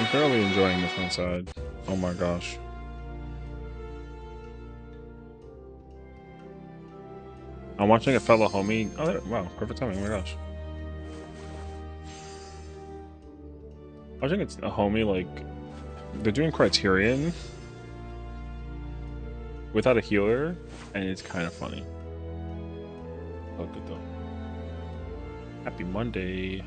I'm thoroughly enjoying this inside. Oh my gosh. I'm watching a fellow homie. Oh, wow, perfect timing. Oh my gosh. Watching a homie, like, they're doing Criterion without a healer, and it's kind of funny. Oh, good though. Happy Monday.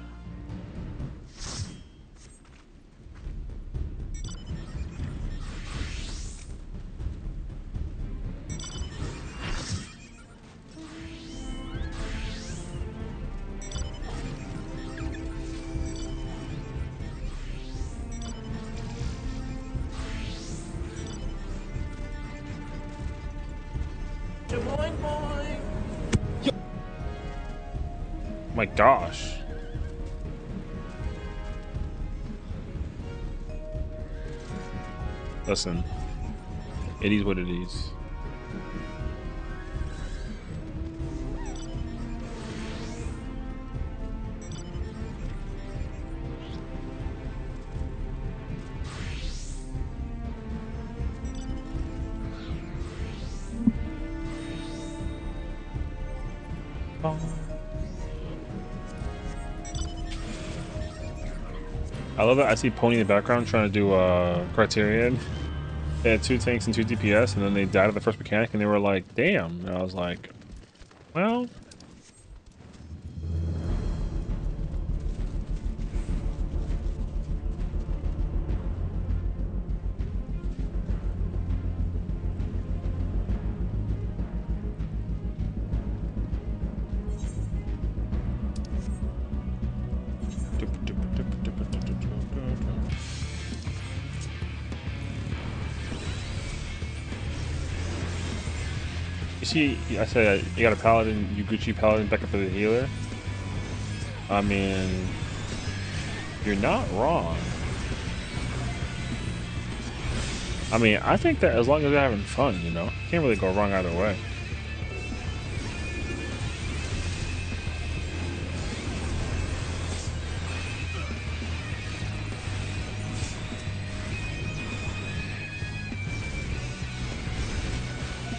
My gosh. Listen, it is what it is. I love it. I see Pony in the background trying to do Criterion. They had 2 tanks and 2 DPS, and then they died at the first mechanic, and they were like, damn. And I was like, well. You see, I said you got a paladin, you Gucci paladin back up for the healer. I mean, you're not wrong. I mean, I think that as long as they're having fun, you know, can't really go wrong either way.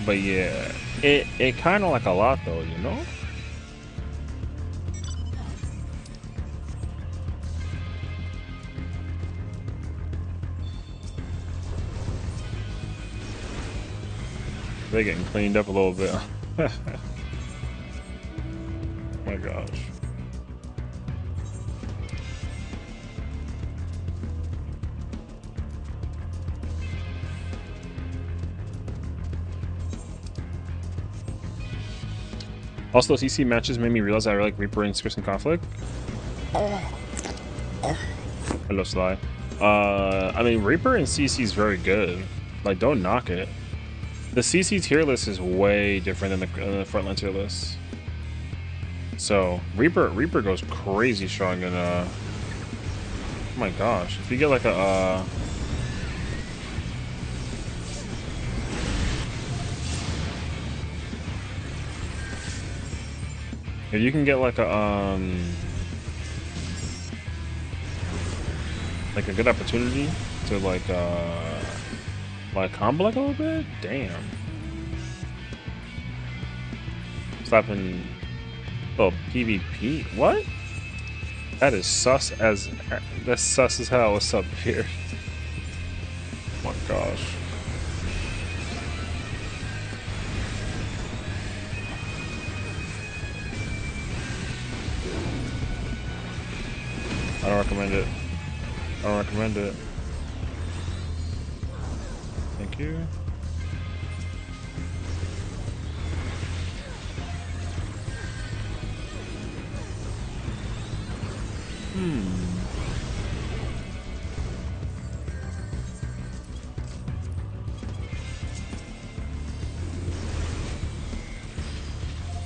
But yeah, it kind of like a lot though, you know? They're getting cleaned up a little bit. Oh my gosh. Also, CC matches made me realize I like Reaper and Skirts in Conflict. Hello, Sly. I mean, Reaper and CC is very good. Like, don't knock it. The CC tier list is way different than the frontline tier list. So, Reaper goes crazy strong in, oh my gosh. If you get like a, if you can get like a good opportunity to like combo like a little bit, damn. Slapping little PvP, what? That is sus as hell. What's up here? Oh my gosh. I don't recommend it. I don't recommend it. Thank you.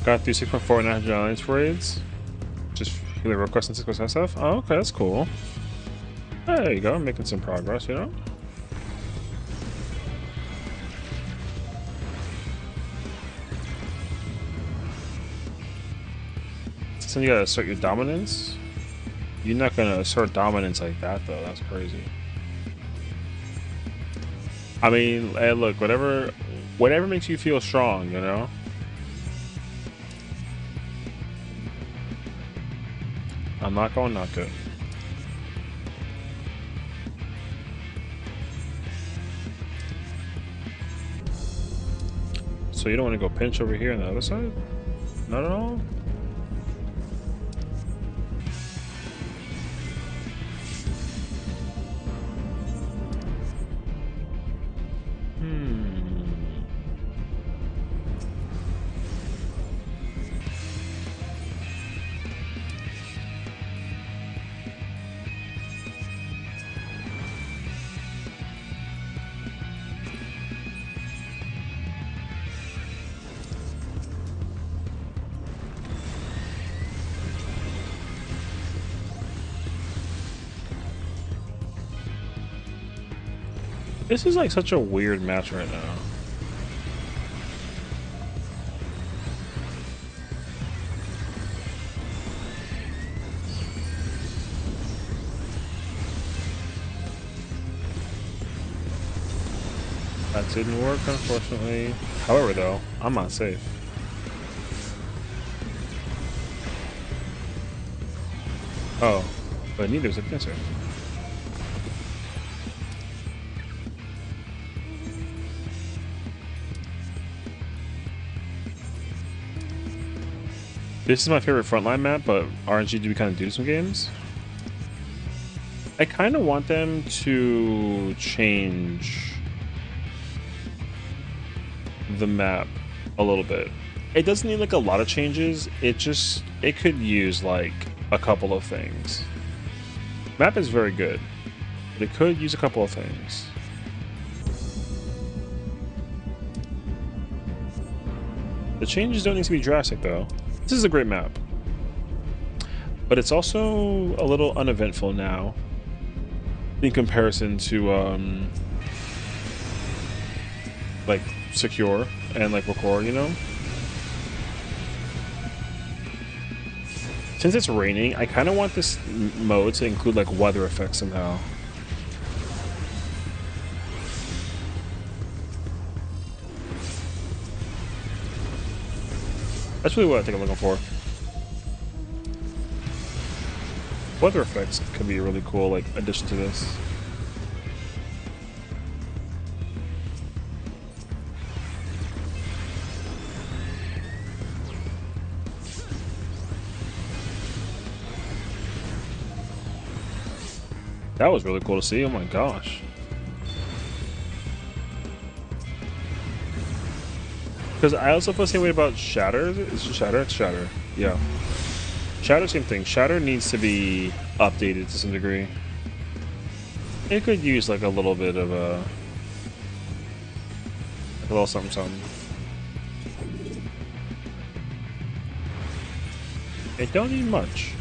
Got through 6.4 and 900 alliance raids. Just really requesting 6% stuff. Oh, okay, that's cool. There you go, making some progress, you know? So you gotta assert your dominance? You're not gonna assert dominance like that, though. That's crazy. I mean, hey, look, whatever makes you feel strong, you know? I'm not going not good. So you don't want to go pinch over here on the other side? Not at all? This is like such a weird match right now. That didn't work, unfortunately. However, though, I'm not safe. Oh, but neither's a pincer. This is my favorite frontline map, but RNG do kind of do some games. I kind of want them to change the map a little bit. It doesn't need like a lot of changes. It could use like a couple of things. Map is very good, but it could use a couple of things. The changes don't need to be drastic though. This is a great map, but it's also a little uneventful now in comparison to like Secure and like Record, you know? Since it's raining, I kind of want this mode to include like weather effects somehow. That's really what I think I'm looking for. Weather effects could be a really cool like addition to this. That was really cool to see. Oh my gosh. Because I also feel the same way about Shatter. Is it Shatter? It's Shatter. Yeah. Shatter, same thing. Shatter needs to be updated to some degree. It could use like a little bit of a little something something. It don't need much.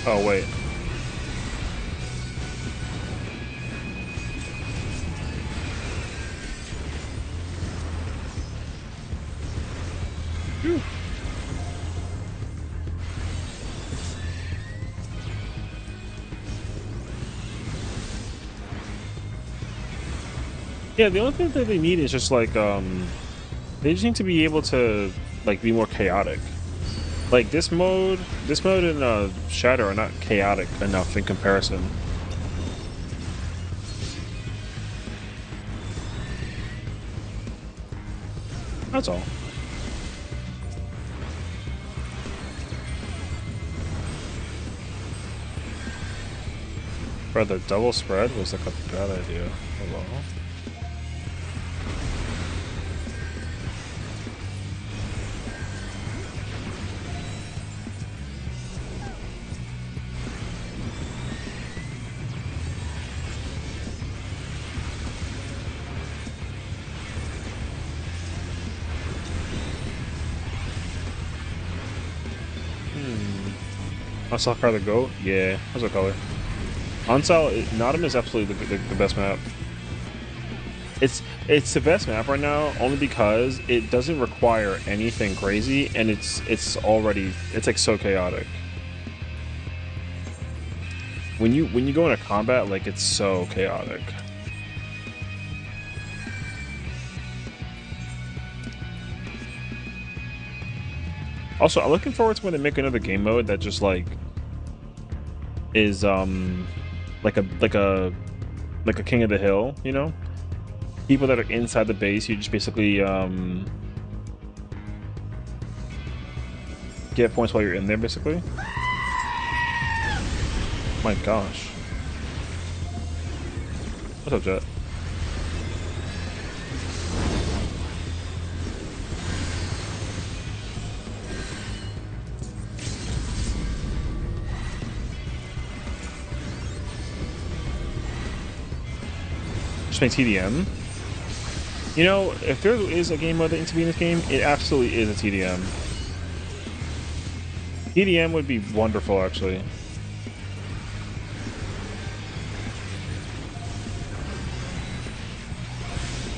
Oh, wait. Whew. Yeah, the only thing that they need is just like, they just need to be able to, like, be more chaotic. Like, this mode and Shadow are not chaotic enough in comparison. That's all. Bro, the double spread was like a bad idea. Hello? I saw Car the Goat. Yeah, how's a color? Ansal, Nottingham is absolutely the best map. It's the best map right now only because it doesn't require anything crazy, and it's like so chaotic. When you go into combat, like, it's so chaotic. Also, I'm looking forward to when they make another game mode that just like is like a King of the Hill, you know? People that are inside the base, you just basically get points while you're in there, basically. My gosh. What's up, Jet? Just make TDM. You know, if there is a game mode that needs to be in this game, it absolutely is a TDM. TDM would be wonderful, actually.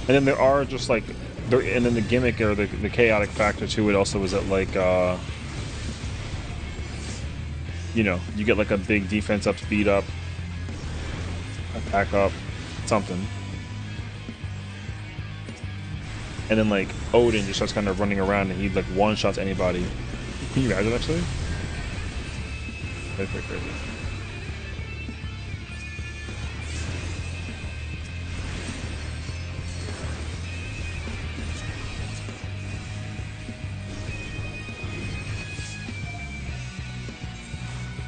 And then there are just like, and then the gimmick or the chaotic factor to it also is that, like, you know, you get like a big defense up, speed up, attack up, something. And then, like, Odin just starts kind of running around and he, like, one-shots anybody. Can you imagine, actually? That's pretty crazy.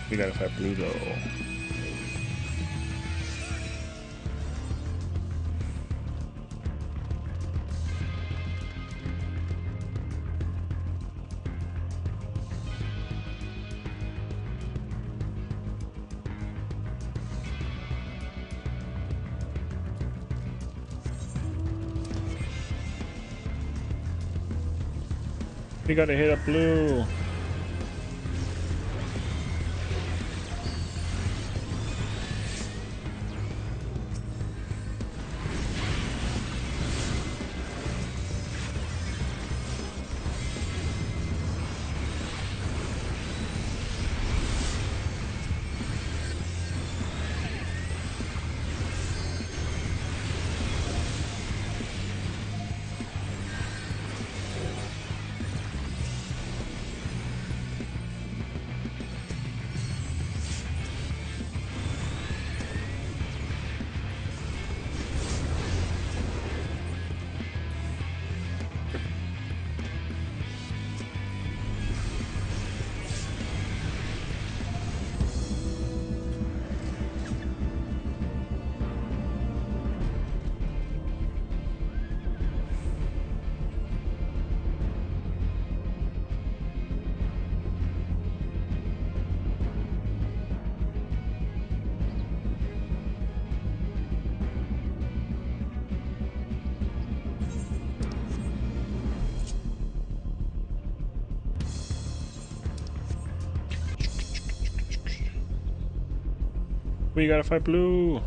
We gotta fight blue, though. We gotta hit up blue. We gotta fight blue.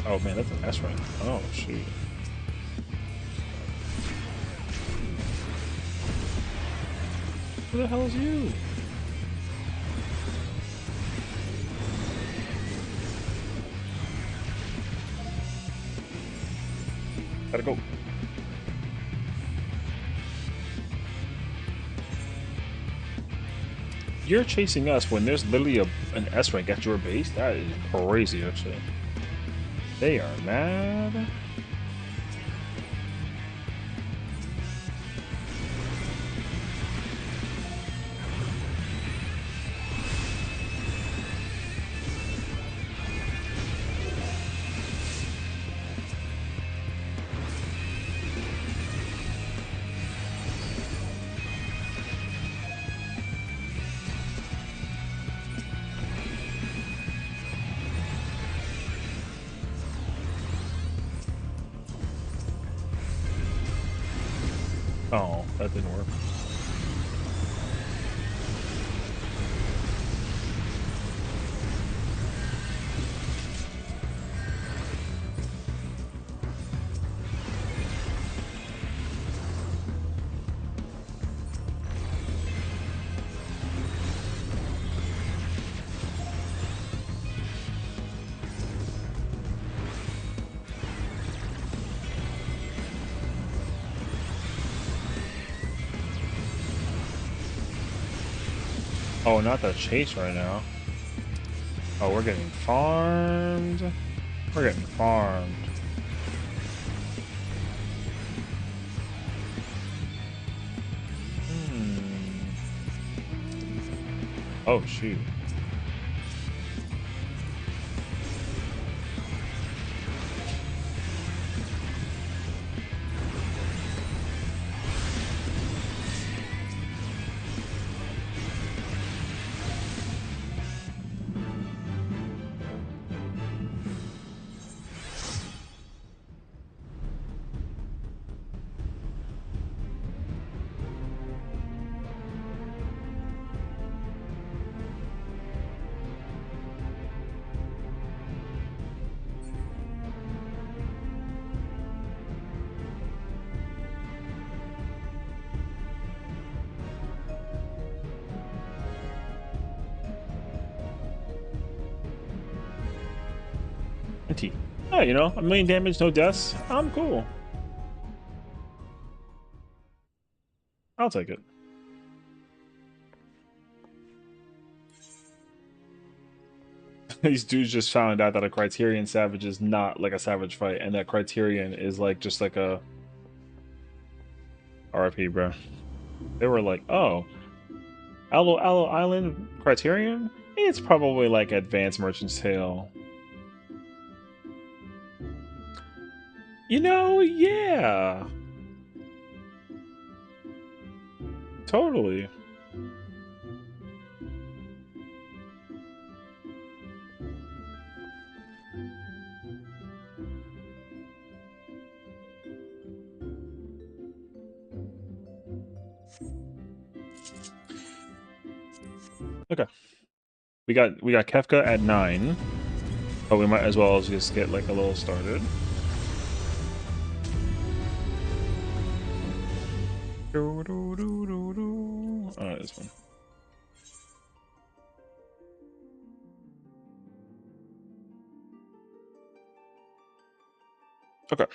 Oh man, that's an S rank. Oh shoot. Who the hell is you? Gotta go. You're chasing us when there's literally an S rank at your base? That is crazy, actually. They are mad. Oh, that didn't work. Oh, not the chase right now. Oh, we're getting farmed. We're getting farmed. Hmm. Oh, shoot. T. Oh, you know, 1 million damage, no deaths. I'm cool. I'll take it. These dudes just found out that a Criterion Savage is not like a Savage fight, and that Criterion is like just like a RIP, bro. They were like, oh, Aloe Island Criterion? It's probably like Advanced Merchant's Tale. You know, yeah. Totally. Okay. We got Kefka at 9. But we might as well just get like a little started. Alright, this one. Okay.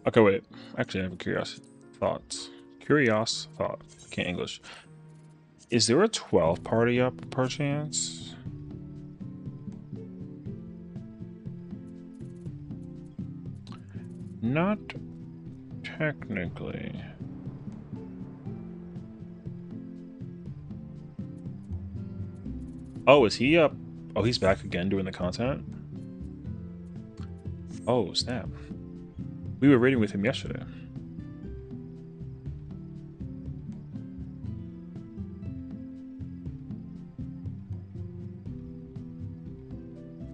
Okay, wait. Actually, I have a curious thought. Curious thought. I can't English. Is there a 12 party up, perchance? Not technically. Oh, is he up? Oh, he's back again doing the content? Oh, snap. We were raiding with him yesterday.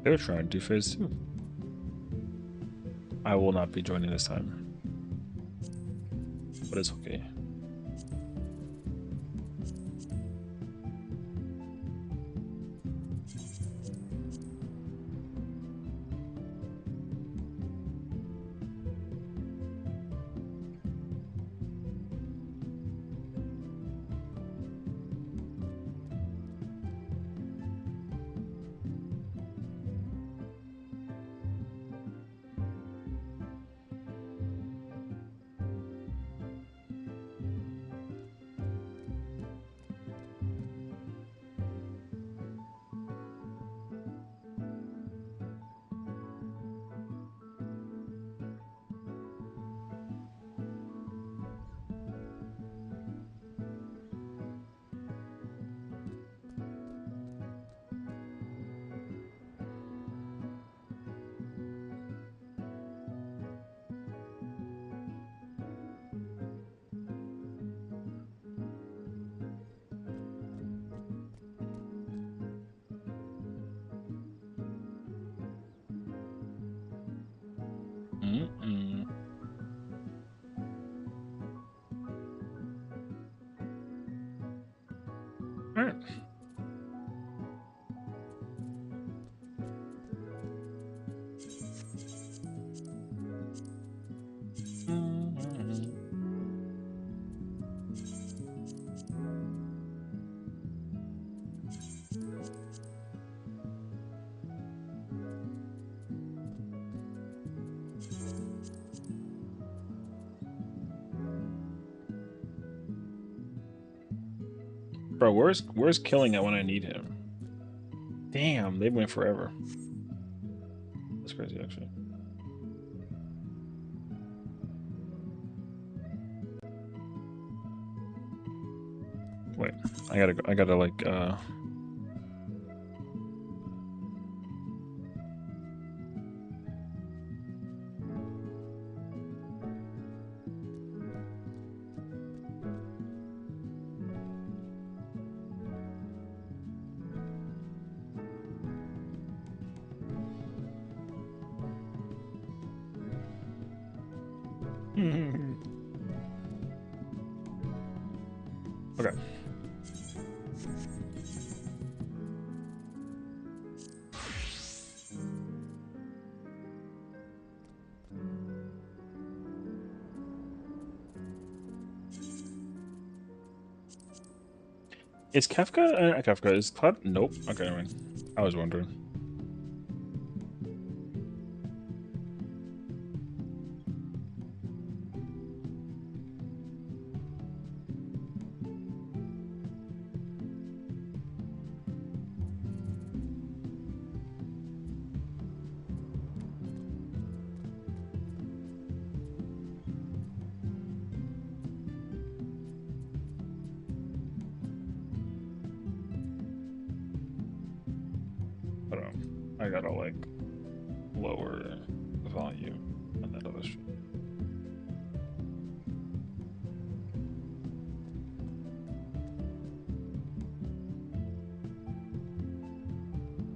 They were trying to do phase 2. I will not be joining this time. But it's okay. All right. Bro, where's killing it when I need him? Damn, they went forever. That's crazy, actually. Wait, I gotta like okay. Is Kafka Kafka is Cloud? Nope. Okay, I mean, I was wondering. Hold on. I gotta like lower the volume on that other stream.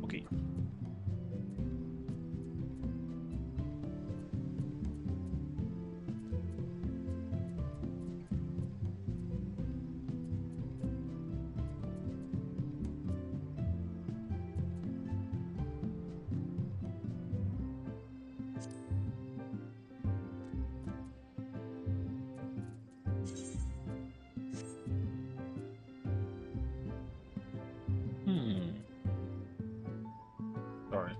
Okay. Sorry.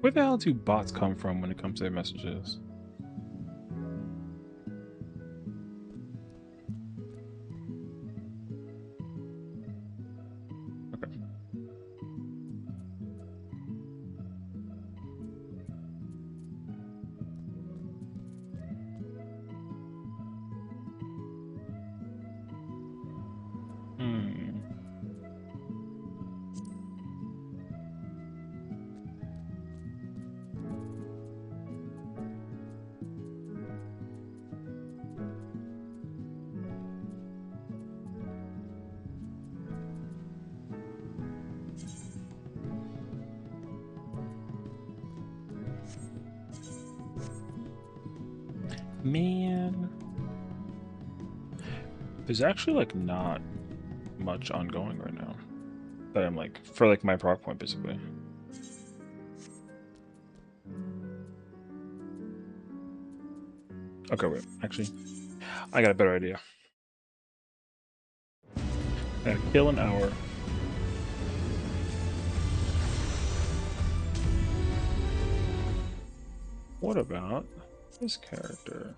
Where the hell do bots come from when it comes to messages? Okay. Hmm. Man, there's actually like not much ongoing right now that I'm like for like my proc point basically. Okay, wait. Actually, I got a better idea. Yeah, kill an hour. What about this character?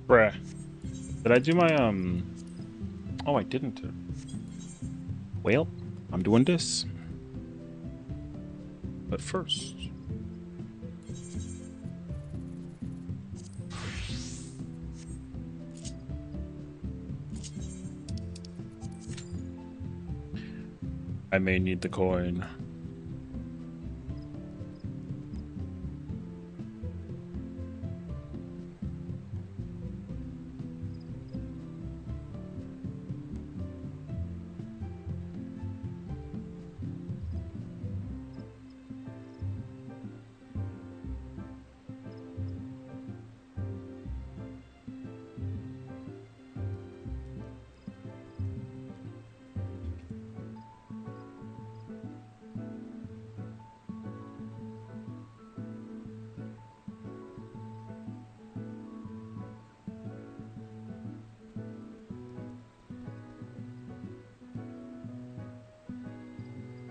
Bruh. Did I do my oh, I didn't. Well, I'm doing this. But first, I may need the coin.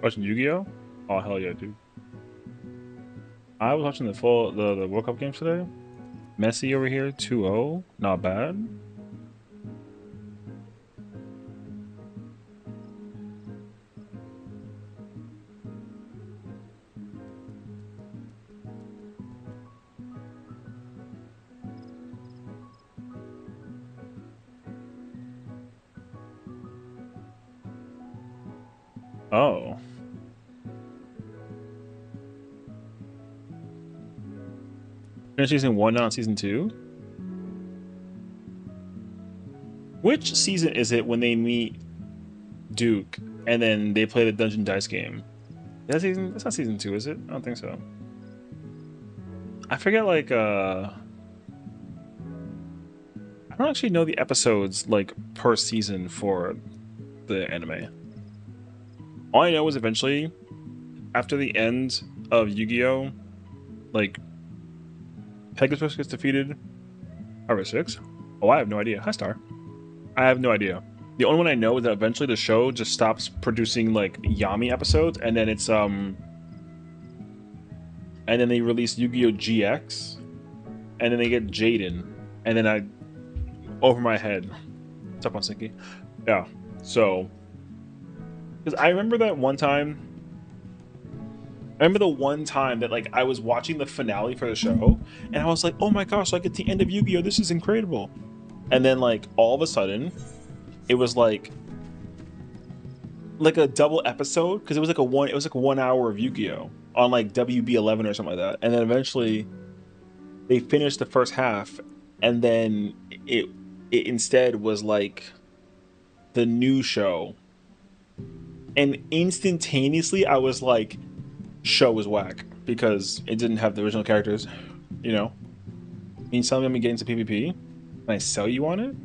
Watching Yu-Gi-Oh? Oh, hell yeah, dude. I was watching the World Cup games today. Messi over here, 2-0. Not bad. Oh. Finish season 1 now on season 2? Which season is it when they meet Duke and then they play the Dungeon Dice game? That season? That's not season 2, is it? I don't think so. I forget, like, I don't actually know the episodes, like, per season for the anime. All I know is eventually, after the end of Yu-Gi-Oh!, like, Pegasus gets defeated. Power 6? Oh, I have no idea. Hi, Star. I have no idea. The only one I know is that eventually the show just stops producing, like, Yami episodes, and then it's, and then they release Yu-Gi-Oh! GX, and then they get Jaden, and then over my head. What's up, Sinky? Yeah, so, because I remember that one time, that, like, I was watching the finale for the show, and I was like, oh my gosh, like, it's the end of Yu-Gi-Oh! This is incredible. And then, like, all of a sudden, it was like a double episode, because it was like a 1 hour of Yu-Gi-Oh! On like WB11 or something like that. And then eventually they finished the first half, and then it instead was like the new show. And instantaneously I was like, show was whack, because it didn't have the original characters, you know? And you telling me I'm getting to PvP? Can I sell you on it?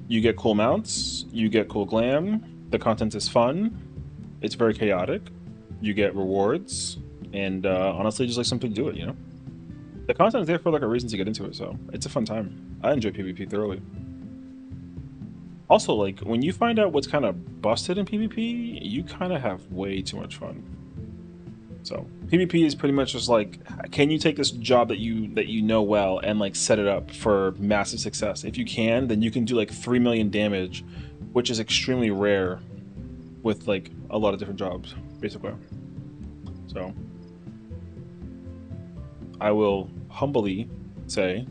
You get cool mounts, you get cool glam, the content is fun, it's very chaotic, you get rewards, and honestly, just like something to do it, you know? The content's there for like a reason to get into it, so it's a fun time. I enjoy PvP thoroughly. Also, like when you find out what's kind of busted in PvP, you kind of have way too much fun. So PvP is pretty much just like, can you take this job that you know well and like set it up for massive success? If you can, then you can do like 3 million damage, which is extremely rare with like a lot of different jobs, basically. So I will humbly say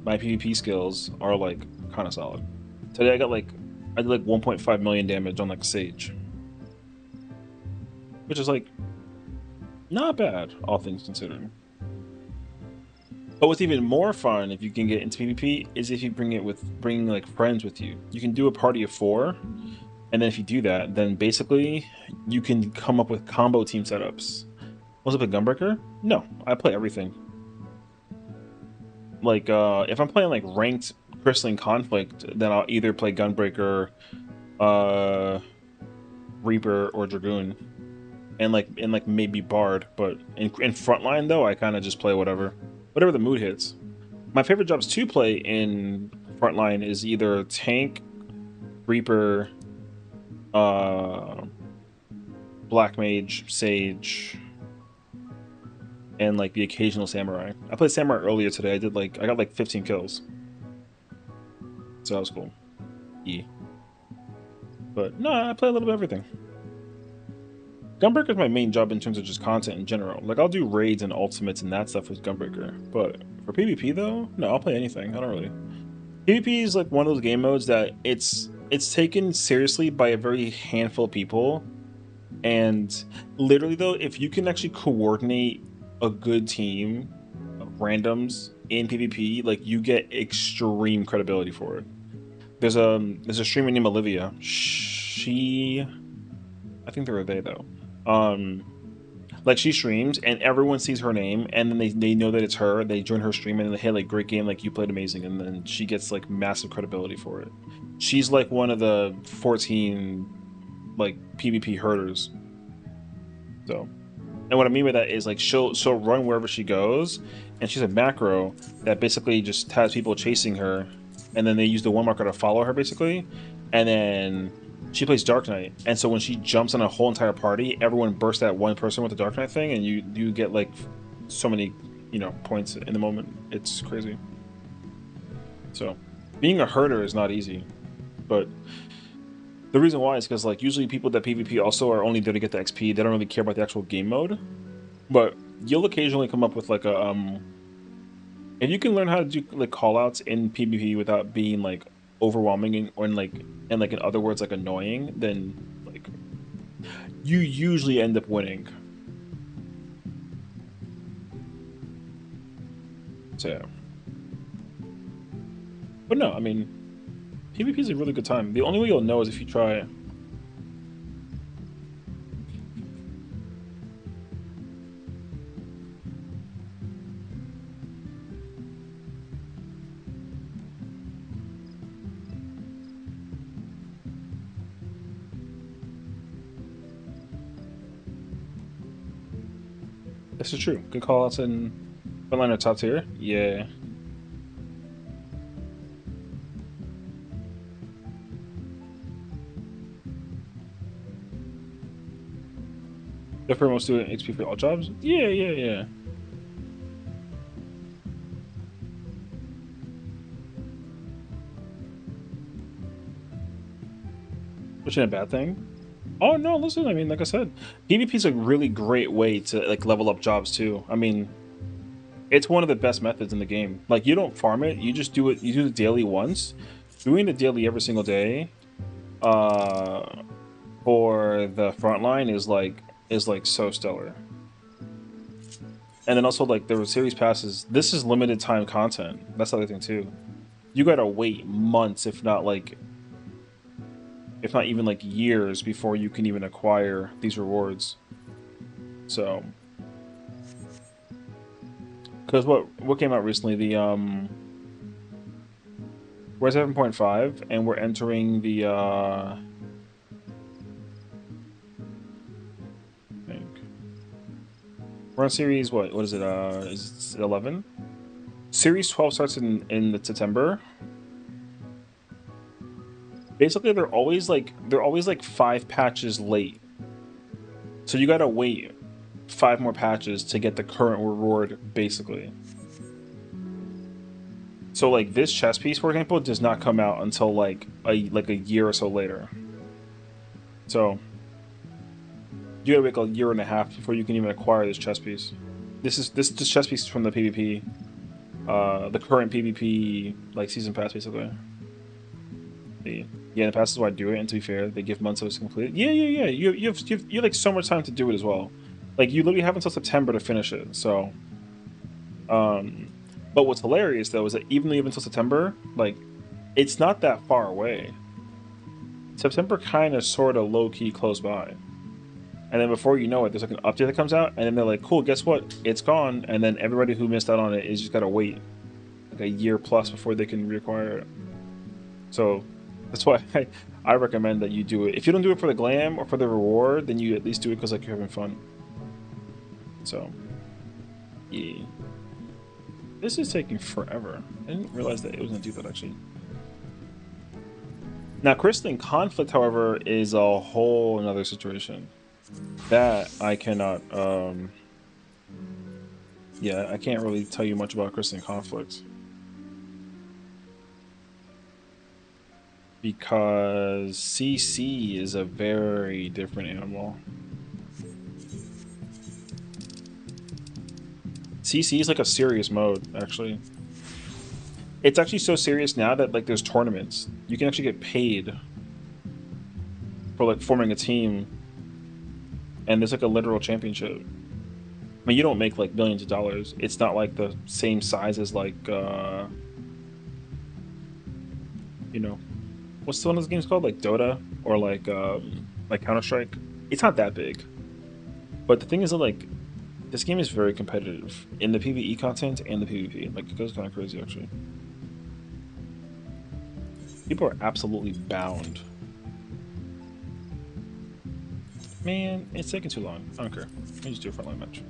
my PvP skills are like kind of solid. Today I did like 1.5 million damage on like Sage, which is like not bad, all things considered. But what's even more fun if you can get into PvP is if you bring like friends with you. You can do a party of 4, and then if you do that, then basically you can come up with combo team setups. Was it a Gunbreaker? No, I play everything. Like if I'm playing like ranked Crystalline Conflict, then I'll either play Gunbreaker, Reaper, or Dragoon. And like maybe Bard, but in frontline though, I kind of just play whatever the mood hits. My favorite jobs to play in frontline is either tank, Reaper, Black Mage, Sage, and like the occasional Samurai. I played Samurai earlier today. I got like 15 kills, so that was cool. Yeah, but no, I play a little bit of everything. Gunbreaker is my main job in terms of just content in general. Like, I'll do raids and ultimates and that stuff with Gunbreaker. But for PvP, though, no, I'll play anything. I don't really. PvP is like one of those game modes that it's taken seriously by a very handful of people. And literally, though, if you can actually coordinate a good team of randoms in PvP, like, you get extreme credibility for it. There's a streamer named Olivia. I think they're a they, though. Like she streams and everyone sees her name and then they know that it's her. They join her stream and they hey, like great game, like you played amazing, and then she gets like massive credibility for it. She's like one of the 14 like PvP herders. So, and what I mean by that is like she'll run wherever she goes, and she's a macro that basically just has people chasing her, and then they use the one marker to follow her basically, and then she plays Dark Knight, and so when she jumps on a whole entire party, everyone bursts that one person with the Dark Knight thing, and you get like so many, you know, points in the moment. It's crazy. So, being a herder is not easy, but the reason why is because like usually people that PvP also are only there to get the XP. They don't really care about the actual game mode, but you'll occasionally come up with like a if you can learn how to do like callouts in PvP without being like overwhelming and like in other words like annoying, then like you usually end up winning. So yeah. But no, I mean PvP is a really good time. The only way you'll know is if you try it. This is true. Good call outs in frontline top tier. Yeah. The for most student XP for all jobs? Yeah. Which ain't a bad thing. Oh no, listen, I mean, like I said, PvP is a really great way to like level up jobs too. I mean, it's one of the best methods in the game. Like you don't farm it, you just do it, you do the daily once. Doing the daily every single day for the frontline is like so stellar. And then also like there were series passes. This is limited time content. That's the other thing too. You gotta wait months, if not even like years before you can even acquire these rewards. So, because what came out recently, the we're 7.5 and we're entering the I think We're on series what? What is it? Is it 11? Series 12 starts in the September. Basically, they're always like 5 patches late. So you gotta wait 5 more patches to get the current reward, basically. So like this chess piece, for example, does not come out until like a year or so later. So you gotta wait a year and a half before you can even acquire this chess piece. This chess piece is from the PvP, the current PvP like season pass, basically. Yeah, the pass is why I do it. And to be fair, they give months so it's completed. Yeah. You have like so much time to do it as well. Like you literally have until September to finish it. So, but what's hilarious though is that even until September, like it's not that far away. September kind of sort of low key close by. And then before you know it, there's like an update that comes out, and then they're like, "Cool, guess what? It's gone." And then everybody who missed out on it is just gotta wait like a year plus before they can reacquire it. So that's why I recommend that you do it. If you don't do it for the glam or for the reward, then you at least do it because like you're having fun. So yeah, this is taking forever. I didn't realize that it was gonna do that actually. Now, Crystalline Conflict, however, is a whole another situation. That I cannot, yeah, I can't really tell you much about Crystalline Conflict. Because CC is a very different animal. CC is like a serious mode, actually. It's actually so serious now that like there's tournaments. You can actually get paid for like forming a team, and there's like a literal championship. I mean, you don't make like millions of dollars. It's not like the same size as like you know, what's one of those games called, like Dota or like Counter-Strike. It's not that big, but the thing is that like this game is very competitive in the PvE content and the PvP. Like it goes kind of crazy actually. People are absolutely bound. Man, it's taking too long. I don't care. Let me just do a frontline match.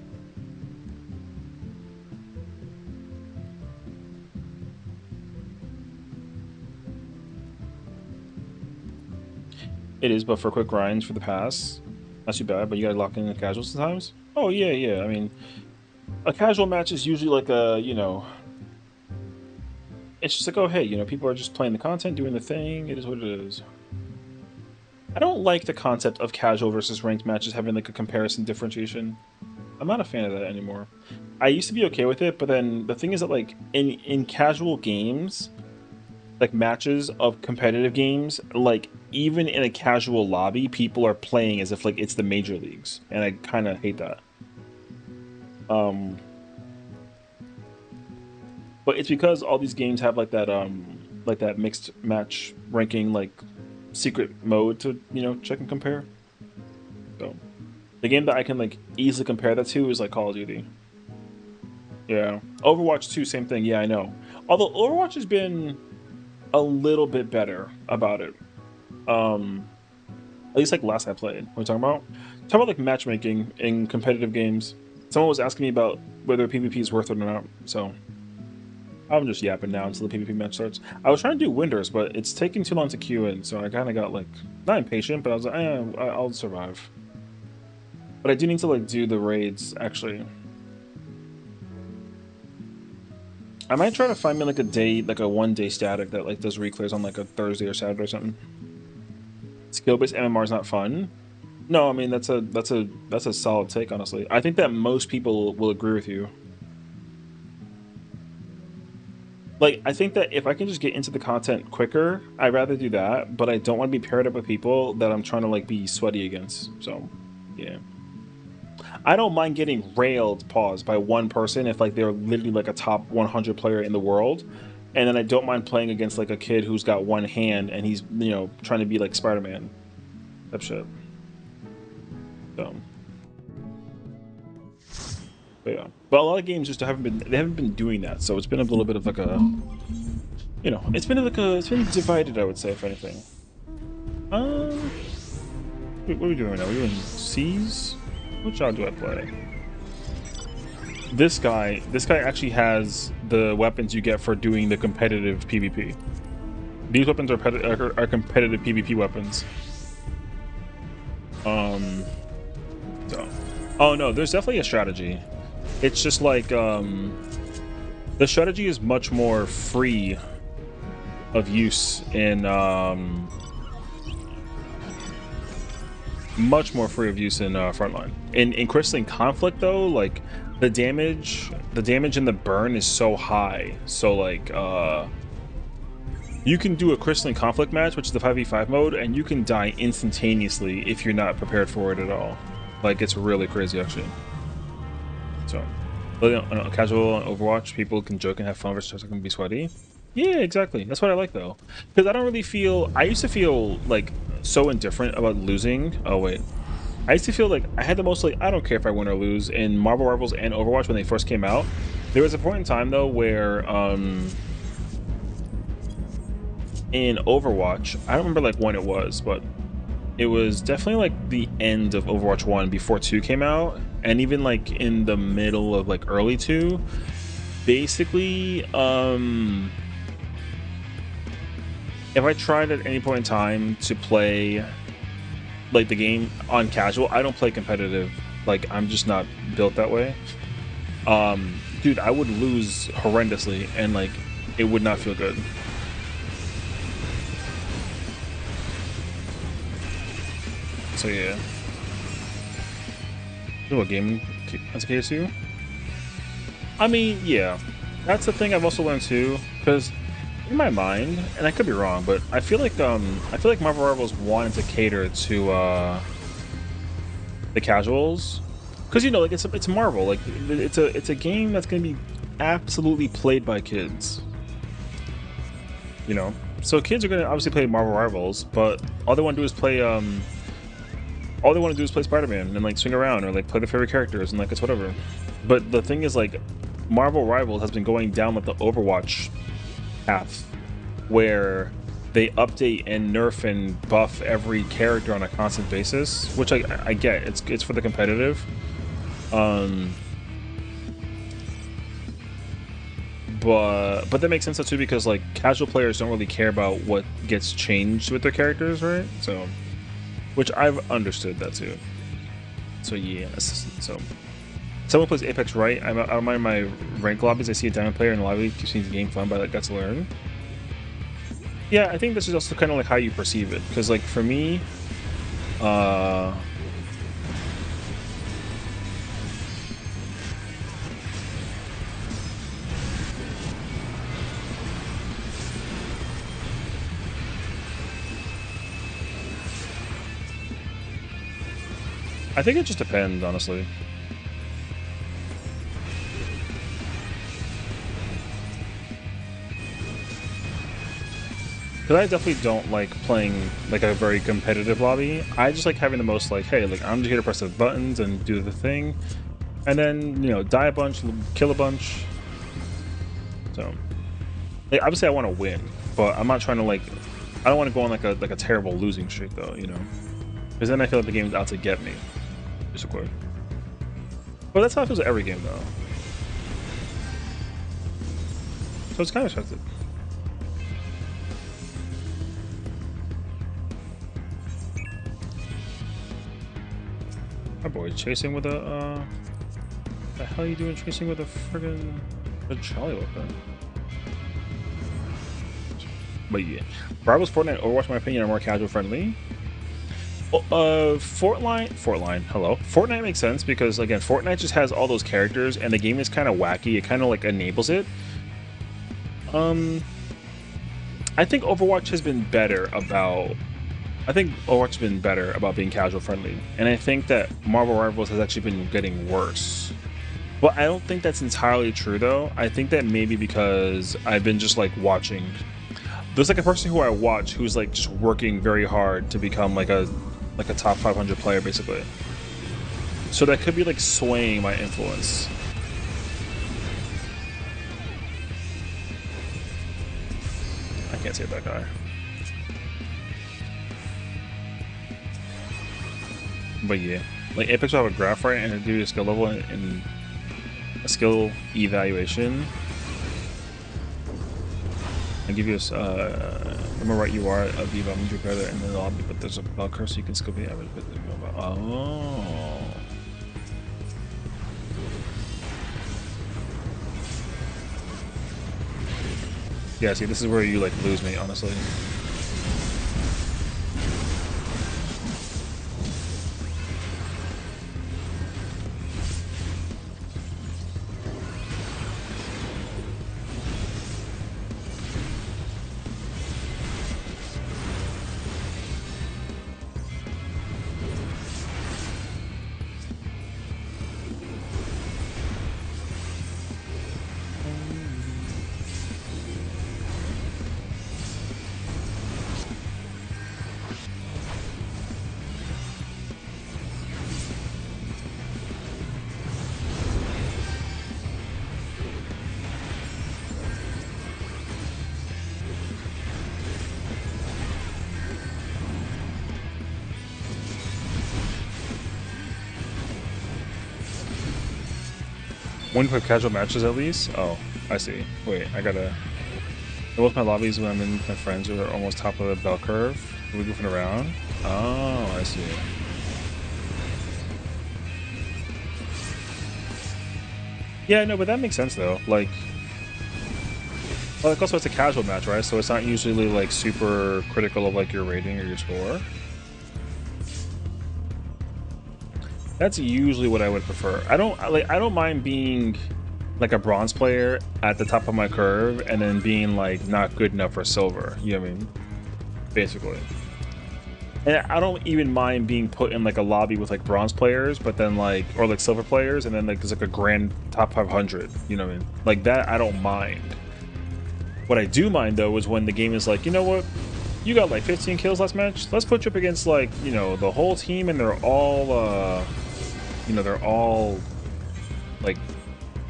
It is, but for quick grinds for the pass, not too bad. But you gotta lock in the casuals sometimes. Oh yeah. I mean, a casual match is usually like a, you know, it's just like, oh hey, you know, people are just playing the content, doing the thing. It is what it is. I don't like the concept of casual versus ranked matches having like a comparison differentiation. I'm not a fan of that anymore. I used to be okay with it, but then the thing is that like in casual games, like matches of competitive games, like even in a casual lobby, people are playing as if like it's the major leagues, and I kind of hate that. But it's because all these games have like that mixed match ranking like secret mode to, you know, check and compare. So the game that I can like easily compare that to is like Call of Duty. Yeah, Overwatch 2, same thing. Yeah, I know. Although Overwatch has been a little bit better about it. At least like last I played. What are we talking about? Talking about like matchmaking in competitive games. Someone was asking me about whether PvP is worth it or not. So I'm just yapping now until the PvP match starts. I was trying to do Winders, but it's taking too long to queue in, so I kind of got like, not impatient, but I was like, I'll survive. But I do need to like do the raids, actually. I might try to find me like a day, like a 1-day static that like does reclears on like a Thursday or Saturday or something. Skill-based MMR is not fun. No, I mean that's a solid take, honestly. I think that most people will agree with you. Like, I think that if I can just get into the content quicker, I'd rather do that, but I don't want to be paired up with people that I'm trying to, like, be sweaty against, so, yeah. I don't mind getting railed, by one person if, like, they're literally, like, a top 100 player in the world, and then I don't mind playing against, like, a kid who's got one hand and he's, you know, trying to be, like, Spider-Man. That shit. So... But yeah, but a lot of games just haven't been doing that, so it's been a little bit of like a, you know, it's been divided, I would say, if anything. What are we doing right now? We're doing C's. What job do I play? This guy actually has the weapons you get for doing the competitive PvP. These weapons are competitive PvP weapons. So, oh no, there's definitely a strategy. It's just like the strategy is much more free of use in much more free of use in Frontline. In Crystalline Conflict though, like the damage and the burn is so high. So like you can do a Crystalline Conflict match, which is the 5v5 mode, and you can die instantaneously if you're not prepared for it at all. Like, it's really crazy, actually. So, casual on Overwatch, people can joke and have fun versus can be sweaty. Yeah, exactly. That's what I like, though. Because I don't really feel... I used to feel, like, so indifferent about losing. Oh, wait. I used to feel like I had the most, like, I don't care if I win or lose in Marvel Rivals and Overwatch when they first came out. There was a point in time, though, where, in Overwatch, I don't remember, like, when it was, but it was definitely, like, the end of Overwatch 1 before 2 came out, and even, like, in the middle of, like, early 2, basically, if I tried at any point in time to play, like, the game on casual, I don't play competitive. Like, I'm just not built that way. Dude, I would lose horrendously, and, like, it would not feel good. So, yeah. Do a game as a KSU? I mean, yeah. That's the thing I've also learned, too, because in my mind, and I could be wrong, but I feel like Marvel Rivals wanted to cater to the casuals, because you know, like it's Marvel, like it's a game that's gonna be absolutely played by kids, you know. So kids are gonna obviously play Marvel Rivals, but all they want to do is play Spider-Man and like swing around or like play their favorite characters and like it's whatever. But the thing is, like, Marvel Rivals has been going down like the Overwatch path, where they update and nerf and buff every character on a constant basis, which I get. It's for the competitive. But that makes sense too, because like casual players don't really care about what gets changed with their characters, right? So, which I've understood that too. So yeah, so someone plays Apex right. I don't mind my rank lobbies. I see a diamond player in the lobby, keeps the game fun, but I got to learn. Yeah, I think this is also kind of like how you perceive it, because like for me, I think it just depends, honestly. Because I definitely don't like playing like a very competitive lobby. I just like having the most like, hey, like I'm just here to press the buttons and do the thing, and then, you know, die a bunch, kill a bunch. So, like, obviously I want to win, but I'm not trying to like, I don't want to go on like a terrible losing streak though, you know, because then I feel like the game's out to get me. Just quick. But that's how it feels with every game though. So it's kind of expected. My boy chasing with a the hell are you doing chasing with a friggin' jolly weapon? But yeah, Rivals, Fortnite, Overwatch, in my opinion, are more casual friendly. Fortnite makes sense because again, Fortnite just has all those characters, and the game is kind of wacky. It kind of like enables it. I think Overwatch has been better about. I think Overwatch has been better about being casual friendly, and I think that Marvel Rivals has actually been getting worse. But I don't think that's entirely true, though. I think that maybe because I've been just like watching. There's like a person who I watch who's like just working very hard to become like a top 500 player, basically. So that could be like swaying my influence. I can't save that guy. But yeah, like Apex will have a graph, right, and do a skill level, and a skill evaluation. I'll give you a, remember what you are, a Viva, I'm your brother in the lobby, but there's a bell curve so you can skill the average. Oh. Yeah, see, this is where you, like, lose me, honestly. One for casual matches at least? Oh, I see. Wait, I gotta... Both my lobbies when I'm in with my friends are almost top of the bell curve. Are we goofing around? Oh, I see. Yeah, no, but that makes sense though. Like also it's a casual match, right? So it's not usually like super critical of like your rating or your score. That's usually what I would prefer. I don't mind being like a bronze player at the top of my curve and then being like not good enough for silver. You know what I mean? Basically. And I don't even mind being put in like a lobby with like bronze players, but then like, or like silver players, and then like there's like a grand top 500. You know what I mean? Like that, I don't mind. What I do mind though is when the game is like, you know what? You got like 15 kills last match. Let's put you up against like, you know, the whole team, and they're all, you know, they're all like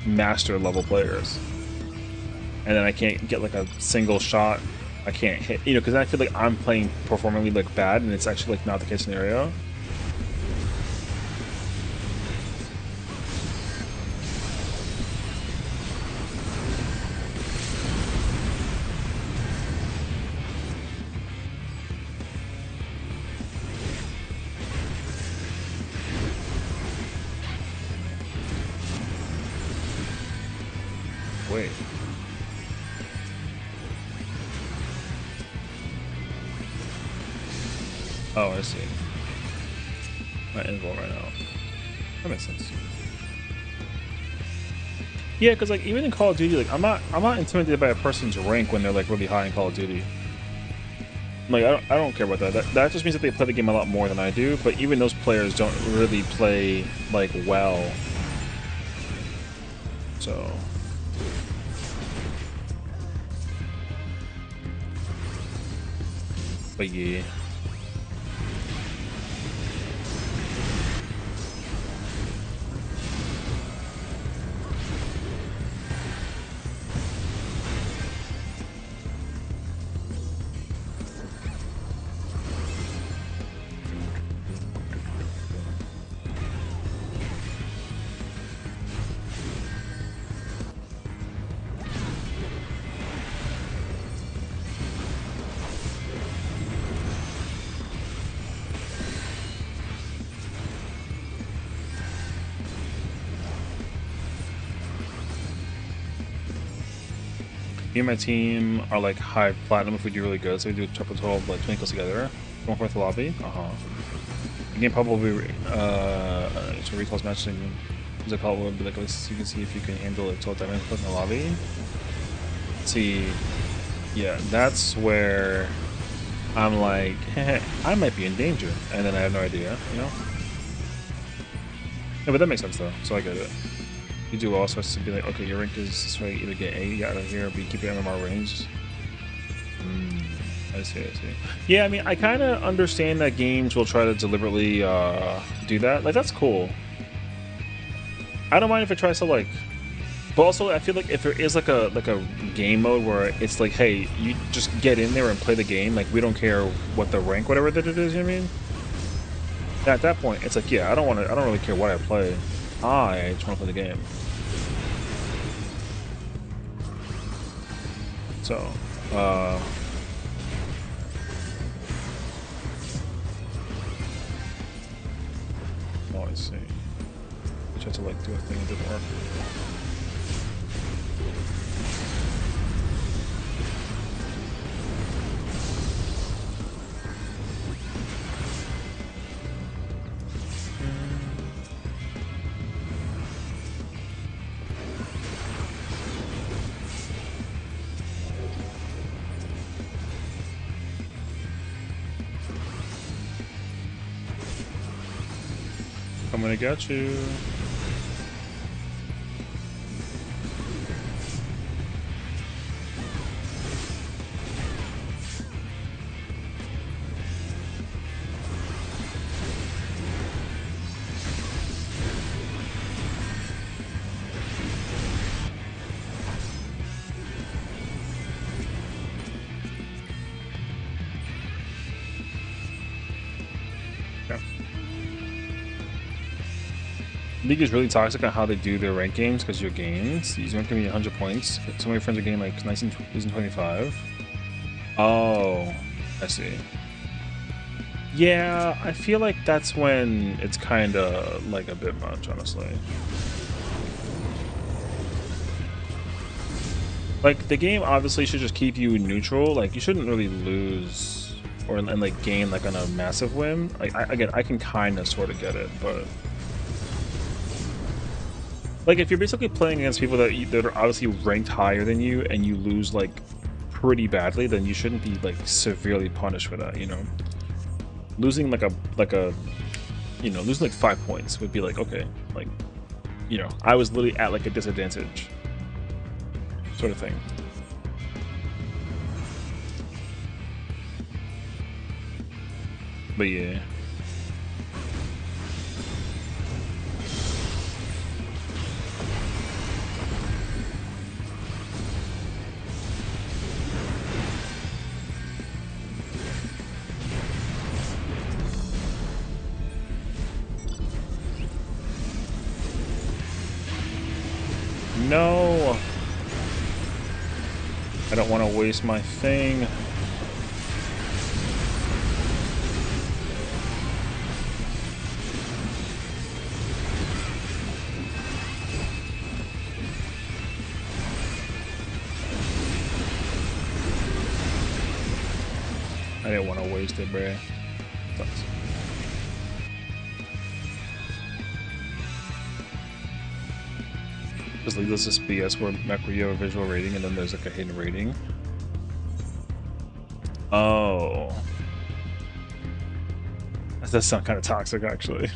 master level players, and then I can't get like a single shot. I can't hit, you know, because I feel like I'm playing performingly like bad, and it's actually like not the case scenario. Wait. Oh, I see. My invul right now. That makes sense. Yeah, because like even in Call of Duty, like I'm not intimidated by a person's rank when they're like really high in Call of Duty. Like I don't care about that. That just means that they play the game a lot more than I do. But even those players don't really play like well. So. But yeah. Me and my team are like high platinum if we do really good, so we do a triple total of like 20 kills together. Going for the lobby. The game probably it's a recalls match thing. What's it called? Will be like this. You can see if you can handle it total damage in the lobby. See, yeah, that's where I'm like, I might be in danger, and then I have no idea, you know. Yeah, but that makes sense though, so I get it. You do also have to be like, okay, your rank is this way, either get A out of here or B, keep your MMR range. I see. Yeah, I mean, I kind of understand that games will try to deliberately do that. Like, that's cool. I don't mind if it tries to like, but also I feel like if there is like a game mode where it's like, hey, you just get in there and play the game. Like, we don't care what the rank, whatever that it is. You know what I mean? At that point, it's like, yeah, I don't really care what I play. I just want to play the game. So, oh, I see. I tried to like do a thing, it didn't work. I'm gonna get you. League is really toxic on how they do their rank games because your games. These aren't gonna be 100 points. Some of your friends are getting like 19, 25. Oh, I see. Yeah, I feel like that's when it's kind of like a bit much, honestly. Like the game obviously should just keep you neutral. Like you shouldn't really lose or and like gain like on a massive win. Like again, I can kind of sort of get it, but. Like, if you're basically playing against people that are obviously ranked higher than you, and you lose, like, pretty badly, then you shouldn't be, like, severely punished for that, you know? Losing, losing, like, 5 points would be like, okay, like, you know, I was literally at, like, a disadvantage sort of thing. But, yeah. No! I don't want to waste my thing. I didn't want to waste it, bruh. Sucks. Just leave this as BS where you have a visual rating and then there's like a hidden rating. Oh. That does sound kind of toxic, actually.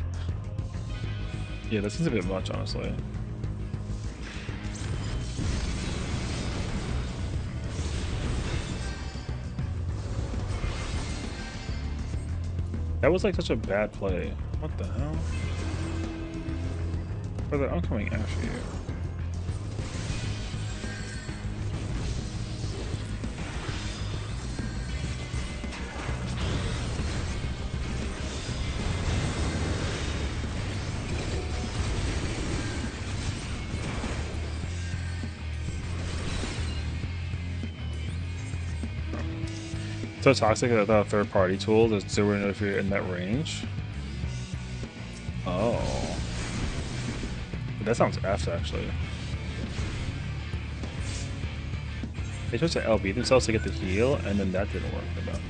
Yeah, that seems a bit much, honestly. That was like such a bad play. What the hell? Brother, I'm coming after you. So toxic that the third-party tool does zero if you're in that range. Oh, that sounds F actually. They chose to LB themselves to get the heal, and then that didn't work for them.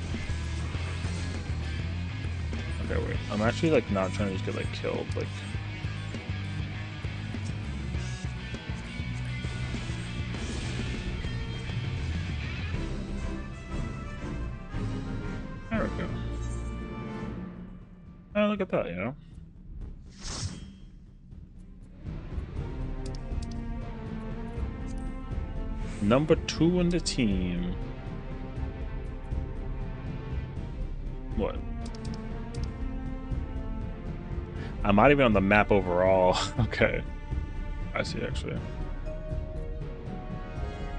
Okay, wait. I'm actually like not trying to just get like killed. Like, there we go. Oh, look at that, you know. Number 2 on the team. What? I'm not even on the map overall. Okay. I see, actually.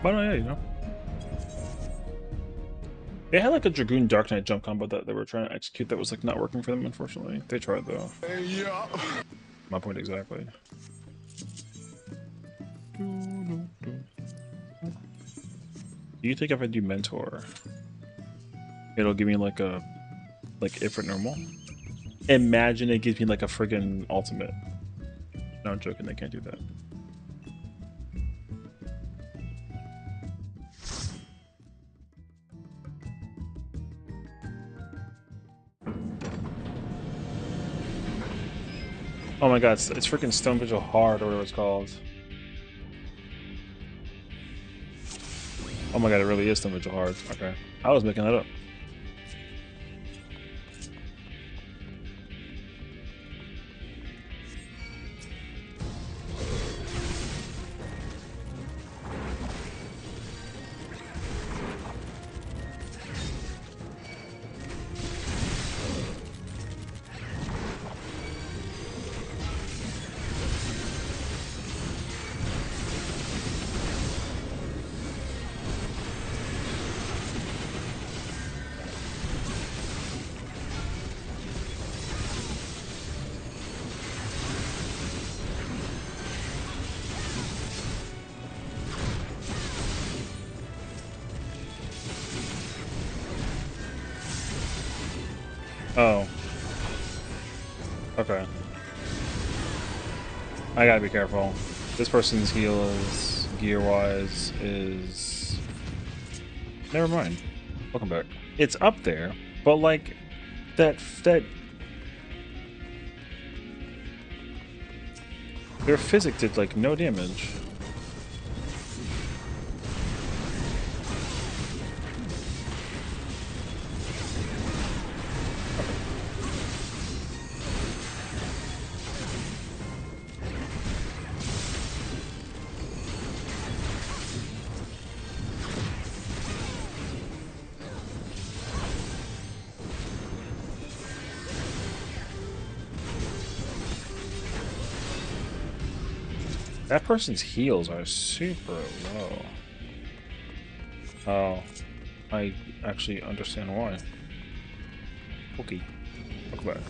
But yeah, you know. They had like a Dragoon Dark Knight jump combo that they were trying to execute that was like not working for them, unfortunately. They tried though. Yeah. My point exactly. Do you think if I do mentor, it'll give me like a Ifrit normal? Imagine it gives me like a friggin' ultimate. No, I'm joking. They can't do that. Oh my god, it's freaking Stone Vigil Hard or whatever it's called. Oh my god, it really is Stone Vigil Hard. Okay. I was making that up. Oh. Okay. I gotta be careful. This person's heal is, gear-wise, is... Never mind. Welcome back. It's up there, but like, that... Their physic did like no damage. That person's heals are super low. Oh, I actually understand why. Okay, welcome back.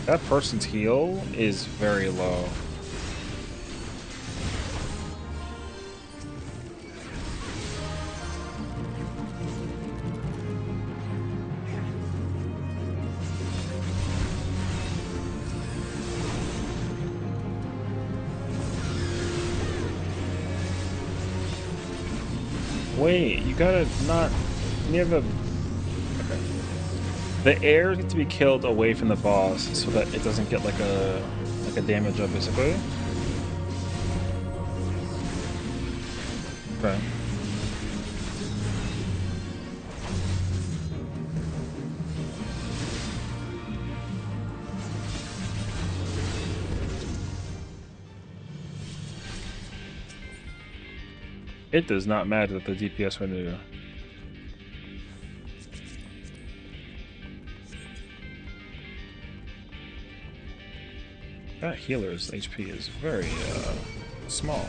That person's heal is very low. Wait, you gotta not... You have a... Okay. The air needs to be killed away from the boss so that it doesn't get like a damage up, basically. Okay. It does not matter that the DPS renew. That healer's HP is very small.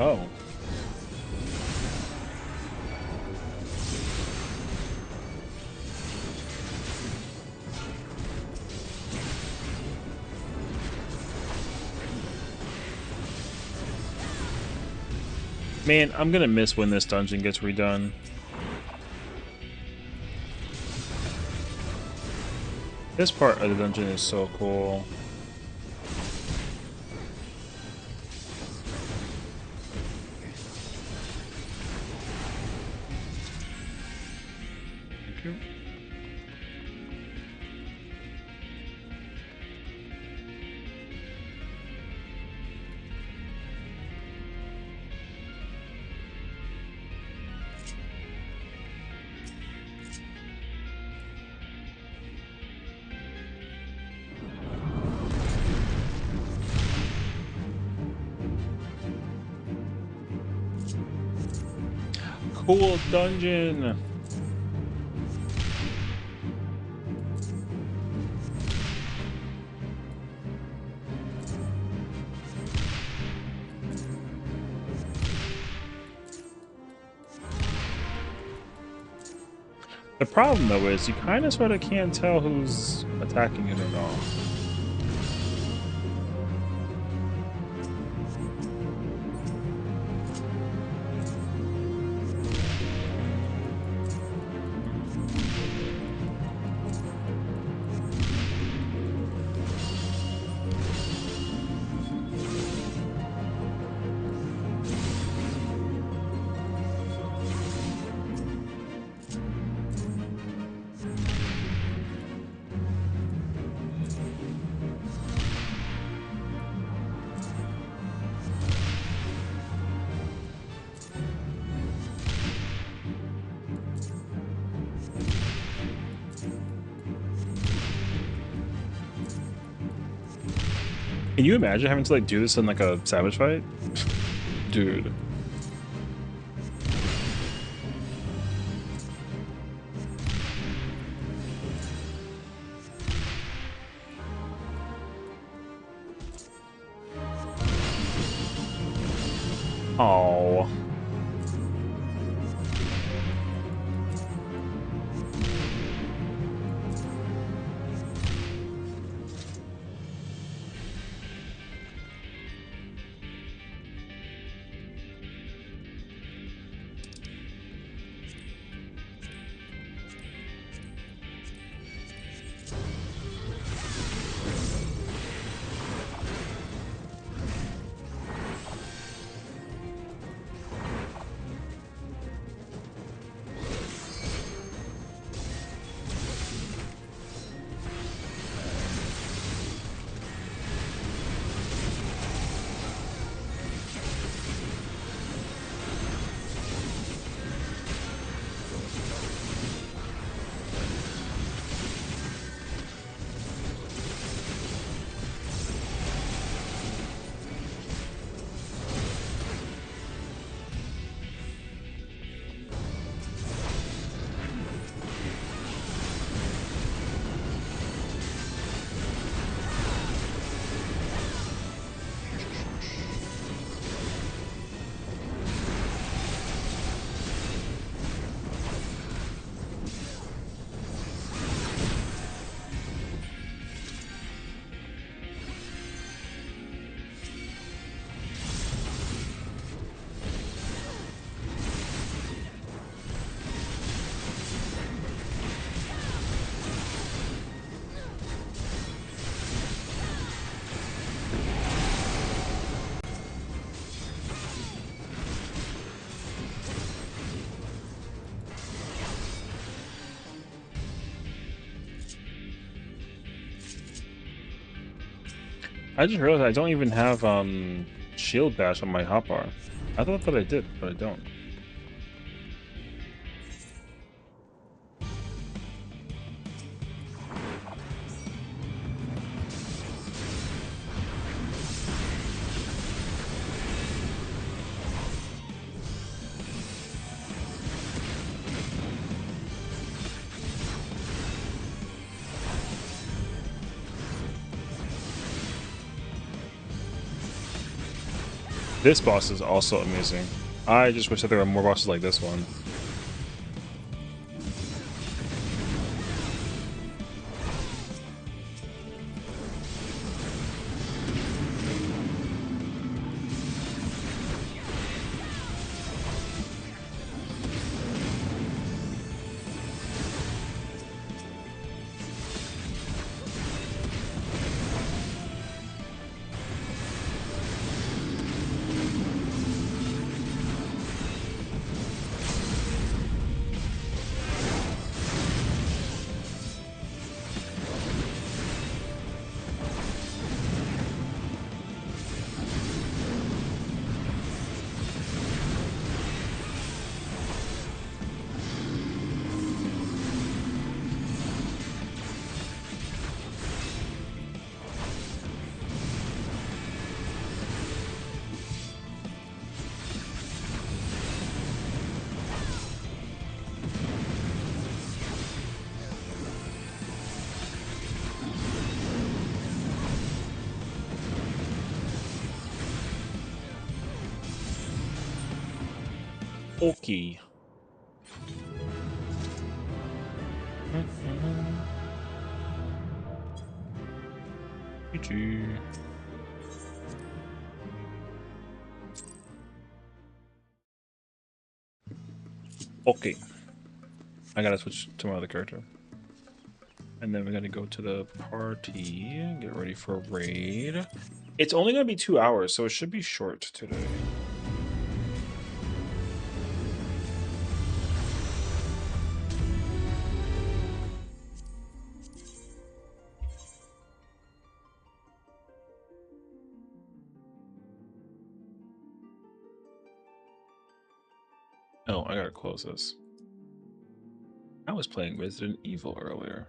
Oh. Man, I'm gonna miss when this dungeon gets redone. This part of the dungeon is so cool. Thank you. Cool dungeon. The problem though is you kind of sort of can't tell who's attacking it or not. Can you imagine having to like do this in like a Savage fight? Dude. Oh. I just realized I don't even have shield bash on my hotbar. I thought that I did, but I don't. This boss is also amazing. I just wish that there were more bosses like this one. Okay. GG. Okay. I gotta switch to my other character. And then we're gonna go to the party, get ready for a raid. It's only gonna be 2 hours, so it should be short today. Oh, I gotta close this. I was playing Resident Evil earlier.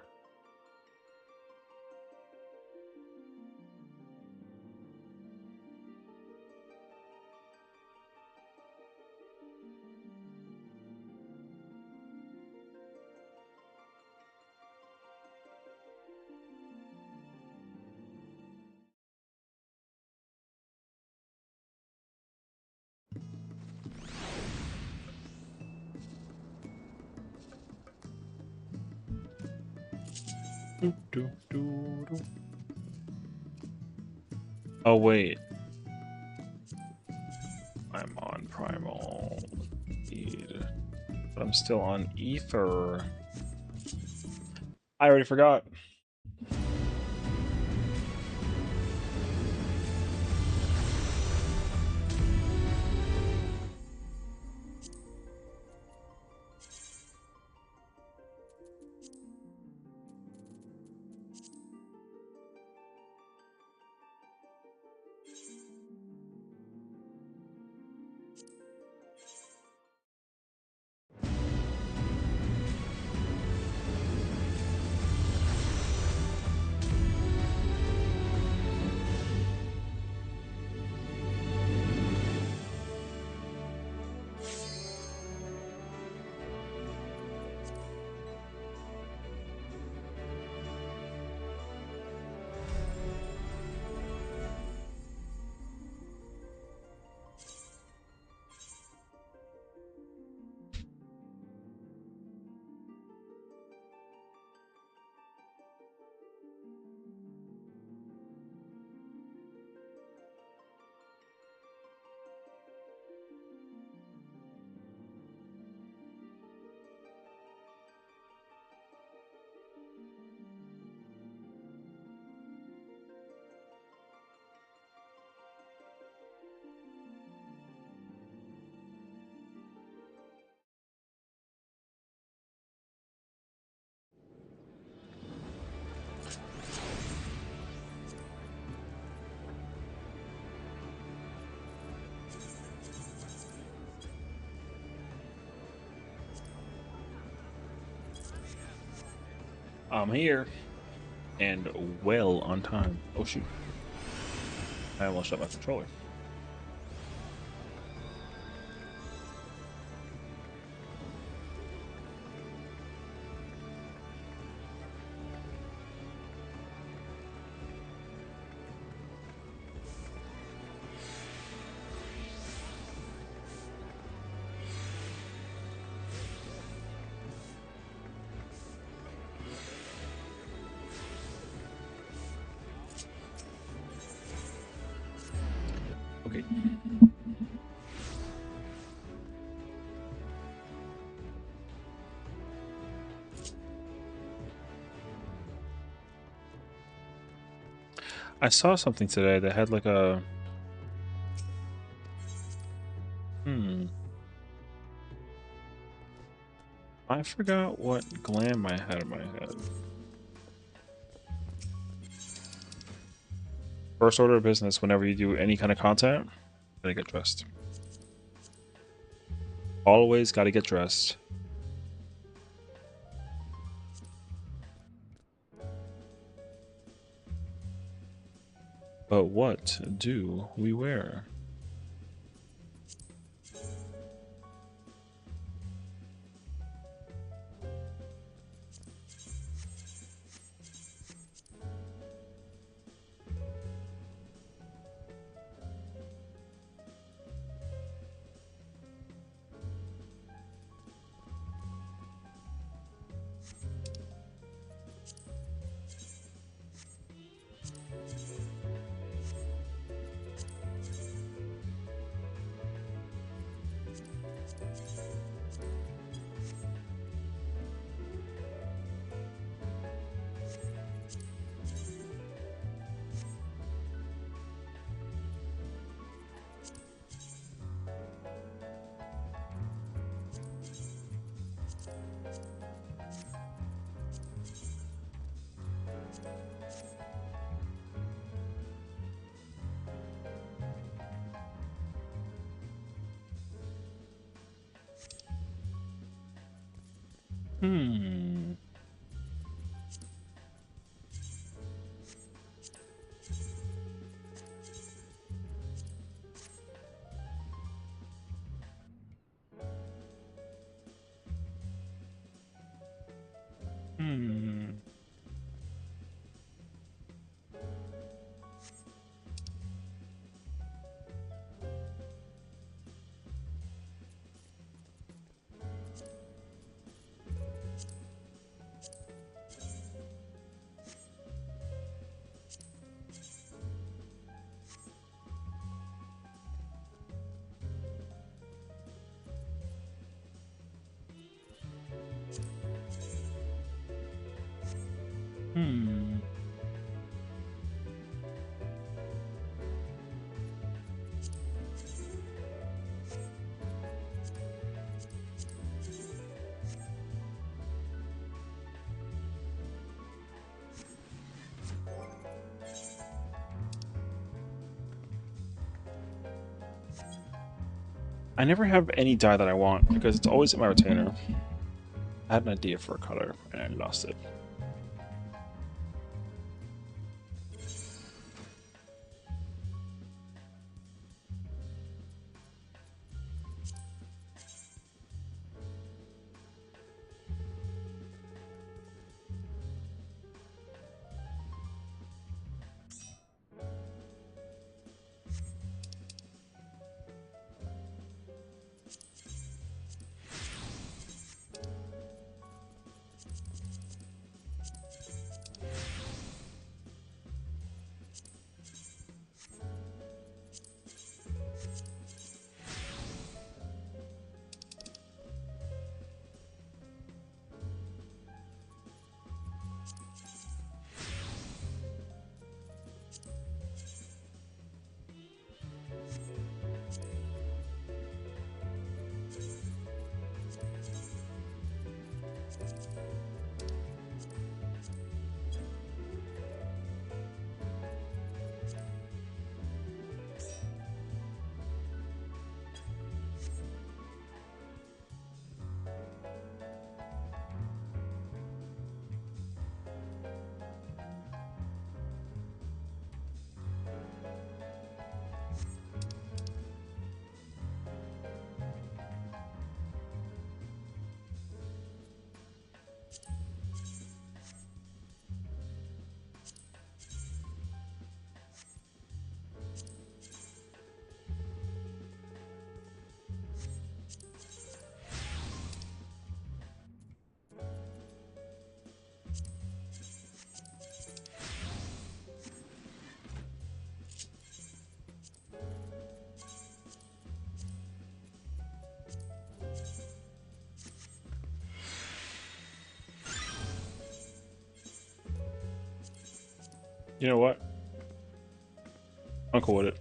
Oh wait, I'm on Primal Feed, but I'm still on Ether. I already forgot. I'm here and well on time. Oh shoot, I almost shut my controller. Okay. I saw something today that had like a... I forgot what glam I had in my head. First order of business, whenever you do any kind of content, gotta get dressed. Always gotta get dressed. But what do we wear? Hmm. Hmm. Hmm. I never have any dye that I want because it's always in my retainer. I had an idea for a color and I lost it. You know what? I'm cool with it.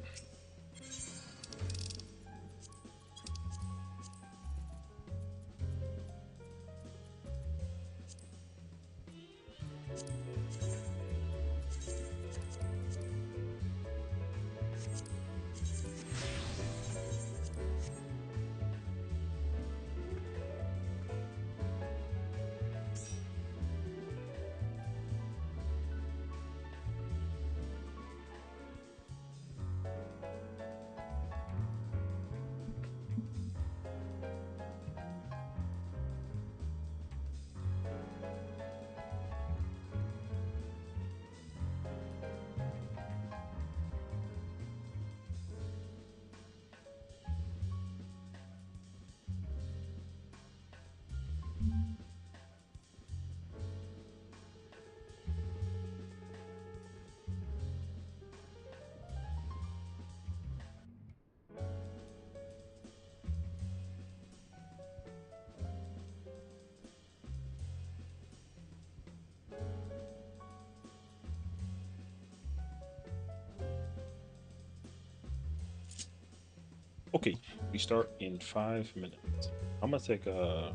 Okay, we start in 5 minutes. I'm gonna take a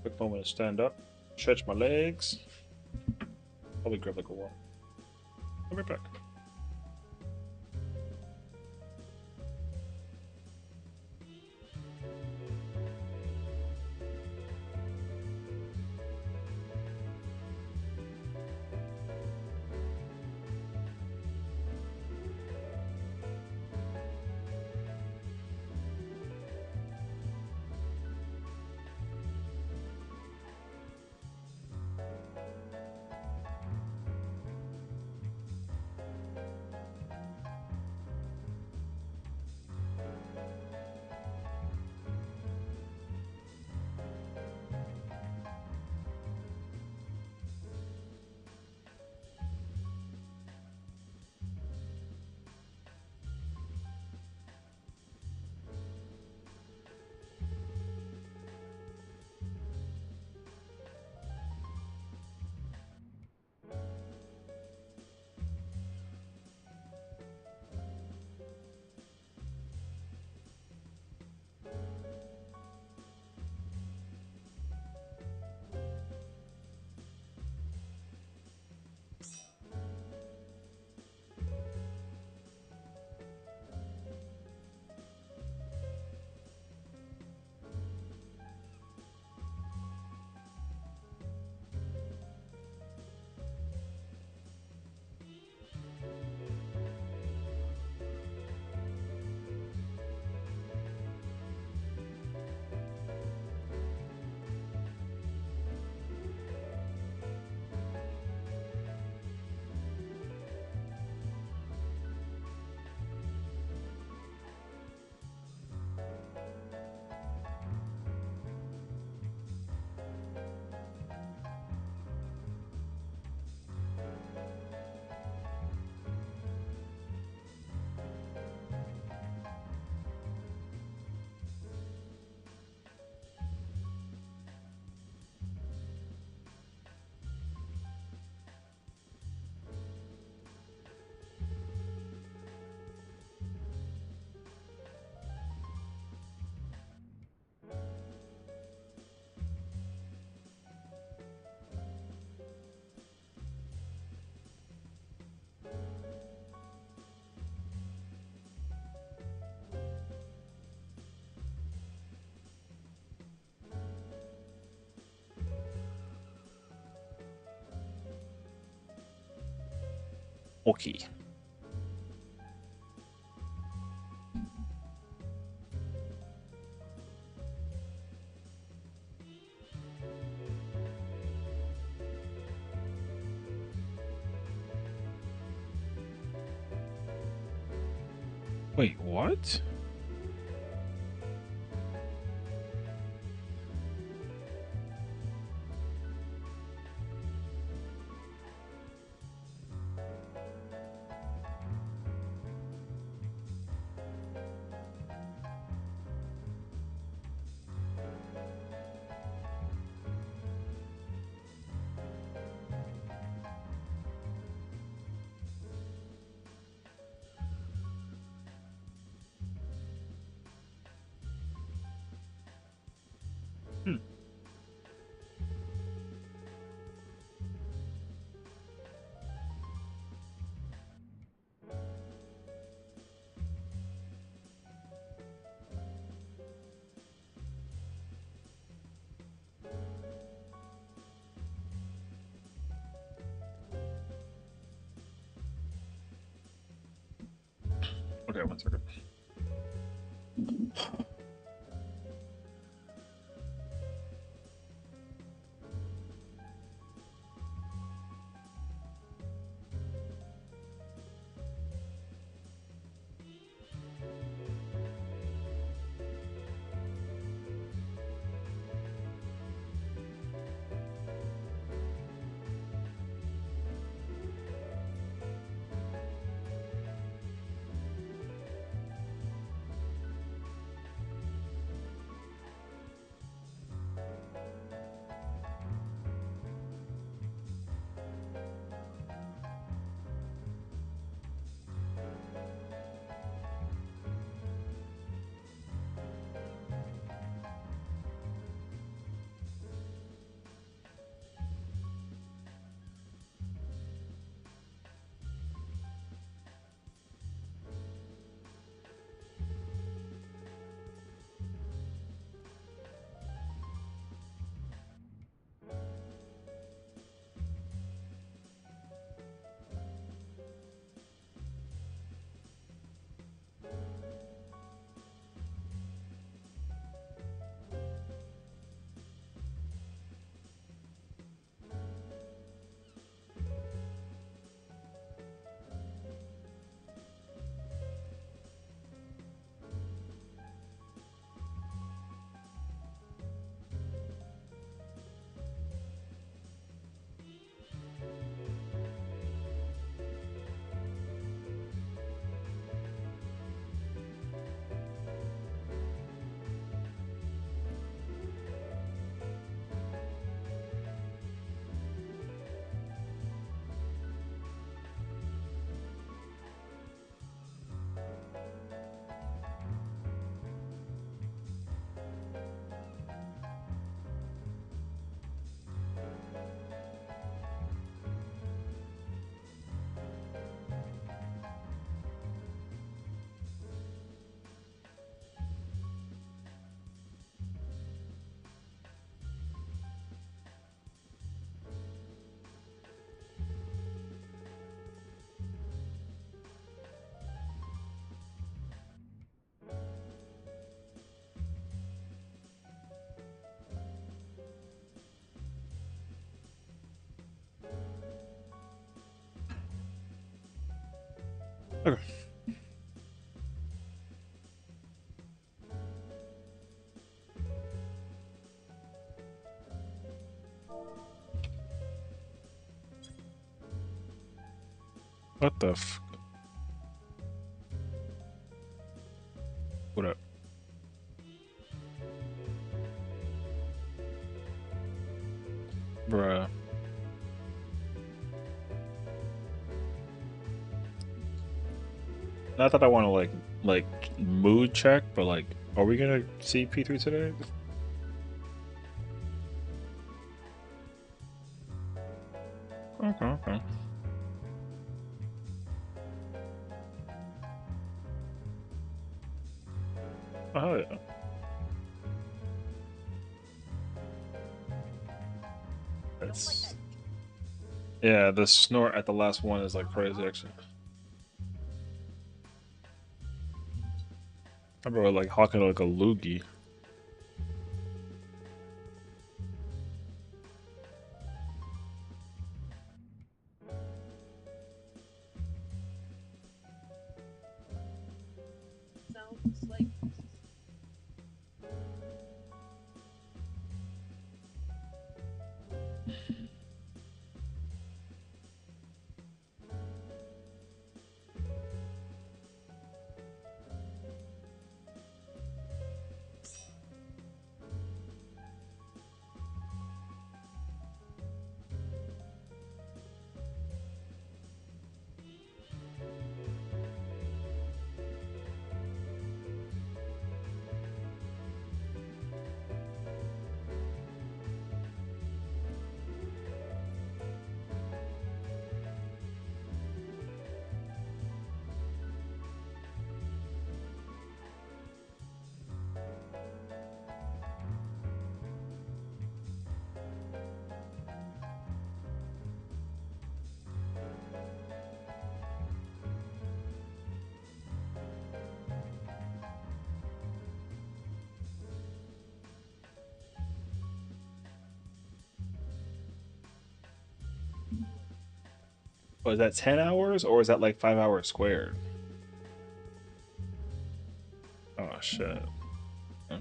quick moment to stand up, stretch my legs, probably grab like a water. I'll be back. Okay. Wait, what? Okay, one second. Okay. What the f... What up? Bruh. Not that I want to like mood check, but like, are we gonna see P3 today? Okay, okay. Oh yeah. That's... Yeah, the snort at the last one is like crazy actually. I remember like hawking like a loogie. Oh, is that 10 hours or is that like 5 hours squared? Oh shit. Huh.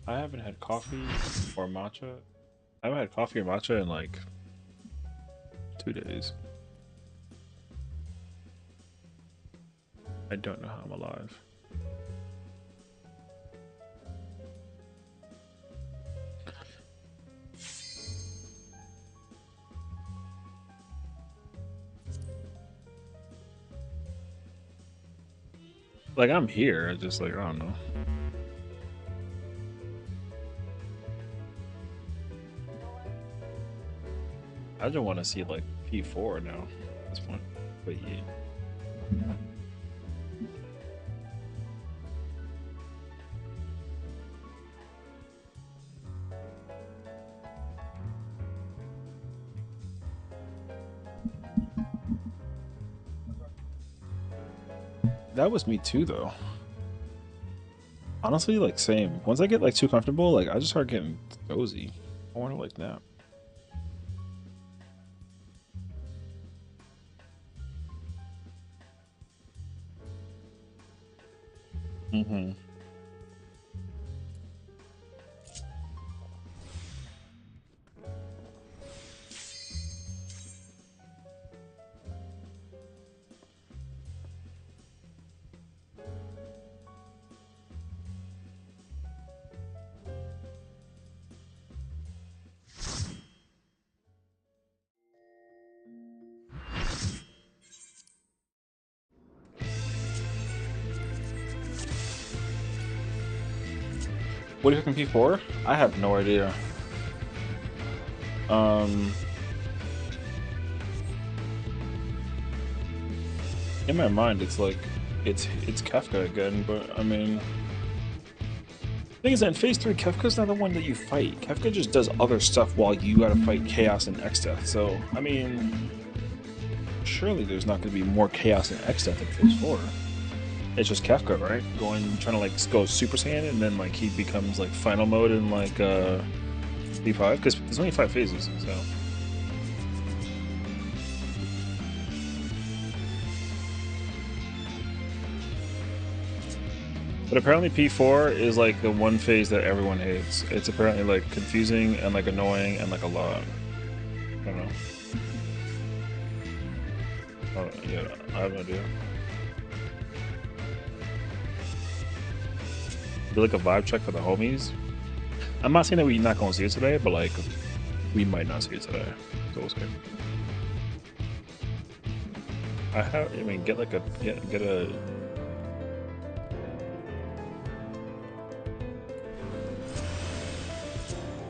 I haven't had coffee or matcha. I haven't had coffee or matcha in like 2 days. I don't know how I'm alive. Like I'm here, just like I don't know. I just want to see like P4 now at this point. But yeah. That was me too though. Honestly, like same. Once I get like too comfortable, like I just start getting cozy. I want to like nap. Mm-hmm. What are you cooking P4? I have no idea. Um, in my mind, it's like it's Kefka again, but I mean, thing is that in Phase 3, Kefka's not the one that you fight. Kefka just does other stuff while you gotta fight Chaos and X-Death. So I mean, surely there's not gonna be more Chaos and X-Death in Phase 4. It's just Kefka, right? Trying to like go Super Saiyan, and then like he becomes like final mode in like P5, because there's only 5 phases, so. But apparently P4 is like the one phase that everyone hates. It's apparently like confusing and like annoying and like a lot. I don't know. Oh yeah, I have no idea. Do like a vibe check for the homies. I'm not saying that we're not gonna see it today, but like we might not see it today. So we'll see. I mean, get like a get a.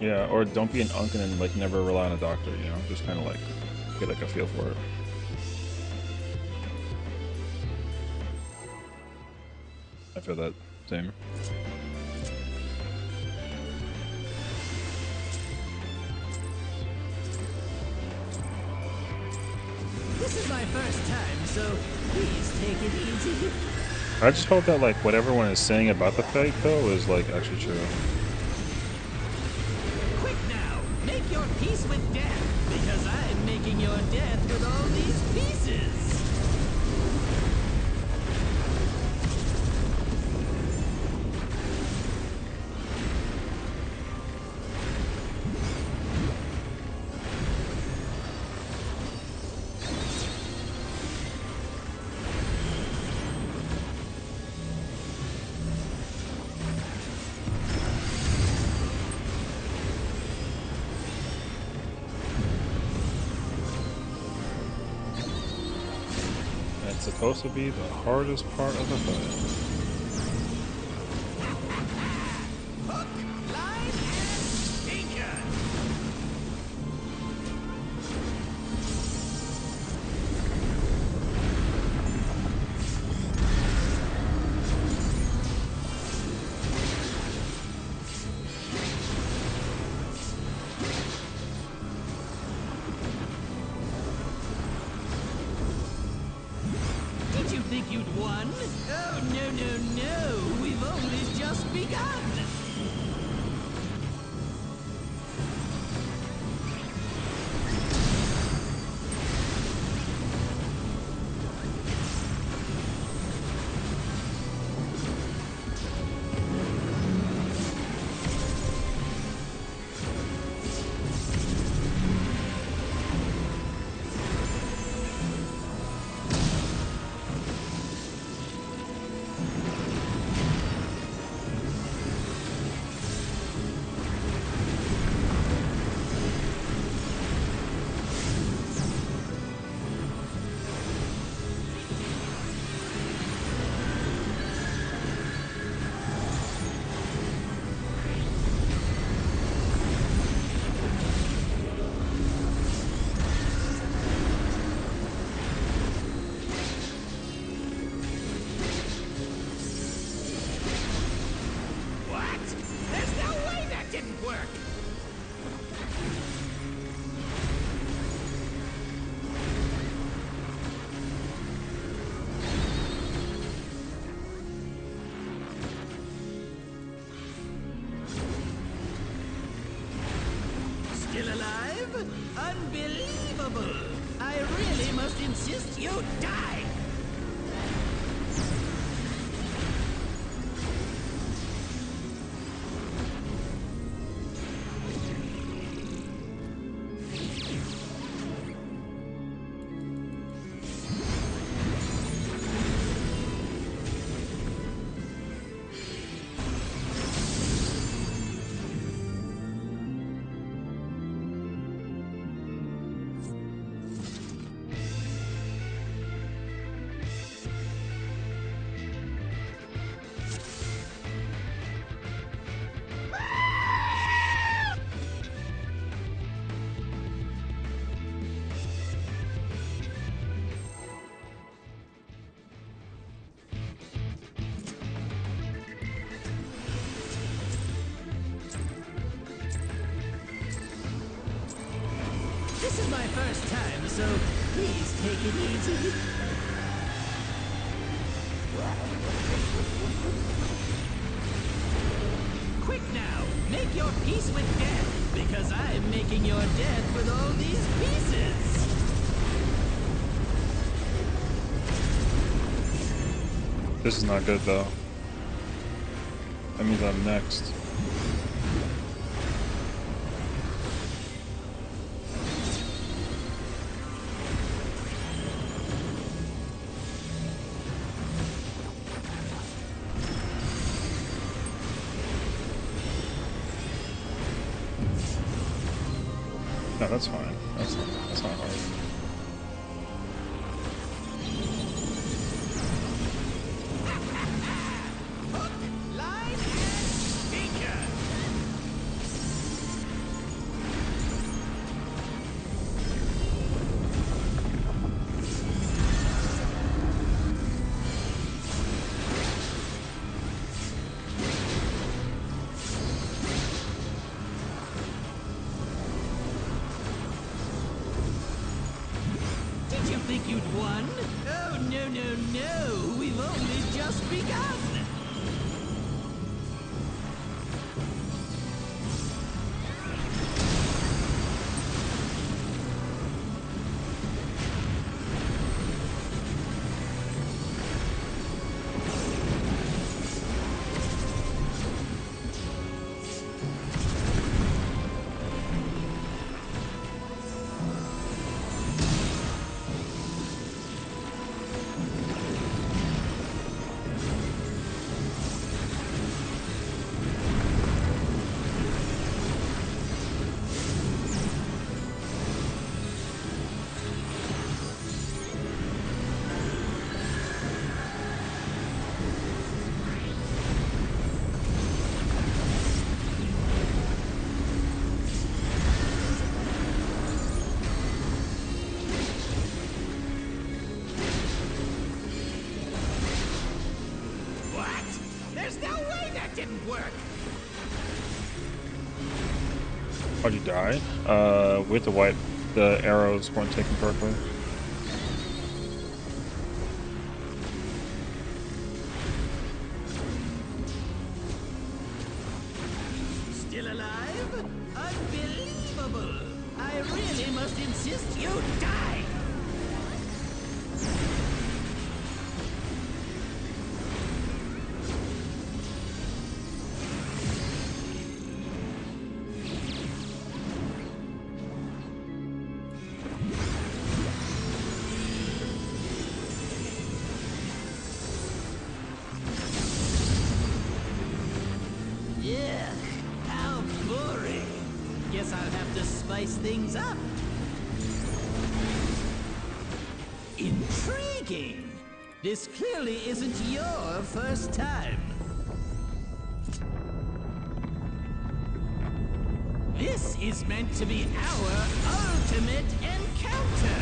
Yeah, or don't be an unkin and like never rely on a doctor. You know, just kind of like get like a feel for it. I feel that same. This is my first time, so please take it easy. I just hope that like what everyone is saying about the fight though is like actually true. Quick now, make your peace with death, because I'm making your death with all these pieces. It's supposed to be the hardest part of the fight. Hook, line, and sinker. Did you think you'd won? Oh, no, no, no. We've only just begun. insist you die! This is my first time, so please take it easy. Quick now, make your peace with death, because I'm making your death with all these pieces. This is not good though. That means I'm next. No, that's fine. That's not hard. Hook, line, and sinker. Did you think you'd won? Oh, no, no, no. We've only just begun. There's no way that didn't work! How'd you die? With the white, the arrows weren't taken correctly. Still alive? Unbelievable! I really must insist you die! Yeah, how boring. Guess I'll have to spice things up. Intriguing. This clearly isn't your first time. This is meant to be our ultimate encounter.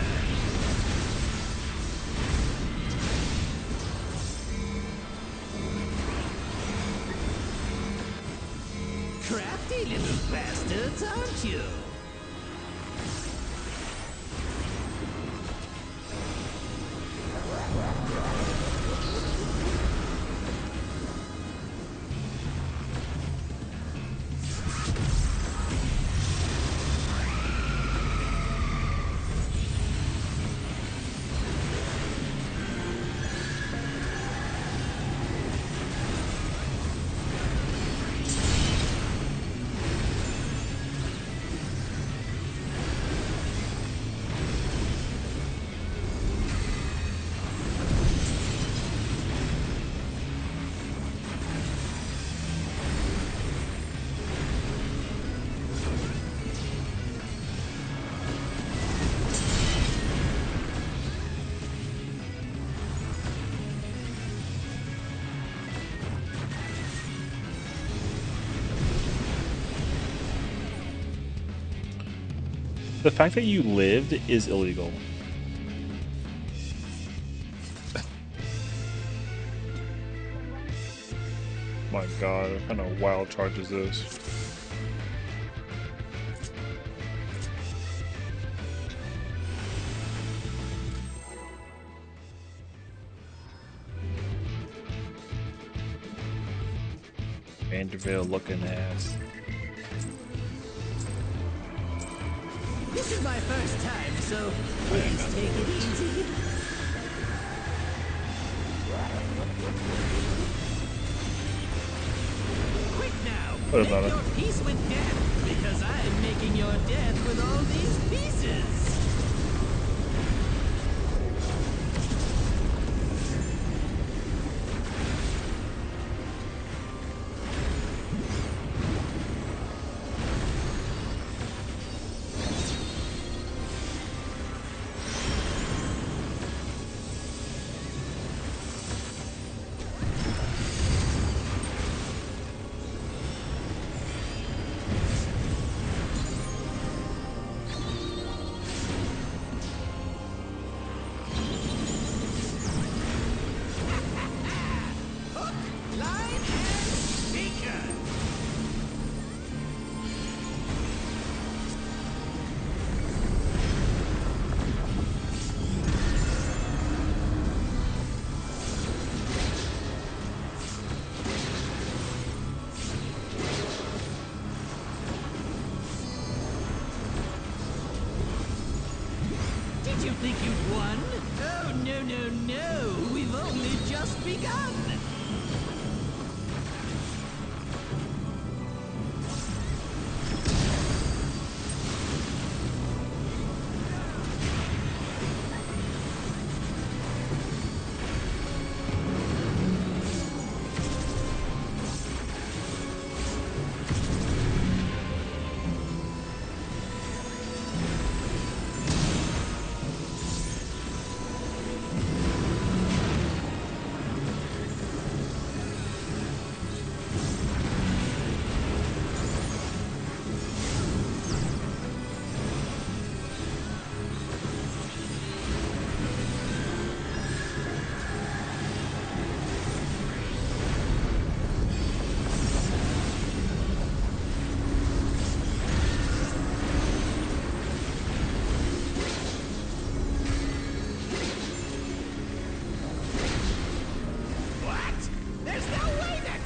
Crafty little bastards, aren't you? The fact that you lived is illegal. My god, what kind of wild charge is this? Vanderbilt looking ass. This is my first time, so please take it easy. Quick now! What Make about it? your peace with death, because I'm making your death with all these pieces! Did you think you'd won? Oh, no, no, no! We've only just begun!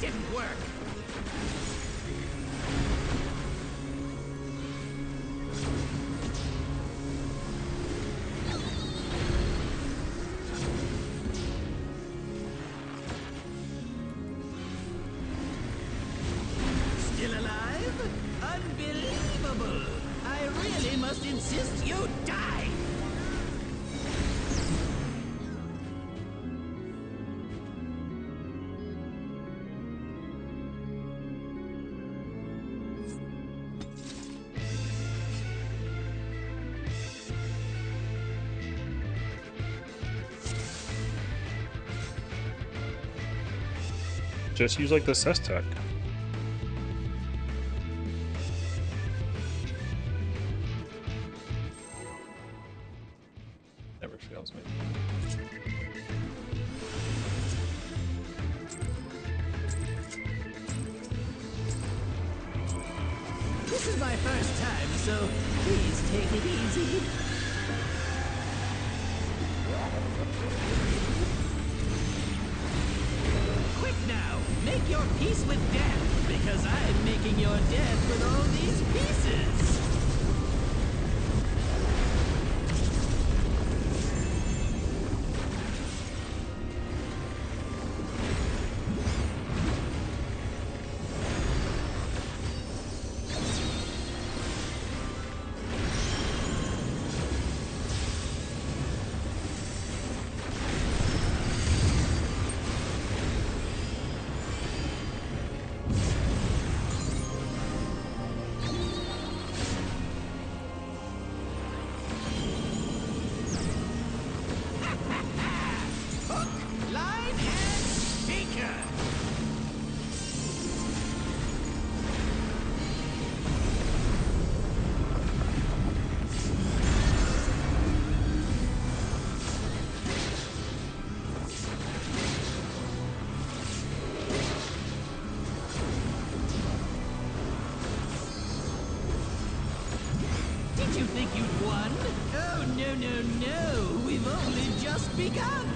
Didn't work. Still alive? Unbelievable! I really must insist you die! Just use like the Cess tech. Never fails me. This is my first time, so please take it easy. Quick now! Make your peace with death, because I'm making your death with all these pieces! begun!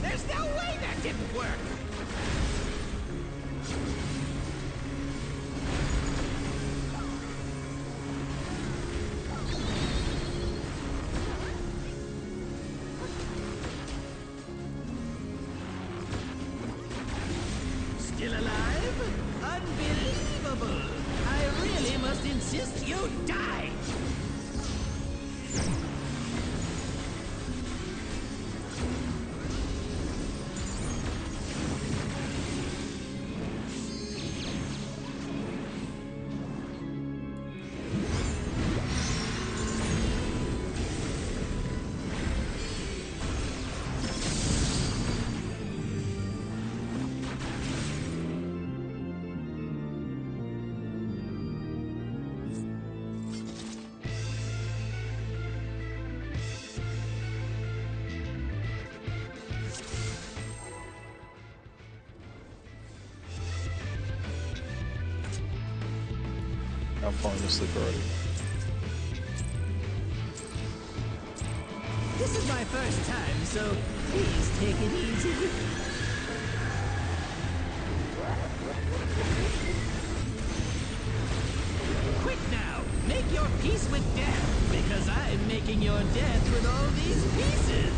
There's no way that didn't work! Still alive? Unbelievable! I really must insist you die! I'm falling asleep already. This is my first time, so please take it easy. Quick now! Make your peace with death, because I'm making your death with all these pieces!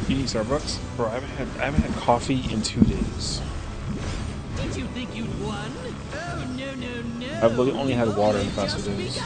You need Starbucks? Bro, I haven't had coffee in 2 days. Did you think you'd won? Oh no no no! I've literally only had water in the past 2 days.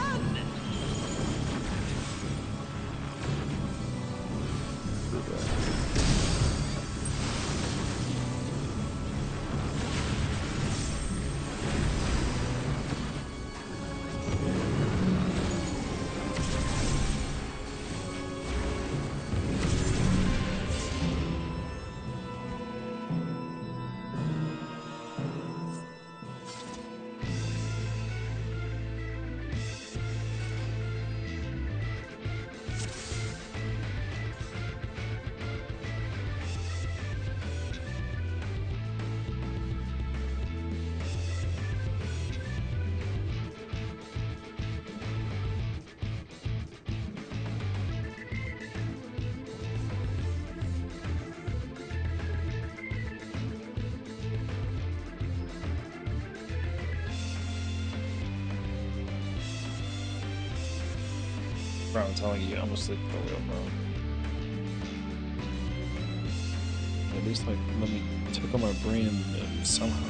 Bro, I'm telling you, I'm asleep for real, bro. At least, like, let me tickle my brain somehow.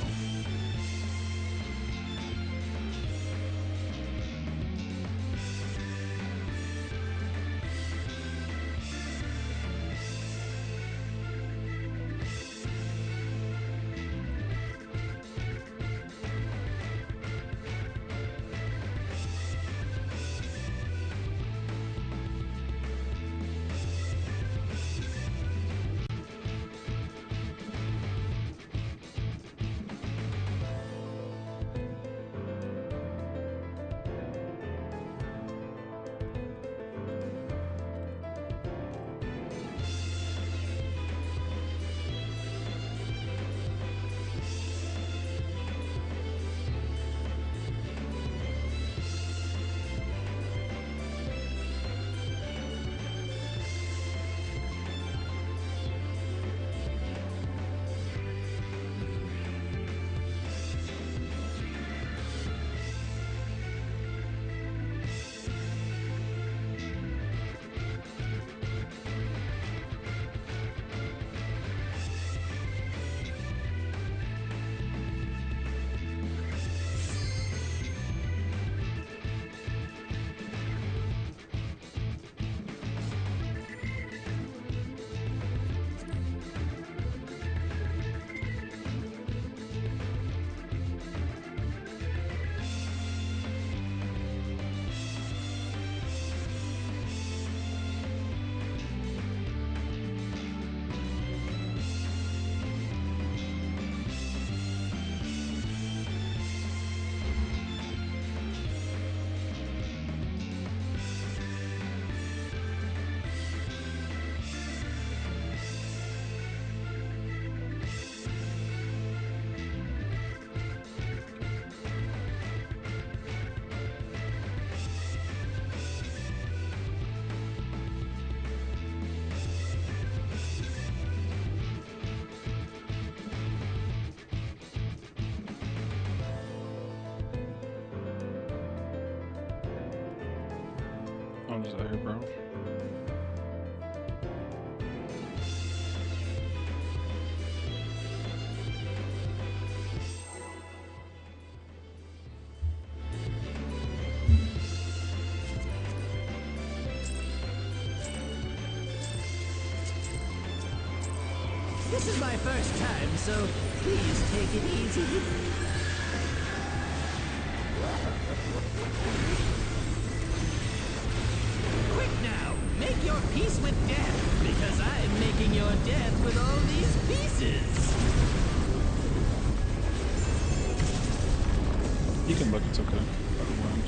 items out here, bro. This is my first time, so please take it easy. Quick now, make your peace with death, because I'm making your death with all these pieces. You can look, it's okay. I don't mind.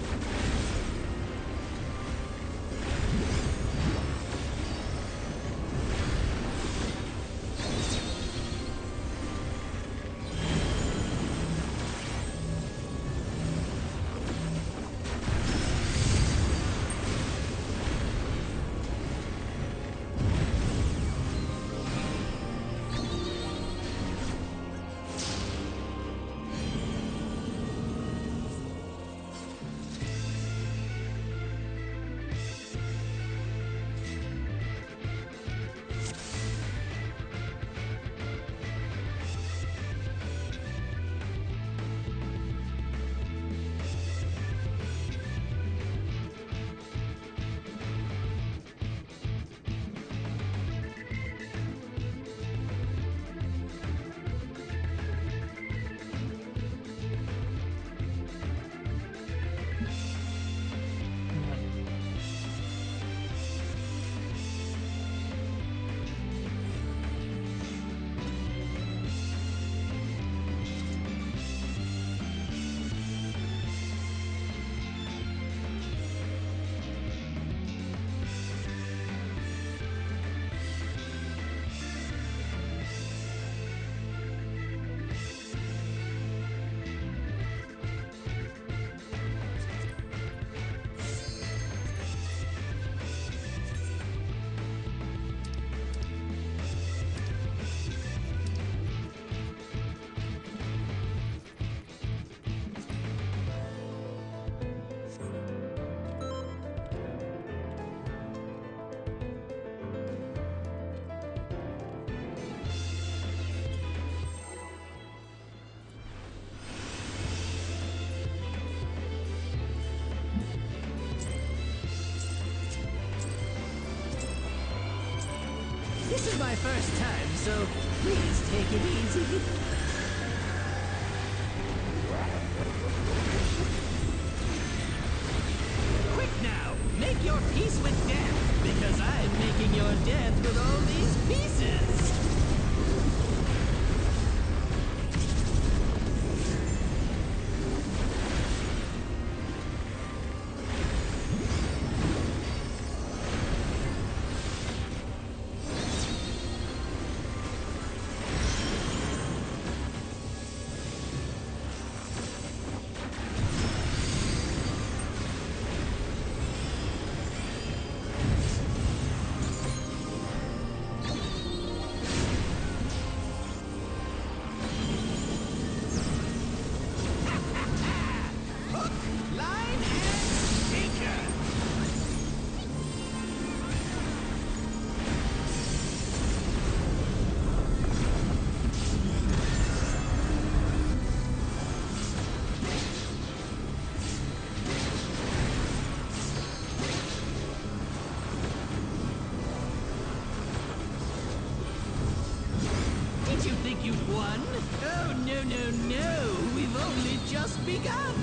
This is my first time, so please take it easy. Quick now, make your peace with death, because I'm making your death with all these pieces. Line and sinker. Did you think you'd won? Oh, no, no, no. We've only just begun.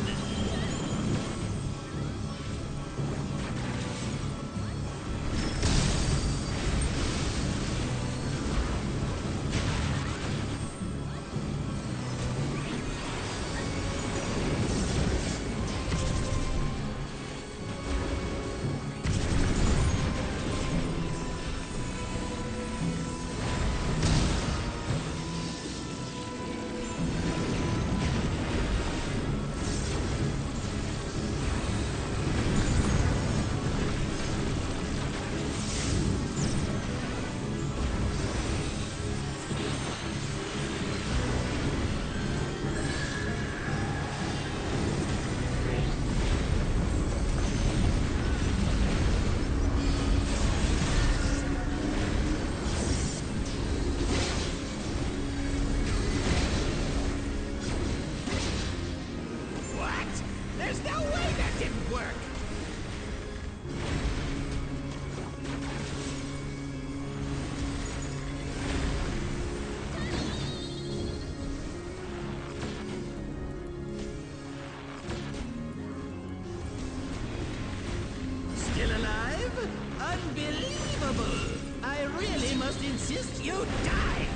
just insist you die!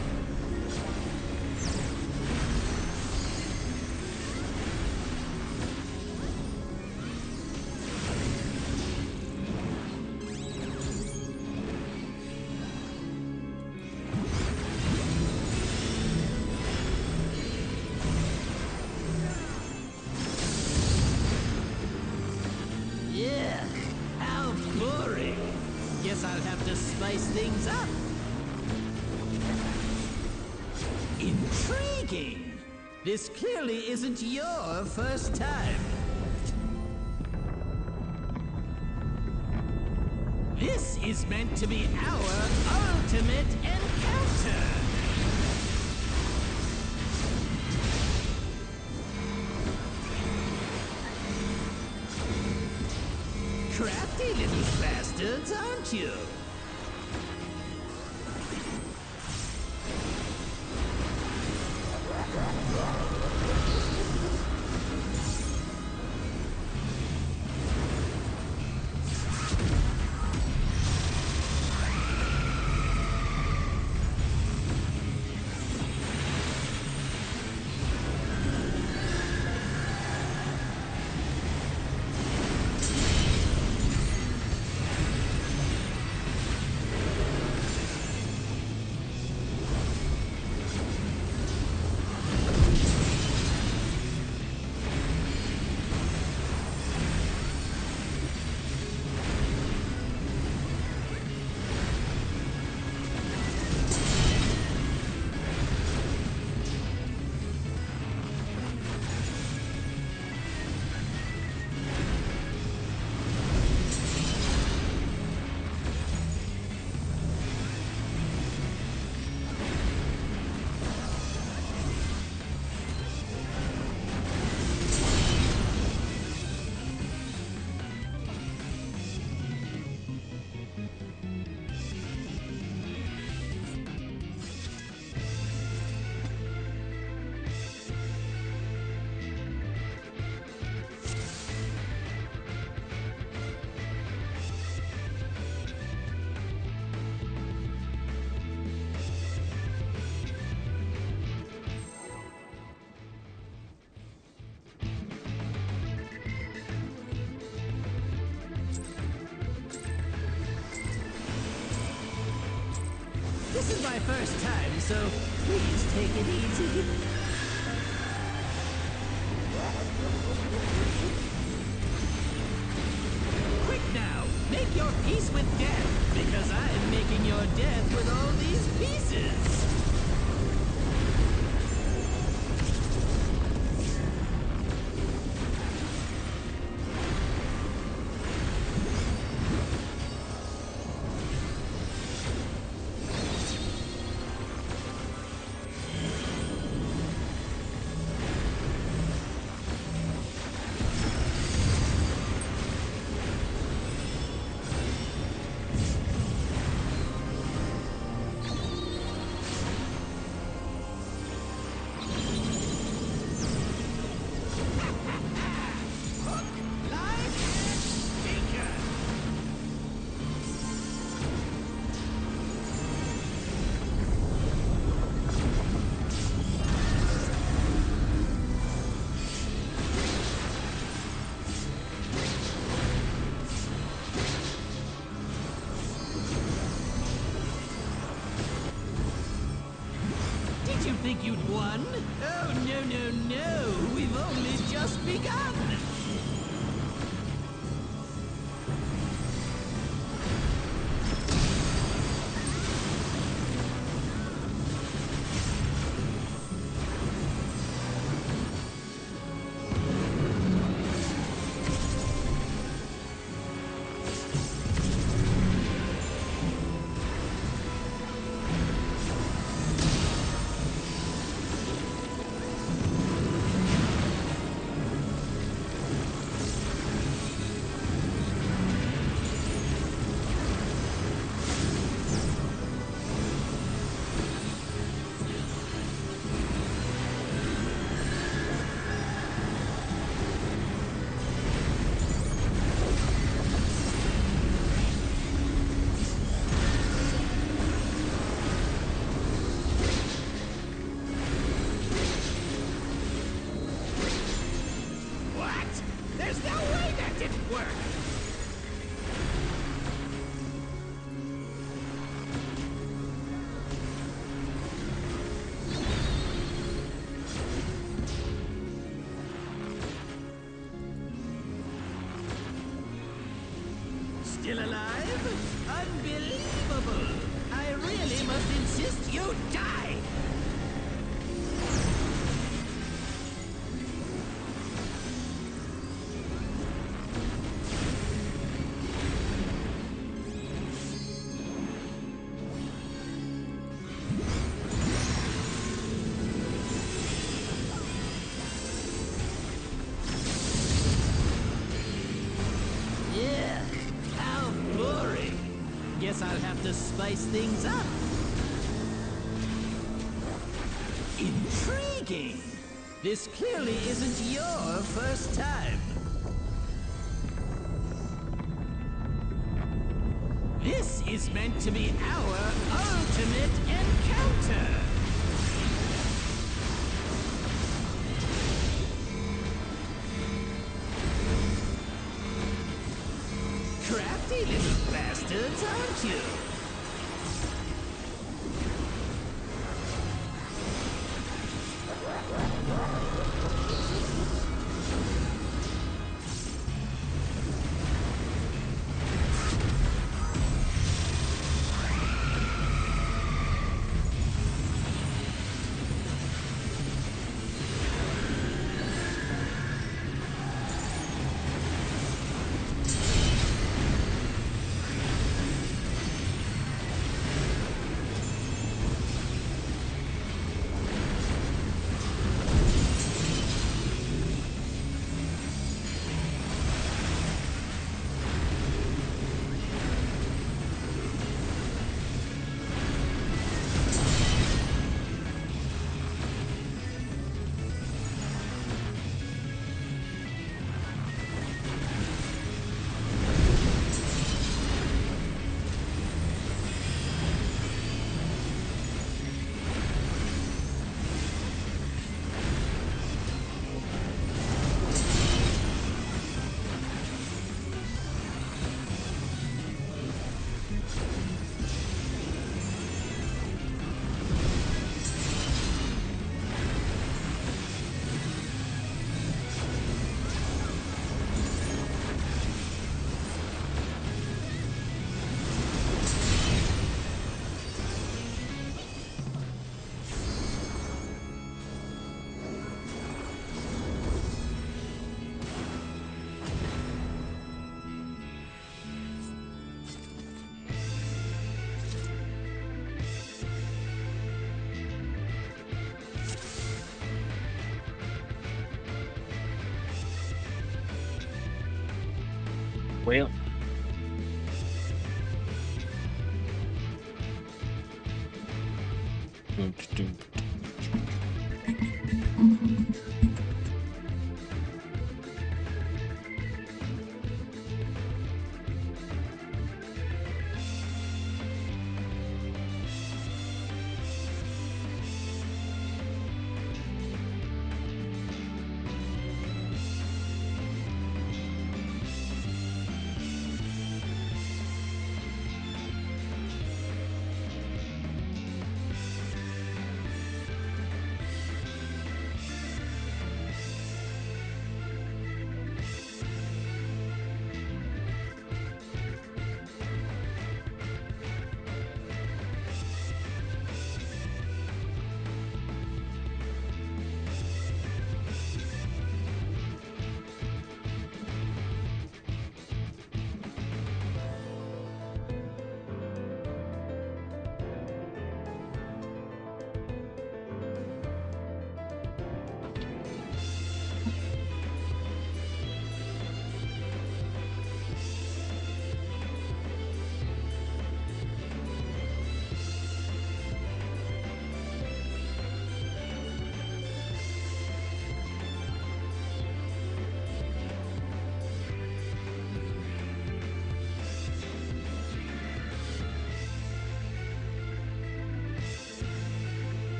Yeah, how boring. Guess I'll have to spice things up. Intriguing. This clearly isn't your first time. This is meant to be our ultimate encounter. Crafty little bastards, aren't you? This is my first time, so please take it easy. Quick now, make your peace with death, because I'm making your death with all these pieces. Did you think you'd won? Oh, no, no, no. We've only just begun. work. Still alive? Unbelievable! I really must insist you die! Yeah, how boring. Guess I'll have to spice things up. Intriguing. This clearly isn't your first time. This is meant to be our ultimate encounter. Crafty little bastards, aren't you? Well,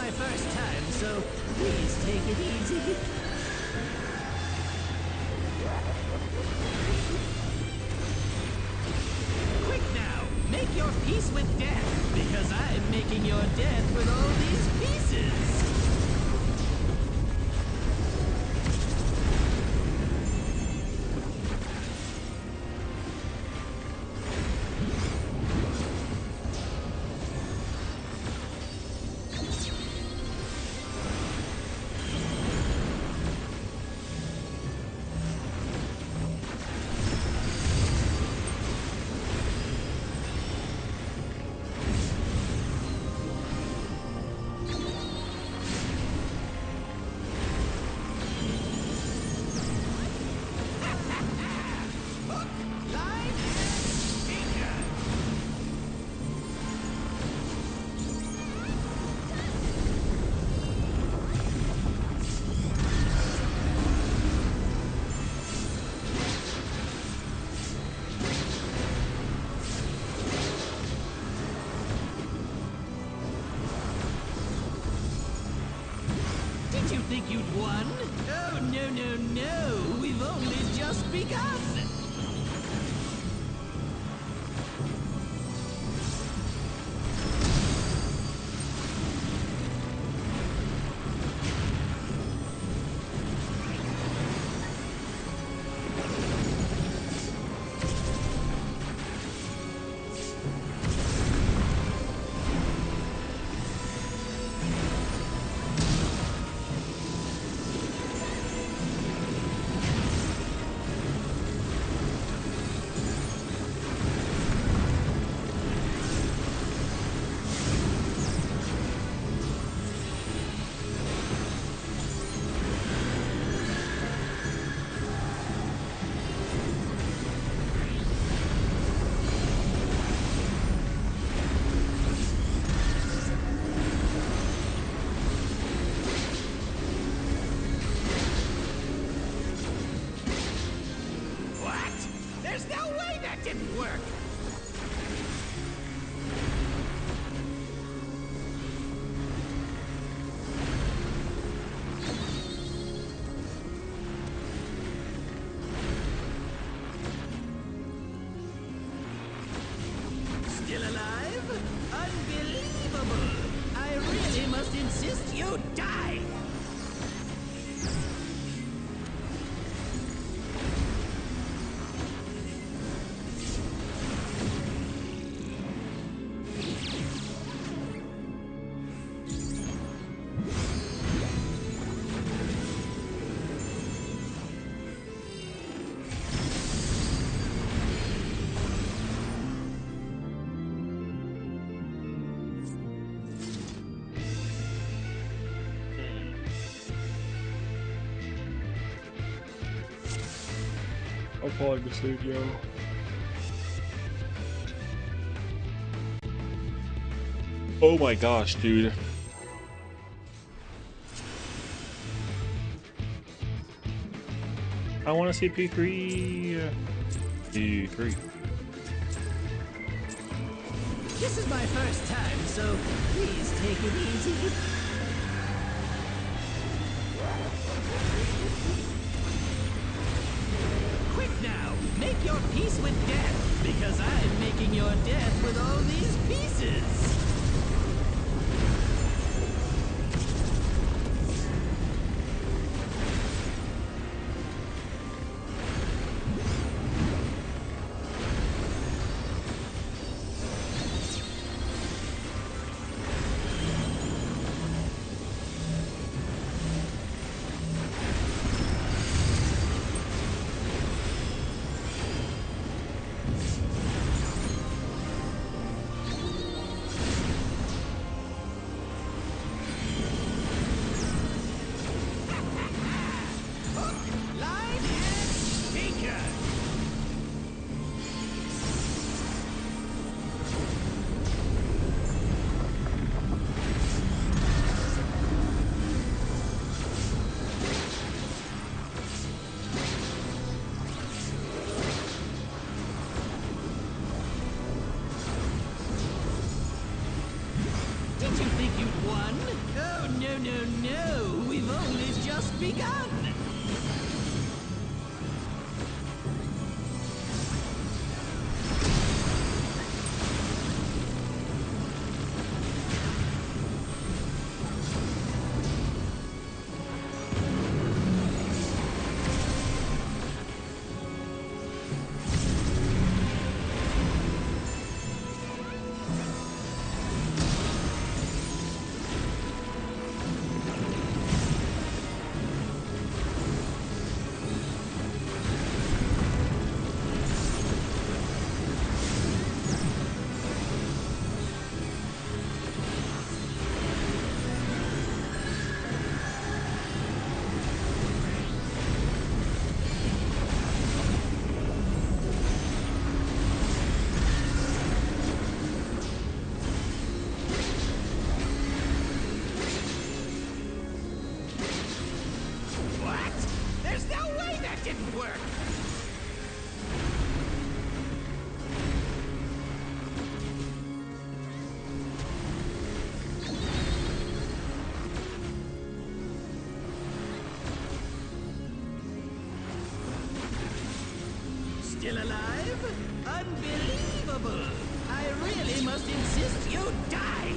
my first time, so please take it easy. Quick now, make your peace with death, because I'm making your death with all these pieces. Did you think you'd won? Oh, no, no, no. We've only just begun. There's no way that didn't work! Still alive? Unbelievable! I really must insist you die! I'm falling asleep, yo. Oh my gosh, dude. I want to see P3. P3. This is my first time, so please take it easy. Quick now, make your peace with death, because I'm making your death with all these pieces. begun. Didn't work. Still alive? Unbelievable! I really must insist you die!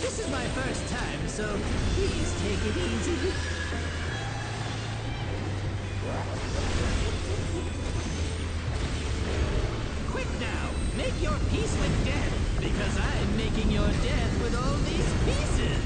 This is my first time, so please take it easy. Quick now! Make your peace with death, because I'm making your death with all these pieces!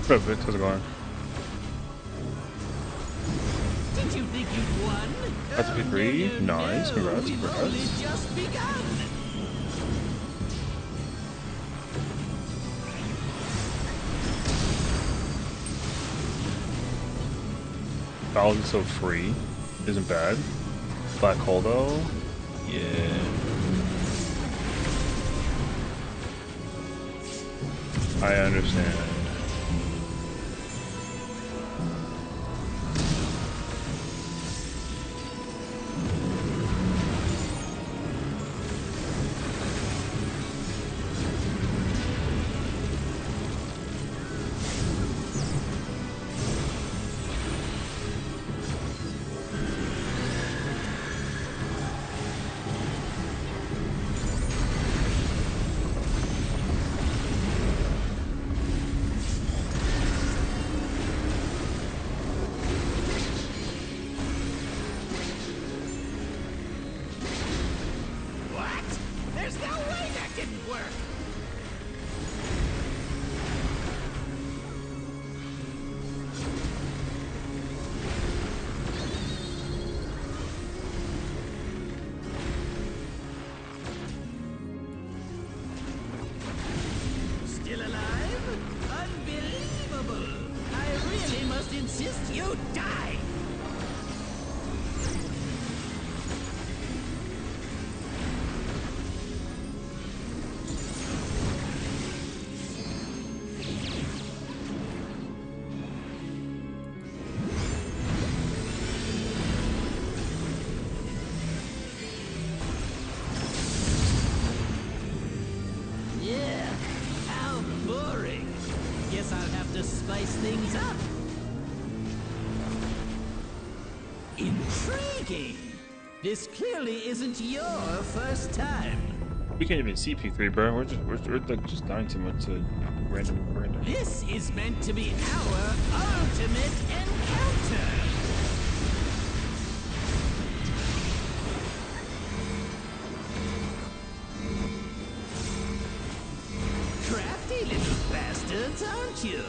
What's up, Vic? How's it going? Did you think you'd won? That's a free. Nice. Congrats. We've Congrats. only just begun. Valve is so free. Isn't bad. Black hole though. Yeah. I understand. insist you die! Yeah, how boring. Guess I'll have to spice things up. Intriguing! This clearly isn't your first time. We can't even see P3, bro. We're like just dying too much to random. This is meant to be our ultimate encounter. Crafty little bastards, aren't you?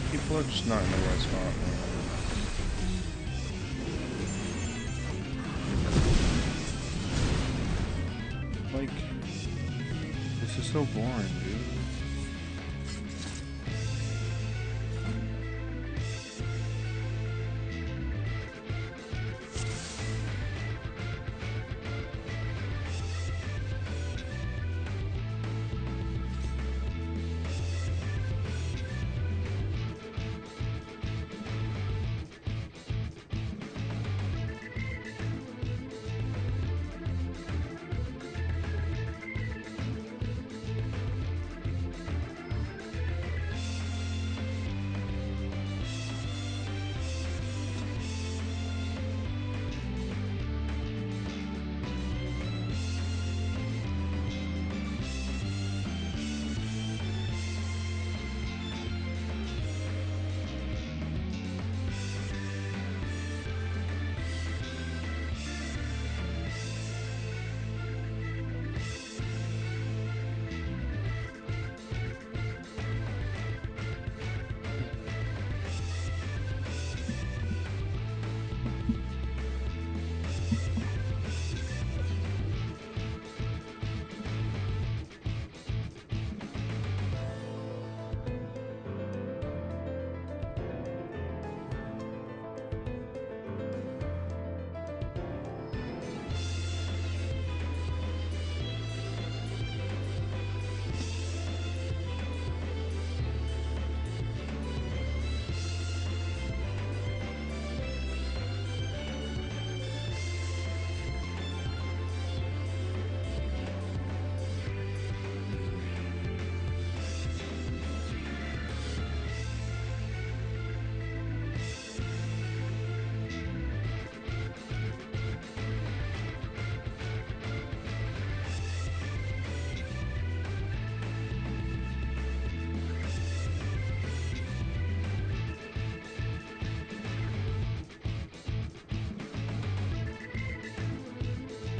People are just not in the right spot, man. Like, this is so boring, dude.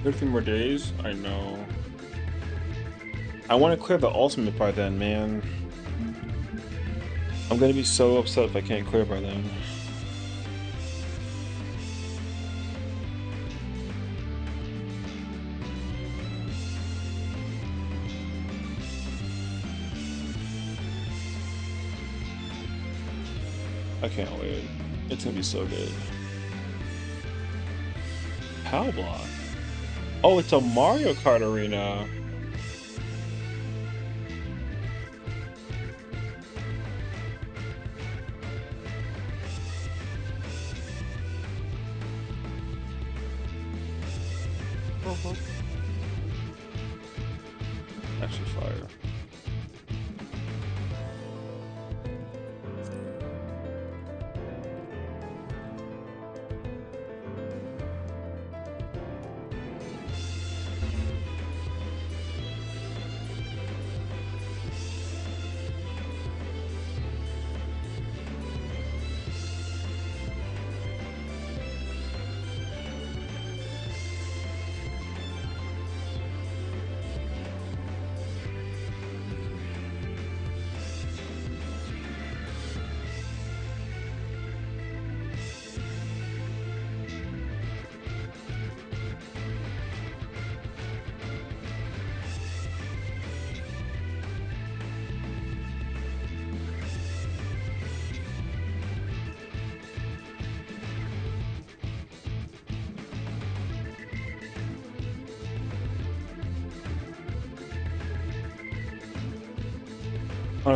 There are 3 more days? I know. I want to clear the ultimate by then, man. I'm gonna be so upset if I can't clear by then. I can't wait. It's gonna be so good. PAL block. Oh, it's a Mario Kart arena. Actually, fire.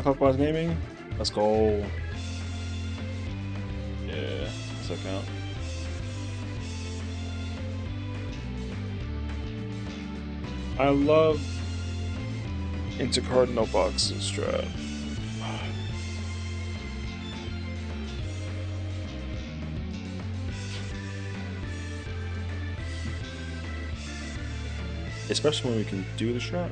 Clockwise gaming. Let's go. Yeah, does that count? I love intercardinal boxes strat. Especially when we can do the strat.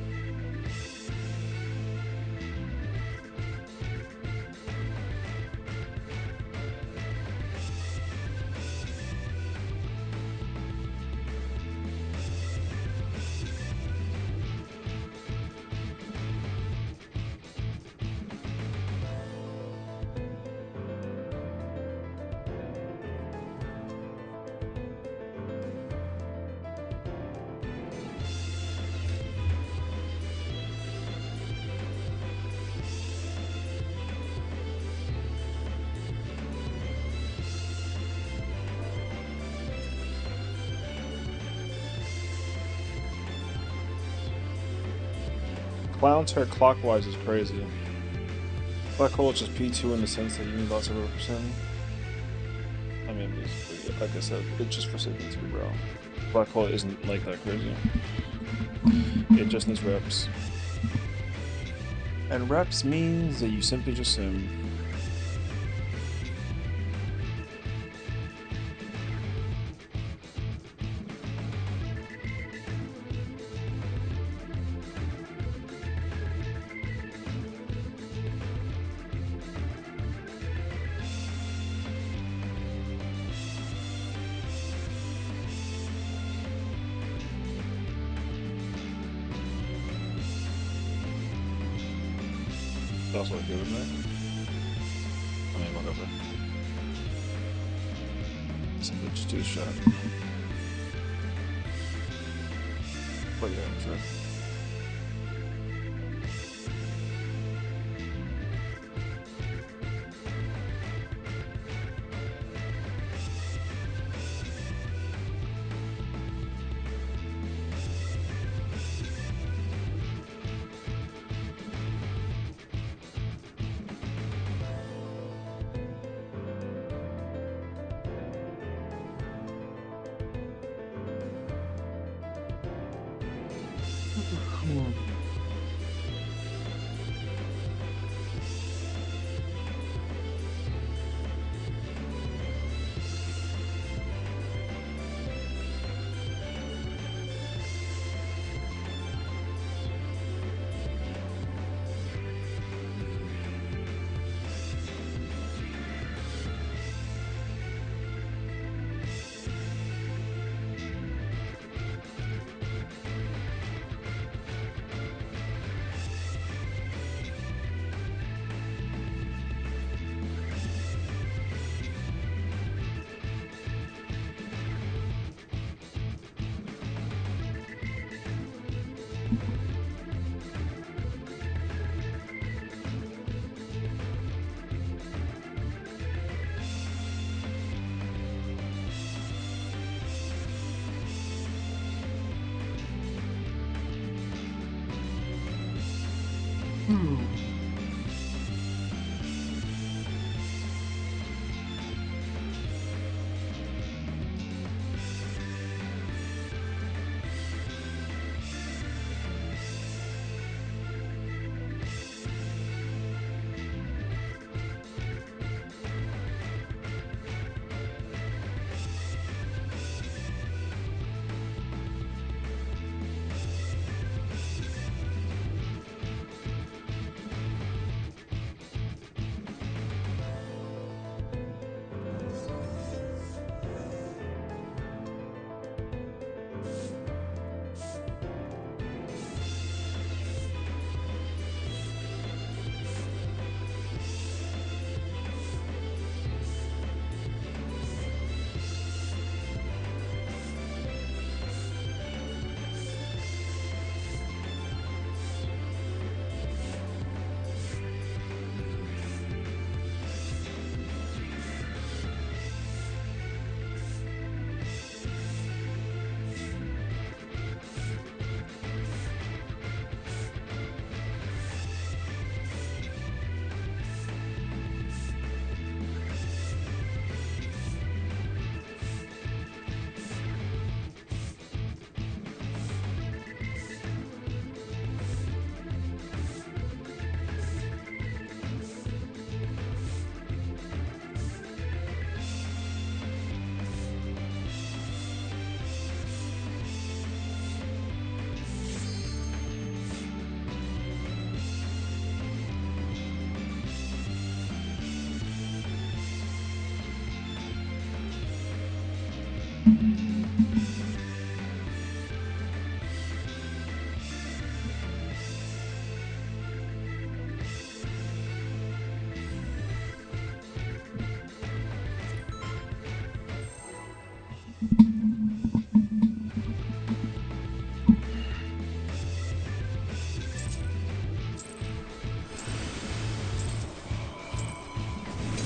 Clown's hair clockwise is crazy. Black hole is just P2 in the sense that you need lots of representing. I mean, basically, like I said, it's just for safety, bro. Black hole isn't like that crazy. It just needs reps. And reps means that you simply just sim. Also a good one. I mean, whatever. Simply just do a shot. But yeah, sure.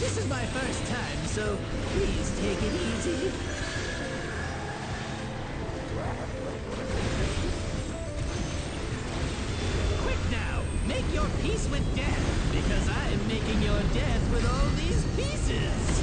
This is my first time, so please take it easy. Quick now! Make your peace with death, because I am making your death with all these pieces!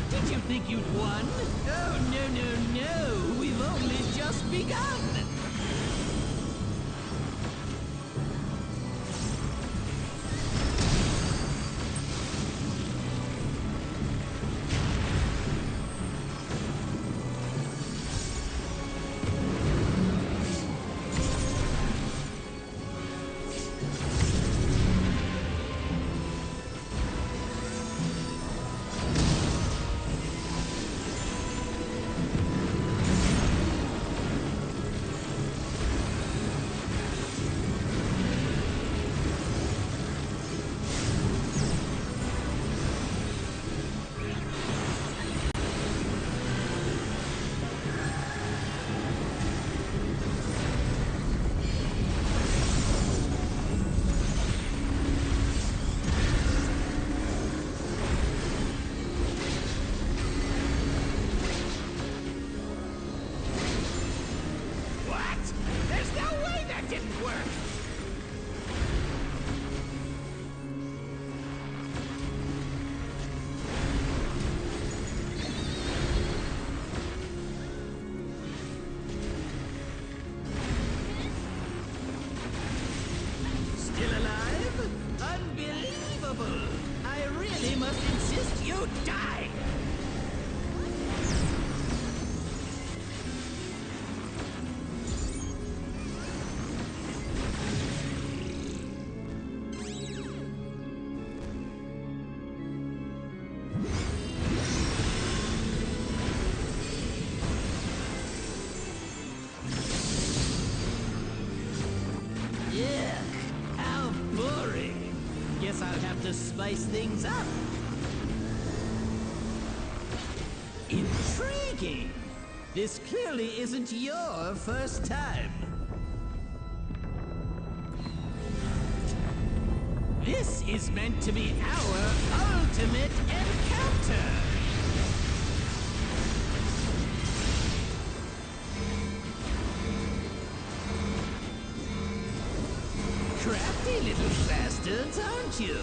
Did you think you'd won? Oh, no, no, no! We've only just begun! to spice things up. Intriguing! This clearly isn't your first time. This is meant to be our ultimate encounter! Crafty little bastards, aren't you?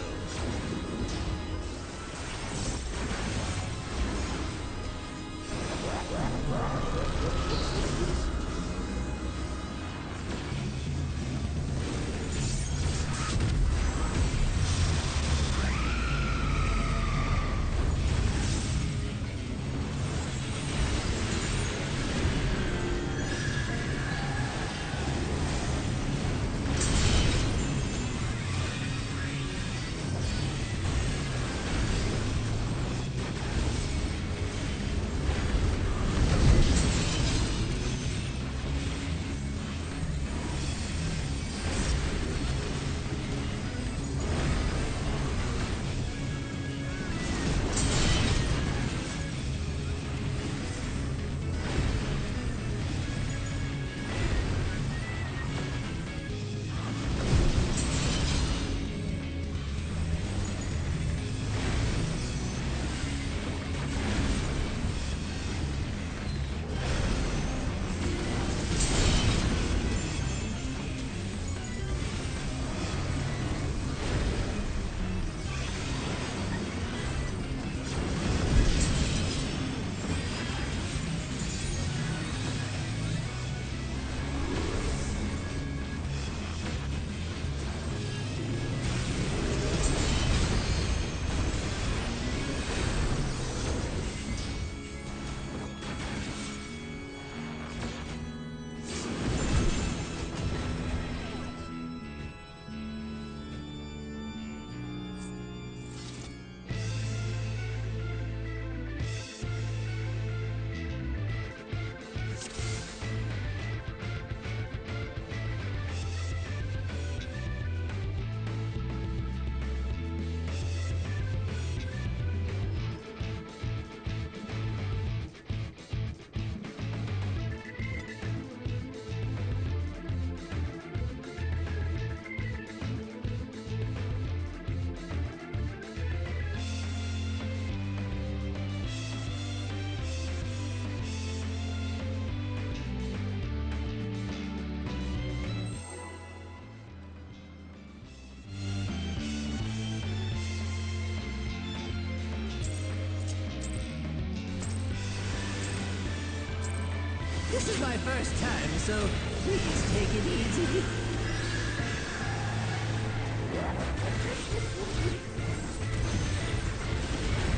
This is my first time, so please take it easy.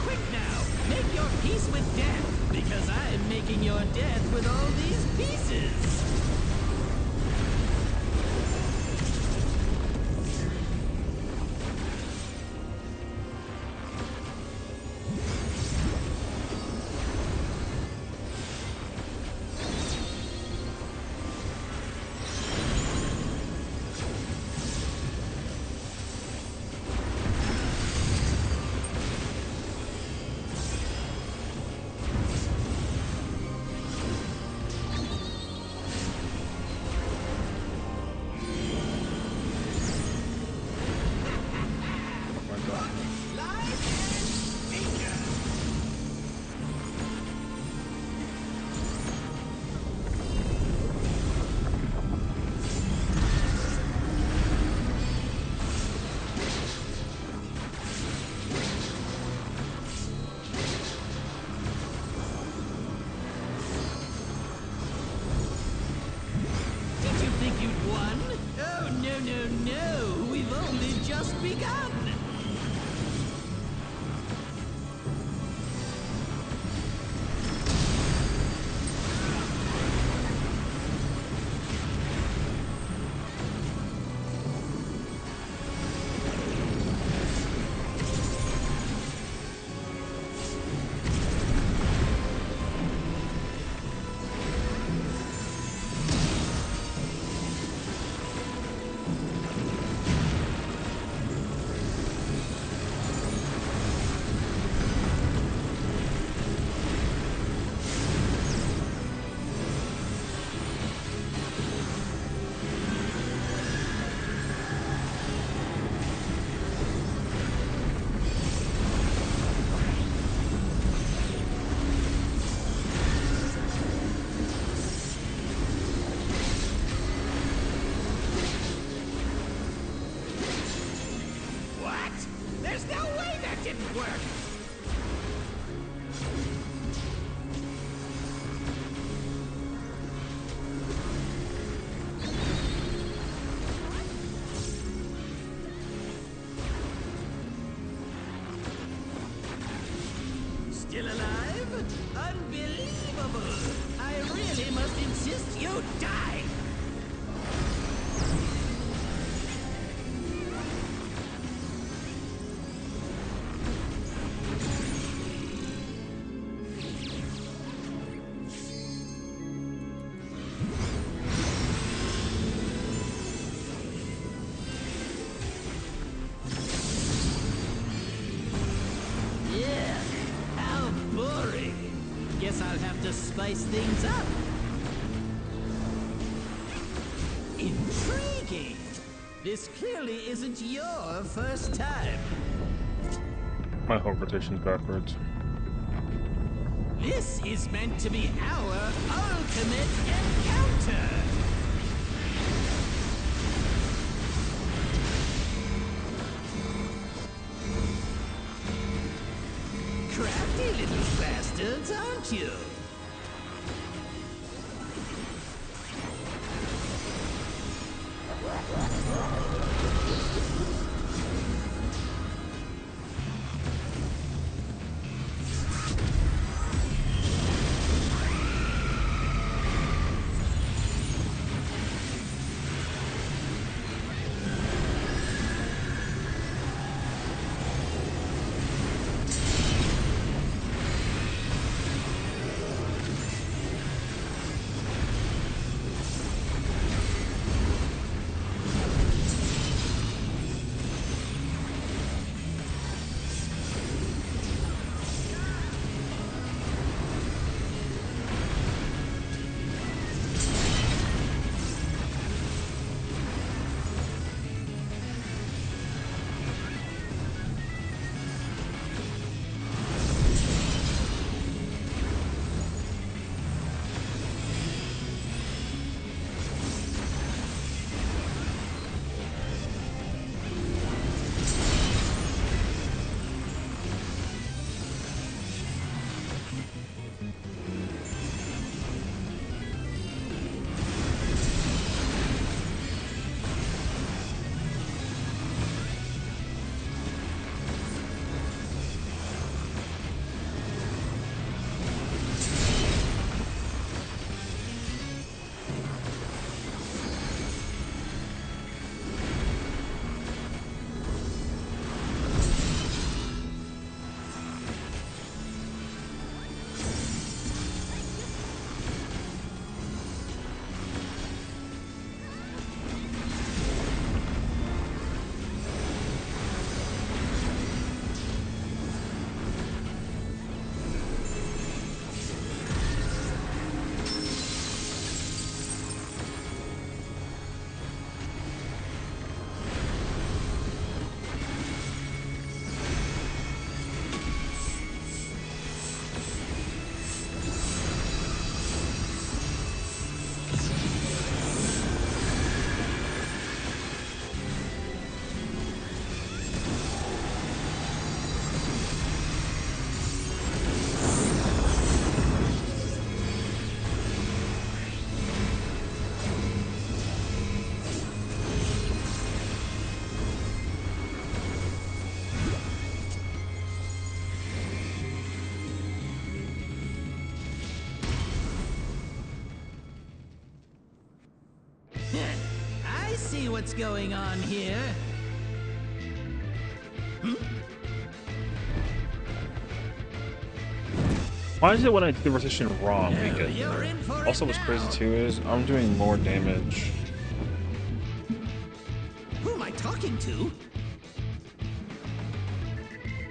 Quick now! Make your peace with death, because I'm making your death with all these pieces! No, we've only just begun! just insist you die! Yeah, how boring. Guess I'll have to spice things up. Intriguing. This clearly isn't your first time. My whole rotation's backwards. This is meant to be our ultimate encounter. Crafty little bastards, aren't you? I see what's going on here. Why is it when I do the rotation wrong? We get You're in for it also, what's now. crazy too is I'm doing more damage. Who am I talking to?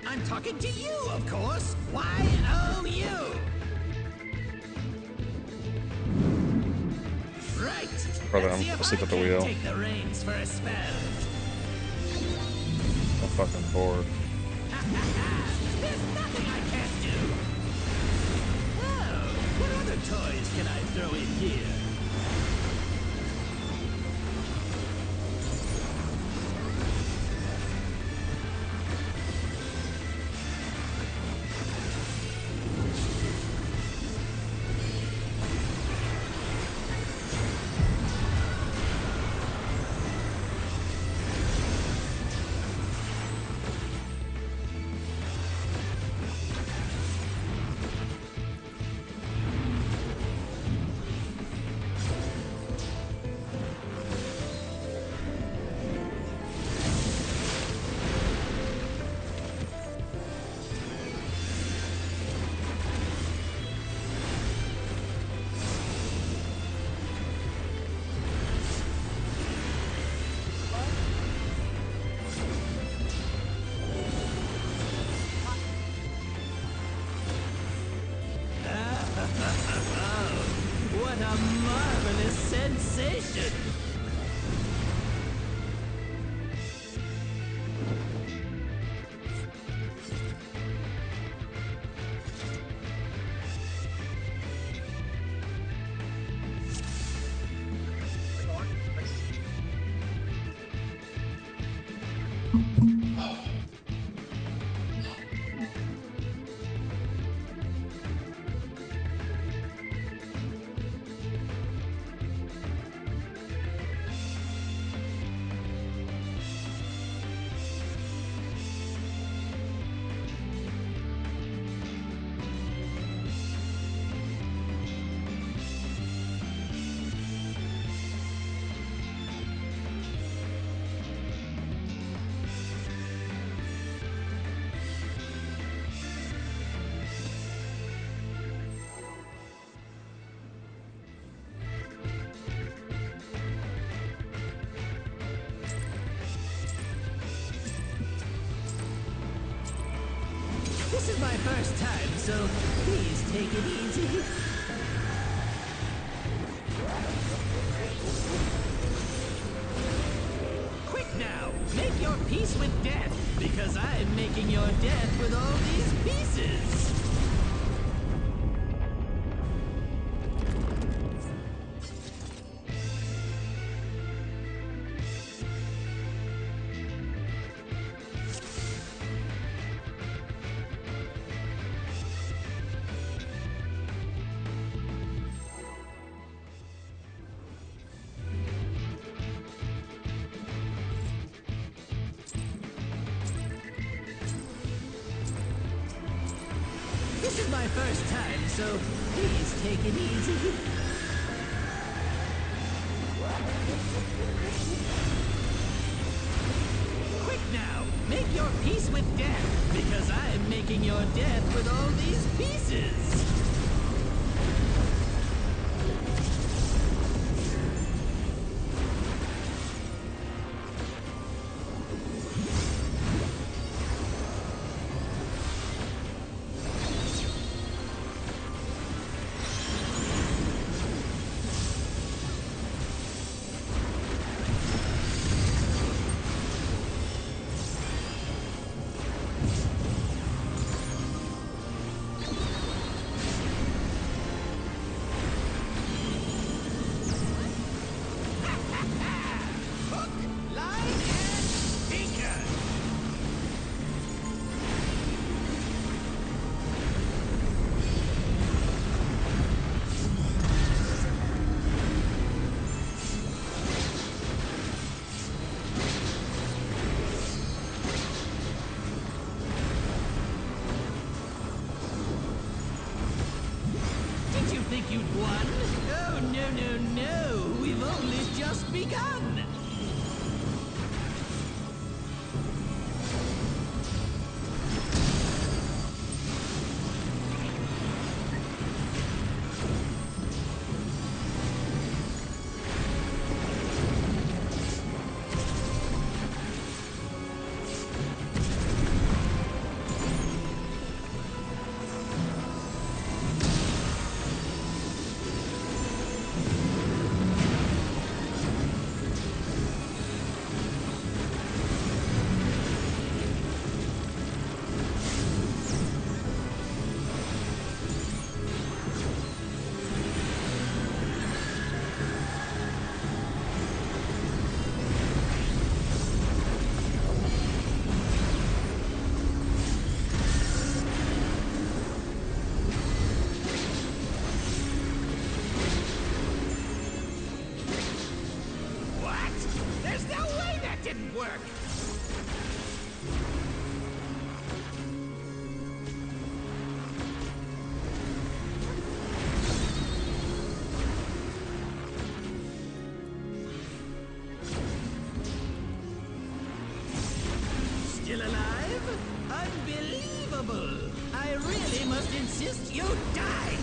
I'm talking to you, of course. Y-O-U. Right. Brother, Let's I'm see if asleep I at the can wheel. take the reins for a spell. I'm fucking bored. There's nothing I can't do. Oh, what other toys can I throw in here? sensation! This is my first time, so please take it easy. Quick now, make your peace with death, because I'm making your death with all these pieces. This is my first time, so please take it easy. Quick now, make your peace with death, because I'm making your death with all these pieces. Think you'd won? Oh, no, no, no! We've only just begun! Didn't work! Still alive? Unbelievable! I really must insist you die!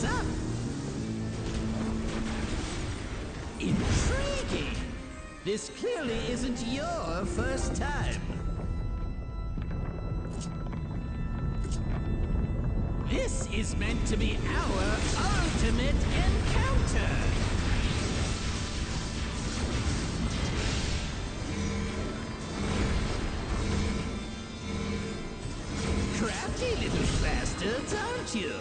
What's up? Intriguing! This clearly isn't your first time. This is meant to be our ultimate encounter! Crafty little bastards, aren't you?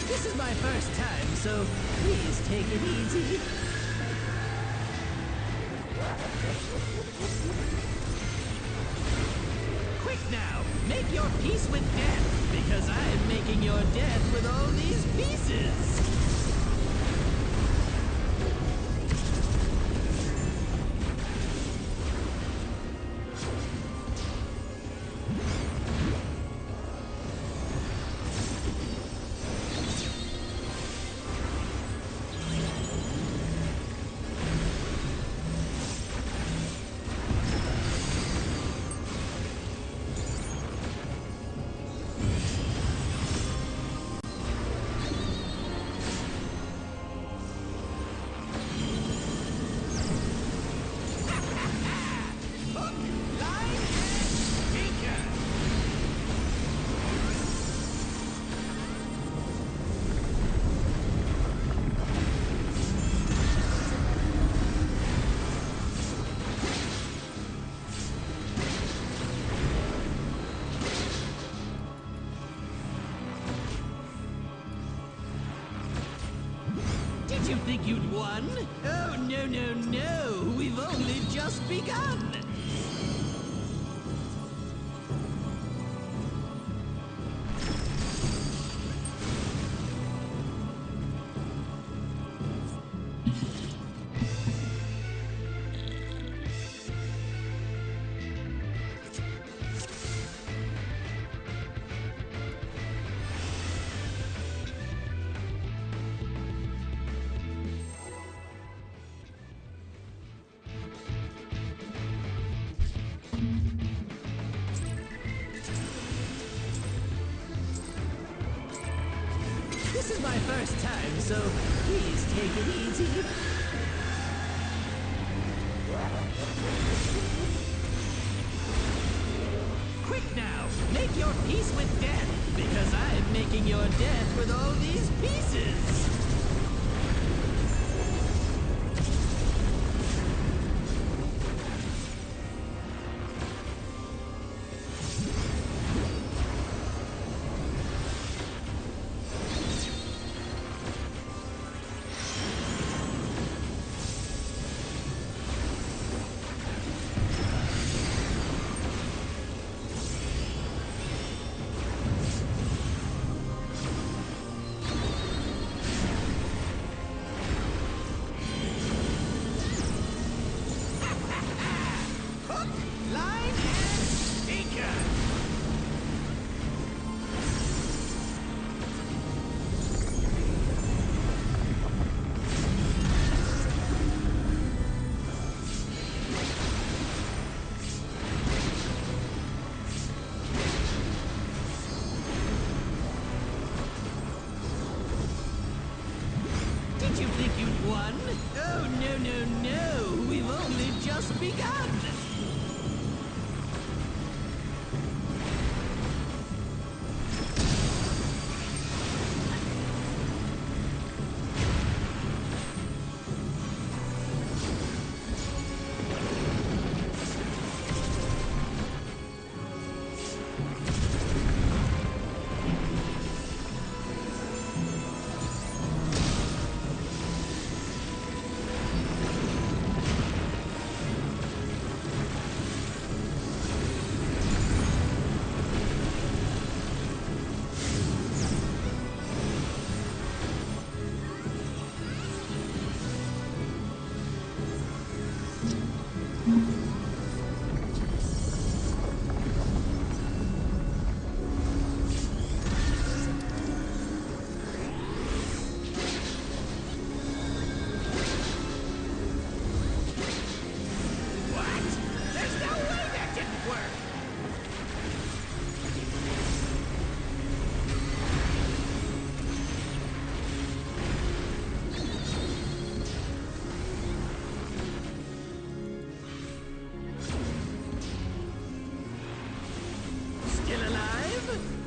This is my first time, so please take it easy. Quick now, make your peace with death, because I'm making your death with all these pieces. think you'd won? Oh, no, no, no. We've only just begun. This is my first time, so please take it easy. Quick now, make your peace with death, because I'm making your death with all these pieces. Did you think you'd won? Oh, no, no, no. We've only just begun.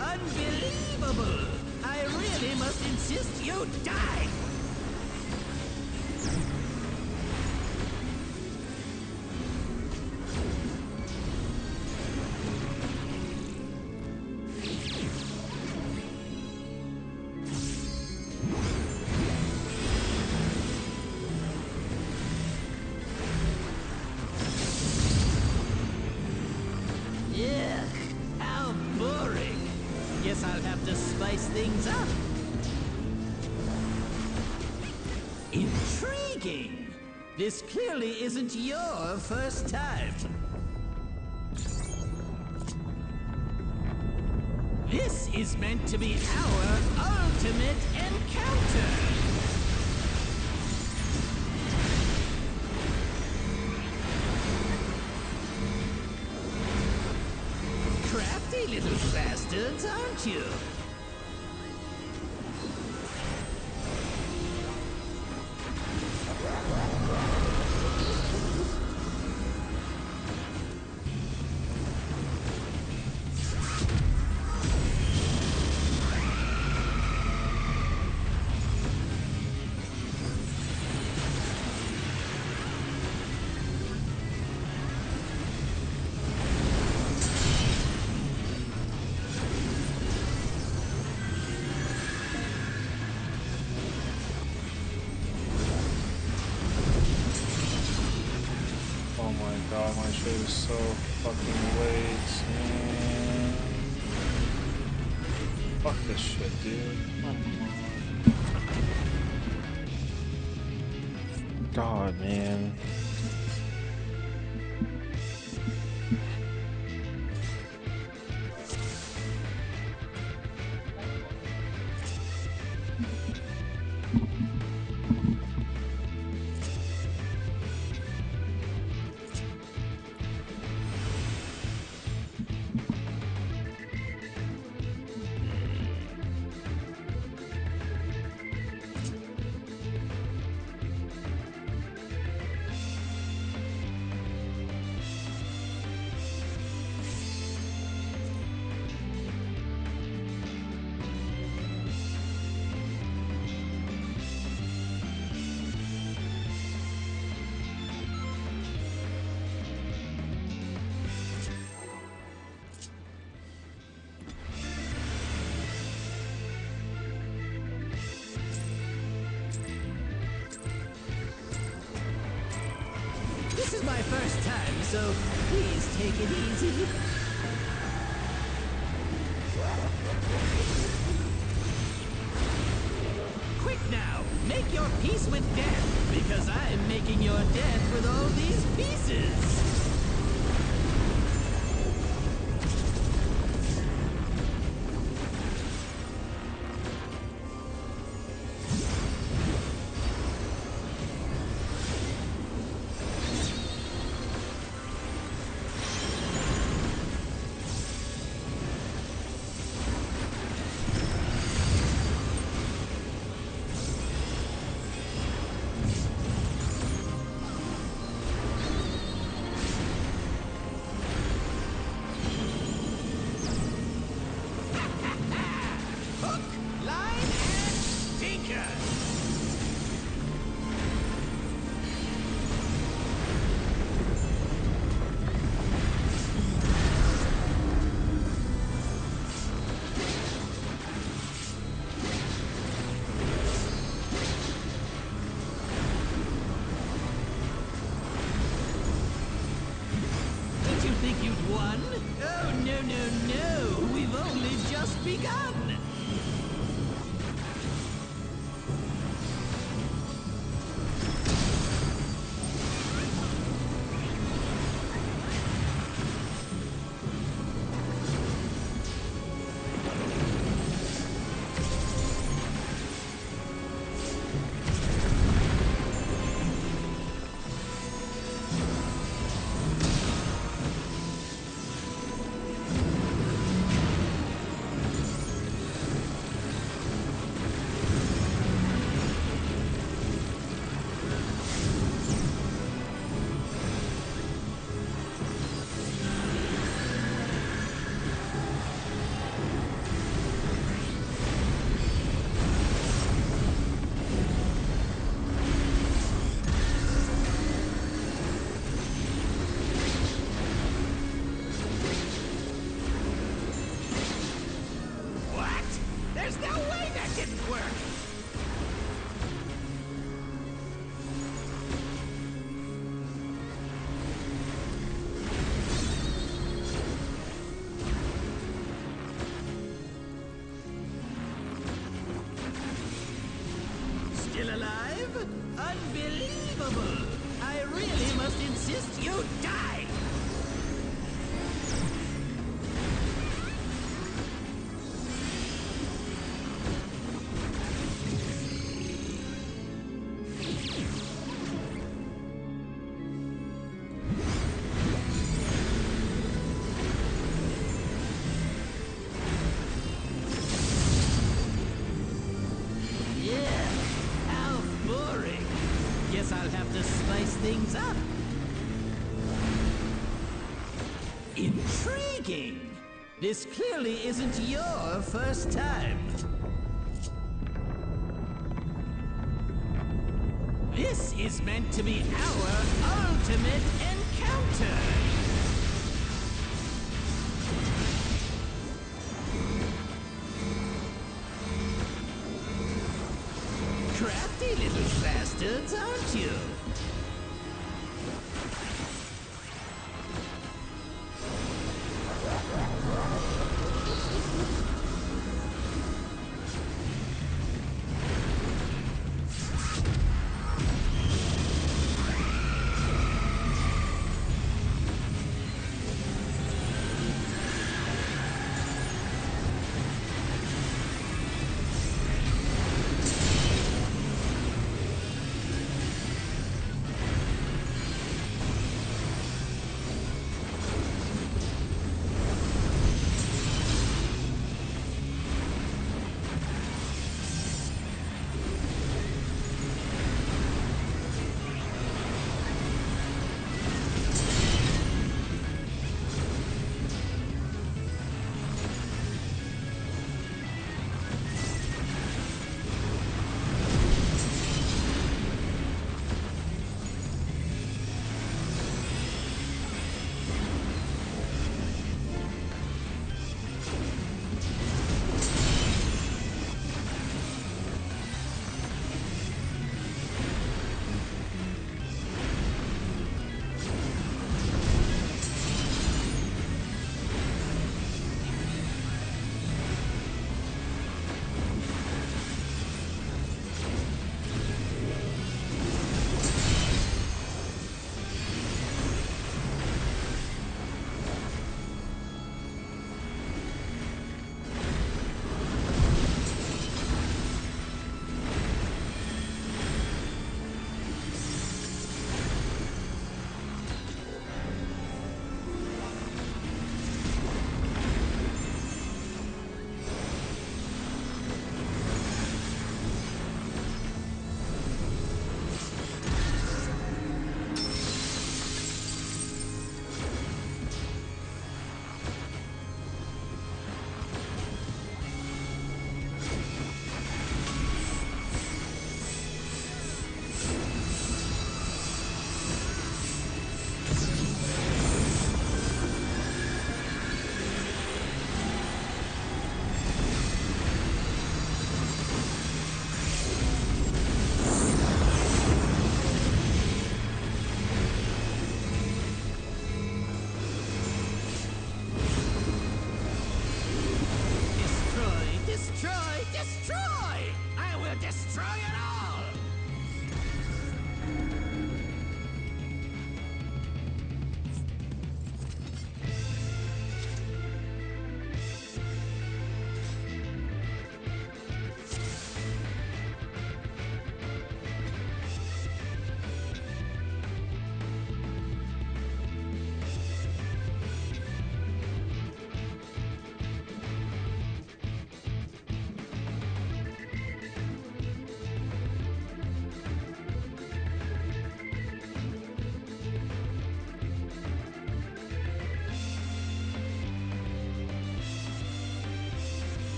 Unbelievable! I really must insist you die! Yeah, how boring! Guess I'll have to spice things up. Intriguing! This clearly isn't your first time. This is meant to be our ultimate encounter! Crafty little bastards, aren't you? Oh my god, my shit is so fucking late, man. Fuck this shit, dude. Come on. God, man. This is my first time, so please take it easy. Quick now, make your peace with death, because I'm making your death with all these pieces. Think you'd won? Oh, no, no, no! We've only just begun! Still alive? Unbelievable! I really must insist you die! I'll have to spice things up. Intriguing! This clearly isn't your first time. This is meant to be our ultimate encounter! Crafty little bastards, aren't you?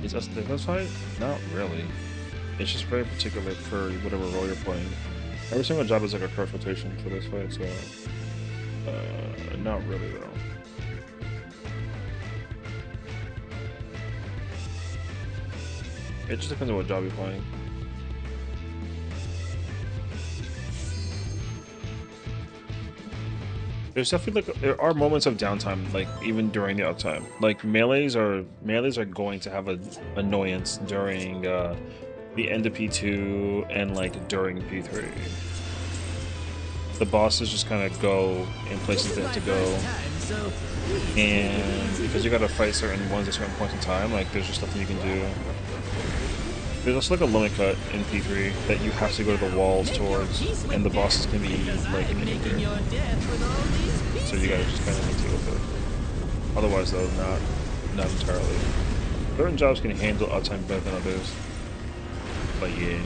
Is us diversified? Not really. It's just very particular for whatever role you're playing. Every single job is like a cross rotation for this fight, so not really though. It just depends on what job you're playing. There's definitely like there are moments of downtime, like even during the uptime. Like melees are going to have an annoyance during the end of P2 and like during P3. The bosses just kind of go in places they have to go, and because you gotta fight certain ones at certain points in time, like there's just nothing you can do. There's also like a limit cut in P3 that you have to go to the walls towards, and the bosses can be like anywhere. So you gotta just kind of deal with it. Otherwise, though, not entirely. Certain jobs can handle uptime better than others, but yeah.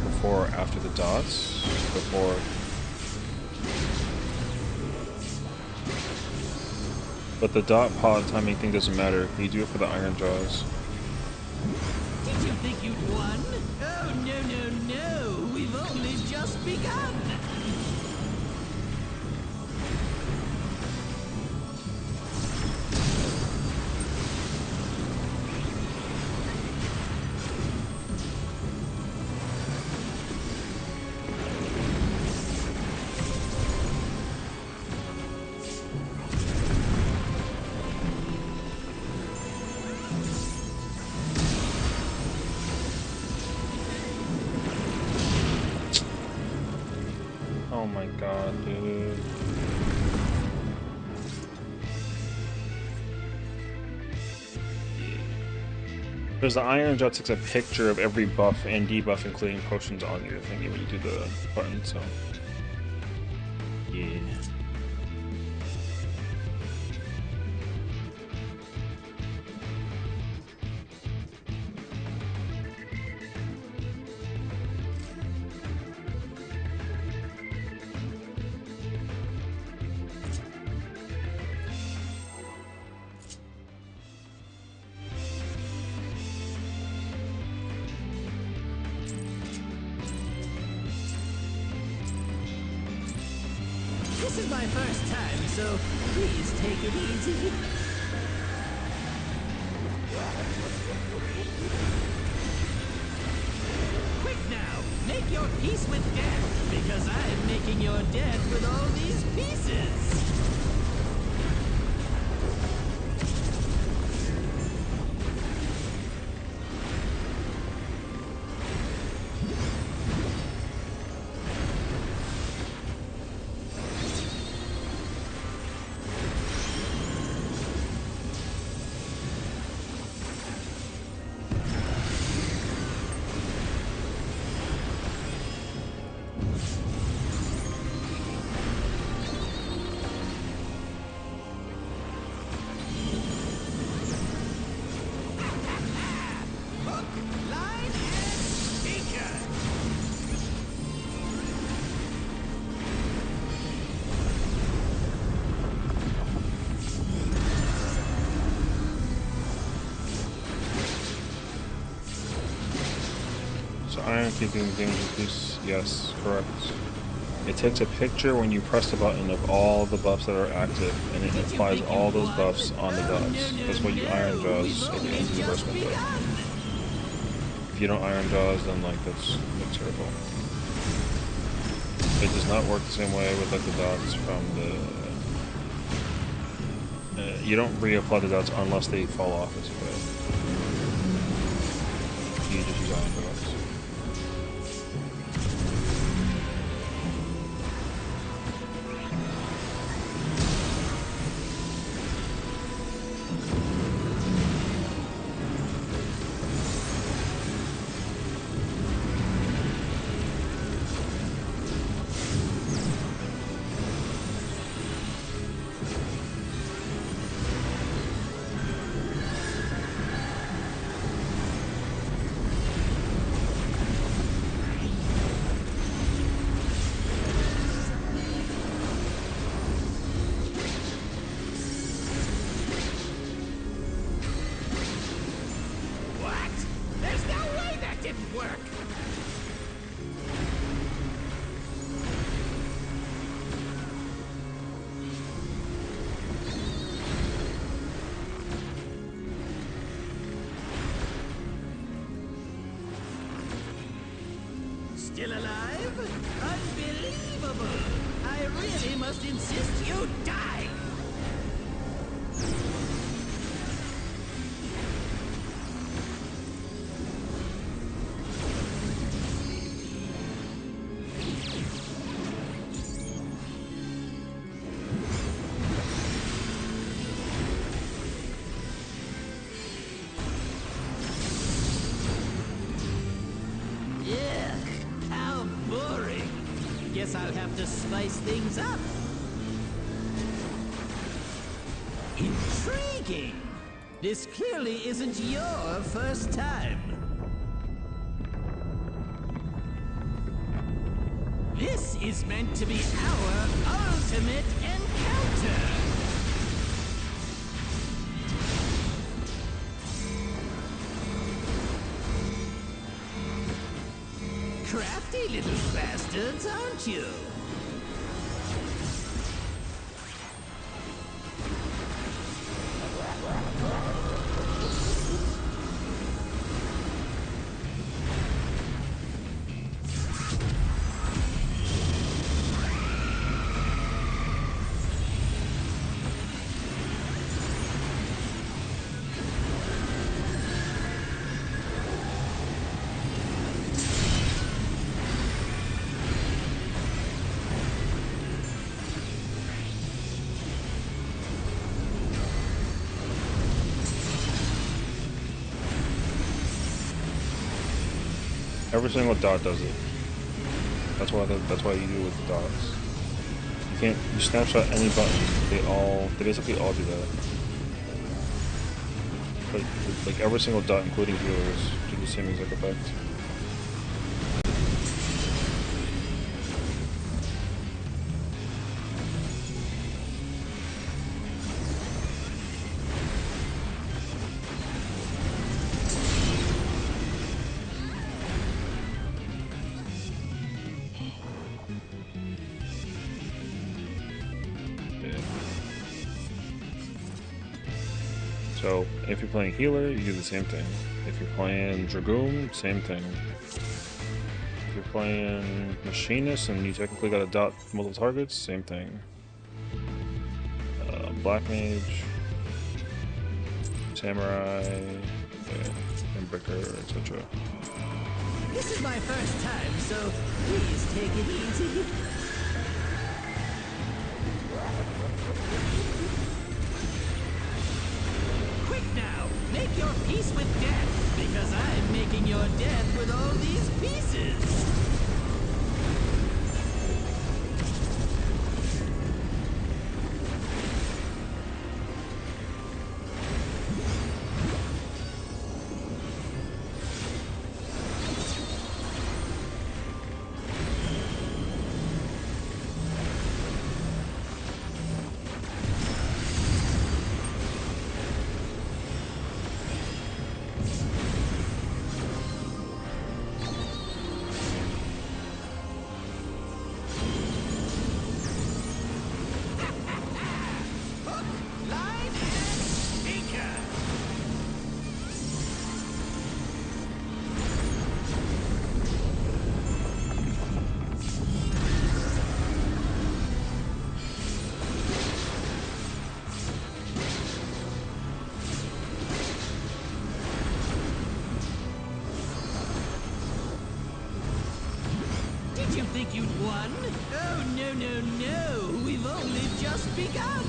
Before, after the dots, before. But the dot pod timing thing doesn't matter. You do it for the iron jaws. Did you think you'd won? Oh, no. We've only just begun. Oh my god, dude. There's the iron jaw takes a picture of every buff and debuff, including potions on your thingy when you do the button, so. Yeah. This is my first time, so please take it easy. Quick now, make your peace with death, because I'm making your death with all these pieces. Iron keeping damage increase, yes, correct. It takes a picture when you press the button of all the buffs that are active, and it applies all those buffs on the dots. That's what you iron jaws at the end of the first window. If you don't iron jaws, then like that's terrible. It does not work the same way with like the dots from the. You don't reapply the dots unless they fall off as well. You just use iron jaws. must insist you die! Ugh, how boring. Guess I'll have to spice things up. Intriguing! This clearly isn't your first time. This is meant to be our ultimate encounter! Crafty little bastards, aren't you? Every single dot does it. That's why you do it with the dots. You can't you snapshot any button. They basically all do that. Like every single dot, including healers, do the same exact effect. So if you're playing healer, you do the same thing. If you're playing Dragoon, same thing. If you're playing Machinist and you technically got to dot multiple targets, same thing. Black Mage, Samurai, and Breaker, etc. This is my first time, so please take it easy. Quick now, make your peace with death, because I'm making your death with all these pieces. Did you think you'd won? Oh, no, no, no! We've only just begun!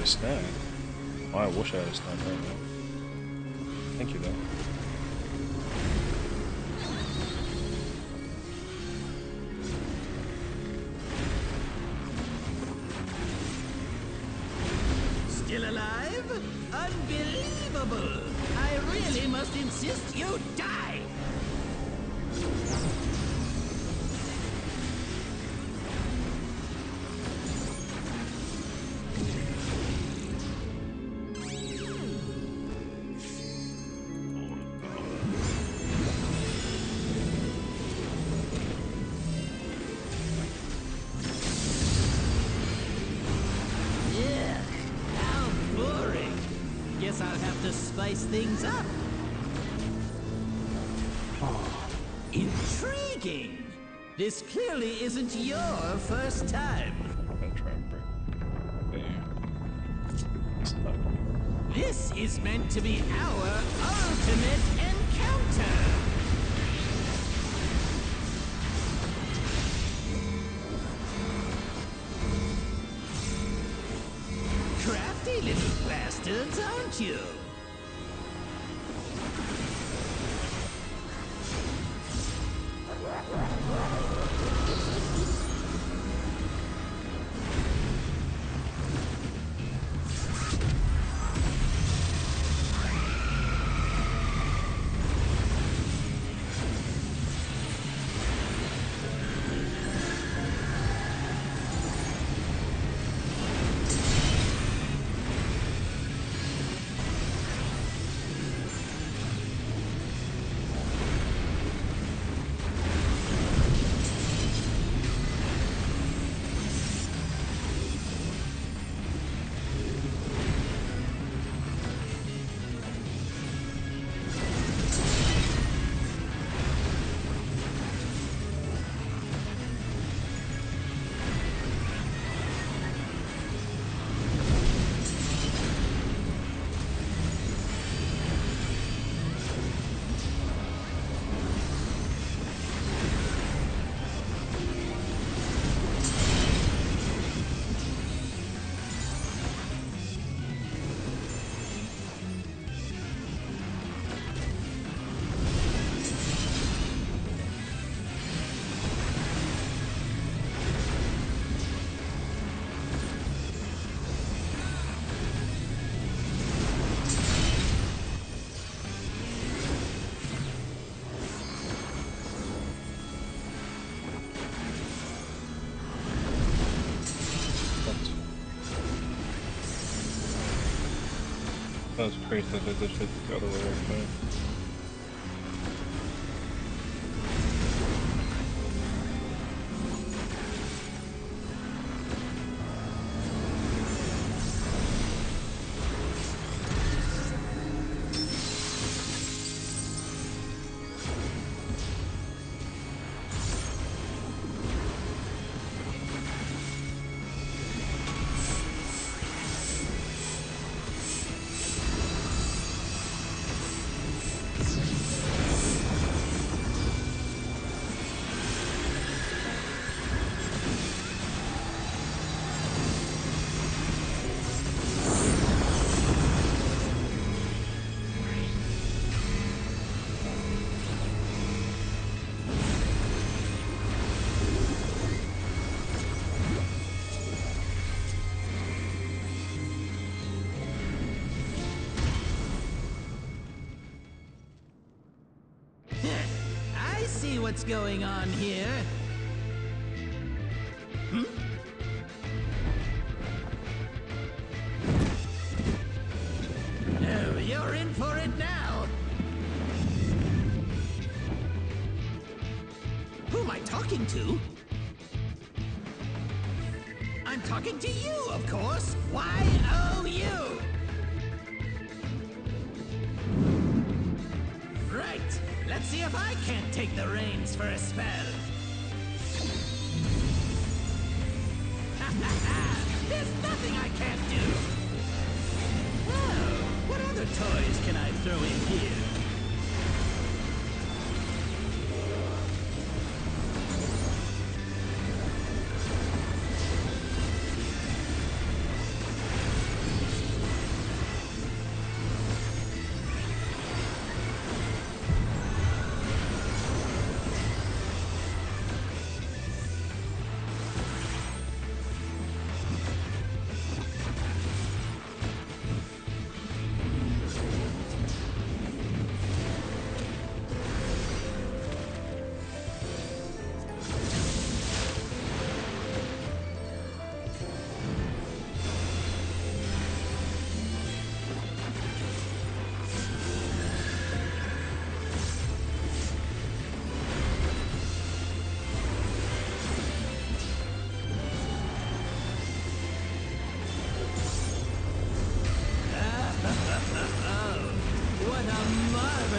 a snack. Oh, I wish I had a snack right now. Thank you, though. Still alive? Unbelievable! I really must insist you die! Guess I'll have to spice things up. Intriguing! This clearly isn't your first time. I'm gonna try and break. Hey. This is meant to be our ultimate encounter! Crafty little bastards, aren't you? That was crazy that they did shit the other way around. I see what's going on here. Oh, you're in for it now. Who am I talking to? I'm talking to you, of course. Y-O-U. Right. Let's see if I can't take the reins for a spell. There's nothing I can't do. Oh, what other toys can I throw in here?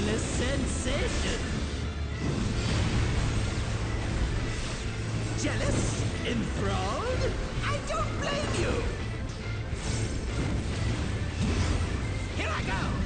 a sensation. Jealous? Enthralled? I don't blame you. Here I go.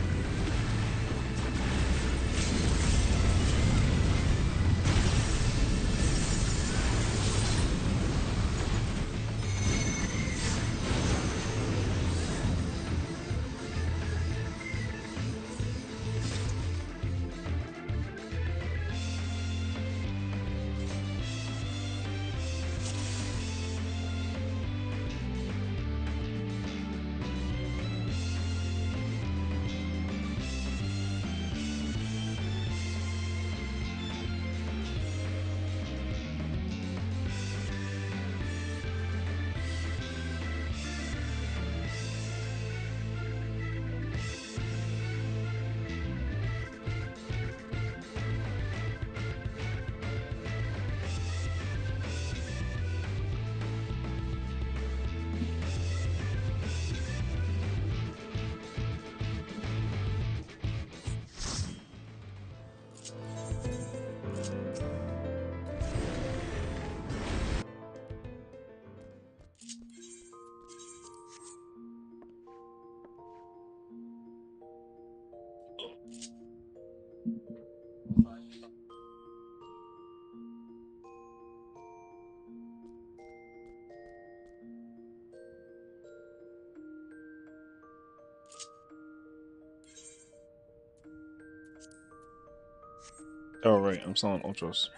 Oh right, I'm selling ultras.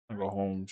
I go home.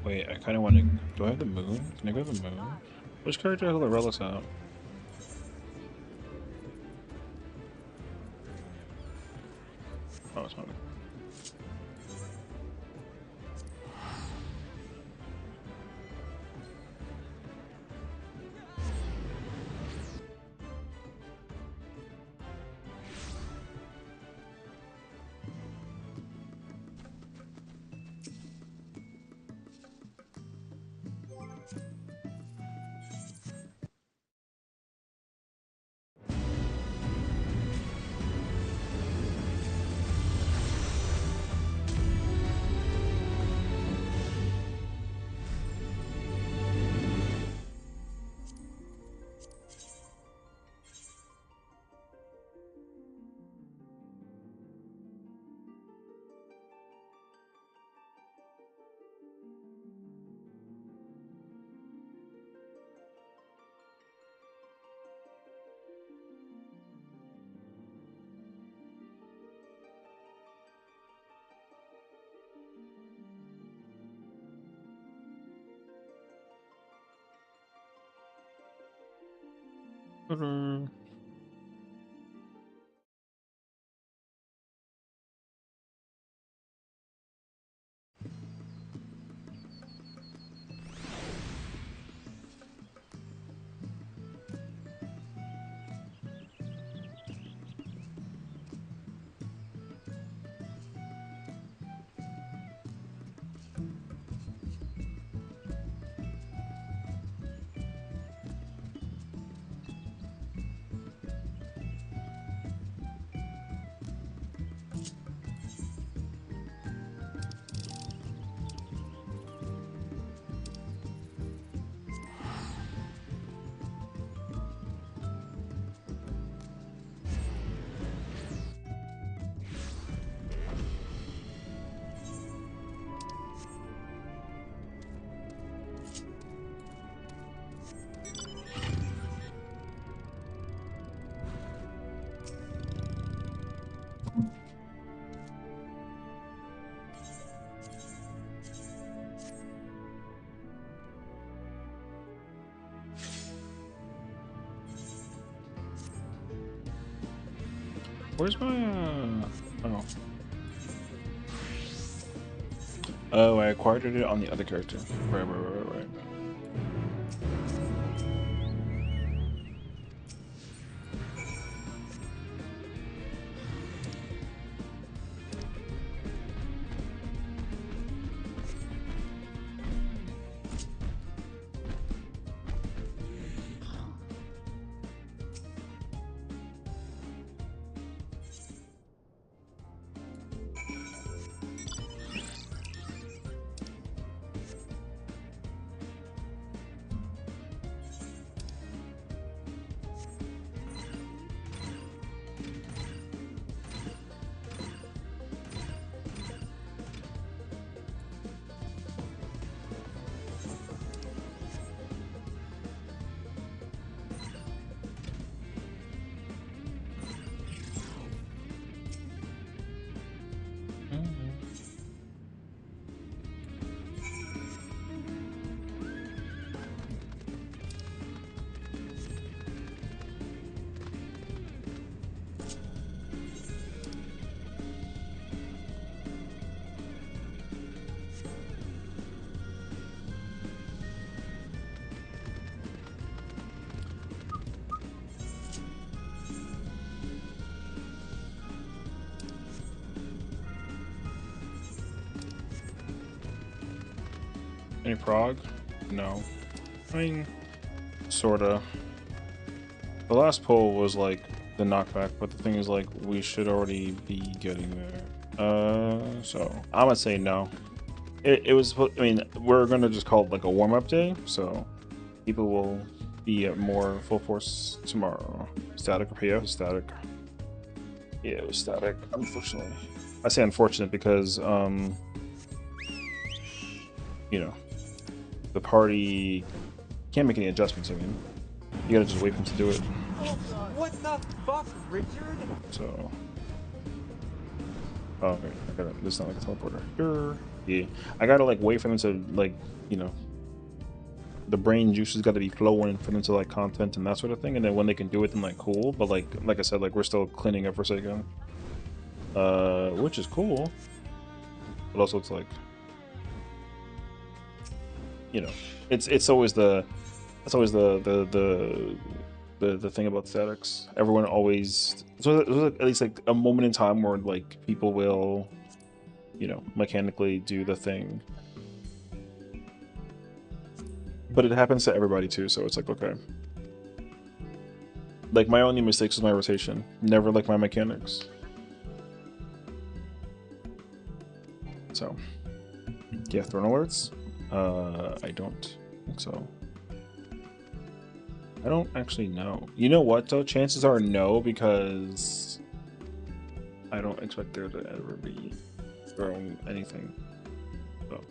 Wait, I kind of want to. Do I have the moon? Can I go to the moon? Which character has all the relics out? Oh, it's not. Where's my oh. Oh, I acquired it on the other character. Right. Any prog? No. I mean, sorta. The last pull was like the knockback, but the thing is like we should already be getting there. So I'm gonna say no. It was. I mean, we're gonna just call it like a warm-up day, so people will be at more full force tomorrow. Static or PO? Static. Yeah, it was static. Unfortunately, I say unfortunate because you know, the party can't make any adjustments. I mean, you gotta just wait for him to do it. What the fuck, Richard? So, oh, wait, I got it. This is not like a teleporter. Here, Yeah, I gotta like wait for them to like, you know, the brain juices got to be flowing for them to like content and that sort of thing, and then when they can do it, then like cool. But like I said, like we're still cleaning up for Sessiion, which is cool, but also it's like, you know, it's always the the thing about statics. Everyone always, so there's at least like a moment in time where like people will, you know, mechanically do the thing, but it happens to everybody too. So it's like, okay, like my only mistakes was my rotation, never like my mechanics. So yeah, throne alerts. I don't think so. I don't actually know. You know what though? Chances are no, because I don't expect there to ever be throwing anything. So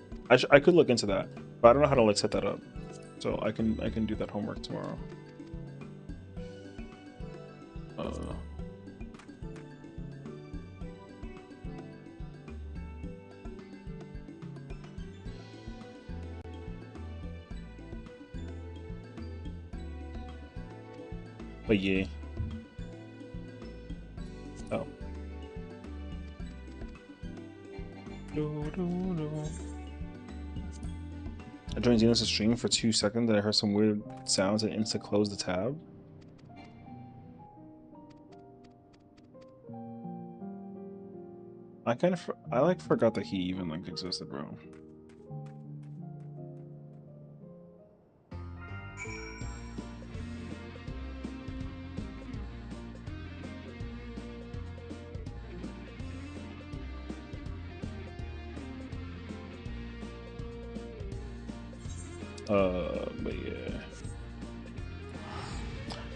I could look into that, but I don't know how to like set that up. So I can do that homework tomorrow. But yeah. Oh. I joined Xenos' stream for 2 seconds and I heard some weird sounds and insta closed the tab. I like forgot that he even like existed, bro. But yeah.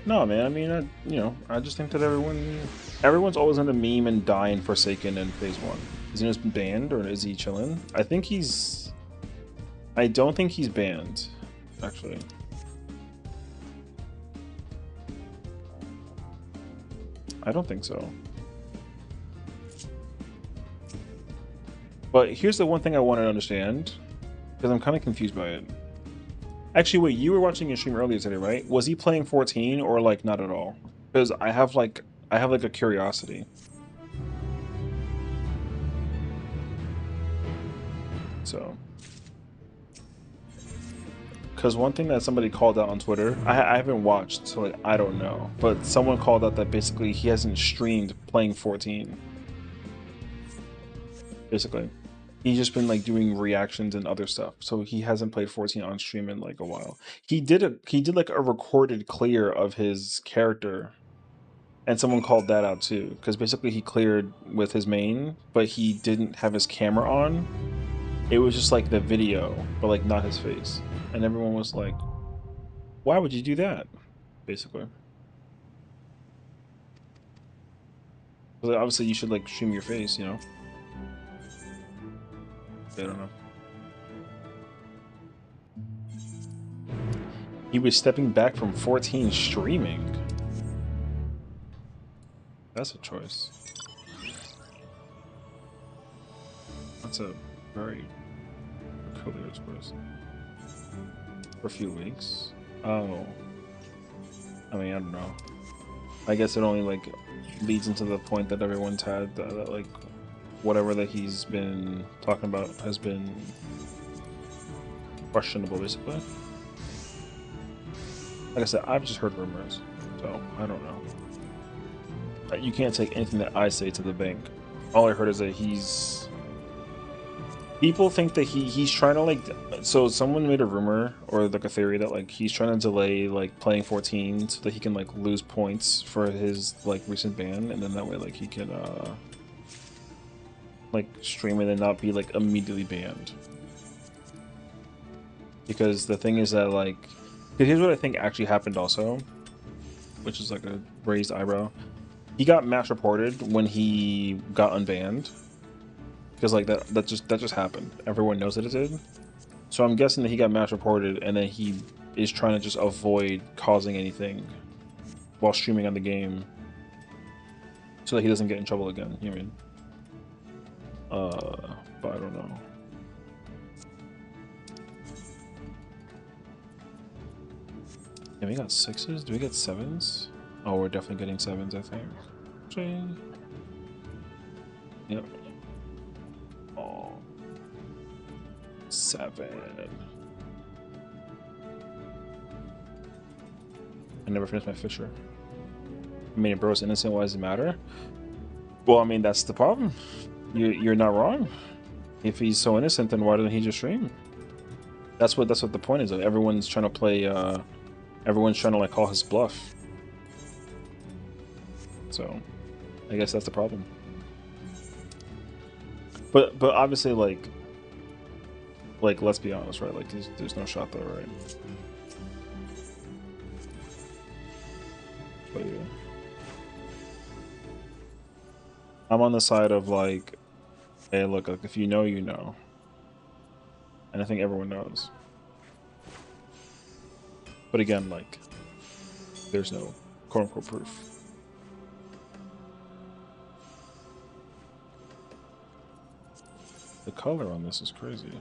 No, man. I mean, you know, I just think that everyone's always gonna meme and die in Forsaken in Phase 1. Is he just banned or is he chilling? I don't think he's banned, actually. I don't think so. But here's the one thing I want to understand, because I'm kind of confused by it. Actually, wait, you were watching his stream earlier today, right? Was he playing 14 or like not at all? Because I have like a curiosity. So, because one thing that somebody called out on Twitter, I haven't watched, so like I don't know, but someone called out that basically he hasn't streamed playing 14. Basically, he's just been like doing reactions and other stuff, so he hasn't played 14 on stream in like a while. He did like a recorded clear of his character, and someone called that out too, because basically he cleared with his main, but he didn't have his camera on. It was just like the video, but like not his face, and everyone was like, "Why would you do that?" Basically, but obviously you should like stream your face, you know. I don't know. He was stepping back from 14 streaming. That's a choice. That's a very peculiar choice. For a few weeks. Oh. I mean, I don't know. I guess it only like leads into the point that everyone's had that like whatever that he's been talking about has been questionable, basically. Like I said, I've just heard rumors, so I don't know. You can't take anything that I say to the bank. All I heard is that people think that he's trying to like, so someone made a rumor or like a theory that like he's trying to delay like playing 14 so that he can like lose points for his like recent ban, and then that way like he can like stream it and not be like immediately banned. Because the thing is that like, here's what I think actually happened also, which is like a raised eyebrow. He got match reported when he got unbanned, because like that just happened. Everyone knows that it did. So I'm guessing that he got match reported, and then he is trying to just avoid causing anything while streaming on the game, so that he doesn't get in trouble again. You know what I mean? But I don't know. Yeah, we got 6s. Do we get 7s? Oh, we're definitely getting 7s, I think. Actually, yep. Oh, 7. I never finished my Fisher. I mean, if bro's innocent, why does it matter? Well, I mean, that's the problem. You're not wrong. If he's so innocent, then why doesn't he just stream? That's what the point is. Like, everyone's trying to play. Everyone's trying to like call his bluff. So, I guess that's the problem. But obviously, like let's be honest, right? Like there's no shot though, right? But yeah. I'm on the side of like, hey, look, like, if you know, you know. And I think everyone knows. But again, like, there's no quote-unquote proof. The color on this is crazy.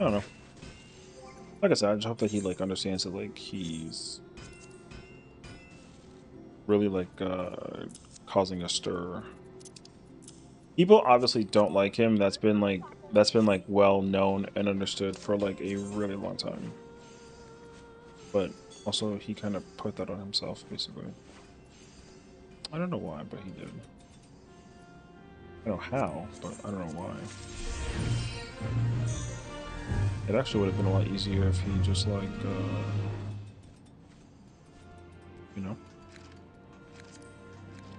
I don't know. Like I said, I just hope that he like understands that like he's really like causing a stir. People obviously don't like him. That's been like well known and understood for like a really long time. But also he kind of put that on himself basically. I don't know why, but he did. I don't know how, but I don't know why. It actually would have been a lot easier if he just like you know.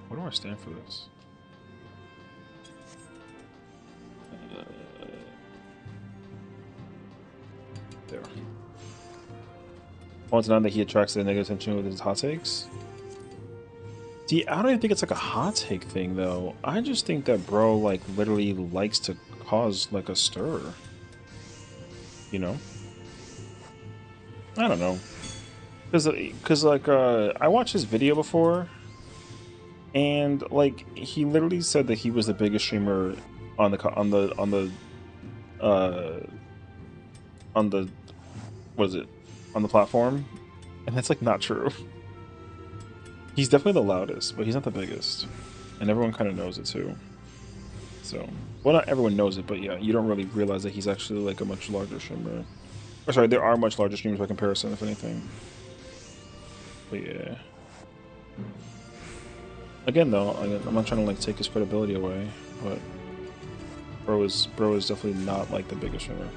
What do I stand for this? There. Points out that he attracts the negative attention with his hot takes. See, I don't even think it's like a hot take thing though. I just think that bro like literally likes to cause like a stir. You know? I don't know. Cause like I watched his video before, and like he literally said that he was the biggest streamer on the what is it, on the platform, and that's like not true. He's definitely the loudest, but he's not the biggest, and everyone kind of knows it too. So, well, not everyone knows it, but yeah, you don't really realize that he's actually like a much larger streamer. Or sorry, there are much larger streamers by comparison, if anything. But yeah. Again, though, I'm not trying to like take his credibility away, but bro is definitely not like the biggest streamer.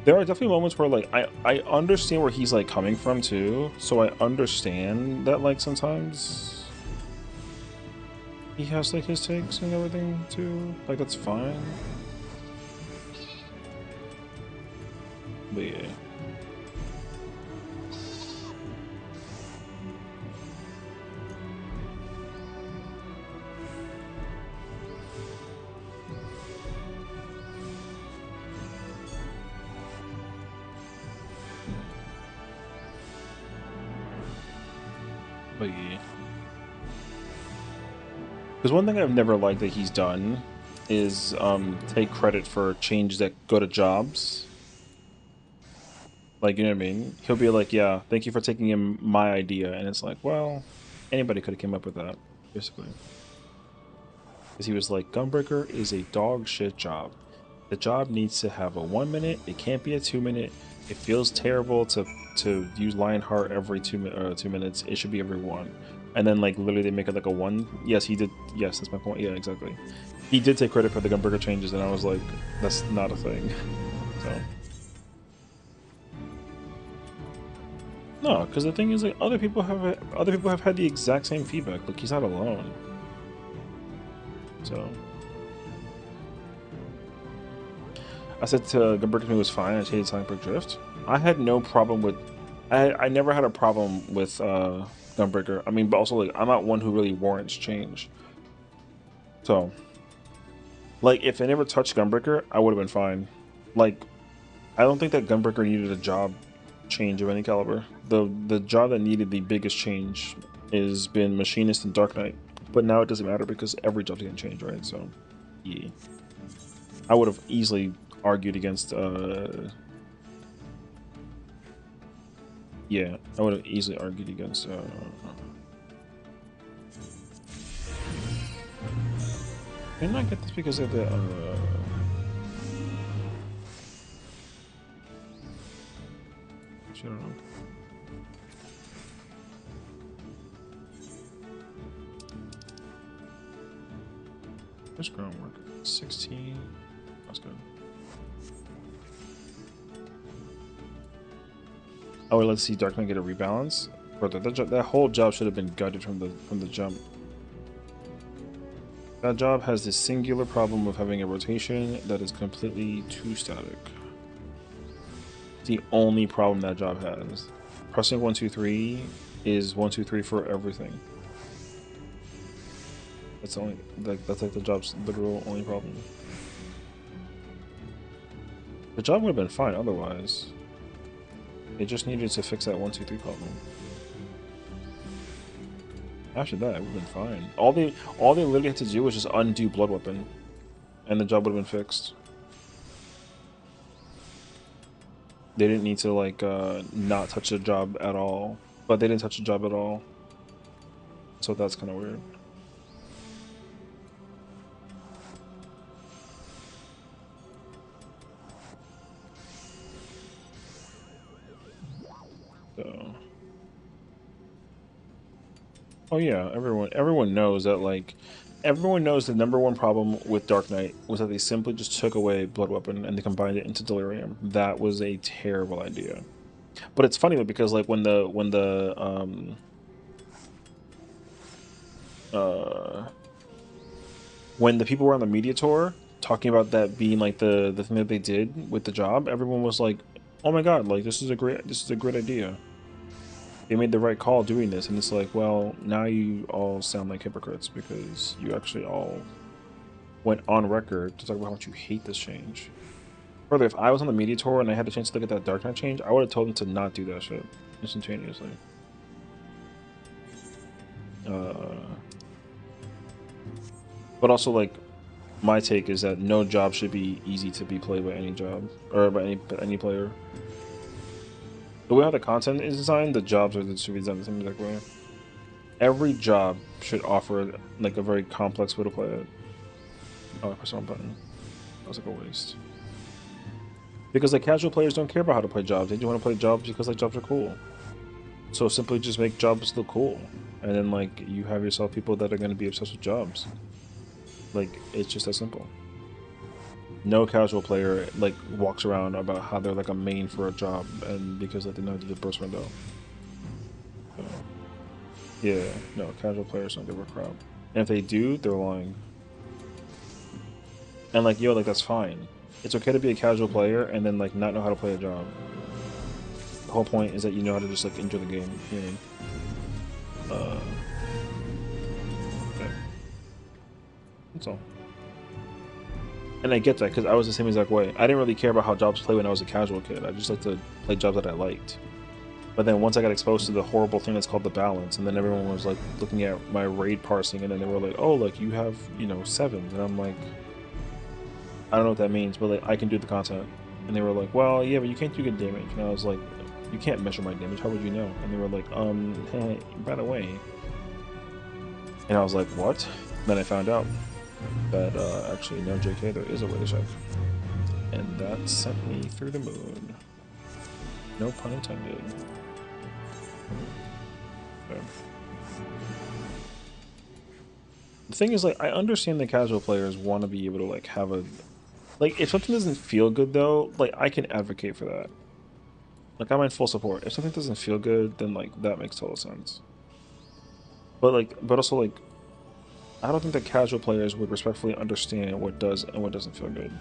There are definitely moments where like I understand where he's like coming from too, so I understand that like sometimes he has like his takes and everything too. Like that's fine. But yeah. But yeah. Because one thing I've never liked that he's done is take credit for changes that go to jobs. Like, you know what I mean? He'll be like, yeah, thank you for taking in my idea. And it's like, well, anybody could have came up with that, basically. Because he was like, Gunbreaker is a dog shit job. The job needs to have a 1 minute. It can't be a 2 minute. It feels terrible to use Lionheart every 2 minutes. It should be every 1. And then like literally they make it like a 1. Yes, he did. Yes, that's my point. Yeah, exactly. He did take credit for the Gunbreaker changes, and I was like, that's not a thing. So. No, because the thing is, like, other people have had the exact same feedback. Like, he's not alone. So, I said to Gunbreaker was fine. I hated Sonic Drift. I had no problem with. I never had a problem with Gunbreaker. I mean, but also like I'm not one who really warrants change. So, like, if I never touched Gunbreaker, I would have been fine. Like, I don't think that Gunbreaker needed a job change of any caliber. The job that needed the biggest change has been Machinist and Dark Knight, but now it doesn't matter because every job's getting changed, right? So yeah. I would have easily argued against yeah, I would have easily argued against didn't I get this because of the I don't know. Where's groundwork? 16. That's good. Oh, let's see. Dark Knight get a rebalance. Brother, that whole job should have been gutted from the jump. That job has this singular problem of having a rotation that is completely too static. The only problem that job has. Pressing 1, 2, 3 is 1, 2, 3 for everything. That's only that's like the job's literal only problem. The job would have been fine otherwise. They just needed to fix that 1, 2, 3 problem. After that, it would have been fine. All they literally had to do was just undo Blood Weapon, and the job would have been fixed. They didn't need to like not touch the job at all, but they didn't touch the job at all. So that's kind of weird. So, oh yeah, everyone knows that like everyone knows the #1 problem with Dark Knight was that they simply just took away Blood Weapon and they combined it into Delirium. That was a terrible idea. But it's funny because like when the people were on the media tour talking about that being like the thing that they did with the job, everyone was like, "Oh my god, like this is a great idea. They made the right call doing this." And it's like, well, now you all sound like hypocrites because you actually all went on record to talk about how much you hate this change. Further, if I was on the media tour and I had a chance to look at that Dark Knight change, I would have told them to not do that shit instantaneously. But also, like, my take is that no job should be easy to be played by any job or by any player. The way how the content is designed, the jobs should be designed the same exact way. Every job should offer like a very complex way to play it. Oh, I pressed the wrong button. That was like a waste. Because like casual players don't care about how to play jobs. They just want to play jobs because like jobs are cool. So simply just make jobs look cool, and then like you have yourself people that are going to be obsessed with jobs. Like it's just that simple. No casual player like walks around about how they're like a main for a job, and because like they know how to do the burst window. So, yeah, no, casual players don't give a crap. And if they do, they're lying. And like, yo, like that's fine. It's okay to be a casual player and then like not know how to play a job. The whole point is that you know how to just like enjoy the game. You know? Okay. That's all. And I get that because I was the same exact way. I didn't really care about how jobs play when I was a casual kid. I just like to play jobs that I liked. But then once I got exposed to the horrible thing that's called the balance, and then everyone was like looking at my raid parsing, and then they were like, "Oh, like you have, you know, 7s," and I'm like, I don't know what that means, but like I can do the content. And they were like, "Well, yeah, but you can't do good damage." And I was like, "You can't measure my damage. How would you know?" And they were like, hey, by the way. And I was like, "What?" Then I found out that actually, no, JK, there is a way to check, and that sent me through the moon. No pun intended. Okay. The thing is, like, I understand the casual players want to be able to like have a like if something doesn't feel good though, like I can advocate for that. Like I'm in full support. If something doesn't feel good, then like that makes total sense. But also like I don't think that casual players would respectfully understand what does and what doesn't feel good.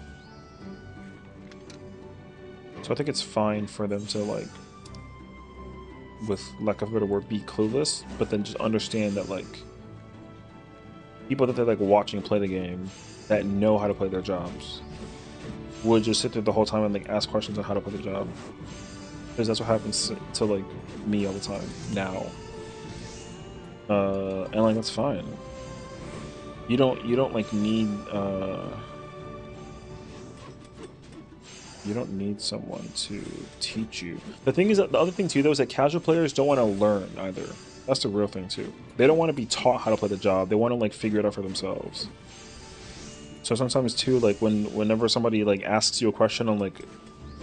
So I think it's fine for them to like, with lack of a better word, be clueless, but then just understand that like people that they're like watching play the game that know how to play their jobs would just sit there the whole time and like ask questions on how to play the job. Because that's what happens to like me all the time now. And like that's fine. You don't like need You don't need someone to teach you. The thing is that the other thing too though is that casual players don't want to learn either. That's the real thing too. They don't want to be taught how to play the job. They want to like figure it out for themselves. So sometimes too, like whenever somebody like asks you a question on like,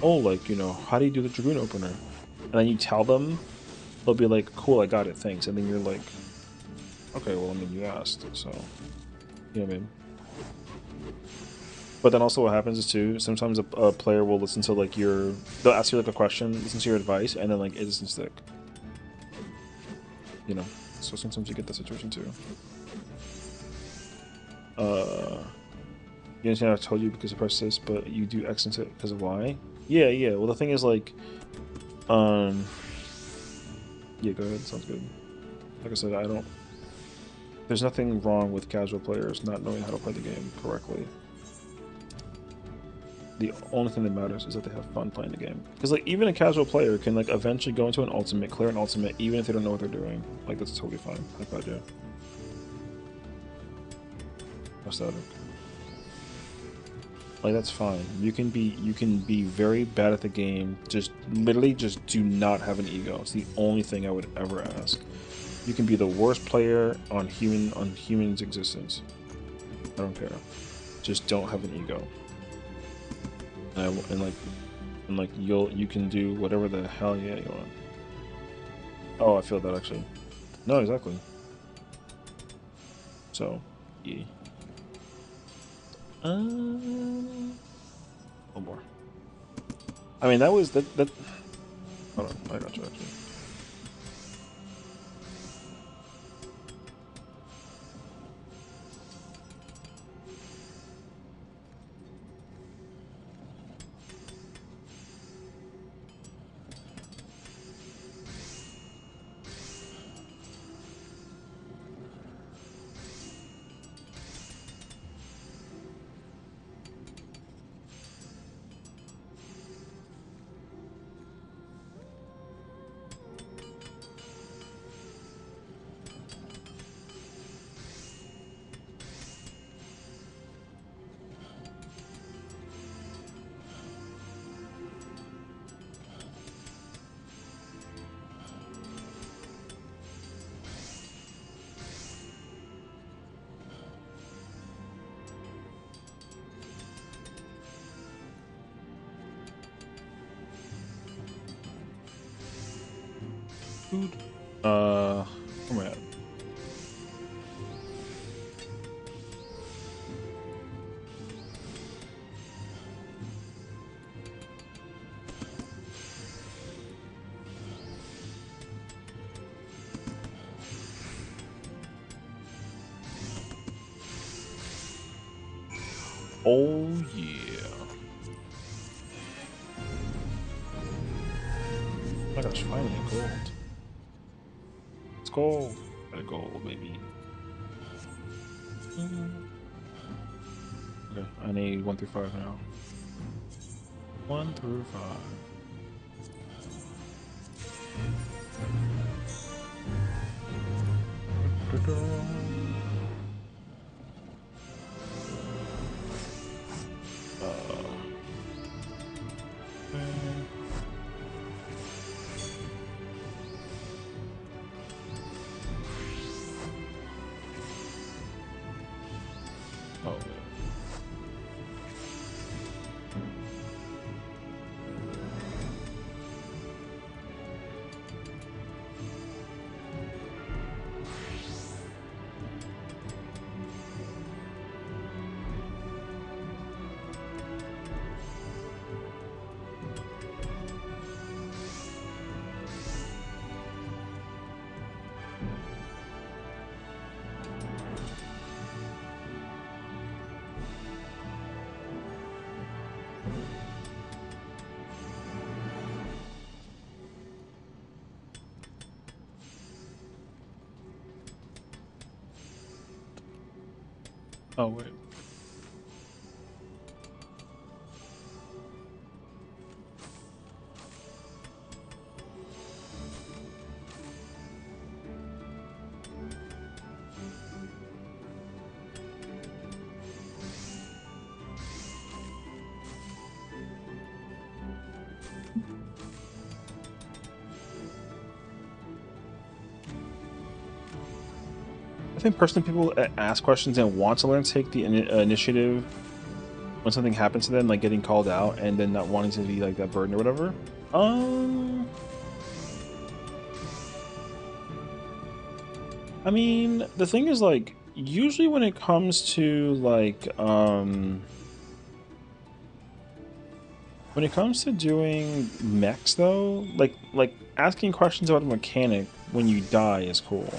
oh, like, you know, how do you do the Dragoon opener? And then you tell them, they'll be like, cool, I got it, thanks. And then you're like, okay, well, I mean, you asked, so, you know what I mean? But then also what happens is too, sometimes a player will listen to like they'll ask you like a question, listen to your advice, and then like it doesn't stick. You know? So sometimes you get that situation too. You understand I told you because of press this, but you do X into it because of Y? Yeah, yeah. Well, the thing is like, yeah, go ahead. Sounds good. Like I said, there's nothing wrong with casual players not knowing how to play the game correctly. The only thing that matters is that they have fun playing the game. Because like even a casual player can like eventually go into an ultimate, clear an ultimate, even if they don't know what they're doing. Like that's totally fine. Like that, yeah. Aesthetic. Like that's fine. You can be very bad at the game. Just literally just do not have an ego. It's the only thing I would ever ask. You can be the worst player on human's existence. I don't care. Just don't have an ego. And like you can do whatever the hell yeah you want. Oh, I feel that actually. No, exactly. So, yeah. One more. I mean, that was that. Hold on, I got you actually. Food. Where am I at? Oh yeah. Oh my gosh, finally gold. It's gold. Got a gold, baby. Okay, I need 1 through 5 now. 1 through 5. Oh, oh wait. think personally people ask questions and want to learn to take the initiative when something happens to them, like getting called out and then not wanting to be like that burden or whatever. I mean, the thing is, like, usually when it comes to like when it comes to doing mechs though, like asking questions about a mechanic when you die is cool.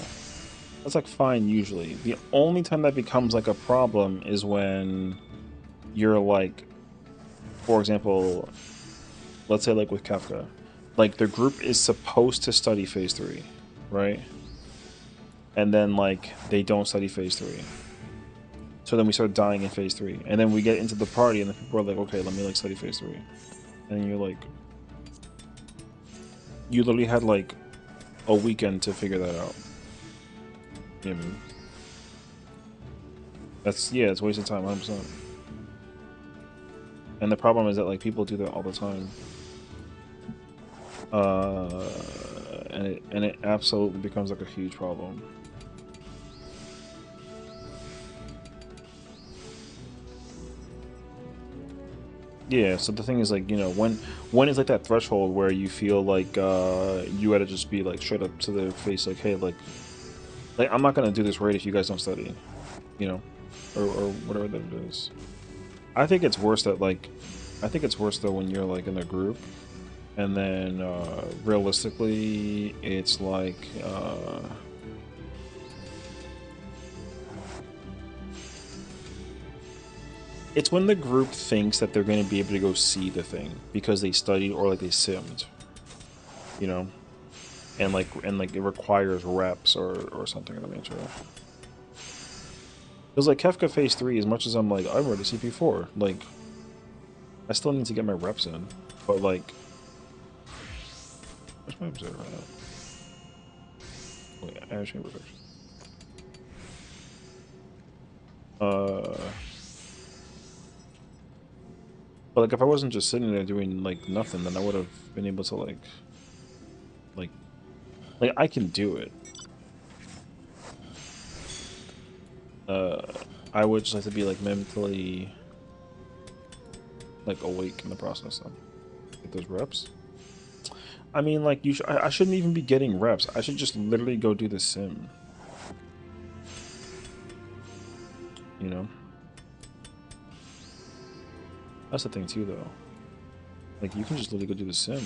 That's like fine usually. The only time that becomes like a problem is when you're like, for example, let's say like with Kafka, like the group is supposed to study phase 3, right? And then like they don't study phase 3. So then we start dying in phase 3. And then we get into the party and the people are like, okay, let me like study phase 3. And you're like, you literally had like a weekend to figure that out. You know what I mean? That's, yeah, it's wasted time, 100%. And the problem is that like people do that all the time. And it absolutely becomes like a huge problem. Yeah, so the thing is like, you know, when is like that threshold where you feel like you gotta just be like straight up to their face like, hey, like I'm not gonna do this right if you guys don't study, you know, or whatever that it is. I think it's worse that like, I think it's worse though when you're like in a group, and then realistically, it's like it's when the group thinks that they're going to be able to go see the thing because they studied or like they simmed, you know, and like it requires reps or something of the nature. Because like Kefka phase 3, as much as I'm like I'm ready CP4, like I still need to get my reps in, but like where's my observer at? Wait, I actually perfection. But like if I wasn't just sitting there doing like nothing, then I would have been able to like I can do it. I would just have to be like mentally like awake in the process though. Get those reps. I mean, like I shouldn't even be getting reps. I should just literally go do the sim. You know? That's the thing too though. Like you can just literally go do the sim.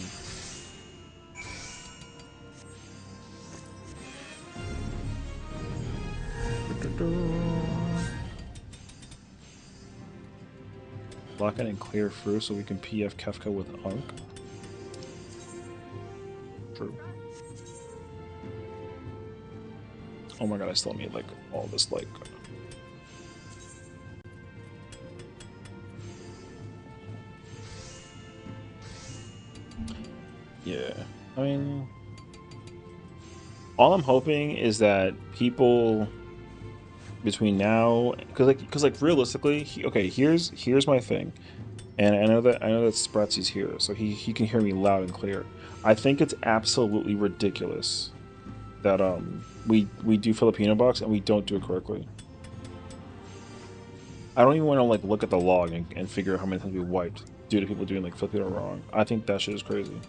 Block it and clear through so we can PF Kefka with Unk. True. Oh my god, I still need like all this like yeah. I mean, all I'm hoping is that people between now, because like realistically, okay, here's my thing, and I know that Spratzy's here, so he can hear me loud and clear. I think it's absolutely ridiculous that we do Filipino box and we don't do it correctly. I don't even want to like look at the log and figure out how many times we wiped due to people doing like Filipino wrong. I think that shit is crazy.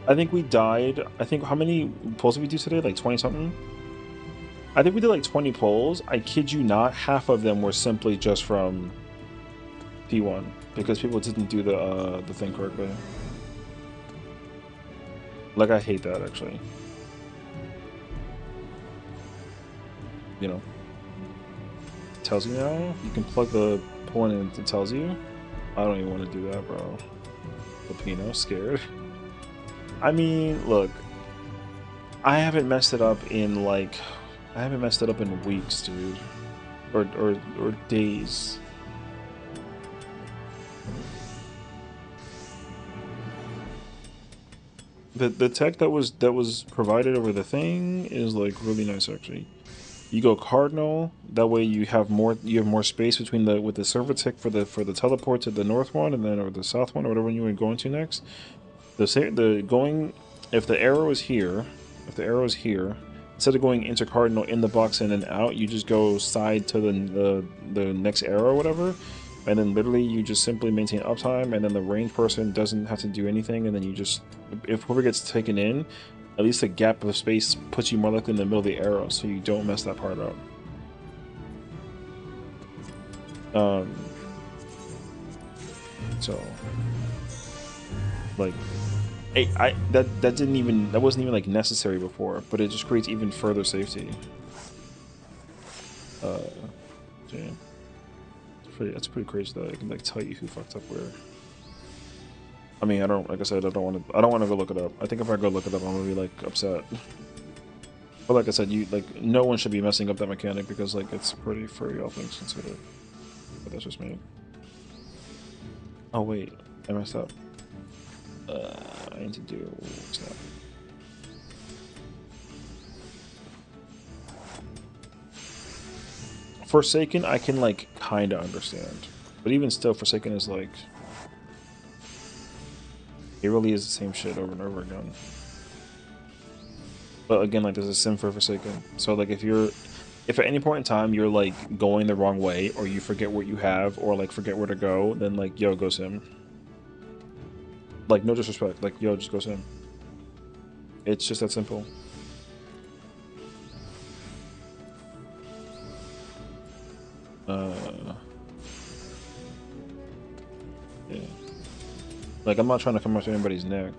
I think we died. I think how many polls did we do today? Like 20 something? I think we did like 20 polls. I kid you not, half of them were simply just from P1 because people didn't do the thing correctly. Like I hate that actually. You know, it tells you now. You can plug the pull in and it tells you. I don't even want to do that, bro. Filipino, scared. I mean, look, I haven't messed it up in like, I haven't messed it up in weeks, dude, or days. The tech that was provided over the thing is like really nice actually. You go cardinal. That way you have more space between the with the server tick for the teleport to the north one and then or the south one or whatever one you were going to next. The going if the arrow is here, instead of going into cardinal in the box and then out, you just go side to the next arrow or whatever, and then literally you just simply maintain uptime, and then the range person doesn't have to do anything, and then you just if whoever gets taken in, at least the gap of space puts you more likely in the middle of the arrow, so you don't mess that part up. So like that wasn't even like necessary before, but it just creates even further safety. Damn. That's pretty crazy that I can like tell you who fucked up where. I mean, like I said, I don't want to go look it up. I think if I go look it up, I'm gonna be like upset. But like I said, no one should be messing up that mechanic because like it's pretty free, all things considered. But that's just me. Oh wait, I messed up. I need to do what's that? Forsaken, I can like kinda understand, but even still, Forsaken is like it really is the same shit over and over again. But again, like there's a sim for Forsaken, so like if at any point in time you're like going the wrong way or you forget what you have or like forget where to go, then like yo, go sim. Like, no disrespect. Like, yo, just go sim. It's just that simple. Yeah. Like, I'm not trying to come up to anybody's neck.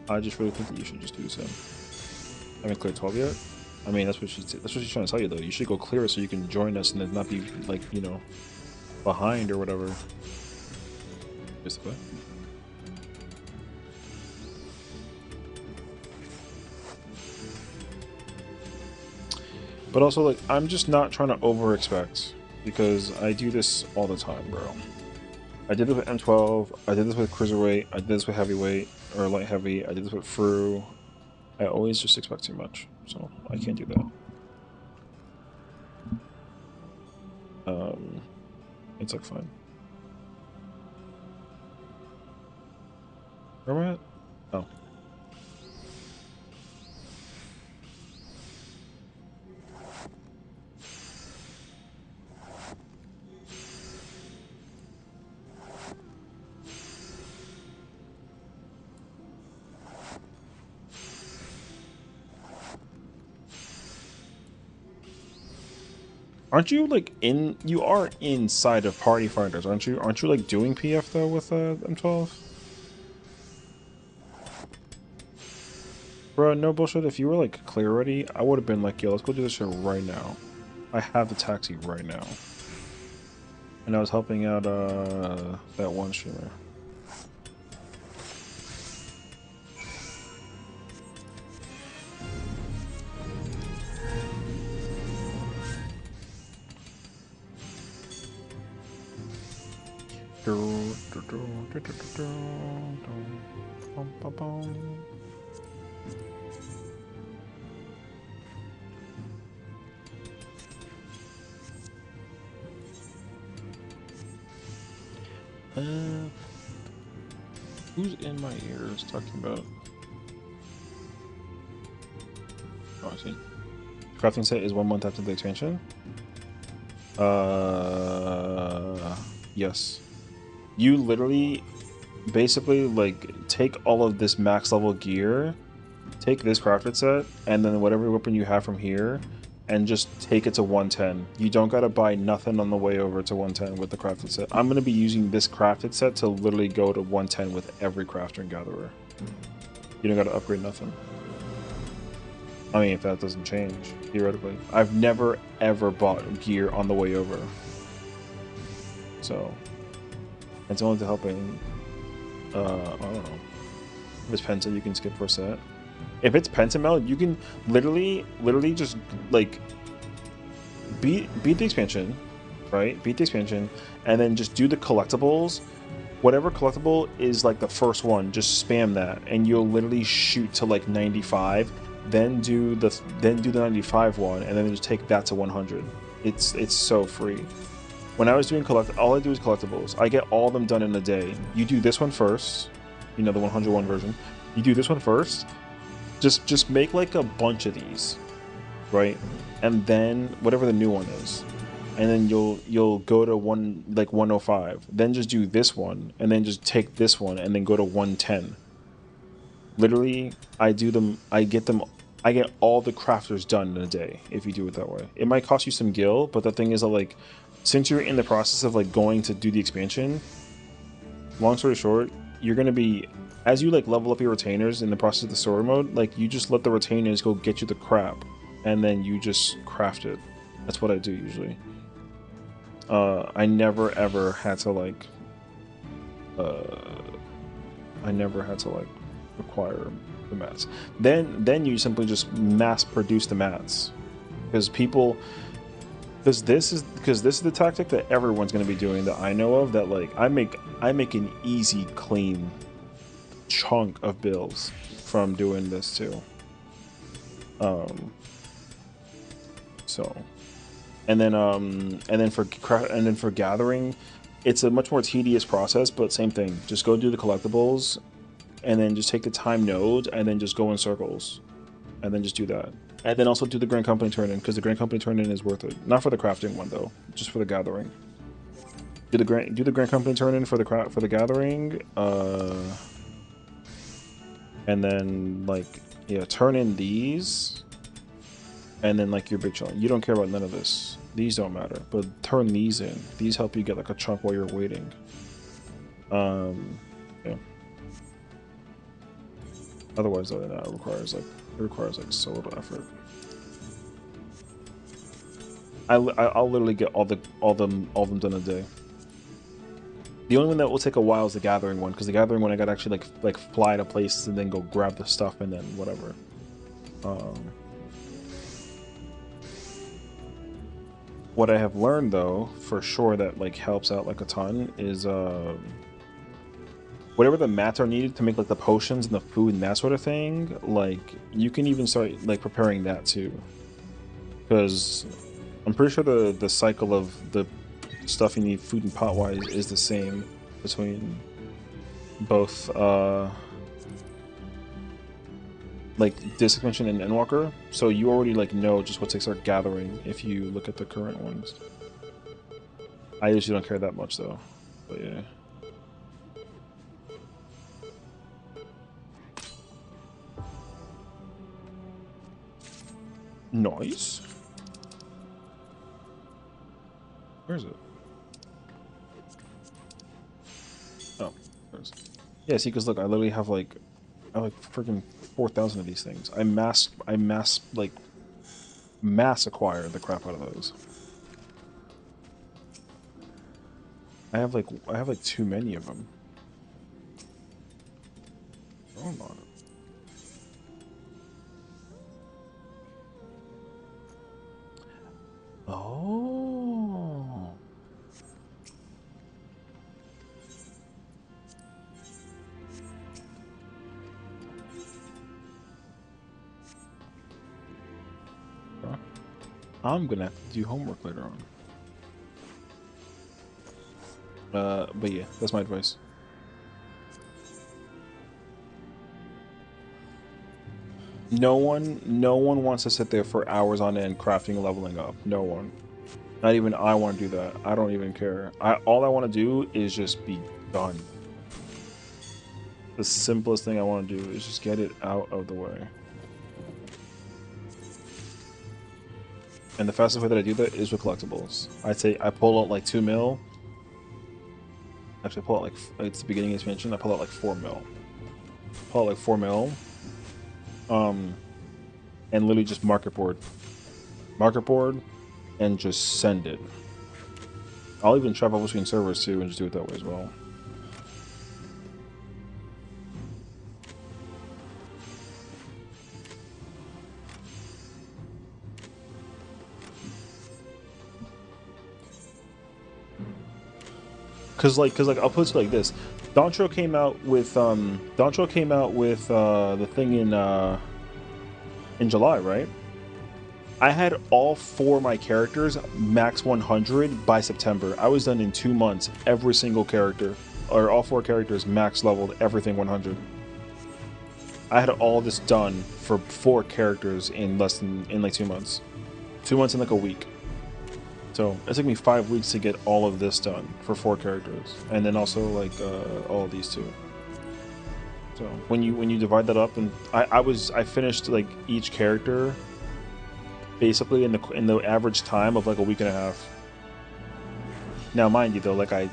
I just really think that you should just do sim. I haven't cleared 12 yet. I mean, that's what she's trying to tell you, though. You should go clear it so you can join us and then not be, like, you know, behind or whatever. Basically. But also, like, I'm just not trying to over-expect, because I do this all the time, bro. I did this with M12, I did this with Cruiserweight, I did this with Heavyweight, or Light Heavy, I did this with Fru. I always just expect too much, so I can't do that. It's like fine. Where am I at? Oh. Aren't you like you are inside of Party Fighters, aren't you? Aren't you like doing PF though with M12? Bro, no bullshit. If you were like clear already, I would have been like, yo, let's go do this shit right now. I have the taxi right now. And I was helping out that one streamer. Who's in my ears talking about? Oh, I see. Crafting set is 1 month after the expansion. Yes. You literally, basically, like, take all of this max level gear, take this crafted set, and then whatever weapon you have from here, and just take it to 110. You don't gotta buy nothing on the way over to 110 with the crafted set. I'm gonna be using this crafted set to literally go to 110 with every crafter and gatherer. You don't gotta upgrade nothing. I mean, if that doesn't change, theoretically. I've never, ever bought gear on the way over. So, it's only to helping, I don't know. If it's Penta, you can skip for a set. If it's Pentamel, you can literally just, like, beat the expansion, right? Beat the expansion, and then just do the collectibles. Whatever collectible is, like, the first one, just spam that, and you'll literally shoot to, like, 95. then do the 95 one, and then just take that to 100. It's so free. When I was doing all I do is collectibles. I get all of them done in a day. You do this one first, you know, the 101 version. You do this one first. Just make like a bunch of these, right? And then whatever the new one is, and then you'll go to 105. Then just do this one, and then just take this one, and then go to 110. Literally, I get all the crafters done in a day if you do it that way. It might cost you some gil, but the thing is that, like, since you're in the process of like going to do the expansion, long story short, you're gonna be, as you like level up your retainers in the process of the story mode, like you just let the retainers go get you the crap, and then you just craft it. That's what I do usually. I never ever had to like acquire the mats. Then you simply just mass produce the mats, because this is the tactic that everyone's going to be doing that I know of. That like I make an easy, clean chunk of bills from doing this too. So, and then for gathering, it's a much more tedious process, but same thing. Just go do the collectibles, and then just take the time node, and then just go in circles, and then just do that. And then also do the Grand Company turn-in, because the Grand Company turn-in is worth it. Not for the crafting one though, just for the gathering. Do the Grand Company turn-in for the gathering, and then like yeah, turn in these, and then like your big chunk. You don't care about none of this. These don't matter, but turn these in. These help you get like a chunk while you're waiting. Yeah. Otherwise, though, that requires like so little effort. I'll literally get all of them done in a day. The only one that will take a while is the gathering one, because the gathering one I gotta actually like fly to places and then go grab the stuff and then whatever. What I have learned though, for sure, that like helps out like a ton is whatever the mats are needed to make like the potions and the food and that sort of thing, like you can even start like preparing that too, because I'm pretty sure the cycle of the stuff you need food and pot wise is the same between both like this expansion and Endwalker, so you already like know just what to start gathering if you look at the current ones. I usually don't care that much though, but yeah. Nice. Where is it? Oh, there it is. Yeah, see, because look, I literally have like freaking 4,000 of these things. I mass acquire the crap out of those. I have like too many of them. Oh my. Oh. I'm gonna have to do homework later on. But yeah, that's my advice. No one wants to sit there for hours on end crafting and leveling up. No one. Not even I want to do that. I don't even care. All I want to do is just be done. The simplest thing I want to do is just get it out of the way. And the fastest way that I do that is with collectibles. I pull out like 2 mil. Actually, I pull out like, it's the beginning of the expansion, I pull out like 4 mil. Pull out like 4 mil. And literally just market board, and just send it. I'll even travel between servers too and just do it that way as well. Cause like I'll put it like this. Dontro came out with the thing in in July, right? I had all 4 of my characters max 100 by September. I was done in 2 months. Every single character, or all 4 characters, max leveled everything 100. I had all this done for 4 characters in like 2 months. 2 months in like a week. So it took me 5 weeks to get all of this done for 4 characters, and then also like all of these 2. So when you divide that up, and I finished like each character basically in the average time of like a week and a half. Now, mind you, though, like I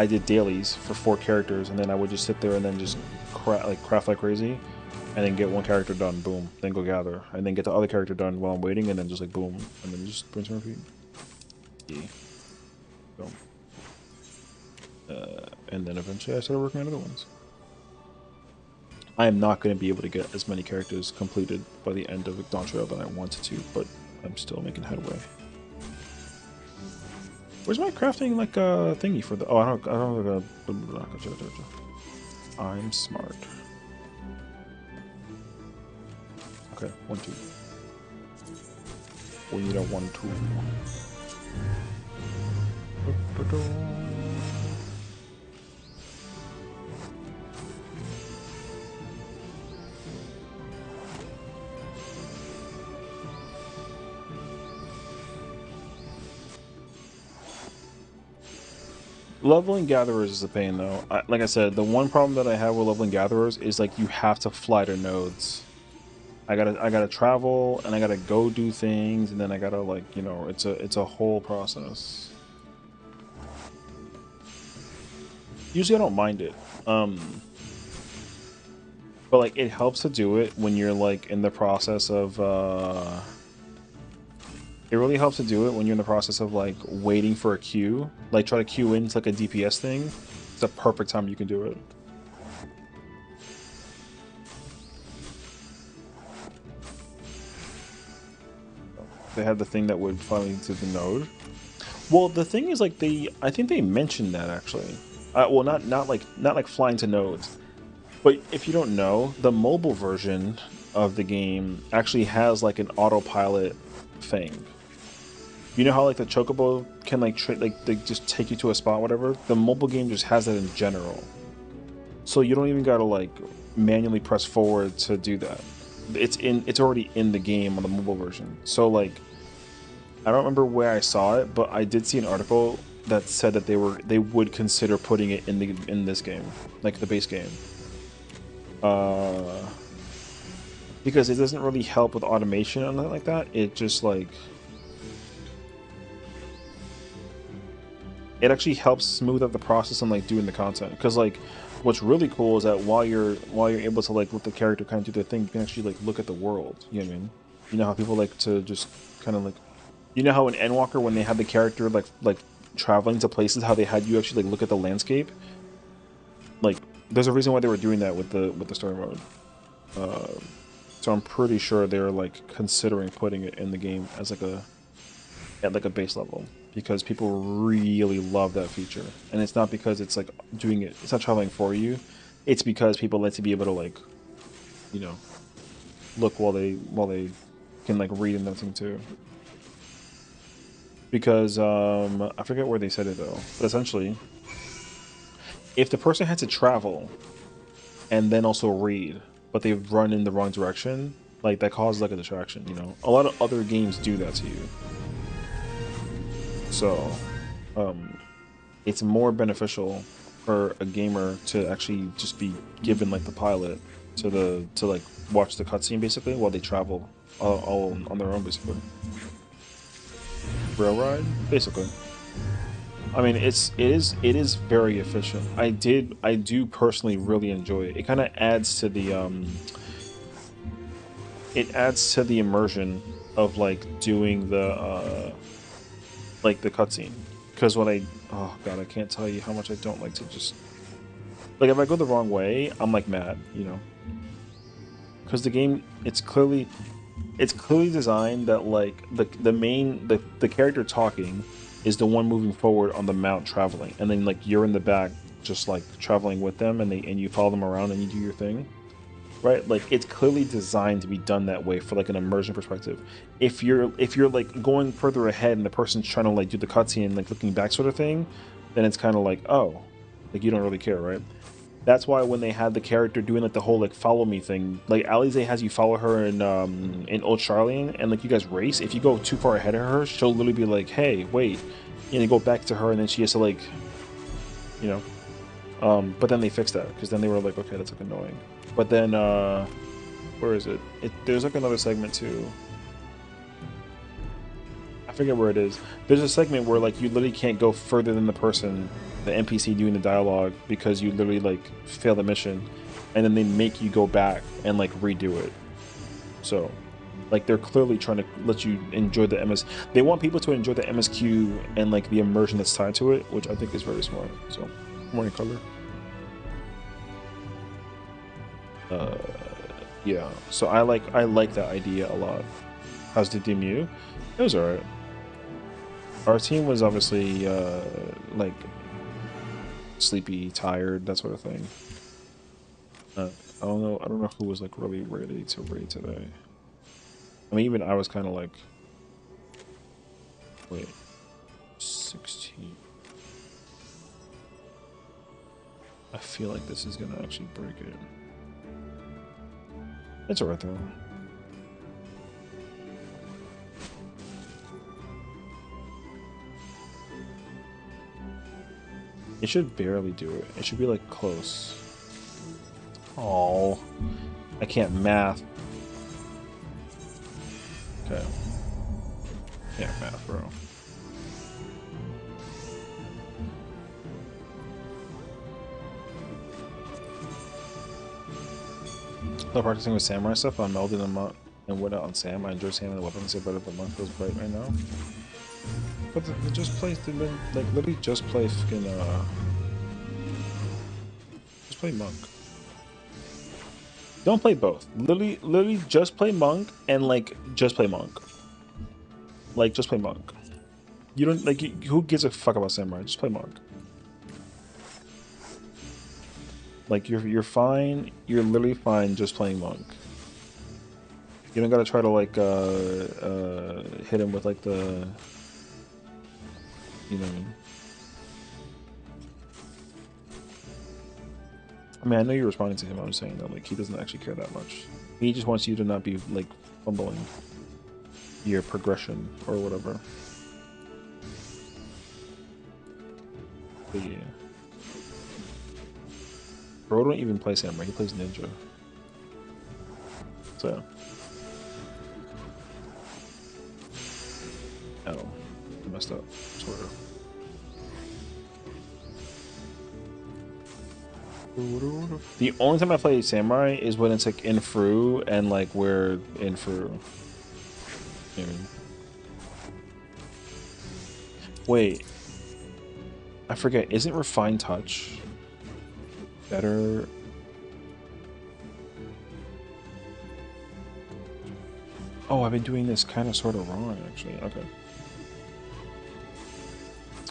did dailies for 4 characters, and then I would just sit there and then just craft like crazy, and then get 1 character done, boom, then go gather, and then get the other character done while I'm waiting, and then just like boom, and then just rinse and repeat. Yeah. So, and then eventually I started working on other ones. I am not going to be able to get as many characters completed by the end of Dawn Trail than I wanted to, but I'm still making headway. Where's my crafting like thingy for the? Oh, I don't. I'm smart. Okay, 1, 2. We need a 1, 2. Leveling gatherers is a pain though. Like I said, the one problem that I have with leveling gatherers is like you have to fly to nodes. I gotta travel, and I gotta go do things, and then I gotta like, you know, it's a whole process. Usually I don't mind it. But like it helps to do it when you're like in the process of it really helps to do it when you're in the process of like waiting for a queue. Like try to queue in, it's like a DPS thing. It's a perfect time you can do it. They had the thing that would finally to the node. Well, the thing is, like I think they mentioned that actually. Well, not like flying to nodes, but if you don't know, the mobile version of the game actually has like an autopilot thing. You know how like the chocobo can like they just take you to a spot, whatever. The mobile game just has that in general, so you don't even gotta like manually press forward to do that. It's already in the game on the mobile version. So like, I don't remember where I saw it, but I did see an article that said that they would consider putting it in this game, like the base game, because it doesn't really help with automation and like that. It just like it actually helps smooth out the process and like doing the content. Because like what's really cool is that while you're able to like let the character kind of do their thing, you can actually like look at the world. You know what I mean? You know how people like to just kind of like, you know how in Endwalker when they had the character like traveling to places, how they had you actually like look at the landscape. Like there's a reason why they were doing that with the story mode. So I'm pretty sure they're like considering putting it in the game as like at like a base level, because people really love that feature. And it's not because it's like doing it, it's not traveling for you, it's because people like to be able to like, you know, look while they can like read and everything too. Because I forget where they said it though, but essentially if the person had to travel and then also read, but they've run in the wrong direction, like that causes like a distraction, you know. A lot of other games do that to you. So, it's more beneficial for a gamer to actually just be given like the pilot to like watch the cutscene basically while they travel all on their own basically. Rail ride, basically. I mean, it is very efficient. I do personally really enjoy it. It kind of adds to the immersion of like doing the like the cutscene. Because when oh god, I can't tell you how much I don't like to just like, if I go the wrong way, I'm like mad, you know. Because the game, it's clearly designed that like the character talking is the one moving forward on the mount traveling, and then like you're in the back just like traveling with them, and you follow them around and you do your thing. right? Like it's clearly designed to be done that way for like an immersion perspective. If you're like going further ahead and the person's trying to like do the cutscene and like looking back sort of thing, then it's kind of like, oh, like you don't really care, right? That's why when they had the character doing like the whole like follow me thing, like Alize has you follow her in Old Charlene, and like you guys race. If you go too far ahead of her, she'll literally be like, "Hey, wait," and you go back to her, and then she has to like, you know. But then they fixed that because then they were like, okay, that's like annoying. But then where is it? There's like another segment too. I forget where it is. There's a segment where like you literally can't go further than the person, the NPC doing the dialogue, because you literally like fail the mission, and then they make you go back and like redo it. So like they're clearly trying to let you enjoy the MS. They want people to enjoy the MSQ and like the immersion that's tied to it, which I think is very smart. So morning color. Yeah. So I like that idea a lot. How's the DMU? It was alright. Our team was obviously like sleepy, tired, that sort of thing. I don't know who was like really ready to raid today. I mean, even I was kind of like, wait, 16. I feel like this is gonna actually break it. It's alright though. It should barely do it. It should be like close. Oh, I can't math. Okay. Can't math, bro. Still practicing with samurai stuff. I'm melding them up and whatnot on Sam. I enjoy Sam and the weapons are better, but Monk feels bright right now. But just play, like literally just play fucking just play Monk. Don't play both. Literally just play Monk and like just play Monk. Like just play Monk. You don't like who gives a fuck about Samurai? Just play Monk. Like you're fine. You're literally fine just playing Monk. You don't gotta try to like hit him with like the, you know what I mean? I mean, I know you're responding to him. I'm saying that like he doesn't actually care that much. He just wants you to not be like fumbling your progression or whatever. But yeah. Bro don't even play Samurai. He plays Ninja. So. Oh, I messed up. Sort of. The only time I play Samurai is when it's like in Fru and like we're in Fru. You know what I mean? Wait. I forget. Isn't Refined Touch better? Oh, I've been doing this kind of sort of wrong, actually. Okay.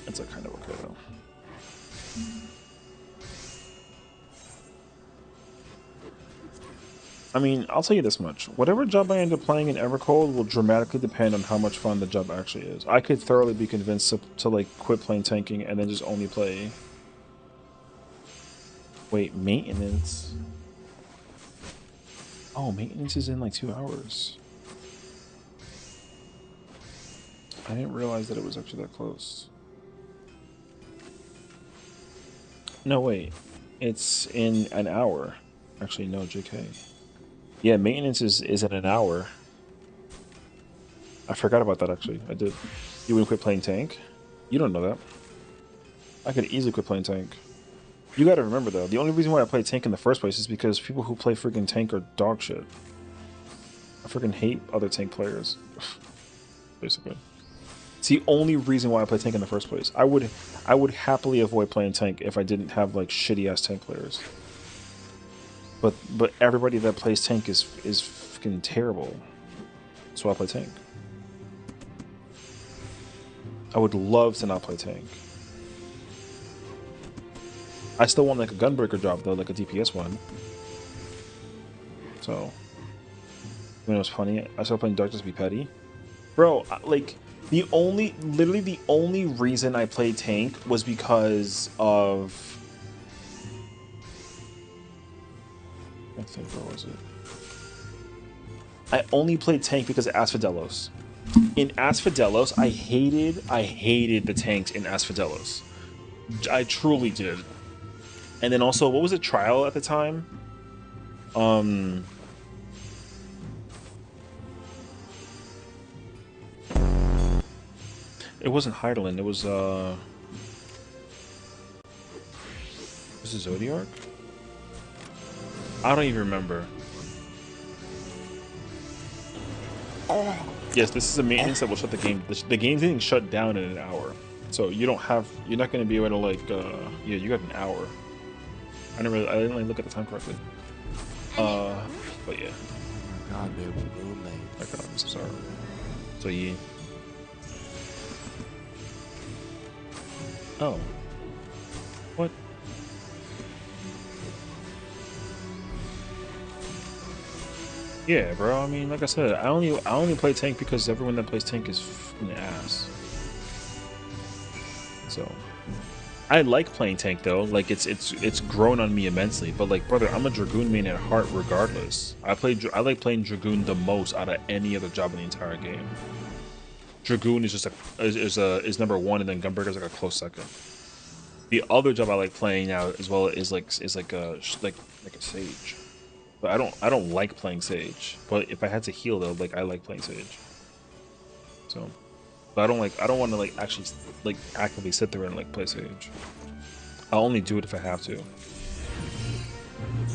It's like kind of okay, though. I mean, I'll tell you this much. Whatever job I end up playing in Evercold will dramatically depend on how much fun the job actually is. I could thoroughly be convinced to like, quit playing tanking and then just only play... Wait, maintenance? Oh, maintenance is in like 2 hours. I didn't realize that it was actually that close. No, wait. It's in an hour. Actually, no, JK. Yeah, maintenance is in an hour. I forgot about that, actually. I did. You wouldn't quit playing tank? You don't know that. I could easily quit playing tank. You gotta remember, though, the only reason why I play tank in the first place is because people who play freaking tank are dog shit. I freaking hate other tank players. Basically. It's the only reason why I play tank in the first place. I would happily avoid playing tank if I didn't have, like, shitty-ass tank players. But everybody that plays tank is fucking terrible. So I play tank. I would love to not play tank. I still want like a gunbreaker job though, like a DPS one. So when it was funny, I started playing Dark just to be petty. Bro, like literally the only reason I played tank was because of, I think, where was it? I only played tank because of Asphodelos. In Asphodelos, I hated the tanks in Asphodelos. I truly did. And then also, what was it, Trial at the time? It wasn't Heidelin, it was was it Zodiark? I don't even remember. Yes, this is a maintenance that will shut the game. The game's getting shut down in an hour, so you're not going to be able to like. Yeah, you got an hour. I didn't really look at the time correctly. But yeah. Oh my god, babe, we're roommates. My god, I'm so sorry. So yeah. Oh. What? Yeah, bro. I mean, like I said, I only play tank because everyone that plays tank is fucking ass. So, I like playing tank though. Like it's grown on me immensely. But like, brother, I'm a Dragoon main at heart, regardless. I like playing Dragoon the most out of any other job in the entire game. Dragoon is just is number one, and then Gunbreaker is like a close second. The other job I like playing now as well is like a Sage. But I don't like playing Sage. But if I had to heal though, like I like playing Sage. So, but I don't want to like actually like actively sit there and like play Sage. I'll only do it if I have to.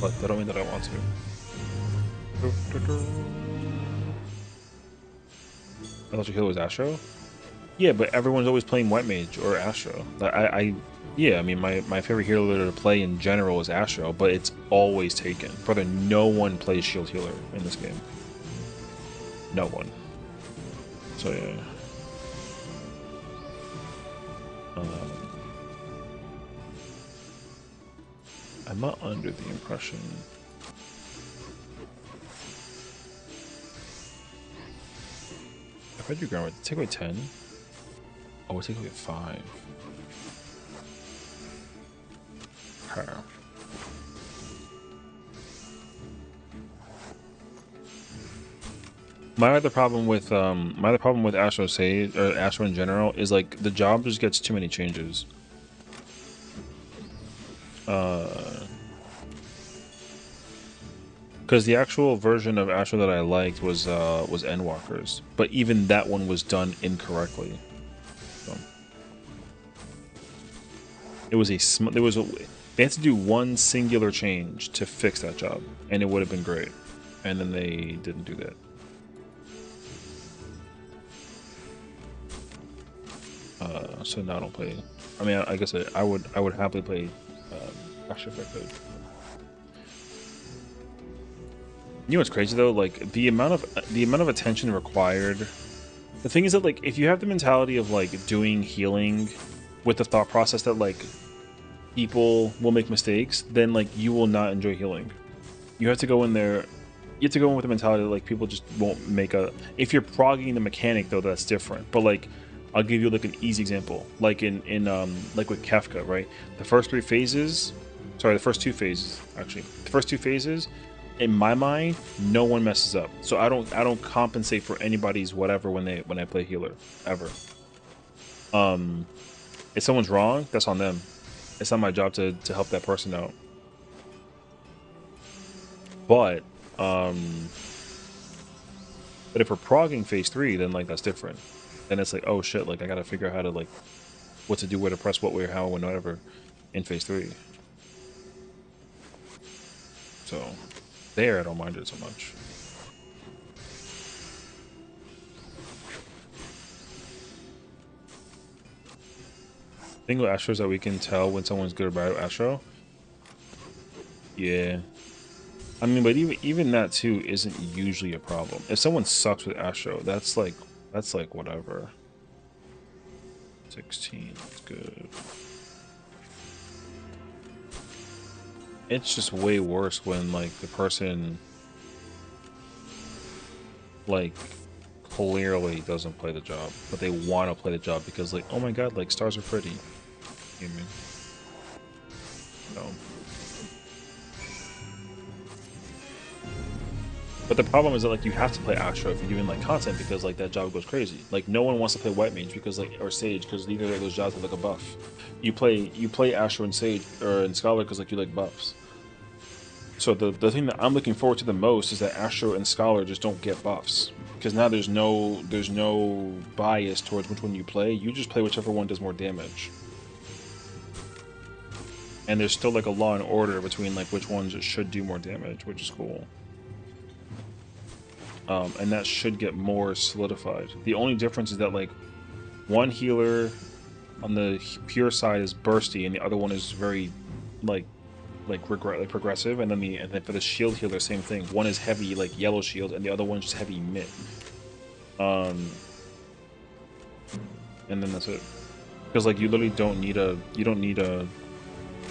But that don't mean that I want to. I thought your healer was Astro? Yeah, but everyone's always playing White Mage or Astro. Yeah, I mean, my favorite healer to play in general is Astro, but it's always taken. Brother, no one plays shield healer in this game. No one. So yeah. I'm not under the impression. If I do ground, take away 10. Oh, we'll take away 5. Okay. My other problem with Astro Sage or Astro in general is like the job just gets too many changes. Because the actual version of Astro that I liked was Endwalkers, but even that one was done incorrectly. So they had to do one singular change to fix that job, and it would have been great, and then they didn't do that. So now I don't play. I mean, I guess I would happily play Astro if I could. You know what's crazy though? Like the amount of attention required. The thing is that like if you have the mentality of like doing healing with the thought process that like people will make mistakes, then like you will not enjoy healing. You have to go in there. You have to go in with the mentality that like people just won't make a. If you're progging the mechanic though, that's different. But like, I'll give you like an easy example. Like in like with Kefka, right? The first 3 phases. Sorry, the first 2 phases actually. The first 2 phases. In my mind, no one messes up, so I don't compensate for anybody's whatever when I play healer ever. If someone's wrong, that's on them. It's not my job to help that person out. But if we're progging phase 3, then like that's different. Then it's like, oh shit, like I gotta figure out how to like what to do, where to press, what way, how, and whatever in phase 3. So. There, I don't mind it so much. The thing with Astro is that we can tell when someone's good or bad at Astro. Yeah. I mean, but even that too isn't usually a problem. If someone sucks with Astro, that's like whatever. 16, that's good. It's just way worse when like the person like clearly doesn't play the job, but they want to play the job because like, oh my god, like stars are pretty. You know what I mean? So. But the problem is that like you have to play Astro if you're doing like content because like that job goes crazy. Like no one wants to play White Mage because like or Sage because neither of those jobs have like a buff. You play Astro and Sage or in Scholar because like you like buffs. So the thing that I'm looking forward to the most is that Astro and Scholar just don't get buffs because now there's no bias towards which one you play. You just play whichever one does more damage. And there's still like a law and order between like which ones should do more damage, which is cool. And that should get more solidified. The only difference is that like one healer on the pure side is bursty, and the other one is very like progressive. And then for the shield healer, same thing. One is heavy like yellow shield, and the other one's just heavy mid. And then that's it. Because like you literally don't need a.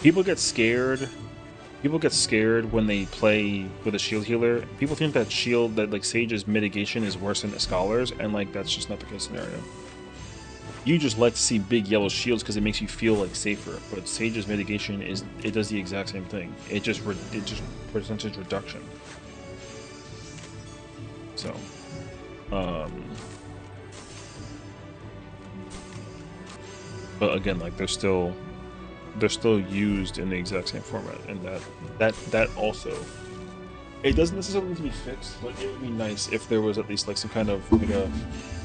People get scared. People get scared when they play with a shield healer. People think that like Sage's mitigation is worse than the Scholar's, and like that's just not the case scenario. You just like to see big yellow shields because it makes you feel like safer. But Sage's mitigation it does the exact same thing. It just percentage reduction. So, but again, like they're still used in the exact same format, and that also, it doesn't necessarily need to be fixed, but it would be nice if there was at least like some kind of way to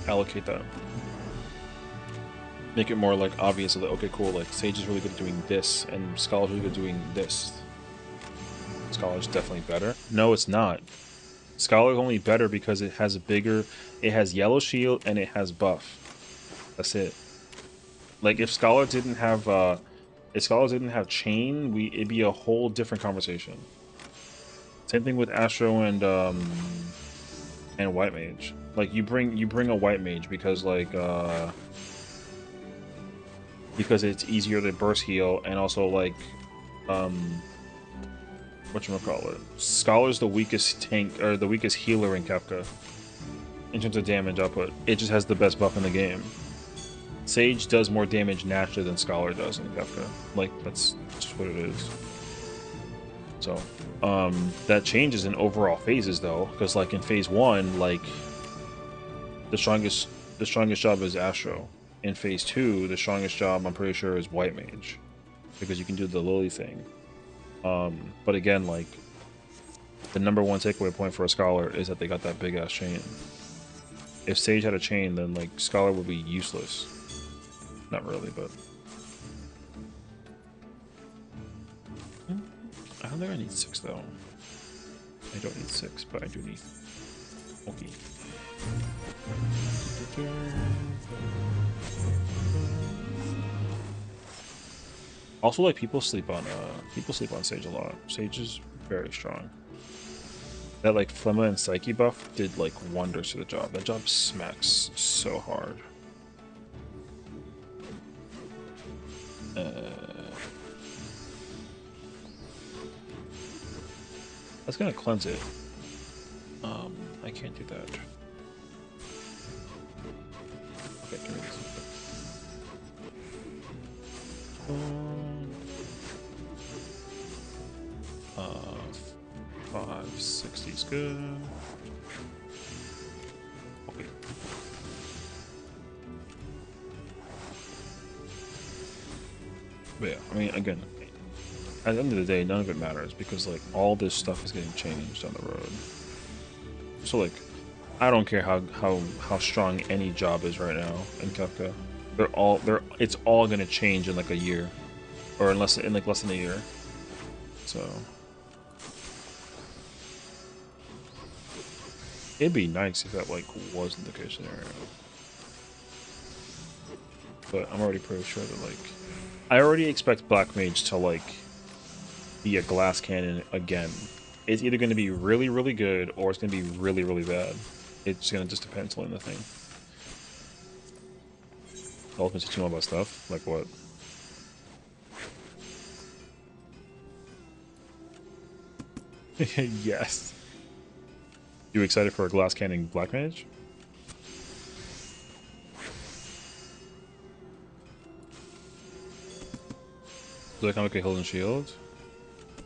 allocate that, make it more like obvious that okay, cool, like Sage is really good at doing this and Scholar's really good at doing this. Scholar's definitely better. No, it's not. Scholar's only better because it has yellow shield and it has buff. That's it. Like if Scholar didn't have chain, it'd be a whole different conversation. Same thing with Astro and White Mage. Like you bring a White Mage because like because it's easier to burst heal, and also like whatchamacallit, Scholar's the weakest tank or the weakest healer in Kefka in terms of damage output. It just has the best buff in the game. Sage does more damage naturally than Scholar does in Kefka. Like, that's just what it is. So, that changes in overall phases, though, because, like, in phase 1, like, the strongest job is Astro. In phase 2, the strongest job, I'm pretty sure, is White Mage, because you can do the Lily thing. But again, like, the #1 takeaway point for a Scholar is that they got that big-ass chain. If Sage had a chain, then, like, Scholar would be useless. Not really, but I don't think I need 6 though. I don't need 6, but I do need. Okay. Also, like people sleep on Sage a lot. Sage is very strong. That like Flemma and Psyche buff did like wonders to the job. That job smacks so hard. That's gonna cleanse it. I can't do that. Okay, give me this. 560 is good. Okay. But yeah, I mean, again, at the end of the day, none of it matters because like all this stuff is getting changed on the road. So like, I don't care how strong any job is right now in Kefka. It's all gonna change in like a year, or in less than a year. So it'd be nice if that like wasn't the case scenario. But I'm already pretty sure that like I already expect Black Mage to like be a glass cannon again. It's either going to be really, really good or it's going to be really, really bad. It's going to just depend on the thing. Ultimate teaching all about stuff? Like what? Yes. You excited for a glass cannon black mage? Do I come with a Hidden Shield?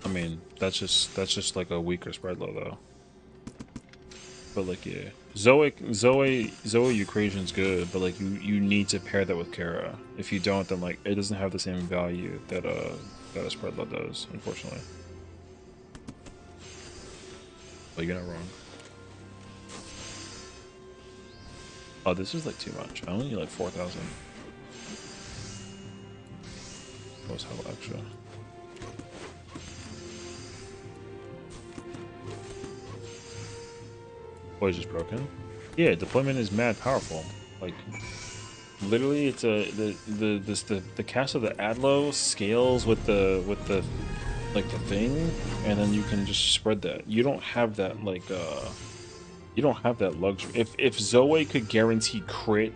I mean, that's just like a weaker spread low though. But like, yeah, Zoe Eucrasion's good, but like you need to pair that with Kara. If you don't, then like it doesn't have the same value that a spread low does, unfortunately. But you're not wrong. Oh, this is like too much. I only need like 4,000. That was hell extra. Oh, it's just broken? Yeah, deployment is mad powerful. Like, literally, it's the cast of the Adlo scales with the like the thing, and then you can just spread that. You don't have that like you don't have that luxury. If Zoe could guarantee crit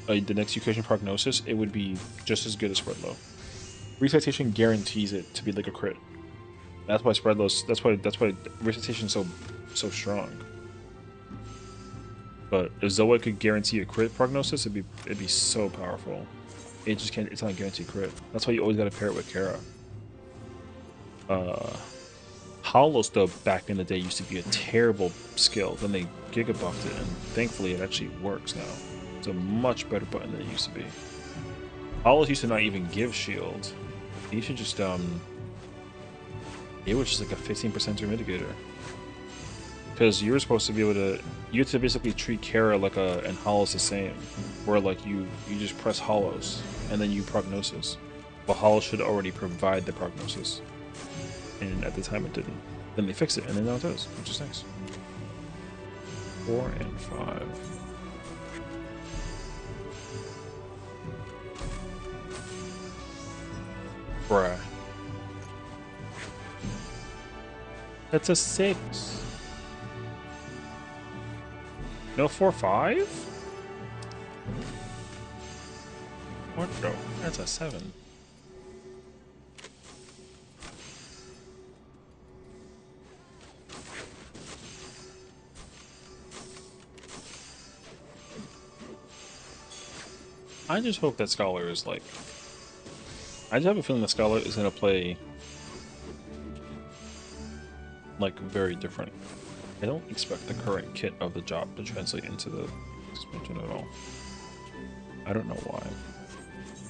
the next Eucration prognosis, it would be just as good as spread low. Recitation guarantees it to be like a crit. That's why spread lows. That's why recitation is so strong. But if Zoe could guarantee a crit prognosis, it'd be so powerful. It just can't. It's not a guaranteed crit. That's why you always got to pair it with Kara. Hollow though back in the day used to be a terrible skill. Then they giga buffed it, and thankfully it actually works now. It's a much better button than it used to be. Hollows used to not even give shield. You should just it was just like a 15% mitigator. Because you were supposed to be able to, you had to basically treat Kara like and Hollows the same, where like you just press Hollows and then you prognosis. But Hollows should already provide the prognosis, and at the time it didn't. Then they fixed it, and then now it does, which is nice. 4 and 5. Bruh. That's a 6. No 4/5? What the? That's a 7. I just hope that Scholar is like... I just have a feeling that Scholar is going to play like very different. I don't expect the current kit of the job to translate into the expansion at all. I don't know why.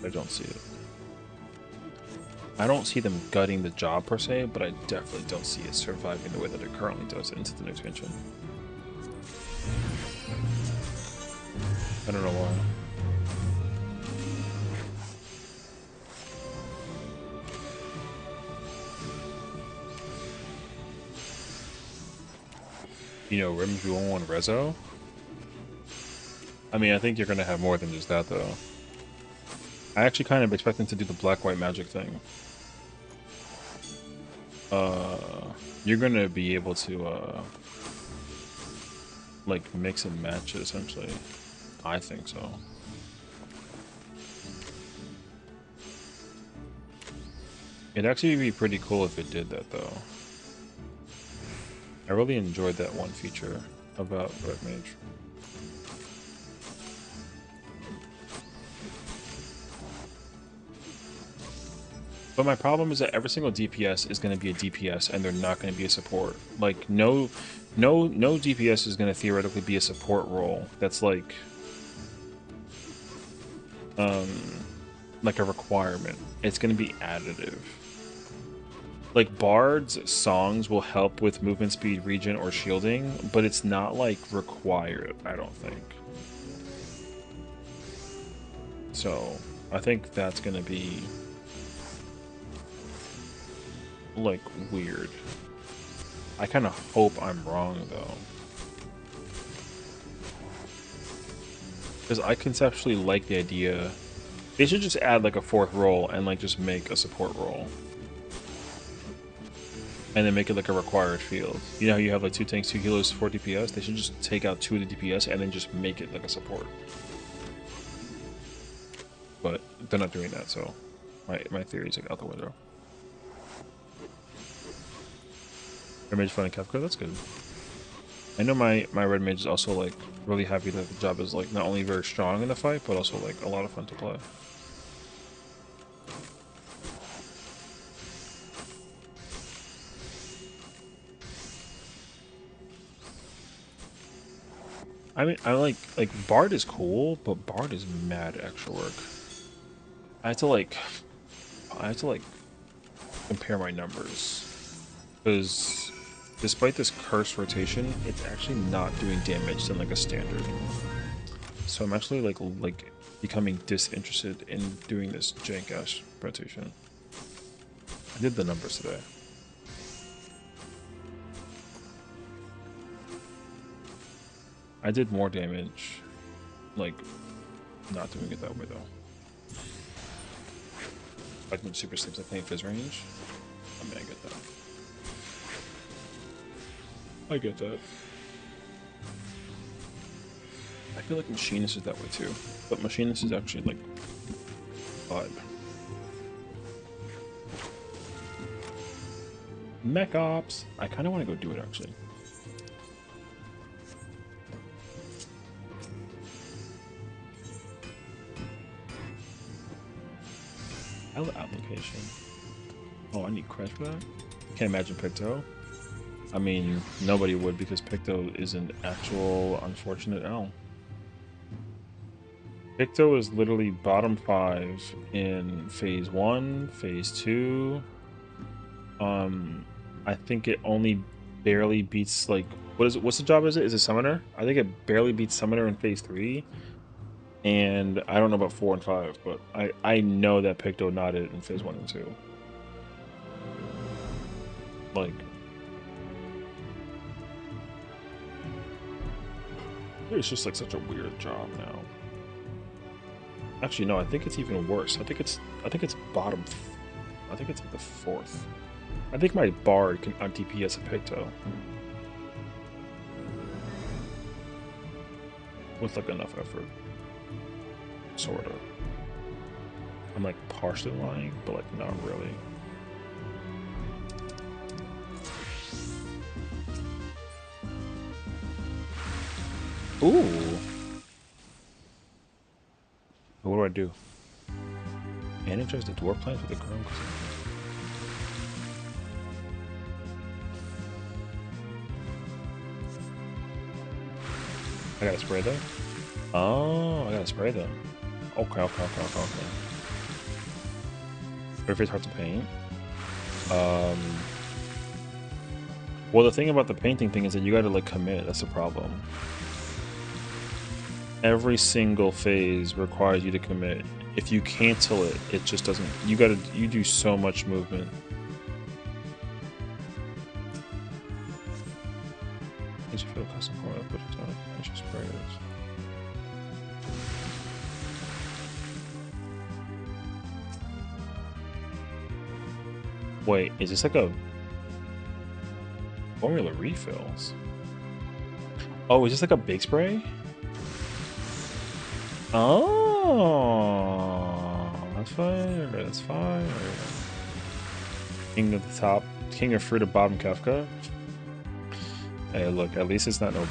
I don't see it. I don't see them gutting the job per se, but I definitely don't see it surviving the way that it currently does into the new expansion. I don't know why. You know, Rims 1 Rezo? I mean, I think you're going to have more than just that, though. I actually kind of expect them to do the black-white magic thing. You're going to be able to, like, mix and match it, essentially. I think so. It'd actually be pretty cool if it did that, though. I really enjoyed that one feature about Red Mage. But my problem is that every single DPS is going to be a DPS, and they're not going to be a support. Like, no DPS is going to theoretically be a support role that's like a requirement. It's going to be additive. Like, Bard's songs will help with movement speed, regen, or shielding, but it's not, like, required, I don't think. So, I think that's gonna be, like, weird. I kind of hope I'm wrong, though. Because I conceptually like the idea. They should just add, like, a 4th role and, like, just make a support role. And then make it like a required field. You know how you have like 2 tanks, 2 healers, 4 DPS? They should just take out 2 of the DPS and then just make it like a support. But they're not doing that, so my theory is like out the window. Image finding Kafka, that's good. I know my red mage is also like really happy that the job is like not only very strong in the fight, but also like a lot of fun to play. I mean, I like Bard is cool, but Bard is mad extra work. I have to like I have to like compare my numbers because despite this curse rotation, it's actually not doing damage than like a standard. So I'm actually like becoming disinterested in doing this jank ash rotation. I did the numbers today. I did more damage, like not doing it that way though. Like when super sleeps, I play Fizz range. I mean, I get that. I get that. I feel like Machinist is that way too, but Machinist is actually like vibe. Mech Ops. I kind of want to go do it actually. Hell application. Oh, I need crash for that. Can't imagine Picto. I mean, nobody would because Picto is an actual unfortunate L. Picto is literally bottom 5 in phase 1, phase 2. I think it only barely beats like what's the job is it? Is it Summoner? I think it barely beats Summoner in phase 3. And I don't know about 4 and 5, but I know that Picto nodded in phase 1 and 2. Like it's just like such a weird job now. Actually, no, I think it's even worse. I think it's bottom. I think it's like the 4th. I think my Bard can on DPS a Picto with like enough effort, sort of. I'm like partially lying, but like not really. Ooh. What do I do? Energize the dwarf plants with a chrome. I gotta spray them? Oh, I gotta spray them. Okay. Very hard to paint. Well, the thing about the painting thing is that you gotta like commit. That's the problem. Every single phase requires you to commit. If you cancel it, it just doesn't. You do so much movement. You should feel custom format, put it on. I should spray this. Wait, is this like a formula refills? Oh, is this like a big spray? Oh, that's fine. That's fine. King of the top, king of fruit of bottom Kafka. Hey, look, at least it's not no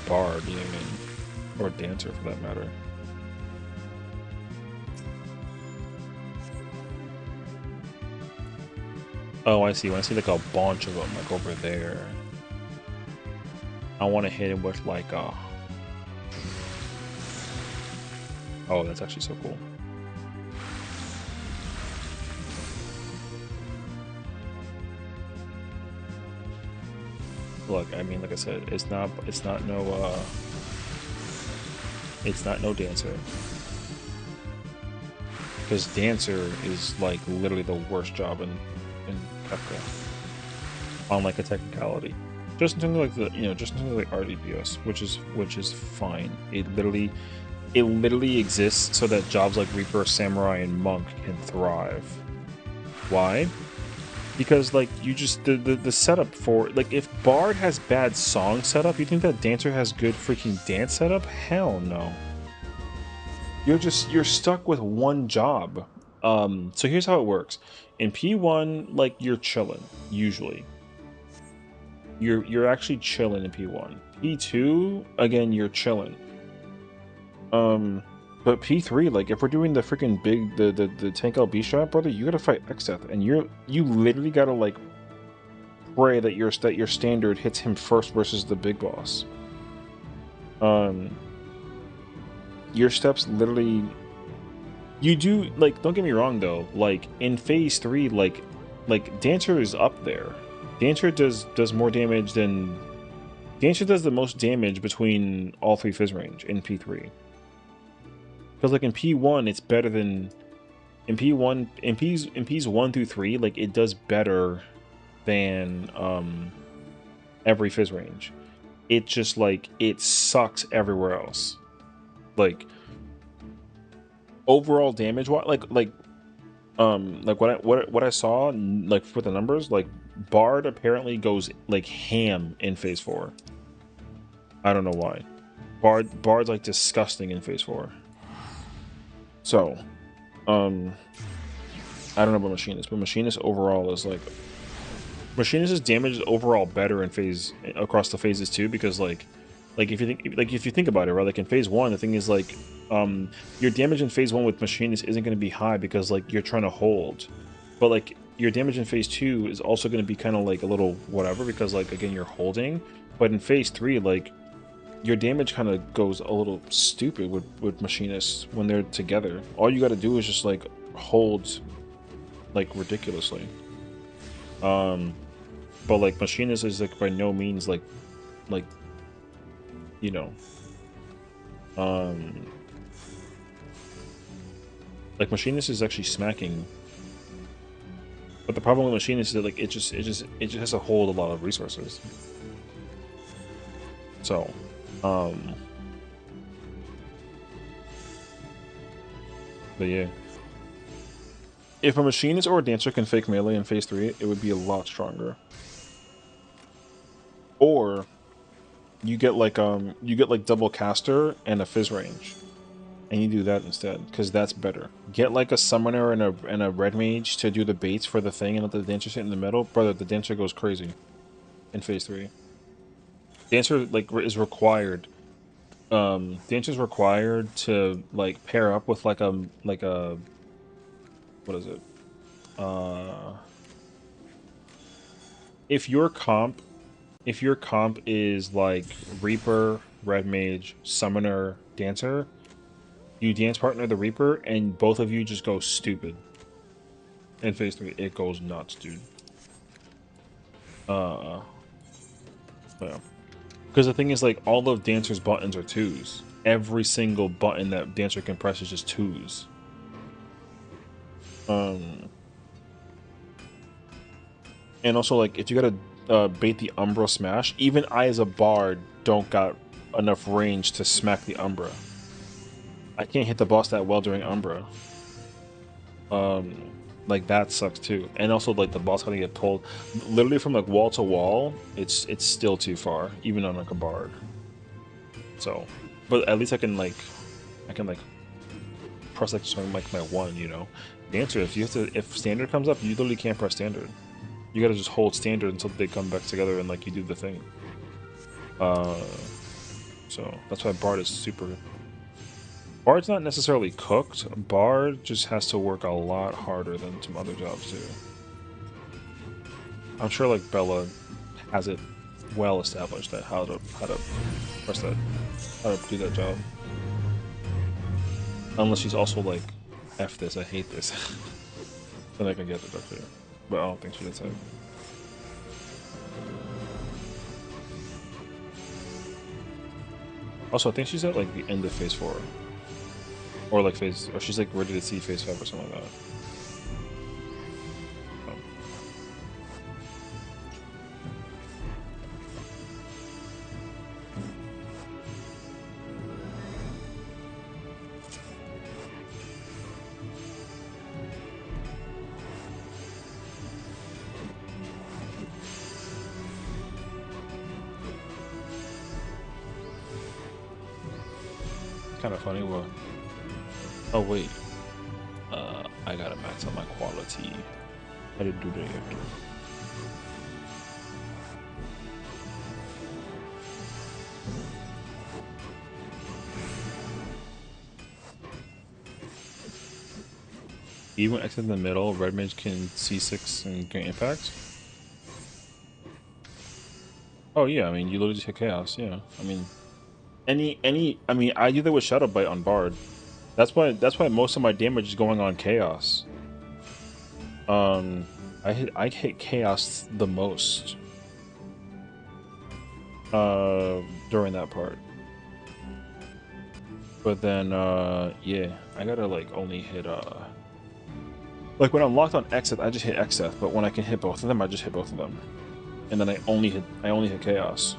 Bard, you know what I mean? Or Dancer for that matter. Oh, I see. When I see like a bunch of them, like over there, I want to hit him with like a. Oh, that's actually so cool. Look, I mean, like I said, it's not no Dancer. Because Dancer is like literally the worst job in Kefka. On like a technicality. Just in terms of like the just in terms of like RDPS, which is fine. It literally exists so that jobs like Reaper, Samurai, and Monk can thrive. Why? Because like you just the setup for like if Bard has bad song setup, you think that Dancer has good freaking dance setup? Hell no. You're stuck with one job. So here's how it works. In P1, like you're chilling, usually. you're actually chilling in P1. P2, again, you're chilling. But P3, like if we're doing the freaking big the tank LB strat, brother, you gotta fight Xdeath, and you literally gotta like pray that your standard hits him first versus the big boss. Your steps literally, you do, like, don't get me wrong though, like in phase 3, like Dancer is up there. Dancer does more damage than Dancer does the most damage between all 3 phys range in P3. Because like in P1 it's better than in P1 in Ps 1 through 3, like it does better than every phys range. It just like it sucks everywhere else. Like overall damage, what like what I saw, like for the numbers, like Bard apparently goes like ham in phase 4. I don't know why. Bard's like disgusting in phase 4. So, I don't know about Machinist, but Machinist overall is like Machinist's damage is overall better in phase across the phases too, because like if you think about it, right, like in phase 1, the thing is like your damage in phase 1 with Machinist isn't going to be high because like you're trying to hold, but like your damage in phase 2 is also going to be kind of like a little whatever because like again you're holding, but in phase 3 like your damage kind of goes a little stupid with Machinists when they're together. All you got to do is just like hold like ridiculously. But like Machinist is like by no means like you know like Machinist is actually smacking, but the problem with Machinist is that like it just has to hold a lot of resources. So but yeah, if a Machinist or a Dancer can fake melee in phase 3, it would be a lot stronger. Or you get like double caster and a phys range, and you do that instead because that's better. Get like a summoner and a red mage to do the baits for the thing, and let the Dancer sit in the middle. Brother, the Dancer goes crazy in phase 3. Dancer like is required. Dancer's required to like pair up with like a what is it? If your comp is like Reaper, Red Mage, Summoner, Dancer, you dance partner the Reaper, and both of you just go stupid. In phase 3, it goes nuts, dude. Yeah. Because the thing is, like, all of Dancer's buttons are 2s. Every single button that Dancer can press is just 2s. And also, like, if you gotta bait the Umbra smash, even I as a Bard don't got enough range to smack the Umbra. I can't hit the boss that well during Umbra. Like that sucks too. And also like the boss gonna get pulled literally from like wall to wall. It's still too far, even on like a Bard. So, but at least I can press like something like my 1, you know. Dancer, if standard comes up, you literally can't press standard. You gotta just hold standard until they come back together and like you do the thing. So that's why Bard is super. Bard's not necessarily cooked. Bard just has to work a lot harder than some other jobs too. I'm sure like Bella has it well established that how to press that, how to do that job. Unless she's also like, F this, I hate this. Then I can get it up there. But I don't think she did that. Also, I think she's at like the end of phase 4. Or like or she's like ready to see phase 5 or something like that. Kind of funny. What? Oh wait, I gotta max out my quality. I didn't do that yet. Even exit in the middle, red mage can C6 and gain impact. Oh yeah, I mean you literally just hit chaos. Yeah, I mean I mean I do that with Shadow Bite on Bard. That's why most of my damage is going on chaos. I hit chaos the most during that part. But then yeah, I gotta like only hit like when I'm locked on Exeth, I just hit Exeth, but when I can hit both of them, I just hit both of them. And then I only hit chaos.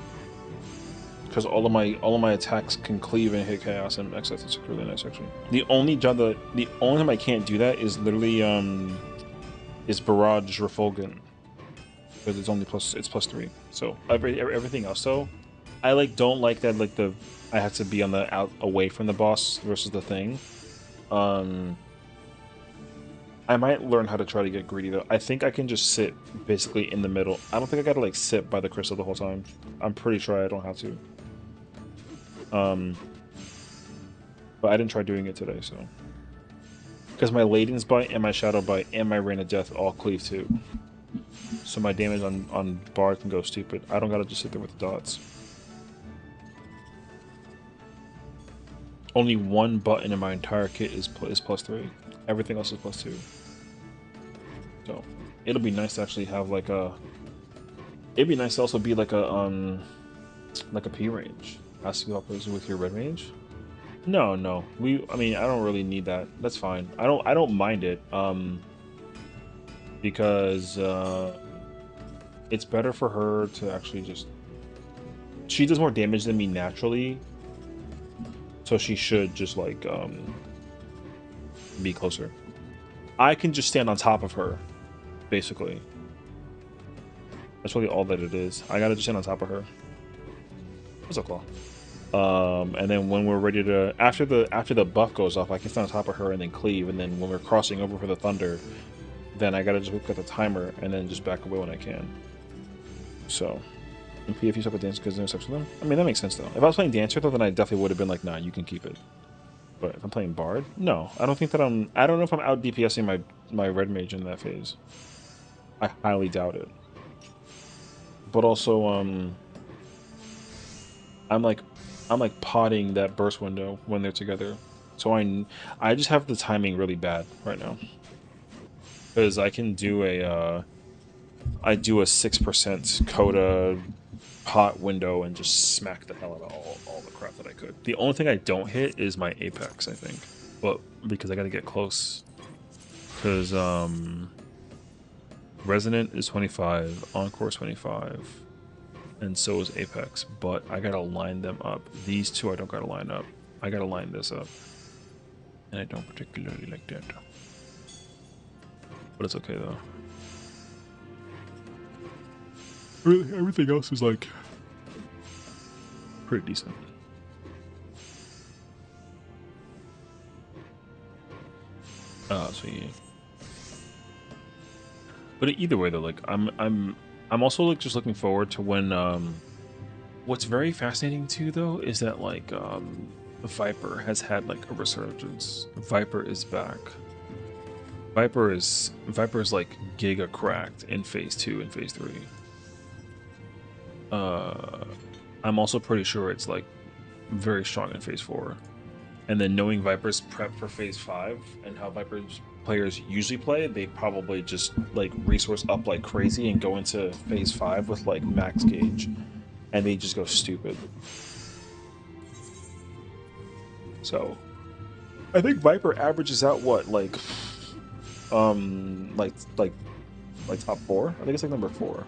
Because all of my attacks can cleave and hit chaos and Exeth. It's really nice actually. The only time I can't do that is literally is Barrage Refulgent. Because it's only +3. So everything else though, I like don't like that like I have to be on the away from the boss versus the thing. I might learn how to try to get greedy though. I think I can just sit basically in the middle. I don't think I gotta like sit by the crystal the whole time. I'm pretty sure I don't have to. But I didn't try doing it today, so. Because my Laden's Bite and my Shadow Bite and my Rain of Death all cleave too. So my damage on Bard can go stupid. I don't gotta just sit there with the dots. Only one button in my entire kit is +3. Everything else is +2. So it'll be nice to actually have like a. It'd be nice to also be like a P range. Asking you with your red range. No. I mean I don't really need that. That's fine. I don't mind it. Because it's better for her to actually just. She does more damage than me naturally. So she should just like be closer. I can just stand on top of her, basically. That's really all that it is. I gotta just stand on top of her. What's up, Claw? And then when we're ready to after the buff goes off, I can stand on top of her and then cleave. And then when we're crossing over for the thunder, then I gotta just look at the timer and then just back away when I can. So. And PF you suck with Dancer because there's sex with them? I mean, that makes sense, though. If I was playing Dancer, though, then I definitely would have been like, nah, you can keep it. But if I'm playing Bard, no. I don't think that I don't know if I'm out DPSing my Red Mage in that phase. I highly doubt it. But also, I'm like potting that burst window when they're together. So I just have the timing really bad right now. Because I can do I do a 6% Coda pot window and just smack the hell out of all the crap that I could. The only thing I don't hit is my Apex, I think. But because I gotta get close. Because Resonant is 25, Encore is 25, and so is Apex. But I gotta line them up. These two I don't gotta line up. I gotta line this up. And I don't particularly like that. But it's okay though. Really, everything else is like pretty decent. So yeah. But either way though, like I'm also like just looking forward to when what's very fascinating too though is that like Viper has had like a resurgence. Viper is back. Viper is like giga cracked in phase 2 and phase 3. I'm also pretty sure it's like very strong in phase 4. And then knowing Viper's prep for phase 5 and how Viper's players usually play, they probably just like resource up like crazy and go into phase 5 with like max gauge. And they just go stupid. So I think Viper averages out what, like top 4? I think it's like number 4.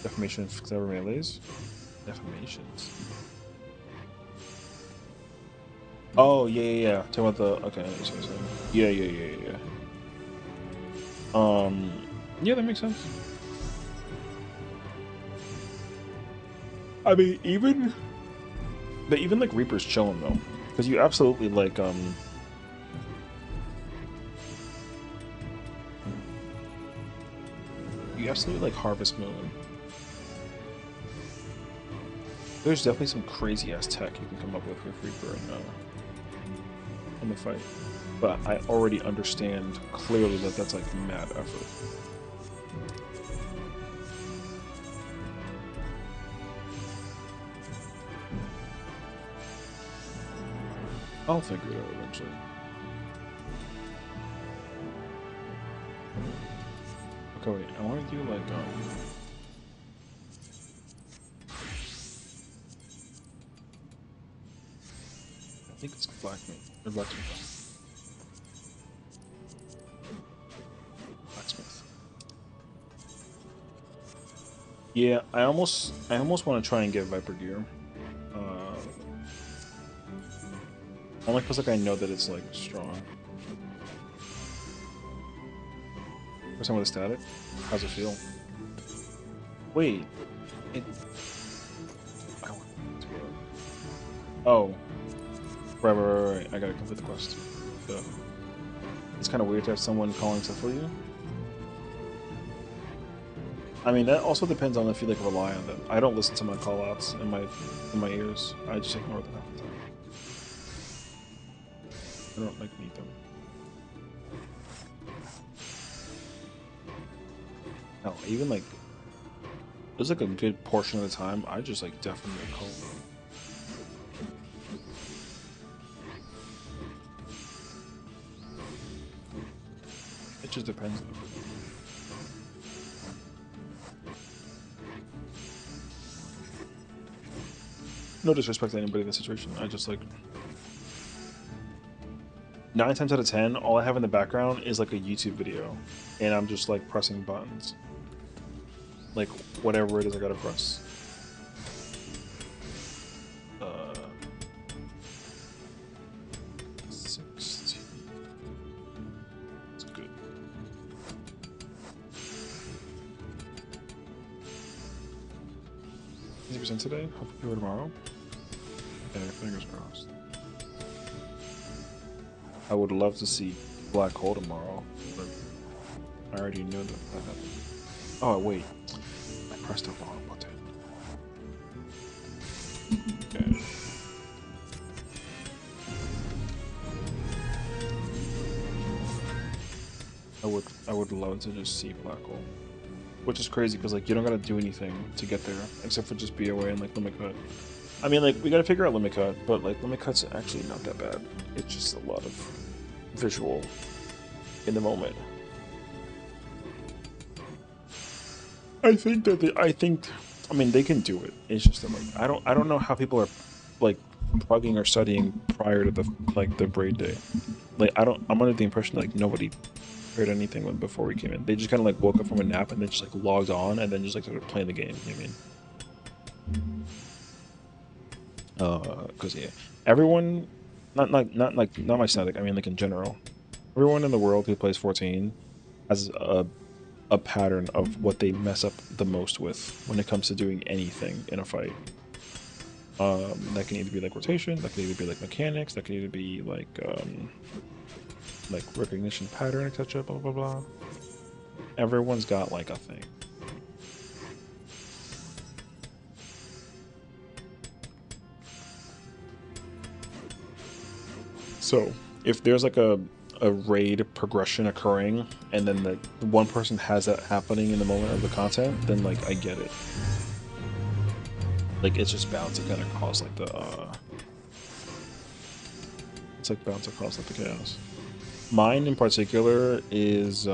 Defamation Xavier Melees? Defamations. Oh, yeah. Talking about the... Okay, yeah. Yeah, that makes sense. I mean, even like Reaper's chilling, though. Because you absolutely, like, you absolutely, like, Harvest Moon. There's definitely some crazy ass tech you can come up with Reaper in the fight, but I already understand clearly that that's like mad effort. I'll figure it out eventually. Okay, wait, I want to do like I think it's blacksmith or blacksmith. Blacksmith. Yeah, I almost want to try and get Viper gear. Only because like I know that it's like strong. First time with a static? How's it feel? Wait. It... Oh. Right. I gotta complete the quest. So, it's kind of weird to have someone calling stuff for you. I mean, that also depends on if you like rely on them. I don't listen to my callouts in my ears. I just ignore them half the time. I don't like need them. No, even like there's like a good portion of the time I just like definitely call. It just depends. No disrespect to anybody in this situation. I just like 9 times out of 10, all I have in the background is like a YouTube video, and I'm just like pressing buttons, like whatever it is I gotta press. 16. That's good. %, today. Hopefully tomorrow. Okay, fingers crossed. I would love to see Black Hole tomorrow, but I already knew that happened. Oh, wait. I pressed the wrong button. Okay. I would love to just see Black Hole. Which is crazy, because, like, you don't gotta do anything to get there, except for just BOA and, like, Limit Cut. I mean, like, we gotta figure out Limit Cut, but, like, Limit Cut's actually not that bad. It's just a lot of visual in the moment. I mean, they can do it. It's just that, like, I don't know how people are, like, plugging or studying prior to the braid day. Like, I'm under the impression that, like, nobody heard anything before we came in. They just kind of, like, woke up from a nap and then just, like, logged on and then just, like, started playing the game, you know what I mean? Because, yeah, everyone, not my static, I mean, like, in general, everyone in the world who plays 14 has a pattern of what they mess up the most with when it comes to doing anything in a fight. That can either be like rotation, that can either be like mechanics, that can either be like recognition pattern, etc. Blah blah blah. Everyone's got like a thing. So if there's like a raid progression occurring and then the one person has that happening in the moment of the content, then like I get it. Like it's just bound to kind of cause like the it's like bound to cause like the chaos. Mine in particular is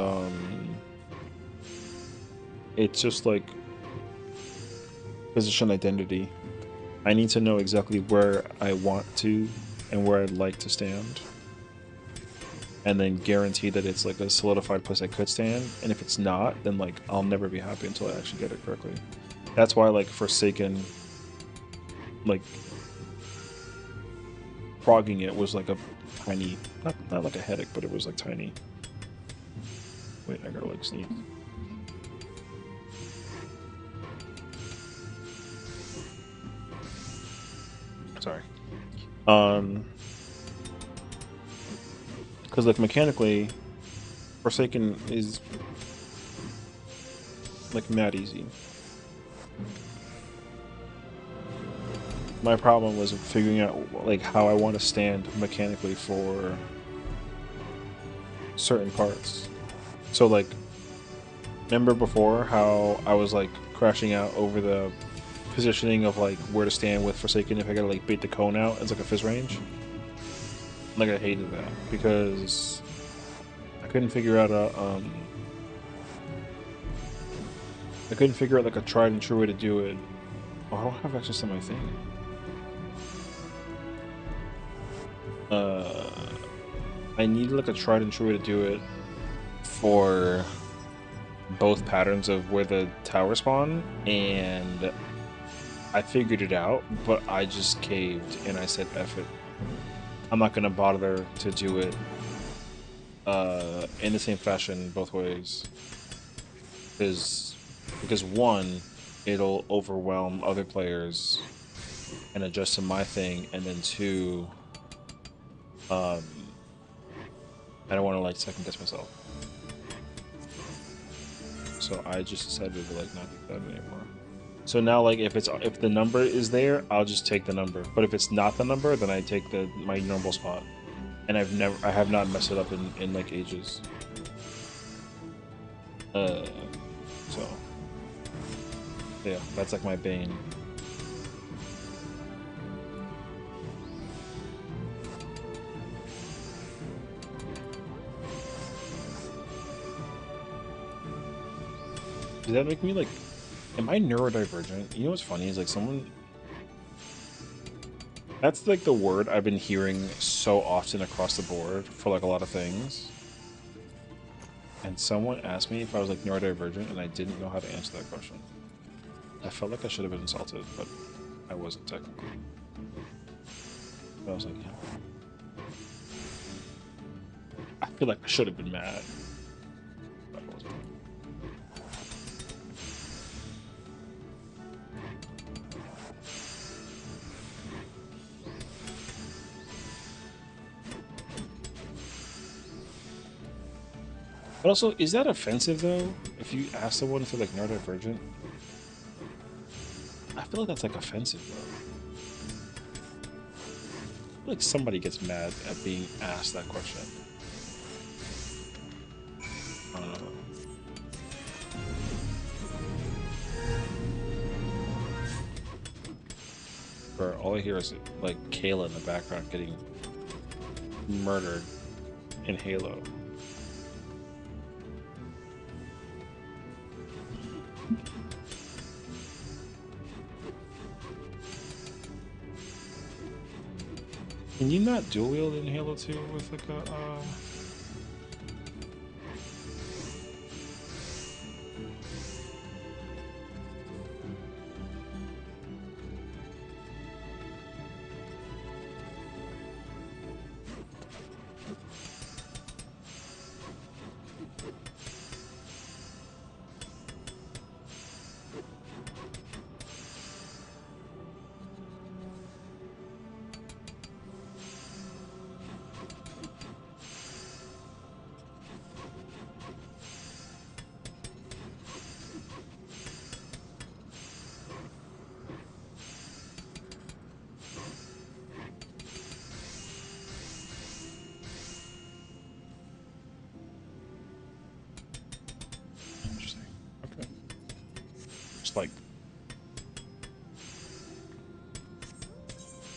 it's just like position identity. I need to know exactly where I want to and where I'd like to stand, and then guarantee that it's like a solidified place I could stand. And if it's not, then like I'll never be happy until I actually get it correctly. That's why like Forsaken, like frogging it was like a tiny, not like a headache, but it was like tiny. Wait, I gotta like sneeze. Sorry. Because like mechanically, Forsaken is like mad easy. My problem was figuring out like how I want to stand mechanically for certain parts. So like, remember before how I was like crashing out over the positioning of like where to stand with Forsaken if I gotta like bait the cone out as like a fizz range? Like I hated that because I couldn't figure out I couldn't figure out like a tried and true way to do it. Oh, I don't have access to my thing. I need like a tried and true way to do it for both patterns of where the tower spawn, and I figured it out, but I just caved and I said F it. I'm not gonna bother to do it in the same fashion both ways. Because one, it'll overwhelm other players and adjust to my thing, and then two, I don't want to like second guess myself. So I just decided to like not do that anymore. So now like if the number is there, I'll just take the number. But if it's not the number, then I take my normal spot. And I have not messed it up in like ages. So yeah, that's like my bane. Does that make me like, am I neurodivergent? You know what's funny is like that's like the word I've been hearing so often across the board for like a lot of things. And someone asked me if I was like neurodivergent, and I didn't know how to answer that question. I felt like I should have been insulted, but I wasn't technically. But I was like, yeah. I feel like I should have been mad. But I wasn't. But also, is that offensive though? If you ask someone if they're like neurodivergent? I feel like that's like offensive though. I feel like somebody gets mad at being asked that question. I don't know. Bro, all I hear is like Kayla in the background getting murdered in Halo. Can you not dual wield in Halo 2 with like a interesting. Okay. Just like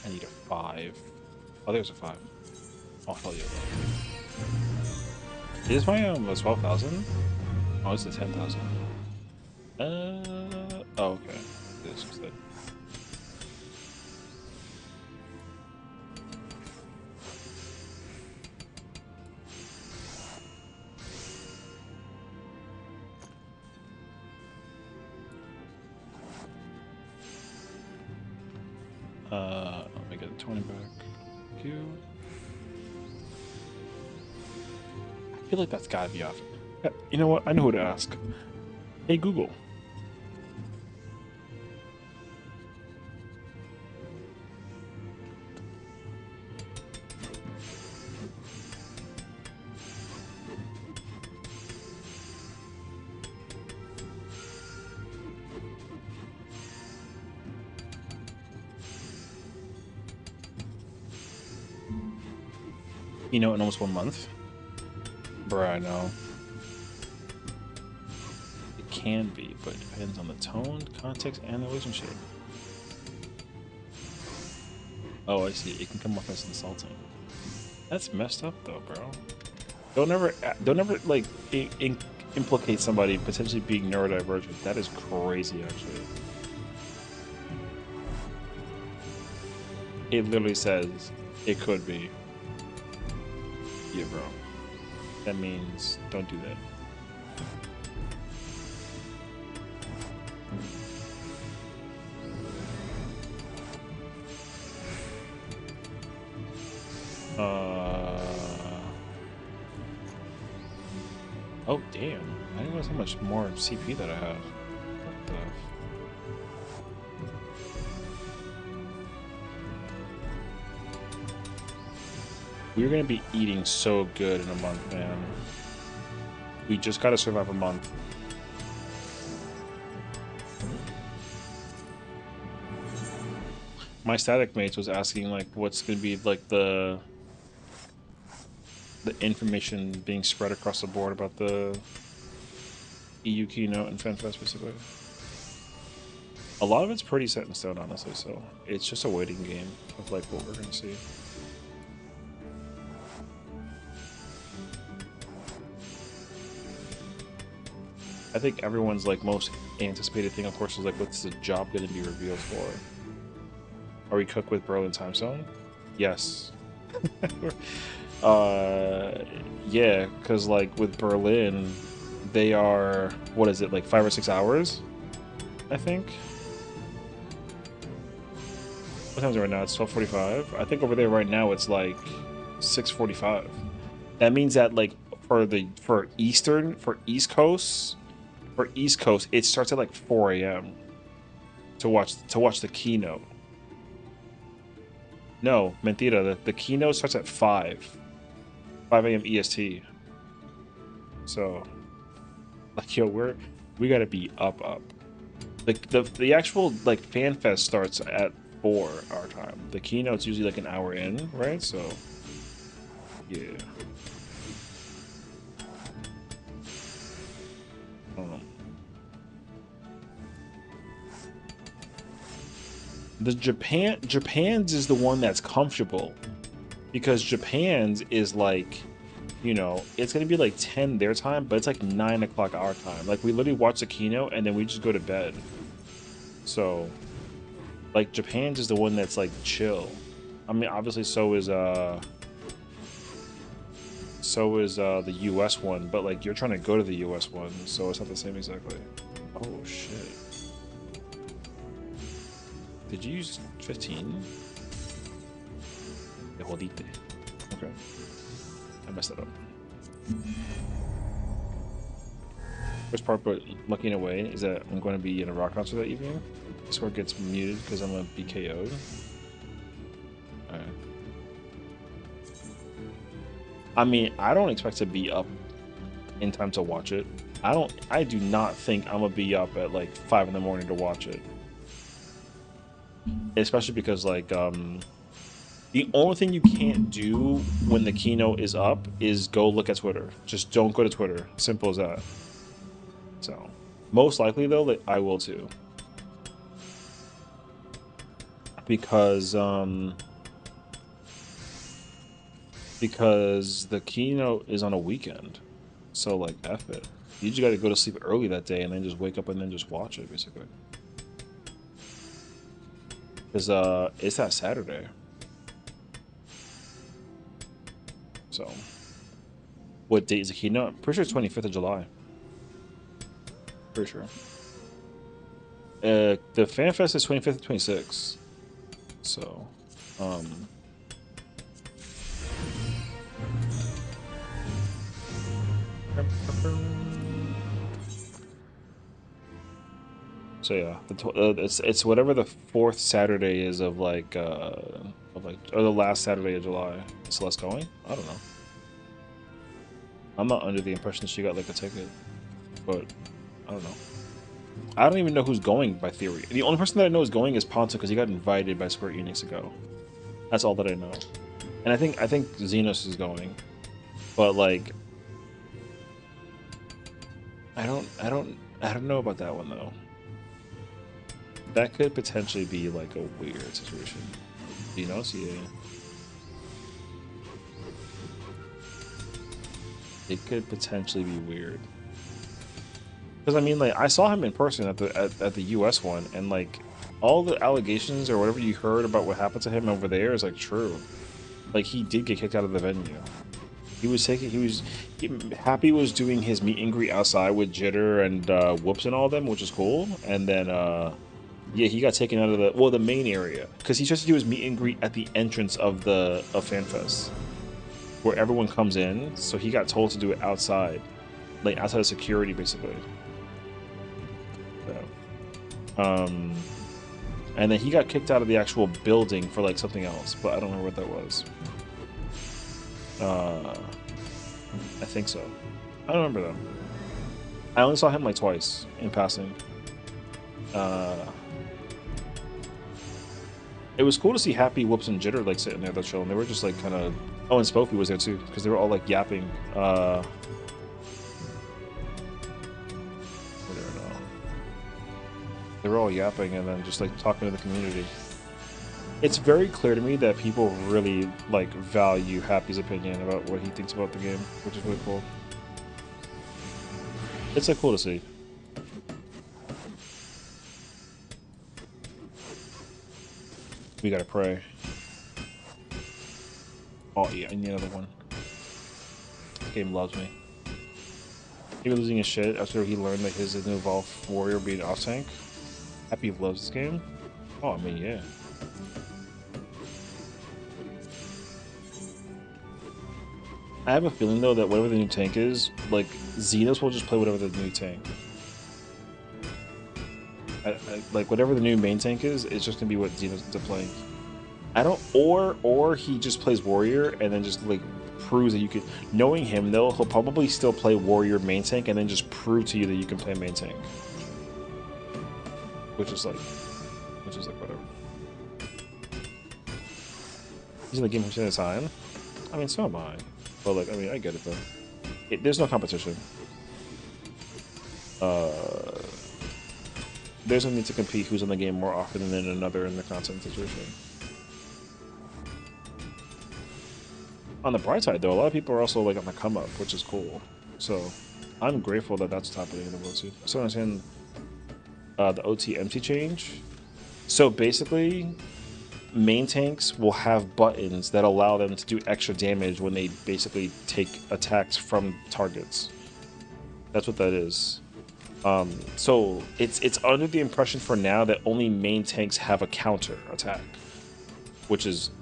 I need a 5. Oh, there's a 5. I'll tell you. Is my a 12,000? Oh, it's a 10,000. Oh, okay. This is it. Let me get the 20 back. Thank you. I feel like that's gotta be off. You know what? I know who to ask. Hey, Google. You know, in almost 1 month. Bruh, I know. It can be, but it depends on the tone, context, and the relationship. Oh, I see. It can come off as insulting. That's messed up, though, bro. Don't ever like implicate somebody potentially being neurodivergent. That is crazy, actually. It literally says it could be. Yeah, bro. That means don't do that. Oh damn! I didn't realize how much more CP that I have. What the? We're gonna be eating so good in a month, man. We just gotta survive a month. My static mates was asking like, what's gonna be like the information being spread across the board about the EU keynote and FanFest specifically. A lot of it's pretty set in stone, honestly. So it's just a waiting game of like what we're gonna see. I think everyone's like most anticipated thing, of course, is like, what's the job going to be revealed for? Are we cooked with Berlin time zone? Yes. Yeah, because like with Berlin, they are, what is it, like 5 or 6 hours? I think. What time is it right now? It's 12:45. I think over there right now it's like 6:45. That means that like for East Coast. For East Coast, it starts at like 4 a.m. to watch the keynote. No, mentira. The keynote starts at 5 a.m. EST. So, like, yo, we gotta be up. Like the actual like fan fest starts at 4 our time. The keynote's usually like an hour in, right? So, yeah. The Japan's is the one that's comfortable, because Japan's is like, you know, it's gonna be like 10 their time, but it's like 9 o'clock our time. Like we literally watch the keynote and then we just go to bed. So, like Japan's is the one that's like chill. I mean, obviously so is the US one, but like you're trying to go to the US one, so it's not the same exactly. Oh shit. Did you use 15? Okay. I messed that up. First part, but lucky in a way, is that I'm going to be in a rock concert that evening. Discord gets muted because I'm going to be KO'd. Alright. I mean, I don't expect to be up in time to watch it. I do not think I'm going to be up at like 5 in the morning to watch it. Especially because like the only thing you can't do when the keynote is up is go look at Twitter. Just don't go to Twitter. Simple as that. So most likely though, that I will too, because the keynote is on a weekend. So like F it. You just got to go to sleep early that day and then just wake up and then just watch it basically. Because it's that Saturday. So, what date is the keynote? I'm pretty sure it's 25th of July. Pretty sure. The FanFest is 25th to 26th. So, so yeah, it's whatever the 4th Saturday is of like or the last Saturday of July. Is Celeste going? I don't know. I'm not under the impression she got like a ticket, but I don't know. I don't even know who's going by theory. The only person that I know is going is Ponto because he got invited by Square Enix to go. That's all that I know. And I think Xenos is going, but like I don't know about that one though. That could potentially be like a weird situation. You know, see, it could potentially be weird. Because I mean, like, I saw him in person at the US one, and like all the allegations or whatever you heard about what happened to him over there is like true. Like he did get kicked out of the venue. Happy was doing his meet and greet outside with Jitter and Whoops and all them, which is cool. And then yeah, he got taken out of the main area because he tries to do his meet and greet at the entrance of FanFest where everyone comes in. So he got told to do it outside, like outside of security, basically. So, and then he got kicked out of the actual building for like something else, but I don't remember what that was. I think so. I don't remember though. I only saw him like twice in passing. It was cool to see Happy, Whoops, and Jitter like sitting there, though, chilling. They were just like kind of. Oh, and Spooky was there too, because they were all like yapping. I don't know. They were all yapping and then just like talking to the community. It's very clear to me that people really like value Happy's opinion about what he thinks about the game, which is really cool. It's like cool to see. We gotta pray. Oh yeah, I need another one. This game loves me. He was losing his shit after he learned that his new Evolve Warrior being off tank. Happy loves this game. Oh, I mean, yeah. I have a feeling though that whatever the new tank is, like Xenos will just play whatever the new tank. Like whatever the new main tank is, it's just gonna be what Xenos to play. I don't, or he just plays Warrior and then just like proves that you can. Knowing him though, he'll probably still play Warrior main tank and then just prove to you that you can play main tank. Which is like whatever. He's in the game for a time. I mean, so am I. But like, I mean, I get it though. There's no competition. There's no need to compete who's in the game more often than another in the content situation. On the bright side, though, a lot of people are also like on the come up, which is cool. So I'm grateful that that's happening in the world too. So I understand the OT empty change. So basically, main tanks will have buttons that allow them to do extra damage when they basically take attacks from targets. That's what that is. So it's under the impression for now that only main tanks have a counter attack, which is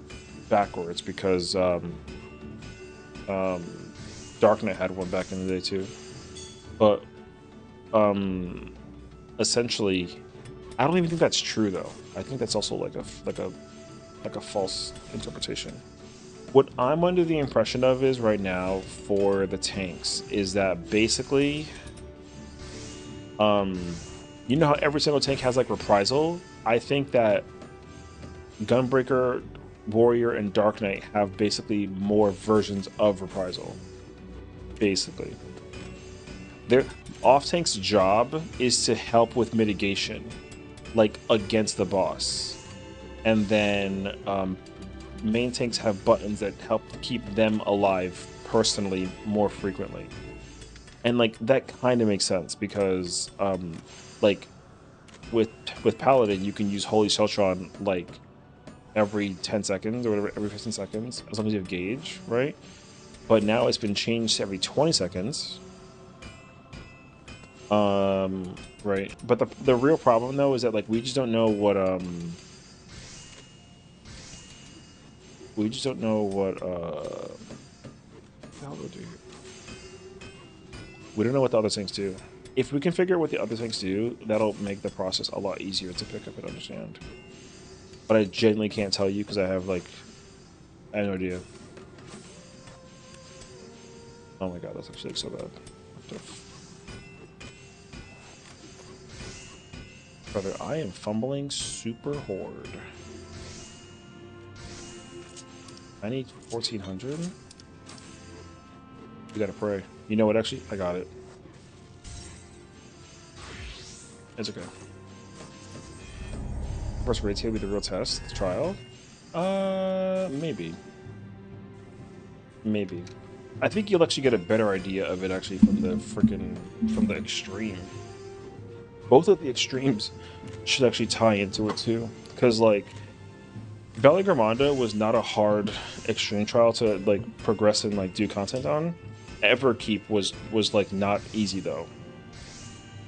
backwards because Dark Knight had one back in the day too. But essentially, I don't even think that's true though. I think that's also like a false interpretation. What I'm under the impression of is right now for the tanks is that basically, you know how every single tank has like reprisal? I think that Gunbreaker, Warrior, and Dark Knight have basically more versions of reprisal. Basically. Their off-tank's job is to help with mitigation, like against the boss. And then main tanks have buttons that help keep them alive personally more frequently. And like that kind of makes sense because like with Paladin you can use Holy Sheltron like every 10 seconds or whatever, every 15 seconds as long as you have gauge, right? But now it's been changed to every 20 seconds. Right. But the real problem though is that like we just don't know what what the hell do we do here? We don't know what the other things do. If we can figure out what the other things do, that'll make the process a lot easier to pick up and understand. But I genuinely can't tell you because I have no idea. Oh my god, that's actually like so bad. Brother, I am fumbling super hard. I need 1400. You gotta pray. You know what? Actually, I got it. It's okay. First raid tier will be the real test, the trial. Maybe. Maybe. I think you'll actually get a better idea of it actually from the extreme. Both of the extremes should actually tie into it too, because like Valley Gramanda was not a hard extreme trial to like progress and like do content on. Everkeep was like not easy though.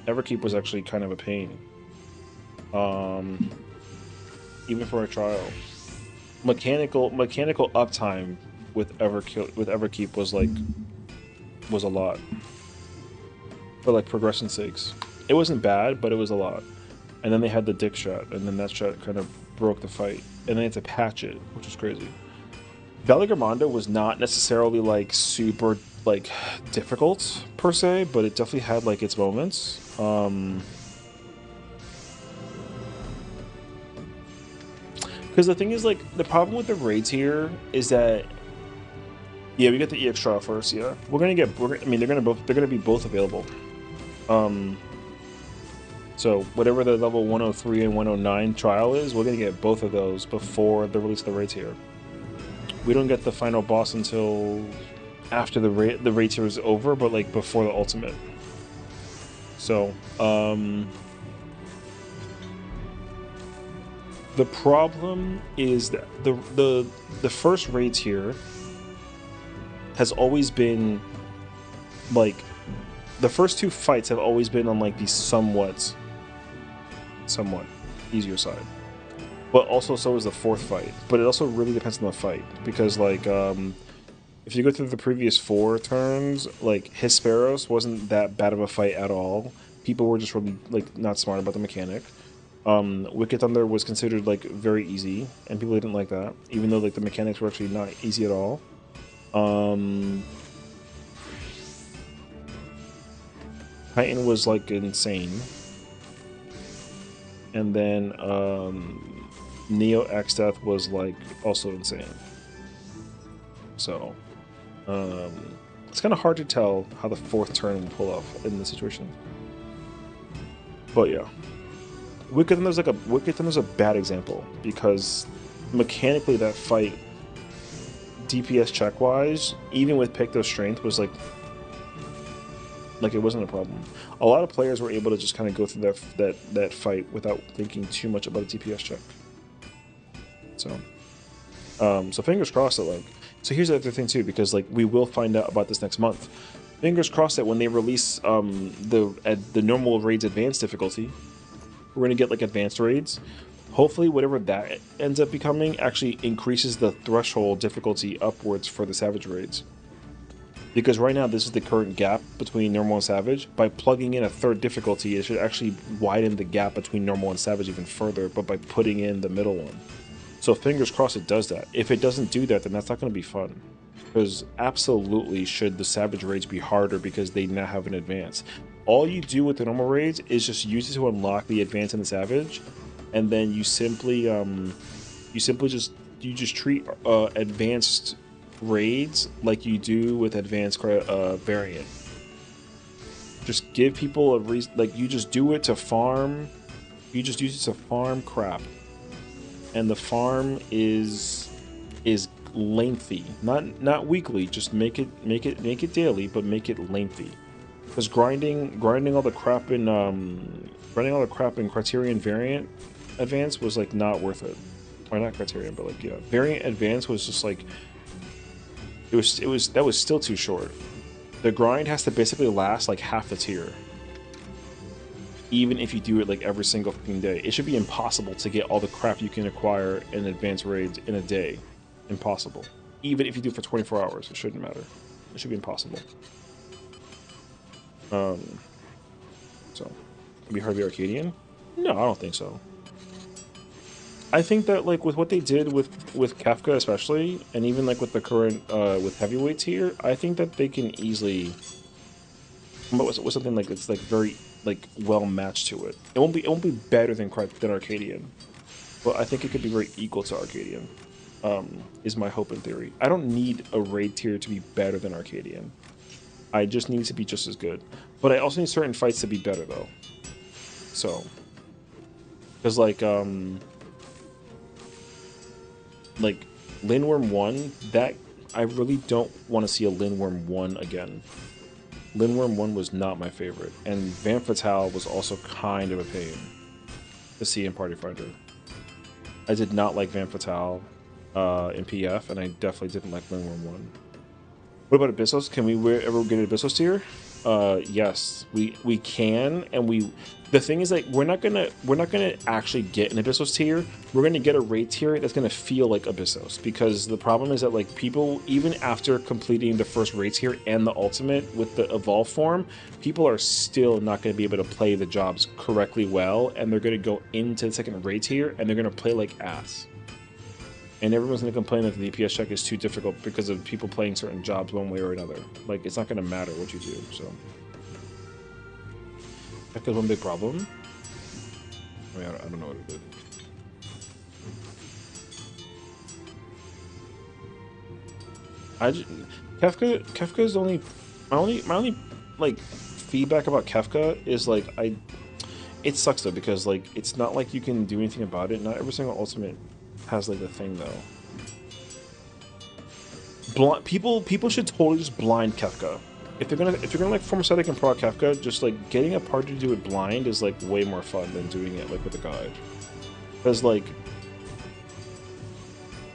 Everkeep was actually kind of a pain. Even for a trial. Mechanical uptime with Everkeep was a lot. For like progression sakes. It wasn't bad, but it was a lot. And then they had the dick shot, and then that shot kind of broke the fight. And they had to patch it, which was crazy. Valley Gramanda was not necessarily like super like difficult per se, but it definitely had like its moments. Because the thing is, like, the problem with the raids here is that, yeah, we get the EX trial first. Yeah, I mean, they're gonna be both available. So whatever the level 103 and 109 trial is, we're gonna get both of those before the release of the raids here. We don't get the final boss until after the raid tier is over, but like before the ultimate. So, the problem is that the first raid tier has always been like the first two fights have always been on like the somewhat easier side, but also so is the fourth fight. But it also really depends on the fight, because like if you go through the previous 4 turns, like Hesperos wasn't that bad of a fight at all. People were just really like not smart about the mechanic. Wicked Thunder was considered like very easy, and people didn't like that, even though like the mechanics were actually not easy at all. Titan was like insane, and then Neo X Death was like also insane. So it's kind of hard to tell how the 4th turn will pull off in this situation. But yeah. Wicked Thunder's a bad example, because mechanically that fight, DPS check wise, even with Picto's strength, was like it wasn't a problem. A lot of players were able to just kind of go through that fight without thinking too much about a DPS check. So so fingers crossed that like. So here's the other thing too, because like we will find out about this next month. Fingers crossed that when they release the normal raids advanced difficulty, we're going to get like advanced raids. Hopefully whatever that ends up becoming actually increases the threshold difficulty upwards for the Savage raids. Because right now this is the current gap between normal and Savage. By plugging in a 3rd difficulty, it should actually widen the gap between normal and Savage even further, but by putting in the middle one. So fingers crossed it does that. If it doesn't do that, then that's not going to be fun. Because absolutely should the Savage raids be harder because they now have an advance. All you do with the normal raids is just use it to unlock the advance and the Savage, and then you simply just treat advanced raids like you do with advanced variant. Just give people a reason, like you just do it to farm. You just use it to farm crap, and the farm is lengthy, not weekly. Just make it daily, but make it lengthy. Because grinding all the crap in Criterion variant advance was like not worth it. Or not Criterion, but like yeah, variant advance was just like that was still too short. The grind has to basically last like half the tier. Even if you do it like every single fucking day, it should be impossible to get all the crap you can acquire in advanced raids in a day. Impossible. Even if you do it for 24 hours, it shouldn't matter. It should be impossible. So, be hardly Arcadian? No, I don't think so. I think that like with what they did with Kafka especially, and even like with the current with heavyweights here, I think that they can easily come up with something like it's like very like well matched to it. It won't be better than Arcadian, but I think it could be very equal to Arcadian. Is my hope and theory. I don't need a raid tier to be better than Arcadian. I just need to be just as good. But I also need certain fights to be better though. So, because like Lindworm 1, that I really don't want to see a Lindworm 1 again. Lindworm 1 was not my favorite, and Van Fatale was also kind of a pain to see in Party Finder. I did not like Van Fatale in PF, and I definitely didn't like Lindworm 1. What about Abyssos? Can we ever get an Abyssos tier? Yes, we can, and the thing is, like, we're not gonna actually get an Abyssos tier. We're gonna get a raid tier that's gonna feel like Abyssos, because the problem is that, like, people, even after completing the first raid tier and the ultimate with the evolve form, people are still not gonna be able to play the jobs correctly well, and they're gonna go into the second raid tier and they're gonna play like ass. And everyone's going to complain that the DPS check is too difficult because of people playing certain jobs one way or another. Like, it's not going to matter what you do, so. That's one big problem. I mean, I don't know what it is. Kefka's only... My only, like, feedback about Kefka is, like, it sucks, though, because, like, it's not like you can do anything about it. Not every single ultimate has, like, the thing, though. People should totally just blind Kefka. If you're gonna like form static and proc Kefka, just like getting a party to do it blind is like way more fun than doing it like with a guide. Because like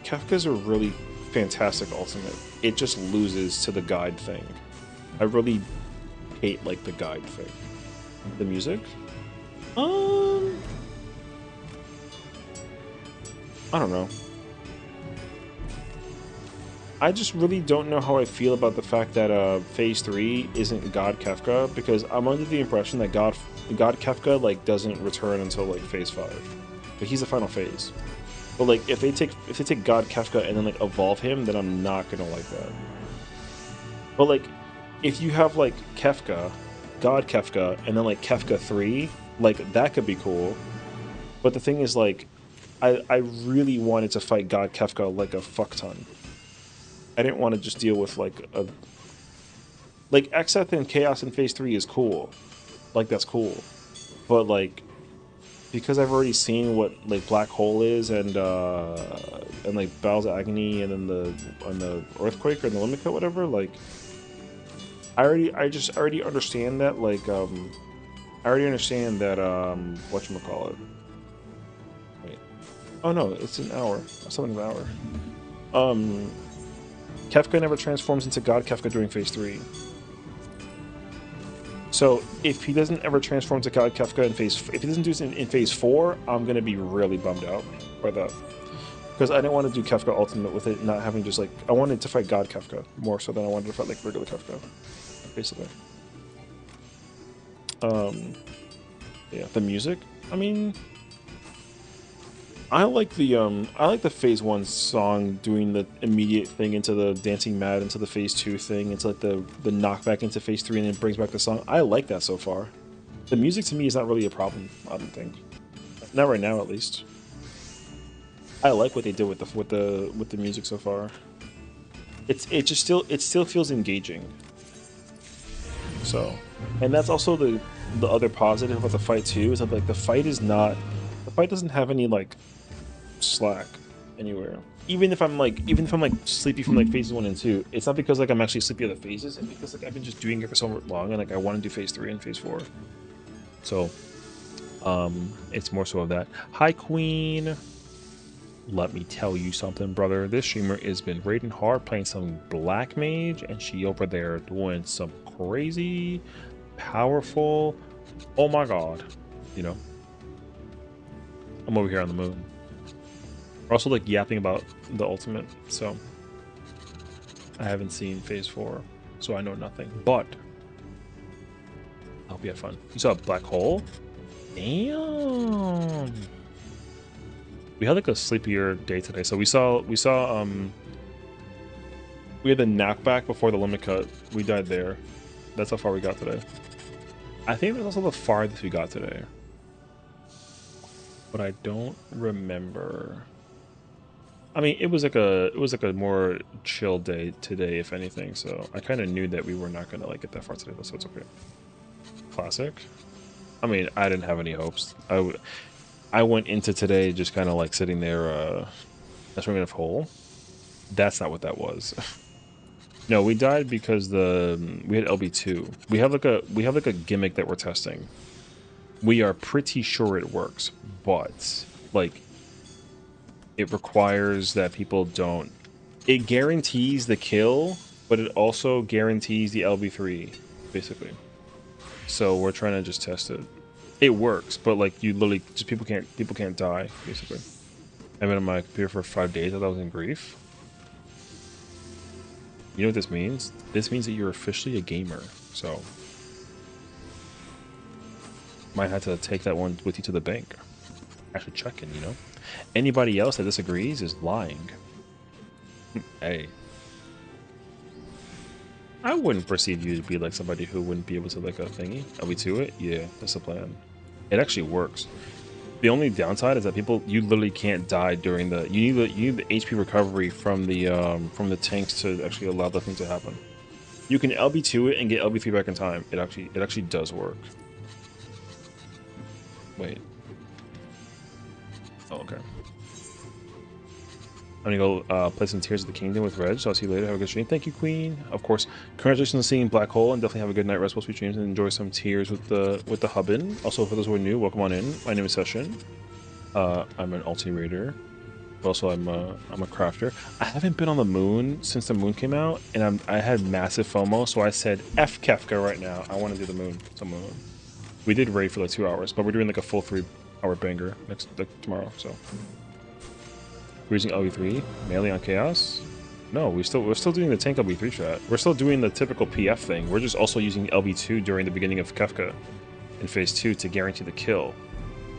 Kefka's a really fantastic ultimate. It just loses to the guide thing. I really hate like the guide thing. The music? I don't know. I just really don't know how I feel about the fact that Phase 3 isn't God Kefka, because I'm under the impression that God Kefka like doesn't return until like Phase 5. But he's the final phase. But like if they take God Kefka and then like evolve him, then I'm not gonna like that. But like if you have like Kefka, God Kefka, and then like Kefka 3, like that could be cool. But the thing is, like, I really wanted to fight God Kefka like a fuck ton. I didn't want to just deal with like a... Like, Exeth and Chaos in Phase 3 is cool. Like, that's cool. But like, because I've already seen what like Black Hole is and like Bowels of Agony and then the Earthquake or the Limit Cut, whatever, like I already understand that, like I already understand that whatchamacallit. Wait. Oh no, it's an hour. Something of an hour. Kefka never transforms into God Kefka during Phase 3. So if he doesn't ever transform to God Kefka if he doesn't do it in Phase 4, I'm gonna be really bummed out by that. Because I didn't want to do Kefka Ultimate with it not having just like... I wanted to fight God Kefka more so than I wanted to fight like regular Kefka, basically. Yeah, the music. I mean, I like the Phase 1 song doing the immediate thing into the Dancing Mad into the Phase 2 thing. It's like the knockback into Phase 3 and then it brings back the song. I like that so far. The music to me is not really a problem, I don't think. Not right now, at least. I like what they did with the music so far. It still feels engaging. So, and that's also the other positive about the fight too, is that like the fight doesn't have any like slack anywhere. Even if I'm like sleepy from like phases 1 and 2, it's not because like I'm actually sleepy at the phases, it's because like I've been just doing it for so long and like I want to do Phase 3 and Phase 4. So it's more so of that. Hi Queen. Let me tell you something, brother. This streamer has been raiding hard, playing some Black Mage, and she over there doing some crazy, powerful, oh my god, you know. I'm over here on the moon. We're also like yapping about the ultimate, so I haven't seen Phase 4, so I know nothing. But I hope you had fun. You saw a black hole? Damn. We had like a sleepier day today, so we had the knockback before the limit cut. We died there. That's how far we got today. I think it was also the farthest we got today, but I don't remember. I mean, it was like a more chill day today, if anything. So I kind of knew that we were not gonna like get that far today, so it's okay. Classic. I mean, I didn't have any hopes. I went into today just kind of like sitting there, swinging a hole. That's not what that was. No, we died because we had LB2. We have like a gimmick that we're testing. We are pretty sure it works, but like it requires that people don't. It guarantees the kill, but it also guarantees the LB3, basically. So we're trying to just test it. It works, but like you literally just people can't die, basically. I've been on my computer for 5 days. I thought I was in grief. You know what this means? This means that you're officially a gamer. So might have to take that one with you to the bank. Actually check in, you know? Anybody else that disagrees is lying. Hey. I wouldn't perceive you to be like somebody who wouldn't be able to like a thingy. Are we to it? Yeah, that's the plan. It actually works. The only downside is that you literally can't die during the you need the HP recovery from the tanks to actually allow the thing to happen. You can LB2 it and get LB3 back in time. It actually does work. Wait. Oh, okay. I'm gonna go play some Tears of the Kingdom with Reg, so I'll see you later. Have a good stream. Thank you, Queen. Of course, congratulations on seeing Black Hole, and definitely have a good night, restful, sweet dreams, and enjoy some Tears with the Hubbin. Also, for those who are new, welcome on in. My name is Sessiion. I'm an ulti-raider. Also, I'm a crafter. I haven't been on the moon since the moon came out, and I had massive FOMO, so I said F Kefka right now. I want to do the moon. We did raid for like 2 hours, but we're doing like a full 3-hour banger tomorrow. So we're using LB3 mainly on Chaos. No, we're still doing the tank LB3 strat. We're still doing the typical PF thing. We're just also using LB2 during the beginning of Kefka in phase 2 to guarantee the kill.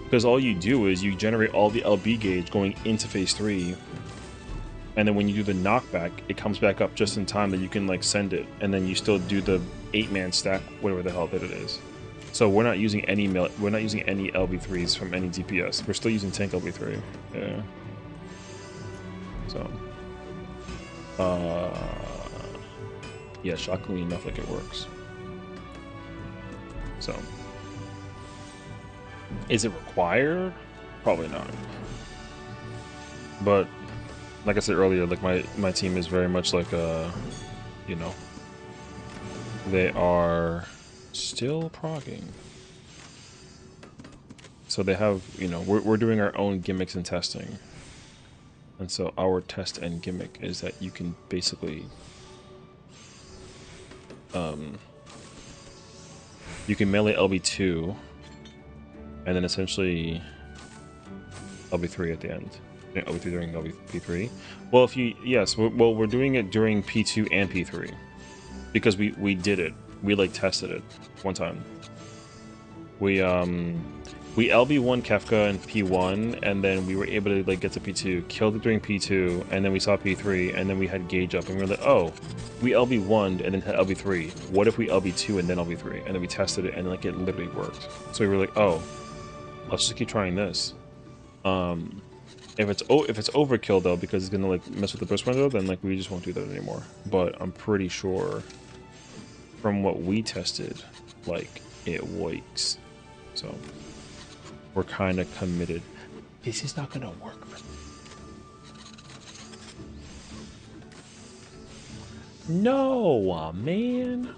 Because all you do is you generate all the LB gauge going into phase 3, and then when you do the knockback, it comes back up just in time that you can like send it, and then you still do the 8-man stack, whatever the hell that it is. So we're not using any LB3s from any DPS. We're still using tank LB3. Yeah. So. Yeah, shockingly enough, like it works. So. Is it required? Probably not. But like I said earlier, like my team is very much like you know, they are still progging. So they have, you know, we're doing our own gimmicks and testing. And so our test and gimmick is that you can basically you can melee LB2 and then essentially LB3 at the end. LB3 during LB3. Well, we're doing it during P2 and P3 because we did it. We like tested it one time. We LB1 Kefka in P1, and then we were able to like get to P2, killed it during P2, and then we saw P3, and then we had gauge up, and we were like, oh, we LB1'd and then had LB3. What if we LB2 and then LB3? And then we tested it, and like it literally worked. So we were like, oh, let's just keep trying this. If it's overkill though, because it's gonna like mess with the burst window, then like we just won't do that anymore. But I'm pretty sure from what we tested, like it works. So we're kind of committed. This is not gonna work for me. No, man.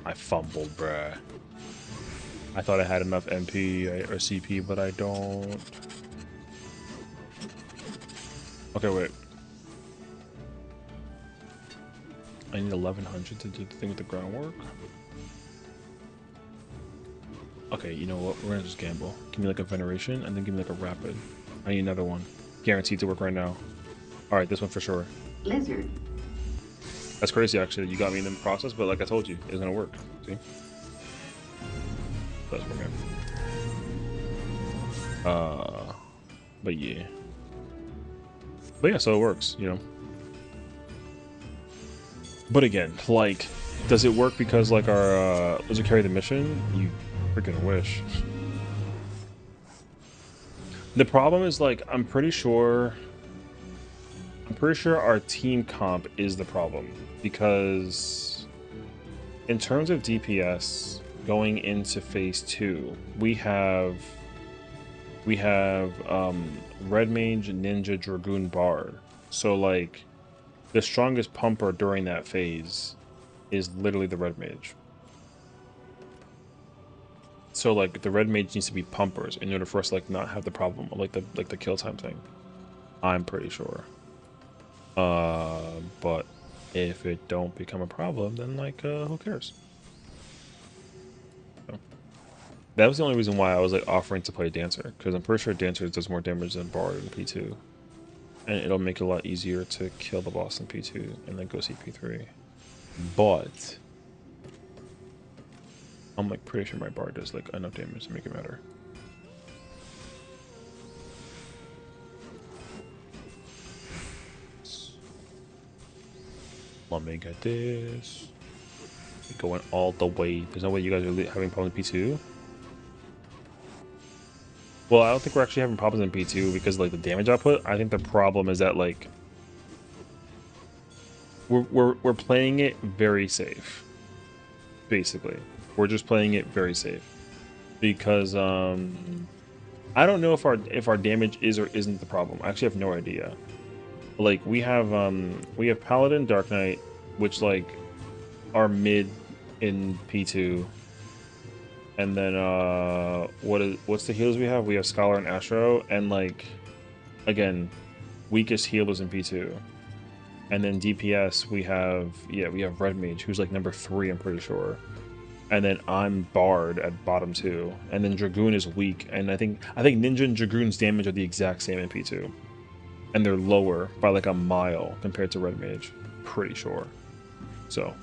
I fumbled, bruh. I thought I had enough MP or CP, but I don't. Okay, wait. I need 1100 to do the thing with the groundwork. Okay, you know what? We're gonna just gamble. Give me like a veneration and then give me like a rapid. I need another one. Guaranteed to work right now. Alright, this one for sure. Lizard. That's crazy actually. You got me in the process, but like I told you, it's gonna work. See? That's working. But yeah. But yeah, so it works, you know. But again, like, does it work because like our does it carry the mission? You freaking wish. The problem is like I'm pretty sure I'm pretty sure our team comp is the problem, because in terms of DPS going into phase 2, we have Red Mage, Ninja, Dragoon, Bard. So like the strongest pumper during that phase is literally the Red Mage. So like the Red Mage needs to be pumpers in order for us to like not have the problem of like the kill time thing. I'm pretty sure. But if it don't become a problem, then like who cares? So, that was the only reason why I was like offering to play Dancer, because I'm pretty sure Dancer does more damage than Bard in P2. And it'll make it a lot easier to kill the boss in P2 and then go see P3. But I'm like pretty sure my Bard does like enough damage to make it matter. Let me get this. Going all the way. There's no way you guys are having problems in P2. Well, I don't think we're actually having problems in P2 because like the damage output. I think the problem is that like we're playing it very safe. Basically, we're just playing it very safe because I don't know if our damage is or isn't the problem. I actually have no idea. Like we have Paladin, Dark Knight, which like are mid in P2. And then what's the healers we have? We have Scholar and Astro, and like again, weakest healers in P2. And then DPS we have Red Mage, who's like number 3, I'm pretty sure. And then I'm Bard at bottom 2. And then Dragoon is weak, and I think Ninja and Dragoon's damage are the exact same in P2. And they're lower by like a mile compared to Red Mage. Pretty sure. So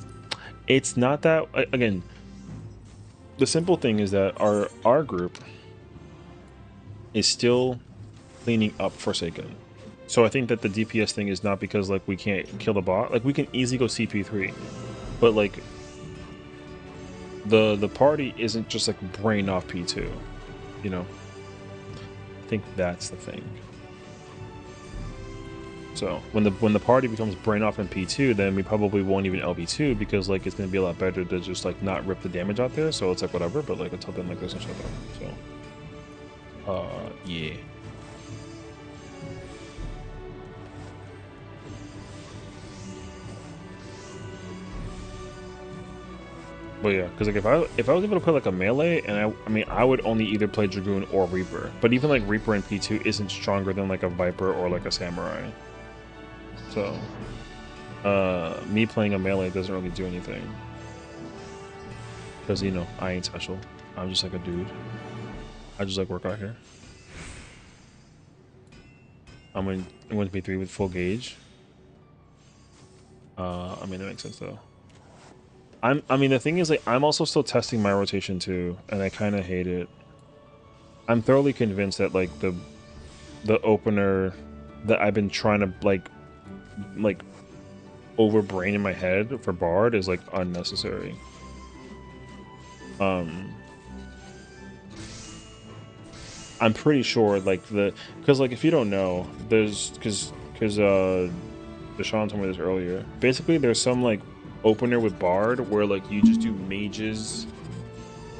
it's not that, again, the simple thing is that our group is still cleaning up Forsaken. So I think that the DPS thing is not because like we can't kill the bot. Like we can easily go CP3, but like the party isn't just like brain off P2, you know. I think that's the thing. So when the party becomes brain off in P2, then we probably won't even LB2 because like it's gonna be a lot better to just like not rip the damage out there. So it's like whatever, but like until then, like there's no shut down. So yeah. But yeah, because like if I was able to play like a melee, and I mean I would only either play Dragoon or Reaper, but even like Reaper in P2 isn't stronger than like a Viper or like a Samurai. So me playing a melee doesn't really do anything, because you know I ain't special. I'm just like a dude. I just like work out here. I'm going to P3 with full gauge. I mean that makes sense though. I mean the thing is like I'm also still testing my rotation too, and I kind of hate it. I'm thoroughly convinced that like the opener that I've been trying to like overbrain in my head for Bard is like unnecessary. I'm pretty sure like because like if you don't know, there's because Deshaun told me this earlier. Basically there's some like opener with Bard where like you just do mages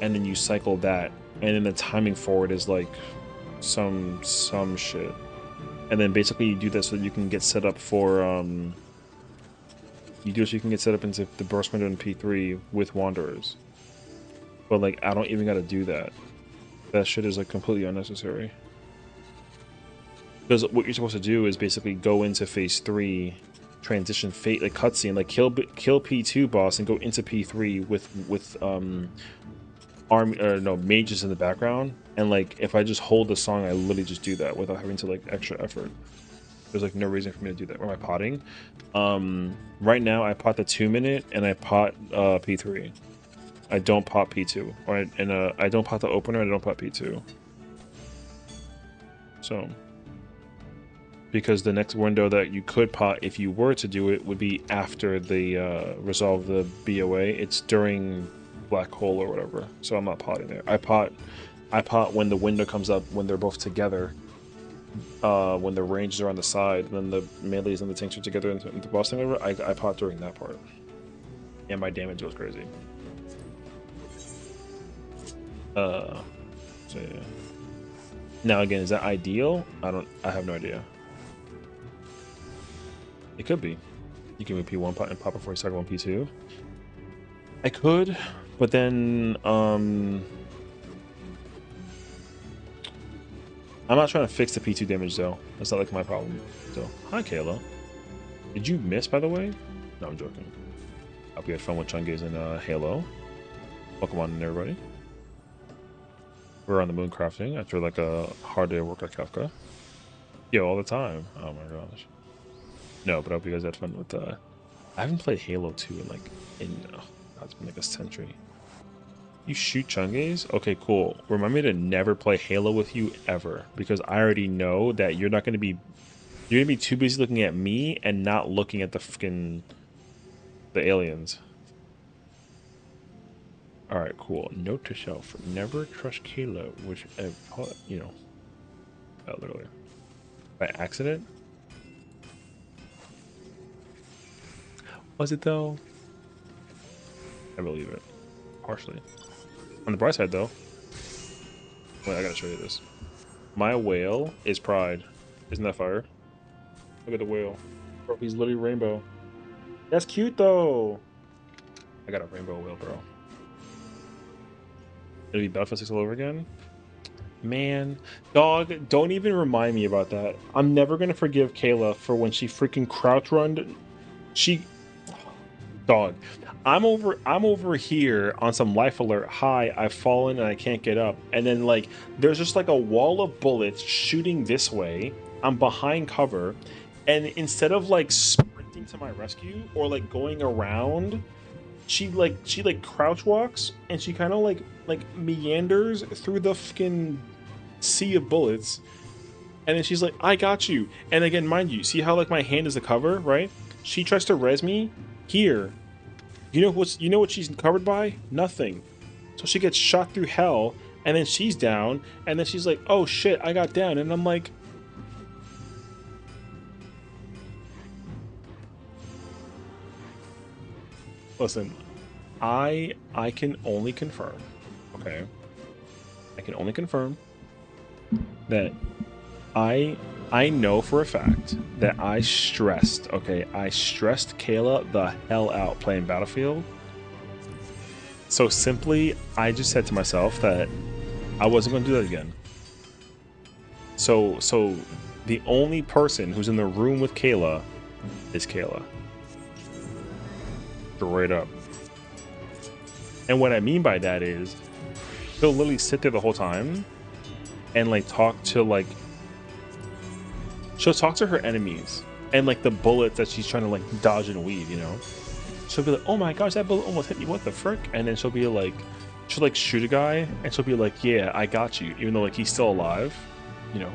and then you cycle that, and then the timing forward is like some shit, and then basically you do that so that you can get set up for you do it so you can get set up into the burst window in P3 with Wanderers. But like I don't even gotta do that. That shit is like completely unnecessary. Because what you're supposed to do is basically go into phase 3, transition fate like cutscene, like kill P2 boss and go into P3 with mages in the background. And like if I just hold the song, I literally just do that without having to like extra effort. There's like no reason for me to do that. Where am I potting? Right now I pot the 2-minute and I pot P3. I don't pot P2, I don't pot the opener, and I don't pot P2. So, because the next window that you could pot if you were to do it would be after the resolve the BOA. It's during Black Hole or whatever. So I'm not potting there. I pot when the window comes up when they're both together, when the ranges are on the side, and then the melees and the tanks are together into boss thing over, I popped during that part. And my damage was crazy. So yeah. Now again, is that ideal? I have no idea. It could be. You can move P1 and pop before you start 1 P2. I could, but then I'm not trying to fix the P2 damage though. That's not like my problem. So hi Kayla. Did you miss by the way? No, I'm joking. Hope you had fun with Chungays and Halo. Welcome on in everybody. We're on the moon crafting after like a hard day of work at Kafka. Yo, all the time. Oh my gosh. No, but I hope you guys had fun with I haven't played Halo 2 in like God, it's been like a century. You shoot Chungays? Okay, cool. Remind me to never play Halo with you ever, because I already know that you're gonna be too busy looking at me and not looking at the aliens. All right, cool. Note to self: never trust Kayla, which you know, literally by accident. Was it though? I believe it, partially. On the bright side, though, wait, I gotta show you this. My whale is pride. Isn't that fire? Look at the whale. Bro, he's literally rainbow. That's cute though. I got a rainbow whale, bro. It'll be Battlefield 6 all over again. Man, dog, don't even remind me about that. I'm never gonna forgive Kayla for when she freaking crouch run. Dog, I'm over here on some life alert. Hi, I've fallen and I can't get up. And then like there's just like a wall of bullets shooting this way. I'm behind cover, and instead of like sprinting to my rescue or like going around, she crouch walks and she kind of like meanders through the fucking sea of bullets. And then she's like, I got you. And again, mind you, see how like my hand is a cover, right? She tries to res me here. You know what she's covered by? Nothing. So she gets shot through hell, and then she's down, and then she's like, oh shit, I got down. And I'm like, listen, I can only confirm, okay? I can only confirm that I know for a fact that I stressed Kayla the hell out playing Battlefield. So simply, I just said to myself that I wasn't going to do that again. So the only person who's in the room with Kayla is Kayla. Straight up. And what I mean by that is, she'll literally sit there the whole time and like talk to like, she'll talk to her enemies and like the bullets that she's trying to like dodge and weave, you know? She'll be like, oh my gosh, that bullet almost hit me, what the frick? And then she'll be like, she'll like shoot a guy and she'll be like, yeah, I got you, even though like he's still alive, you know?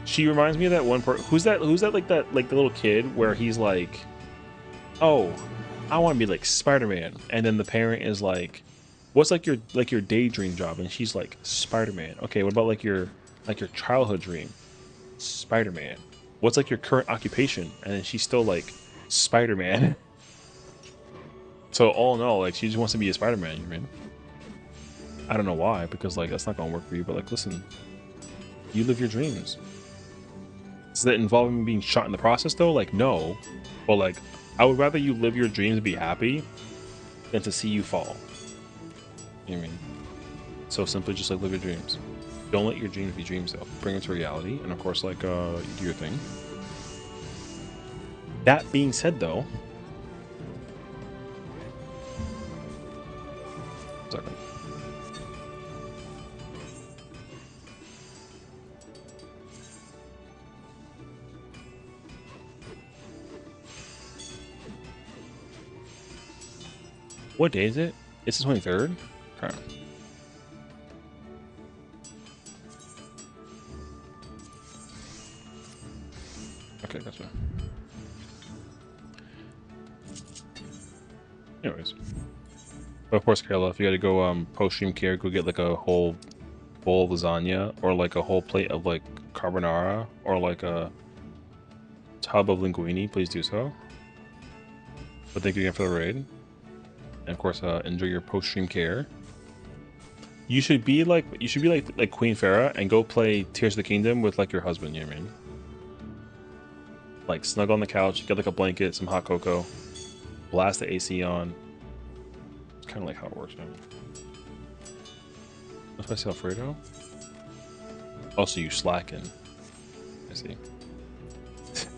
She reminds me of that one part. Who's that like the little kid where he's like, oh, I want to be like Spider-Man, and then the parent is like, what's like your daydream job? And she's like, Spider-Man. Okay, what about like your childhood dream? Spider-Man. What's like your current occupation? And then she's still like, Spider-Man. So all in all, like she just wants to be a Spider-Man, you mean? I don't know why, because like that's not gonna work for you, but like listen, you live your dreams. Does that involve me being shot in the process though? Like no. But like I would rather you live your dreams and be happy than to see you fall. You know what I mean? So simply just like live your dreams. Don't let your dreams be dreams though. Bring it to reality, and of course like you do your thing. That being said though, second. What day is it? It's the 23rd? Okay. Okay, that's fine. Anyways. But of course, Kayla, if you gotta go post-stream care, go get like a whole bowl of lasagna or like a whole plate of like carbonara or like a tub of linguine, please do so. But thank you again for the raid. And of course, enjoy your post-stream care. You should be like Queen Farah and go play Tears of the Kingdom with like your husband, you know what I mean? Like snuggle on the couch, get like a blanket, some hot cocoa, blast the AC on. It's kind of like how it works, man. What's my Alfredo? Also, you slacking. I see.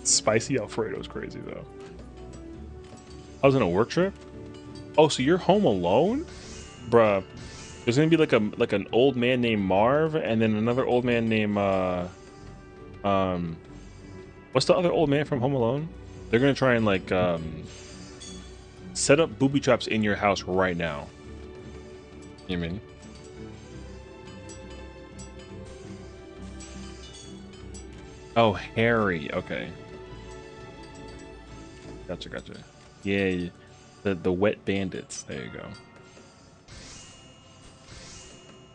Spicy Alfredo is crazy though. I was on a work trip. Oh, so you're home alone, bruh? There's gonna be like an old man named Marv, and then another old man named what's the other old man from Home Alone? They're gonna try and like set up booby traps in your house right now. You mean? Oh, Harry. Okay. Gotcha. Yeah, the wet bandits. There you go.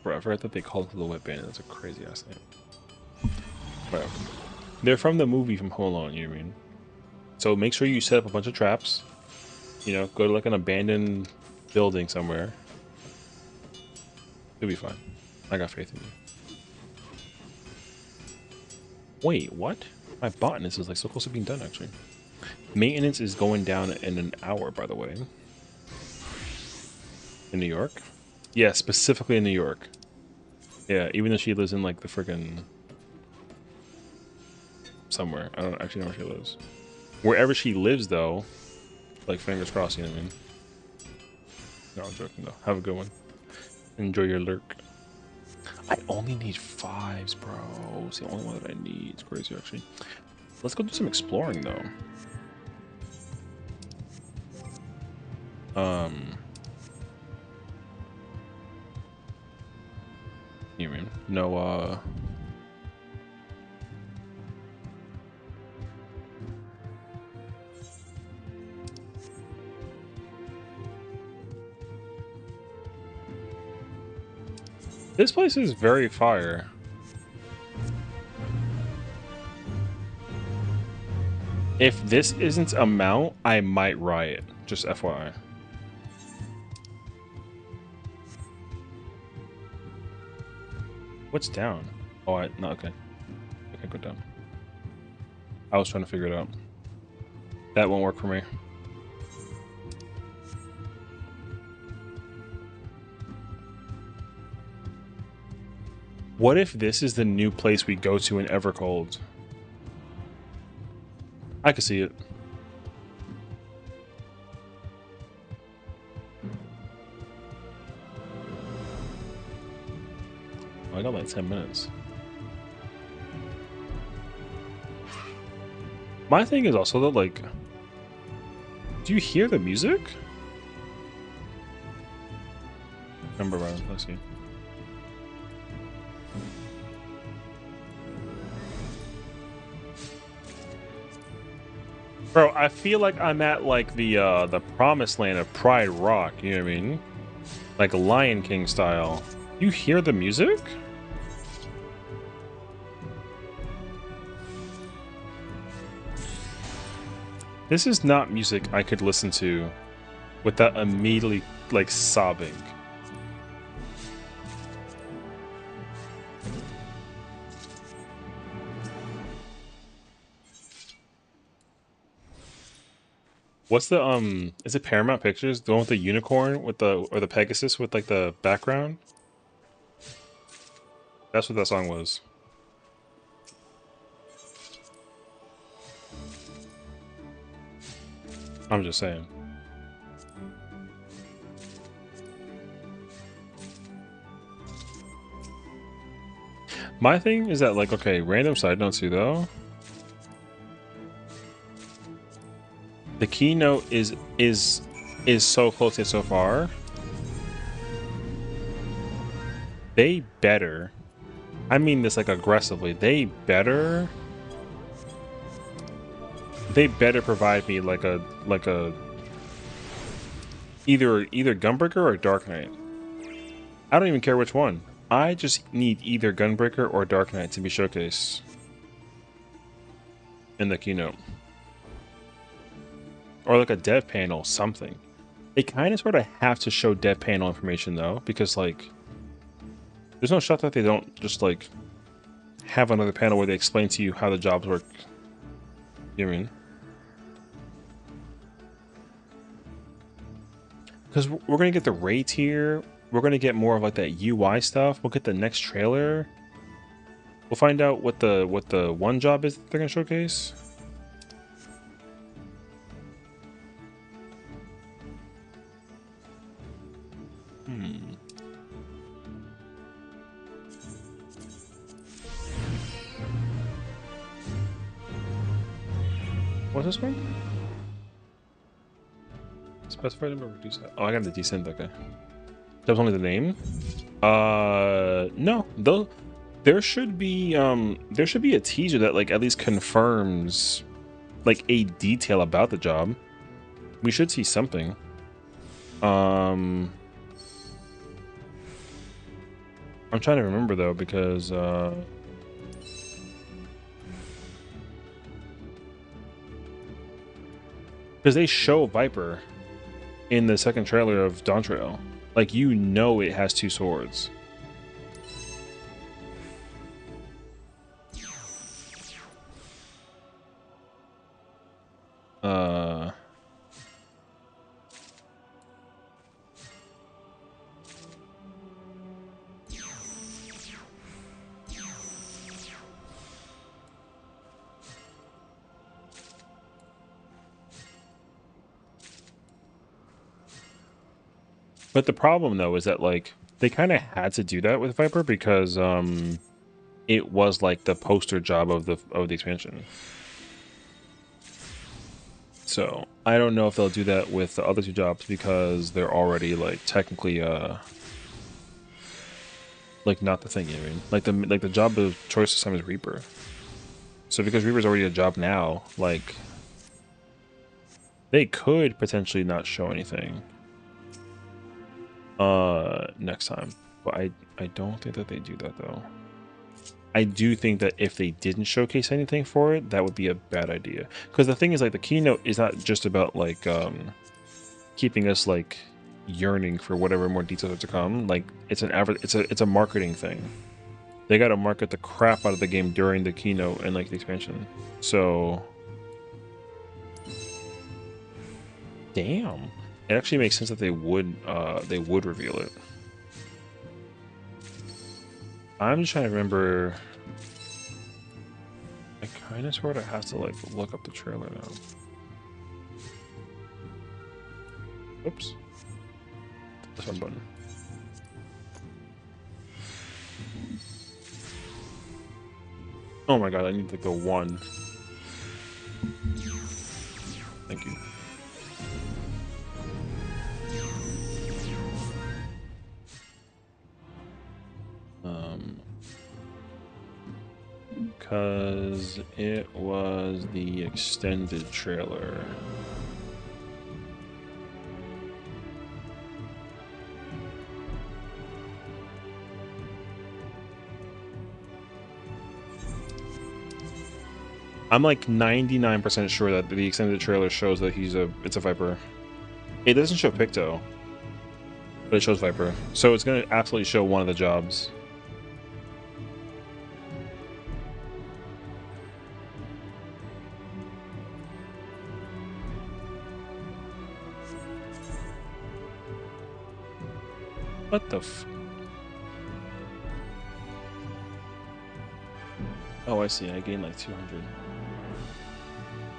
Bro, I forgot that they called them the wet bandits. That's a crazy ass name. Bro, they're from the movie from Home Alone. You know what I mean? So make sure you set up a bunch of traps. You know, go to like an abandoned building somewhere. You'll be fine. I got faith in you. Wait, what? My botanist is like so close to being done actually. Maintenance is going down in an hour, by the way. In New York? Yeah, specifically in New York. Yeah, even though she lives in like the freaking somewhere. I don't actually know where she lives. Wherever she lives though, like fingers crossed, you know what I mean? No, I'm joking though. Have a good one. Enjoy your lurk. I only need 5s, bro. It's the only one that I need. It's crazy actually. Let's go do some exploring though. You mean no this place is very fire. If this isn't a mount, I might riot. Just FYI. What's down? Oh, no, okay. I can't go down. I was trying to figure it out. That won't work for me. What if this is the new place we go to in Evercold? I could see it. I got like 10 minutes. My thing is also that, like, do you hear the music? Number one, let's see. Bro, I feel like I'm at like the promised land of Pride Rock, you know what I mean? Like Lion King style. You hear the music? This is not music I could listen to without immediately like sobbing. What's the is it Paramount Pictures? The one with the unicorn with the or the Pegasus with like the background? That's what that song was. I'm just saying. My thing is that, like, okay, random side notes here though. The keynote is so close yet so far. They better, I mean this like aggressively, they better provide me like a either Gunbreaker or Dark Knight. I don't even care which one. I just need either Gunbreaker or Dark Knight to be showcased in the keynote. Or like a dev panel, something. They kind of sort of have to show dev panel information though, because like, there's no shot that they don't just like have another panel where they explain to you how the jobs work. You know what I mean? Because we're gonna get the rates here. We're gonna get more of like that UI stuff. We'll get the next trailer. We'll find out what the one job is that they're gonna showcase. What's this one? Specify number of reduce. Oh, I got the descent. Okay, that was only the name. No, though there should be a teaser that like at least confirms like a detail about the job. We should see something. I'm trying to remember though because they show Viper in the second trailer of Dawn Trail. Like, you know it has two swords. But the problem though is that like they kind of had to do that with Viper because it was like the poster job of the expansion. So I don't know if they'll do that with the other two jobs because they're already like technically like not the thing. You know what I mean? Like the job of choice this time is Reaper. So because Reaper's already a job now, like they could potentially not show anything next time. But I don't think that they do that though. I do think that if they didn't showcase anything for it, that would be a bad idea. Because the thing is, like, the keynote is not just about like keeping us like yearning for whatever more details are to come. Like, it's it's a marketing thing. They got to market the crap out of the game during the keynote and like the expansion. So, damn, it actually makes sense that they would reveal it. I'm just trying to remember. I kind of sort of have to like look up the trailer now. Oops. This one button. Oh my god, I need like the one. Thank you. Because it was the extended trailer. I'm like 99% sure that the extended trailer shows that it's a Viper. It doesn't show Picto, but it shows Viper. So it's gonna absolutely show one of the jobs. What the f... Oh, I see. I gained like 200.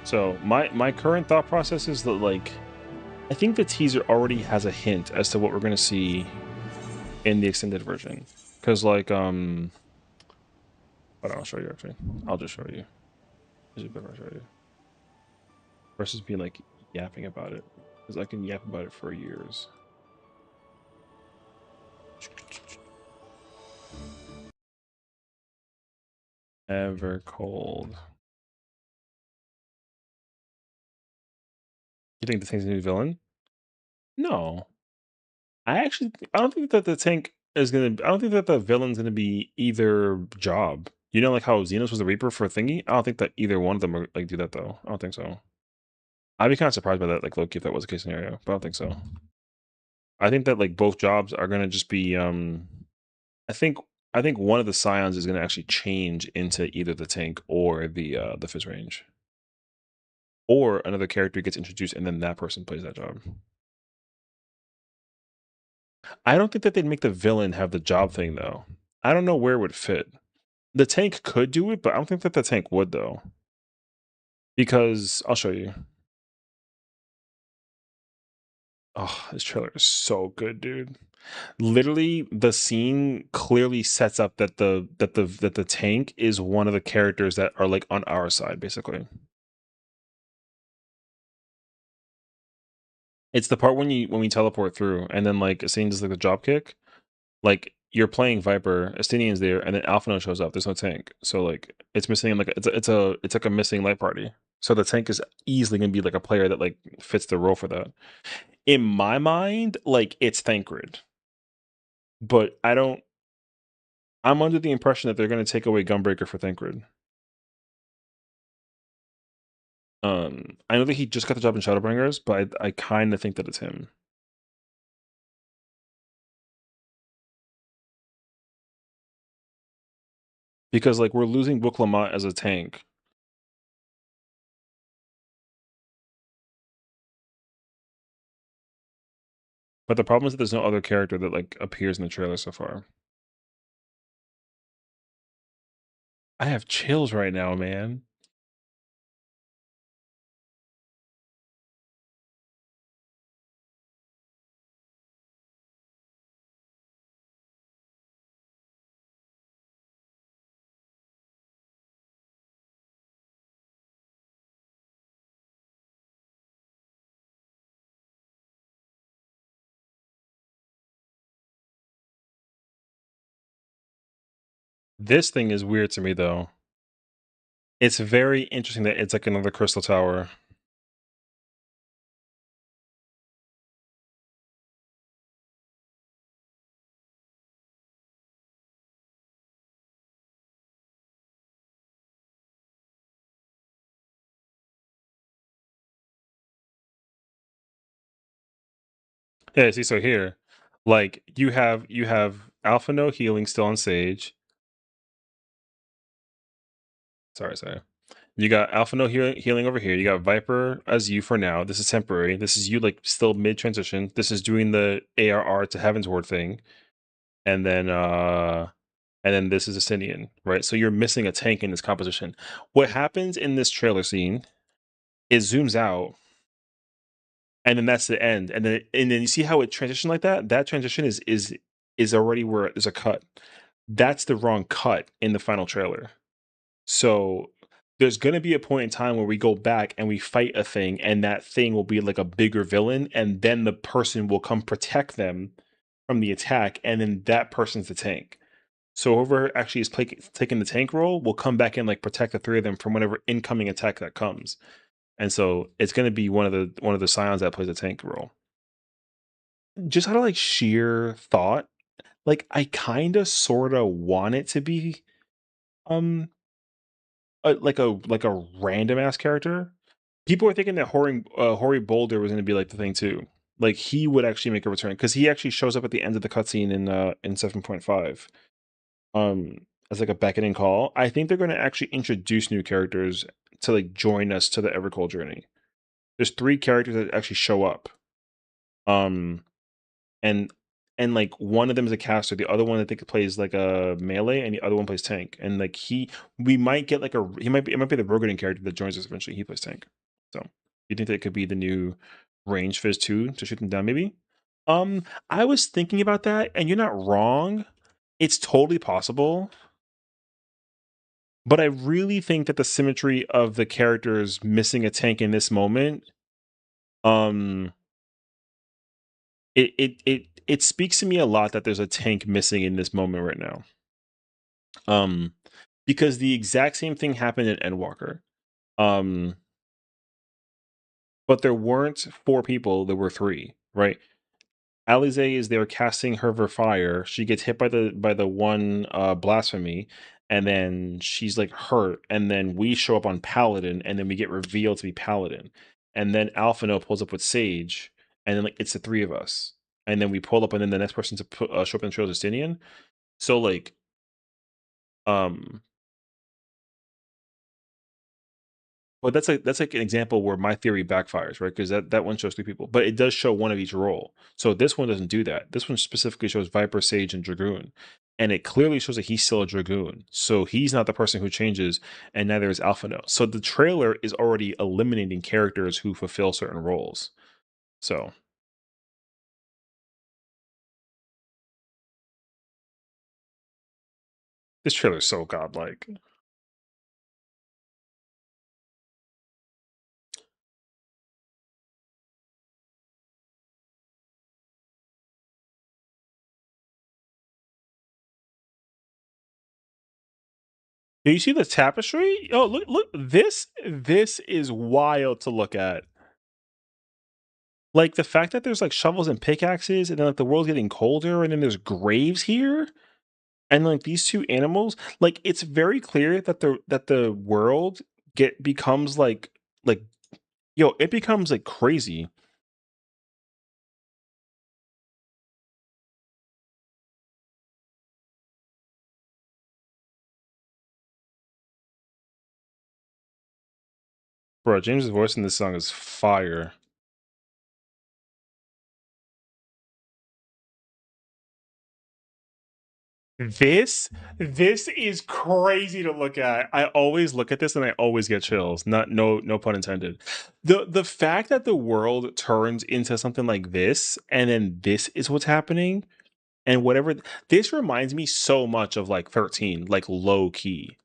So my current thought process is that like I think the teaser already has a hint as to what we're gonna see in the extended version. Cause like but I'll show you actually. I'll just show you. Is it better if I show you? Versus being like yapping about it. Because I can yap about it for years. Ever cold. You think the tank's a new villain? No. I don't think that the tank is gonna. I don't think that the villain's gonna be either job. You know, like how Xenos was the Reaper for Thingy. I don't think that either one of them are like do that though. I don't think so. I'd be kind of surprised by that, like Loki, if that was the case scenario. But I don't think so. I think that like both jobs are gonna just be. I think I think one of the Scions is gonna actually change into either the tank or the fizz range, or another character gets introduced and then that person plays that job. I don't think that they'd make the villain have the job thing though. I don't know where it would fit. The tank could do it, but I don't think that the tank would though. Because I'll show you. Oh, this trailer is so good, dude. Literally, the scene clearly sets up that the tank is one of the characters that are like on our side, basically. It's the part when we teleport through, and then like a scene does like the drop kick. Like you're playing Viper, Estinian's there, and then Alphino shows up. There's no tank, so like it's missing like it's like a missing light party. So the tank is easily gonna be like a player that like fits the role for that. In my mind, like it's Thancred, but I don't. I'm under the impression that they're gonna take away Gunbreaker for Thancred. I know that he just got the job in Shadowbringers, but I kind of think that it's him. Because like we're losing Book Lamont as a tank. But the problem is that there's no other character that like appears in the trailer so far. I have chills right now, man. This thing is weird to me though. It's very interesting that it's like another crystal tower. Yeah, see, so here, like you have Alpha No healing still on Sage. Sorry. You got Alpha No healing over here. You got Viper as you for now. This is temporary. This is you like still mid transition. This is doing the ARR to Heaven's Ward thing. And then this is Ascendian, right? So you're missing a tank in this composition. What happens in this trailer scene is zooms out, and then that's the end. And then you see how it transitioned like that? That transition is already where there's a cut. That's the wrong cut in the final trailer. So there's going to be a point in time where we go back and we fight a thing, and that thing will be like a bigger villain, and then the person will come protect them from the attack, and then that person's the tank. So whoever actually is taking the tank role will come back and like protect the three of them from whatever incoming attack that comes. And so it's going to be one of the Scions that plays the tank role. Just out of like sheer thought, like I kind of sort of want it to be um like a random ass character. People are thinking that Hori Boulder was going to be like the thing too. Like he would actually make a return because he actually shows up at the end of the cutscene in 7.5. As like a beckoning call. I think they're going to actually introduce new characters to like join us to the Evercold journey. There's 3 characters that actually show up. Um and like one of them is a caster, the other one I think plays like a melee, and the other one plays tank. And like we might get like it might be the Rogadin character that joins us eventually. He plays tank. So you think that could be the new range Fizz 2 to shoot them down, maybe? I was thinking about that, and you're not wrong. It's totally possible. But I really think that the symmetry of the characters missing a tank in this moment, um, it speaks to me a lot that there's a tank missing in this moment right now. Because the exact same thing happened in Endwalker. But there weren't 4 people, there were 3, right? Alize is there casting her fire. She gets hit by the one blasphemy, and then she's like hurt, and then we show up on Paladin, and then we get revealed to be Paladin, and then Alphino pulls up with Sage, and then like it's the three of us, and then we pull up, and then the next person to show up in Trail Justinian. So like, um, but that's like an example where my theory backfires, right? Because that one shows three people, but it does show one of each role. So this one doesn't do that. This one specifically shows Viper, Sage, and Dragoon, and it clearly shows that he's still a Dragoon. So he's not the person who changes, and neither is Alphino. So the trailer is already eliminating characters who fulfill certain roles. So this trailer is so godlike. Do you see the tapestry? Oh, look! This is wild to look at. Like the fact that there's like shovels and pickaxes, and then like the world's getting colder, and then there's graves here, and like these two animals, like it's very clear that the world becomes like yo, it becomes like crazy. Bro, James's voice in this song is fire. This is crazy to look at. I always look at this and I always get chills. Not no pun intended. The fact that the world turns into something like this and then this is what's happening and whatever, this reminds me so much of like 13, like low key.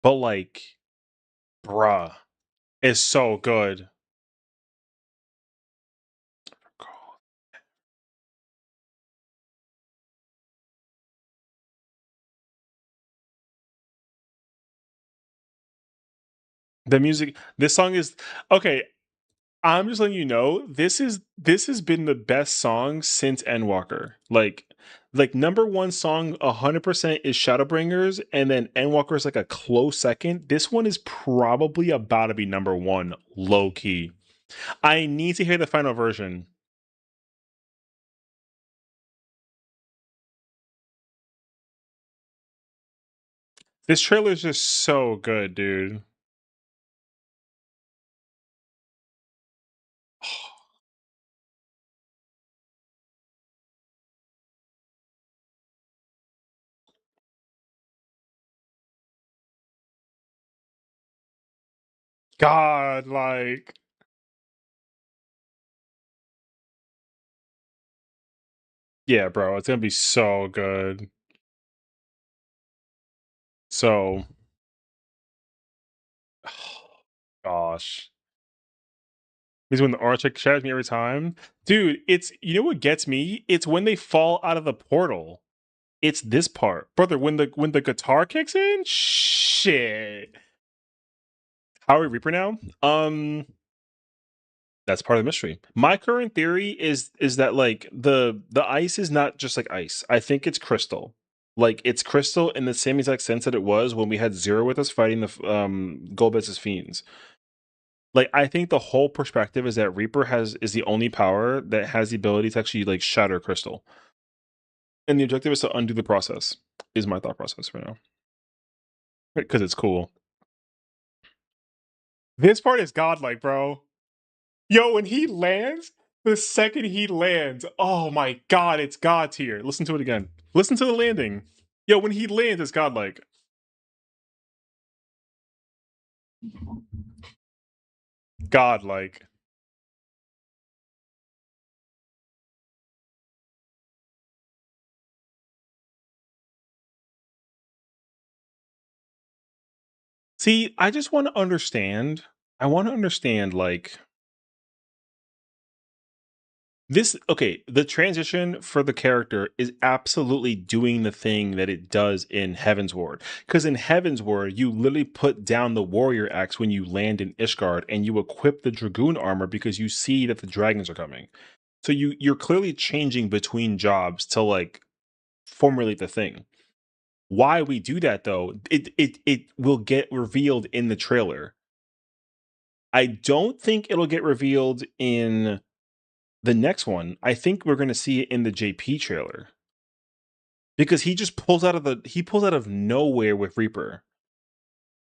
But like bruh, it's so good. The music, this song is okay. I'm just letting you know this has been the best song since Endwalker. Like number one song 100% is Shadowbringers, and then Endwalker is like a close second. This one is probably about to be number one, low key. I need to hear the final version. This trailer is just so good, dude. God, like yeah, bro, it's gonna be so good. So, gosh. Is when the orange chick shatters me every time. Dude, it's you know what gets me? It's when they fall out of the portal. It's this part. Brother, when the guitar kicks in, shit. How are we Reaper now? That's part of the mystery. My current theory is that like the ice is not just like ice. I think it's crystal. Like it's crystal in the same exact sense that it was when we had Zero with us fighting the Golbez's fiends. Like I think the whole perspective is that Reaper is the only power that has the ability to actually like shatter crystal. And the objective is to undo the process, is my thought process right now. Because it's cool. This part is godlike, bro. Yo, when he lands, the second he lands, oh my god, it's god tier. Listen to it again. Listen to the landing. Yo, when he lands, it's godlike. Godlike. See, I just want to understand. I want to understand, like, this okay, the transition for the character is absolutely doing the thing that it does in Heaven's Ward. Because in Heaven's Ward, you literally put down the warrior axe when you land in Ishgard and you equip the dragoon armor because you see that the dragons are coming. So you're clearly changing between jobs to like formulate the thing. Why we do that though, it will get revealed in the trailer. I don't think it'll get revealed in the next one. I think we're gonna see it in the JP trailer. Because he pulls out of nowhere with Reaper.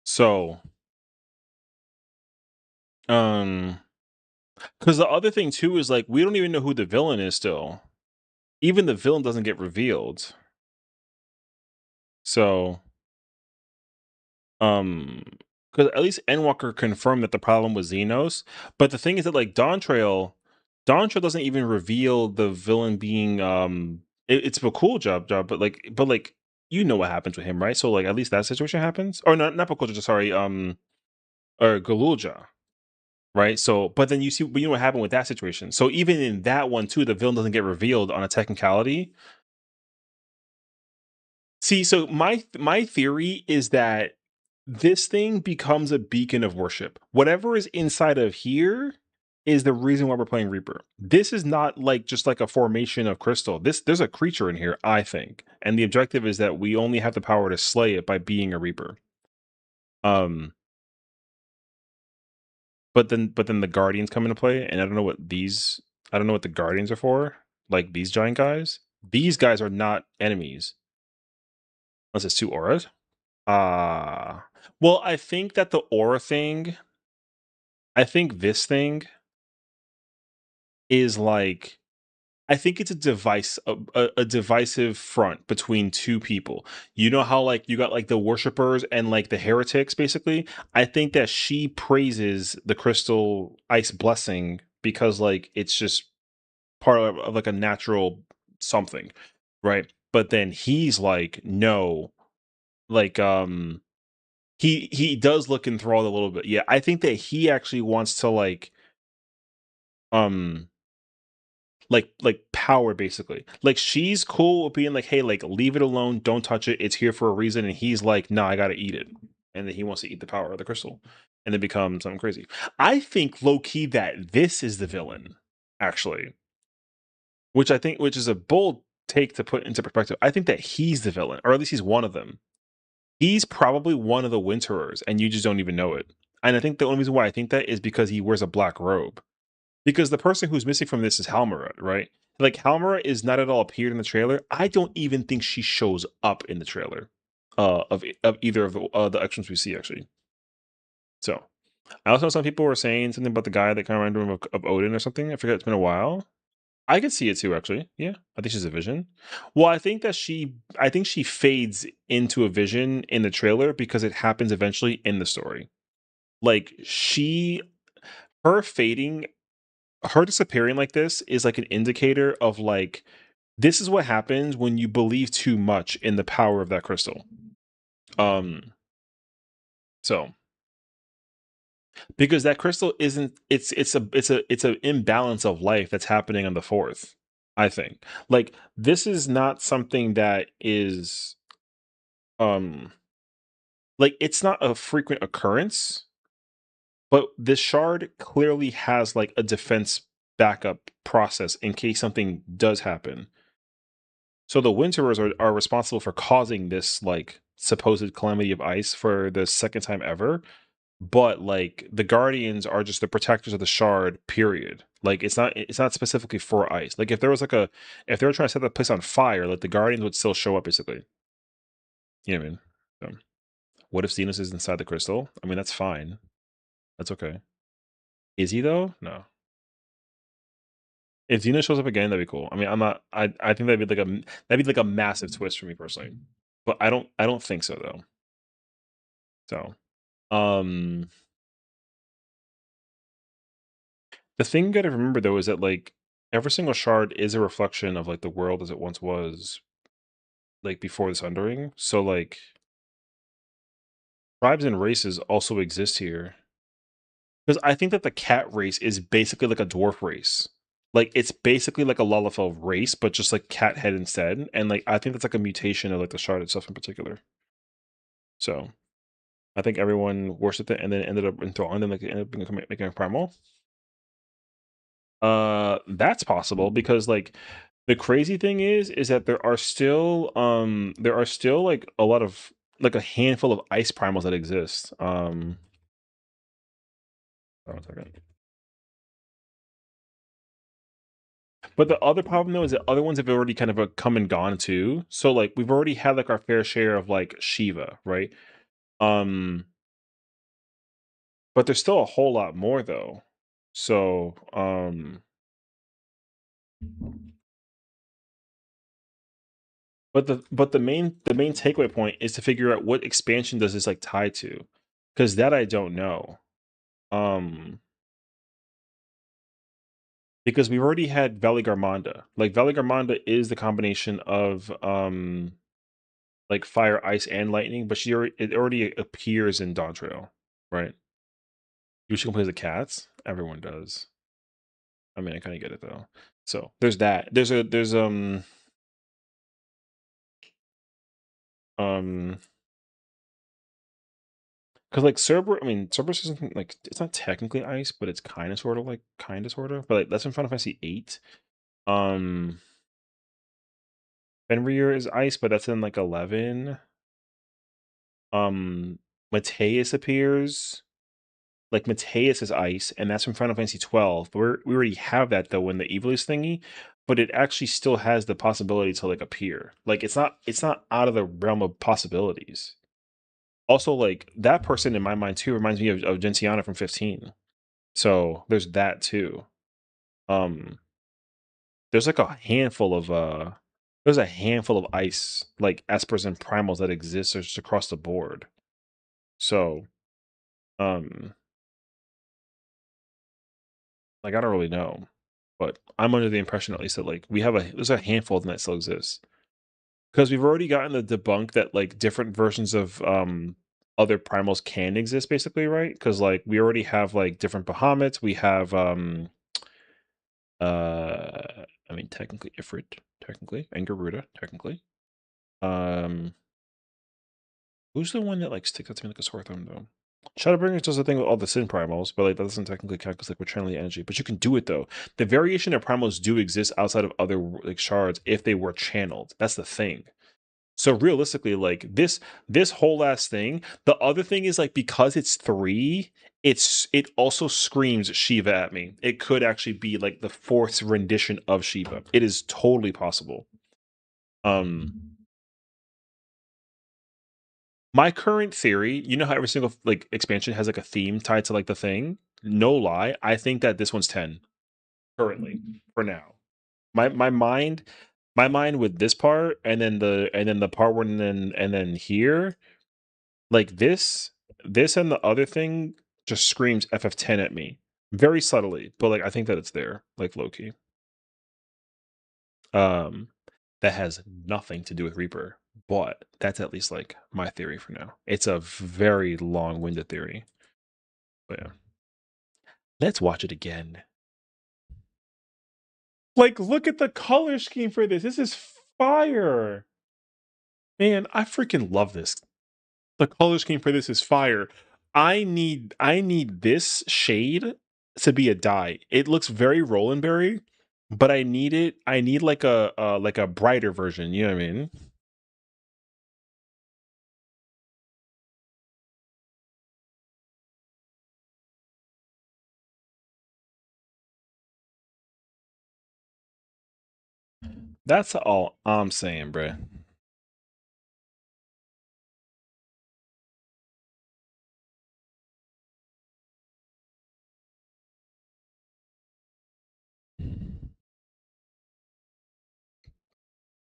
So um because the other thing too is like we don't even know who the villain is still. Even the villain doesn't get revealed. So because at least Endwalker confirmed that the problem was Xenos. But the thing is that like Dawn Trail doesn't even reveal the villain being it's a cool job, but like you know what happens with him, right? So like at least that situation happens. Or not Bakulja, sorry, or Galulja. Right. So, but then you know what happened with that situation. So even in that one too, the villain doesn't get revealed on a technicality. See, so my theory is that this thing becomes a beacon of worship. Whatever is inside of here is the reason why we're playing Reaper. This is not like just like a formation of crystal. There's a creature in here, I think, and the objective is that we only have the power to slay it by being a Reaper. Um, but then the Guardians come into play, and I don't know what the Guardians are for. Like these giant guys. These guys are not enemies. Unless it's two auras. Well, I think that the aura thing, I think this thing is like I think it's a a divisive front between two people. You know how like you got like the worshippers and like the heretics basically? I think that she praises the crystal ice blessing because like it's just part of like a natural something, right? But then he's like, no, like he does look enthralled a little bit. Yeah, I think that he actually wants to um like power basically. Like she's cool with being like, hey, like leave it alone, don't touch it, it's here for a reason. And he's like, no, I gotta eat it. And then he wants to eat the power of the crystal and then become something crazy. I think low key that this is the villain, actually. Which is a bold take to put into perspective. I think that he's the villain, or at least he's one of them. He's probably one of the Winterers, and you just don't even know it. And I think the only reason why I think that is because he wears a black robe. Because the person who's missing from this is Halmara, right? Like Halmara is not at all appeared in the trailer. I don't even think she shows up in the trailer of either of the actions we see actually. So I also know some people were saying something about the guy that kind of reminded him of Odin or something. I forget. It's been a while. I could see it too, actually. Yeah, I think she's a vision. Well, I think she fades into a vision in the trailer because it happens eventually in the story. Like her fading, her disappearing like this is like an indicator of like this is what happens when you believe too much in the power of that crystal. Um, so because that crystal isn't it's a imbalance of life that's happening on the fourth. I think like this is not something that is um like it's not a frequent occurrence, but this shard clearly has like a defense backup process in case something does happen. So the Winterers are responsible for causing this like supposed calamity of ice for the second time ever, but like the Guardians are just the protectors of the shard, period. Like it's not specifically for ice. Like if there was like a if they were trying to set that place on fire, like the Guardians would still show up basically. You know what I mean? So, what if Xenos is inside the crystal? I mean that's fine. That's okay. Is he though? No. If Xenos shows up again, that'd be cool. I mean, I'm not. I think that'd be like a massive twist for me personally. But I don't think so though. So um the thing you gotta remember though is that like every single shard is a reflection of like the world as it once was, like before the Sundering. So like tribes and races also exist here. Because I think that the cat race is basically like a dwarf race. Like it's basically like a Lalafell race, but just like cat head instead. And like I think that's like a mutation of like the shard itself in particular. So I think everyone worshipped it and then ended up enthralling them, like it ended up making a primal. That's possible because like the crazy thing is that there are still like a lot of like a handful of ice primals that exist. Hold on a second. But the other problem though is that other ones have already kind of come and gone too. So like we've already had like our fair share of like Shiva, right? Um, but there's still a whole lot more though. So but the main takeaway point is to figure out what expansion does this like tie to, because that I don't know. Um, because we've already had Valley-Garmonda. Like Valley-Garmonda is the combination of like fire, ice, and lightning, but it already appears in Dawn Trail, right? You should play the cats. Everyone does. I mean, I kind of get it though. So there's that. Um because like Cerberus isn't like it's not technically ice, but it's kind of sort of. But like that's in Final Fantasy 8. Um Fenrir is ice, but that's in like 11. Mateus appears. Like Mateus is ice, and that's from Final Fantasy 12. But we already have that though in the Evilus thingy, but it actually still has the possibility to like appear. Like it's not out of the realm of possibilities. Also, like that person in my mind too reminds me of Gentiana from 15. So there's that too. Um, there's like a handful of there's a handful of ice like espers and primals that exist just across the board. So um like I don't really know, but I'm under the impression at least that like there's a handful of them that still exists because we've already gotten the debunk that like different versions of other primals can exist basically, right? Because like we already have like different Bahamut, we have I mean technically Ifrit, technically, and Garuda, technically. Um who's the one that like sticks out to me like a sore thumb though? Shadowbringers does the thing with all the Sin primals, but like that doesn't technically count because like we're channeling energy. But you can do it though. The variation of primals do exist outside of other like shards if they were channeled. That's the thing. So realistically, like this whole last thing, the other thing is like because it's 3, it also screams Shiva at me. It could actually be like the fourth rendition of Shiva. It is totally possible. Um My current theory, you know how every single like expansion has like a theme tied to like the thing? No lie, I think that this one's 10 currently for now. My my mind with this part and then the part where and then here, like this and the other thing just screams FF10 at me. Very subtly, but like I think that it's there, like low key. Um that has nothing to do with Reaper, but that's at least like my theory for now. It's a very long-winded theory. But yeah. Let's watch it again. Like, look at the color scheme for this. This is fire. Man, I freaking love this. The color scheme for this is fire. I need this shade to be a dye. It looks very Rolandberry, but I need like a brighter version, you know what I mean? That's all I'm saying, bruh.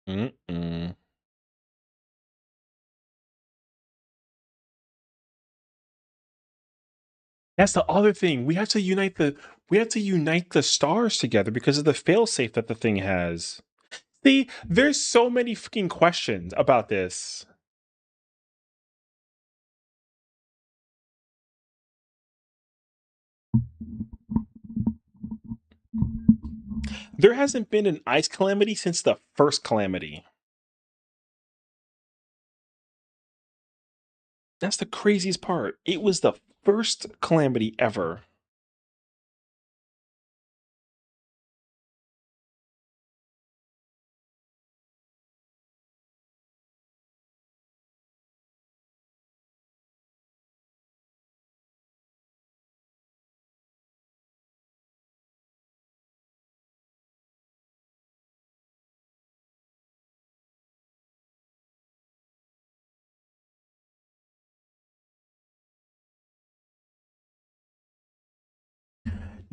Mm-mm. That's the other thing. We have to unite the stars together because of the failsafe that the thing has. See, there's so many fucking questions about this. There hasn't been an ice calamity since the first calamity. That's the craziest part. It was the first calamity ever.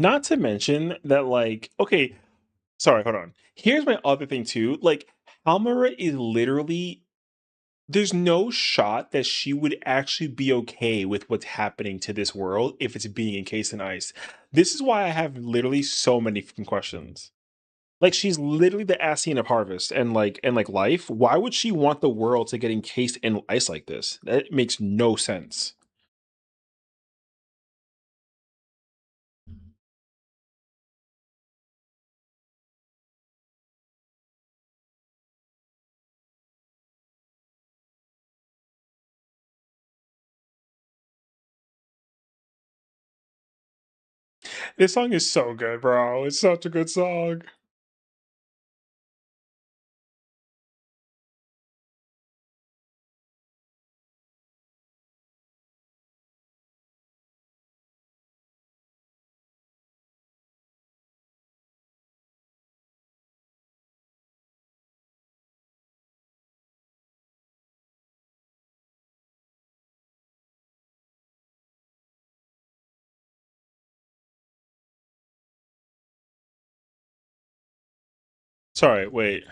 Not to mention that, like, okay, sorry, hold on. Here's my other thing too. Like, Halmara is literally there's no shot that she would actually be okay with what's happening to this world if it's being encased in ice. This is why I have literally so many fucking questions. Like, she's literally the Ascian of harvest and life. Why would she want the world to get encased in ice like this? That makes no sense. This song is so good, bro. It's such a good song. Sorry, wait.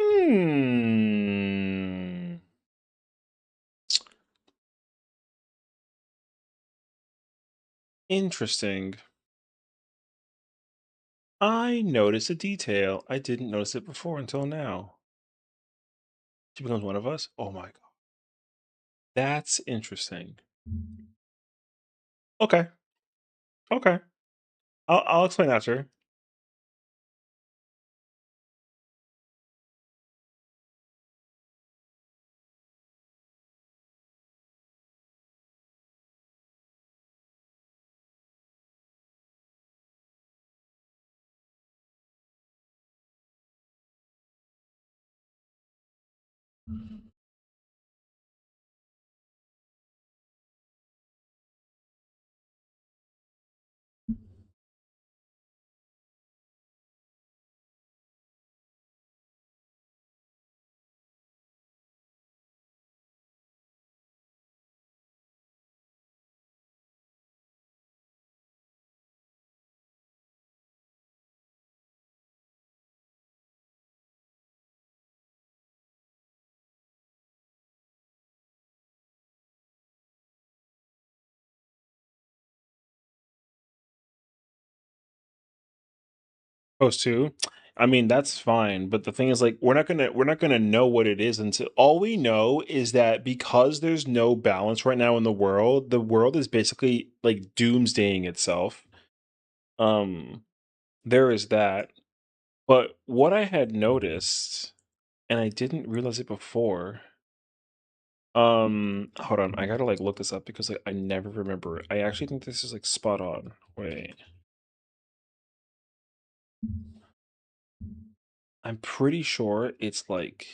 Hmm. Interesting. I noticed a detail. I didn't notice it before until now. She becomes one of us? Oh my god. That's interesting. Okay. Okay. I'll explain after. Supposed to. I mean, that's fine, but the thing is, like, we're not gonna know what it is until all we know is that because there's no balance right now in the world is basically like doomsdaying itself. Um, there is that. But what I had noticed, and I didn't realize it before. Hold on, I gotta like look this up because like I never remember it. I actually think this is like spot on. Wait, I'm pretty sure it's like,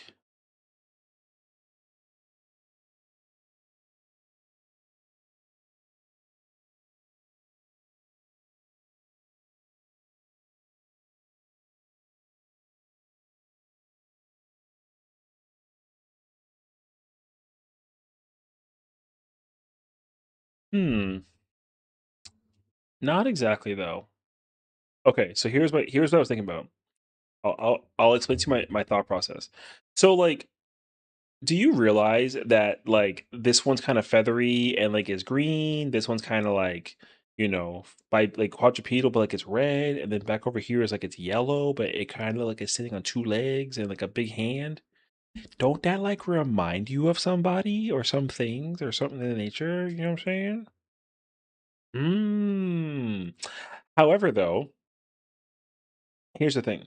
hmm, not exactly though. Okay, so here's what I was thinking about. I'll explain to you my thought process. So like, do you realize that like this one's kind of feathery and like is green? This one's kind of like, by like quadrupedal, but like it's red, and then back over here is like it's yellow, but it kind of like is sitting on two legs and like a big hand. Don't that like remind you of somebody or some things or something in nature? You know what I'm saying? Mm. However, though, here's the thing.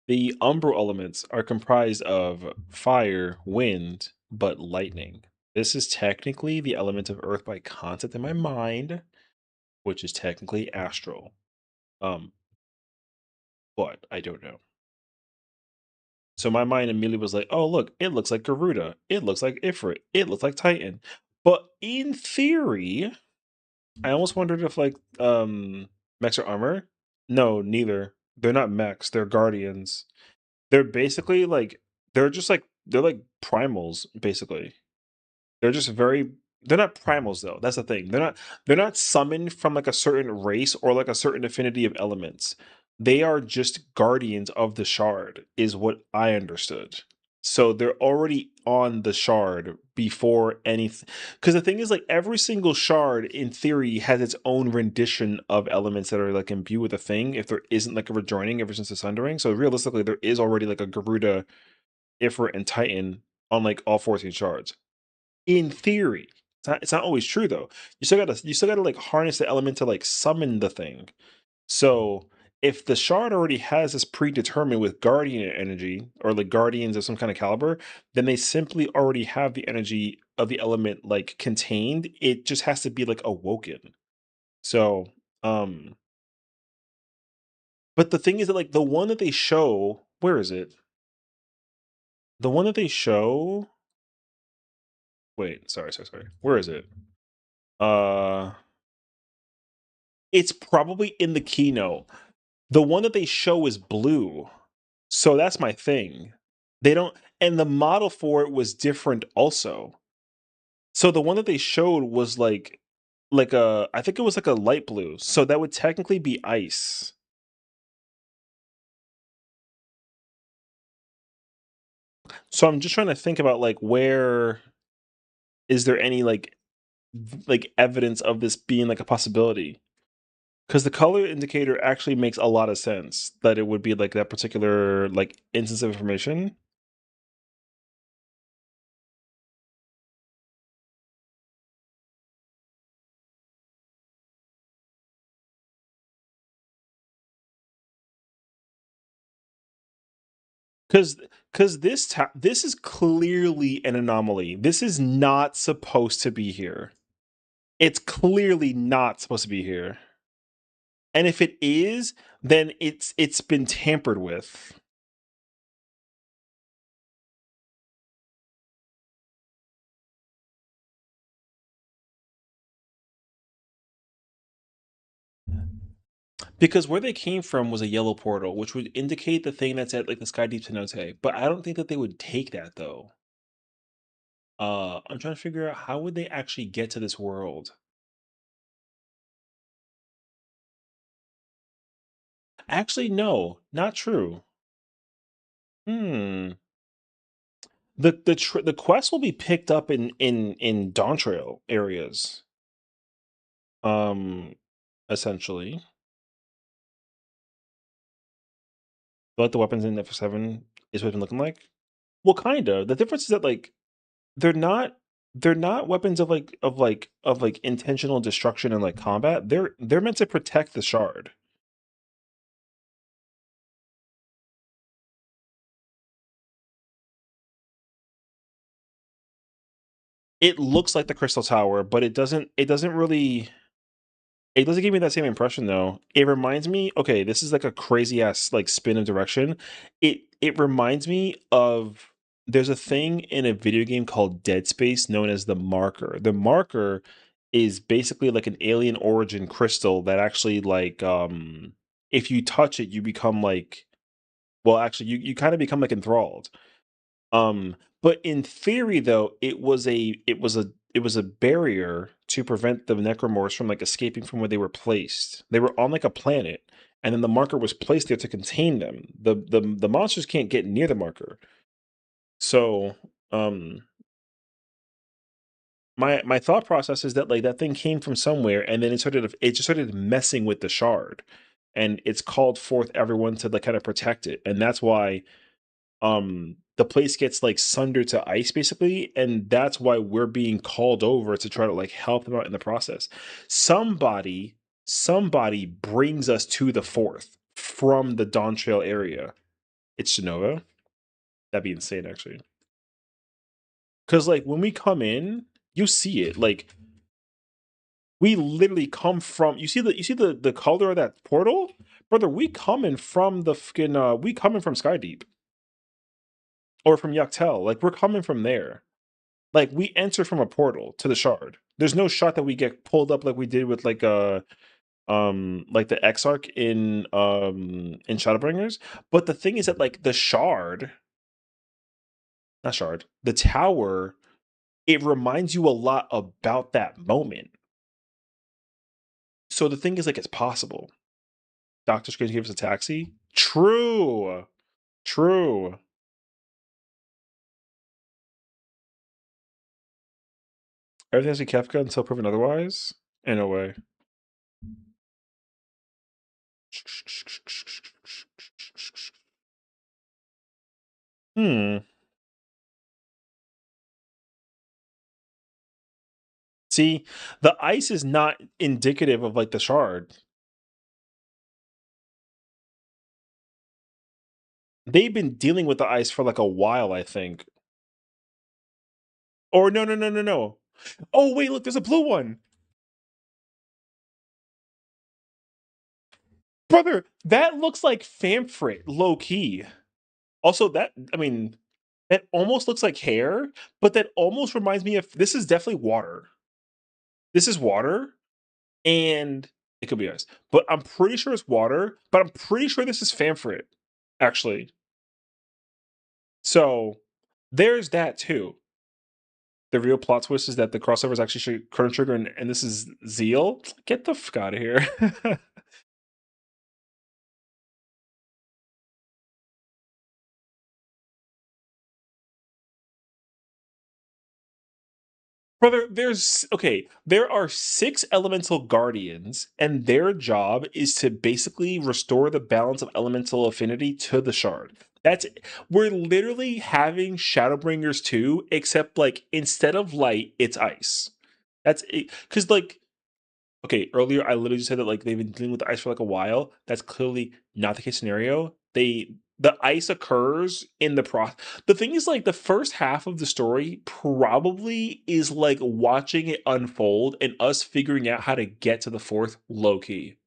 The umbral elements are comprised of fire, wind, but lightning. This is technically the element of earth by concept in my mind, which is technically astral. Um, but I don't know. So my mind immediately was like, "Oh, look, it looks like Garuda. It looks like Ifrit. It looks like Titan." But in theory, I almost wondered if like mechs are armor. No, neither. They're not mechs. They're guardians. They're basically like they're like primals, basically. They're just very they're not primals though. That's the thing. They're not summoned from like a certain race or like a certain affinity of elements. They are just guardians of the shard, is what I understood. So they're already on the shard before anything. Because the thing is, like every single shard in theory has its own rendition of elements that are like imbued with a thing. If there isn't like a rejoining ever since the Sundering, so realistically, there is already like a Garuda, Ifrit, and Titan on like all 14 shards in theory. It's not always true though. You still gotta like harness the element to like summon the thing. So if the shard already has this predetermined with guardian energy or like guardians of some kind of caliber, then they simply already have the energy of the element like contained. It just has to be like awoken. So um but the thing is that like the one that they show, where is it? The one that they show, wait, sorry. Where is it? Uh it's probably in the keynote. The one that they show is blue. So that's my thing. They don't, and the model for it was different also. So the one that they showed was like a, I think it was like a light blue. So that would technically be ice. So I'm just trying to think about like where is there any like evidence of this being like a possibility? Because the color indicator actually makes a lot of sense that it would be like that particular like instance of information. Because this is clearly an anomaly. This is not supposed to be here. It's clearly not supposed to be here. And if it is, then it's been tampered with. Because where they came from was a yellow portal, which would indicate the thing that's at like the Sky Deep Cenote. But I don't think that they would take that though. I'm trying to figure out how would they actually get to this world. Actually, no, not true. Hmm. The quest will be picked up in Dawntrail areas. Um, essentially, but the weapons in FF7 is what it's been looking like. Well, kind of. The difference is that like they're not they're not weapons of like intentional destruction and like combat. They're meant to protect the shard. It looks like the Crystal Tower, but it doesn't really it doesn't give me that same impression though. It reminds me, okay, this is like a crazy ass like spin of direction. It reminds me of there's a thing in a video game called Dead Space known as the marker. The marker is basically like an alien origin crystal that actually like if you touch it you become like well actually you kind of become like enthralled. But in theory, though, it was a barrier to prevent the necromorphs from like escaping from where they were placed. They were on like a planet, and then the marker was placed there to contain them. The monsters can't get near the marker. So, um, my thought process is that like that thing came from somewhere, and then it just started messing with the shard, and it's called forth everyone to like kind of protect it, and that's why the place gets like sundered to ice basically, and that's why we're being called over to try to like help them out in the process. Somebody brings us to the fourth from the Dawn Trail area. It's Genova. That'd be insane actually, because like when we come in you see it like we literally come from you see the color of that portal, brother. We coming from the fucking we coming from Skydeep or from Yuctel. Like we're coming from there. Like we enter from a portal to the shard. There's no shot that we get pulled up like we did with like like the Exarch in Shadowbringers. But the thing is that like the shard, not shard, the tower, it reminds you a lot about that moment. So the thing is like it's possible. Doctor Strange gave us a taxi. True. True. Everything has to be Kefka until proven otherwise? In a way. Hmm. See, the ice is not indicative of like the shard. They've been dealing with the ice for like a while, I think. Or no, no, no, no, no. Oh wait, look, there's a blue one. Brother, that looks like Famfrit, low key. Also, that I mean, that almost looks like hair, but that almost reminds me of this is definitely water. This is water, and it could be ice, but I'm pretty sure it's water. But I'm pretty sure this is Famfrit, actually. So there's that too. The real plot twist is that the crossover is actually Chrono Trigger, and this is Zeal. Get the fuck out of here. Brother, there are 6 elemental guardians, and their job is to basically restore the balance of elemental affinity to the shard. That's we're literally having Shadowbringers 2, except like instead of light, it's ice. That's it. Because like okay, earlier I literally just said that like they've been dealing with the ice for like a while. That's clearly not the case scenario. The ice occurs in the pro. The thing is like the first half of the story probably is like watching it unfold and us figuring out how to get to the fourth low key.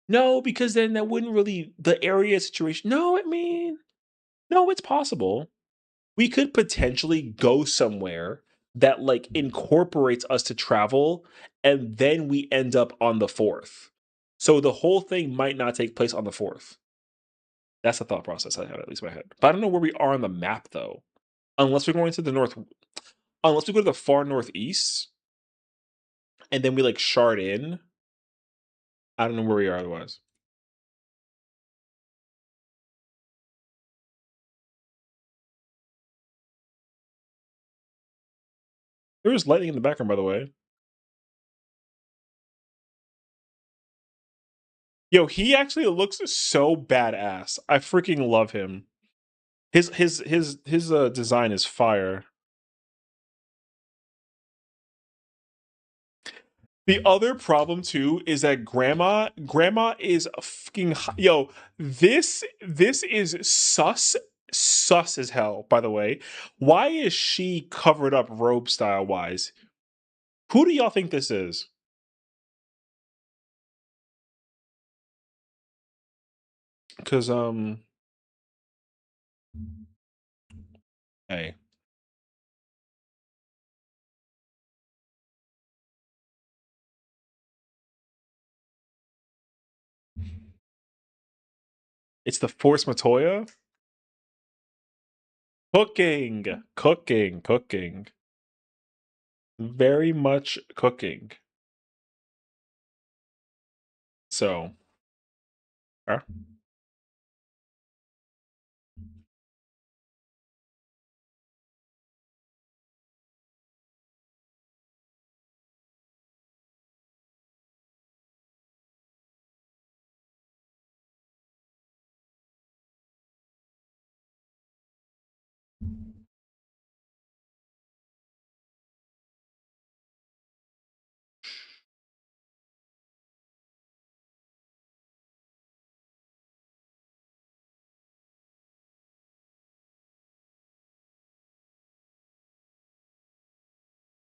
No, because then that wouldn't really the area situation. No, I mean, no, it's possible. We could potentially go somewhere that like incorporates us to travel and then we end up on the fourth. So the whole thing might not take place on the fourth. That's the thought process I had, at least in my head. But I don't know where we are on the map though. Unless we're going to the north, unless we go to the far northeast and then we like shard in. I don't know where we are otherwise. There was lightning in the background, by the way. Yo, he actually looks so badass. I freaking love him. His design is fire. The other problem too is that grandma is a fucking yo. This is sus as hell. By the way, why is she covered up robe style wise? Who do y'all think this is? Because hey, it's the Force Matoya. Cooking, very much cooking. So, uh,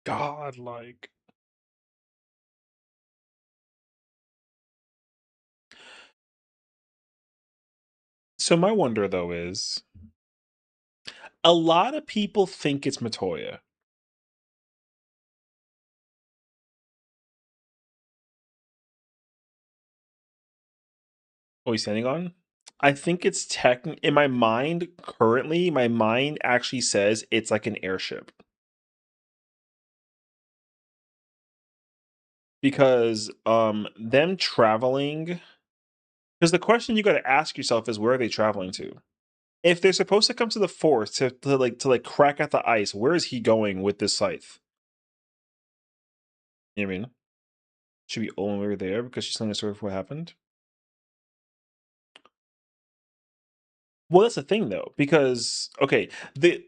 God, like so. My wonder though is a lot of people think it's Matoya. What are you standing on? I think it's tech in my mind currently, my mind actually says it's like an airship. Because them traveling, because the question you got to ask yourself is, where are they traveling to? If they're supposed to come to the force to crack at the ice, where is he going with this scythe? You know what I mean? Should be only there because she's telling a story of what happened. Well, that's the thing though, because the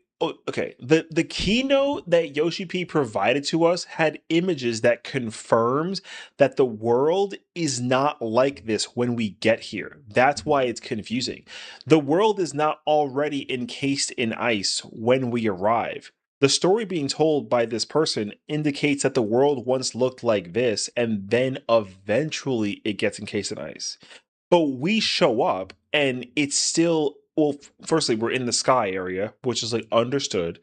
keynote that Yoshi P provided to us had images that confirms that the world is not like this when we get here. That's why it's confusing. The world is not already encased in ice when we arrive. The story being told by this person indicates that the world once looked like this, and then eventually it gets encased in ice. But we show up and it's still, well, firstly, we're in the sky area, which is like understood.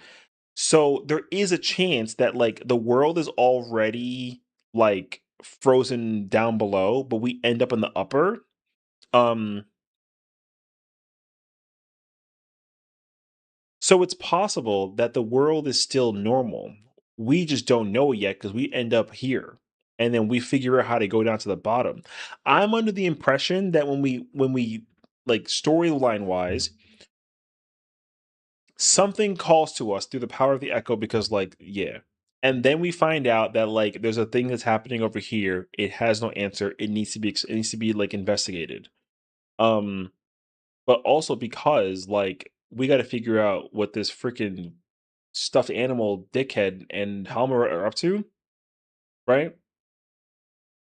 So there is a chance that like the world is already like frozen down below, but we end up in the upper. Um so it's possible that the world is still normal. We just don't know it yet because we end up here. And then we figure out how to go down to the bottom. I'm under the impression that when we like storyline wise, something calls to us through the power of the echo because like yeah, and then we find out that like there's a thing that's happening over here, it has no answer, it needs to be like investigated. um but also because like we got to figure out what this freaking stuffed animal dickhead and Halmer are up to, right?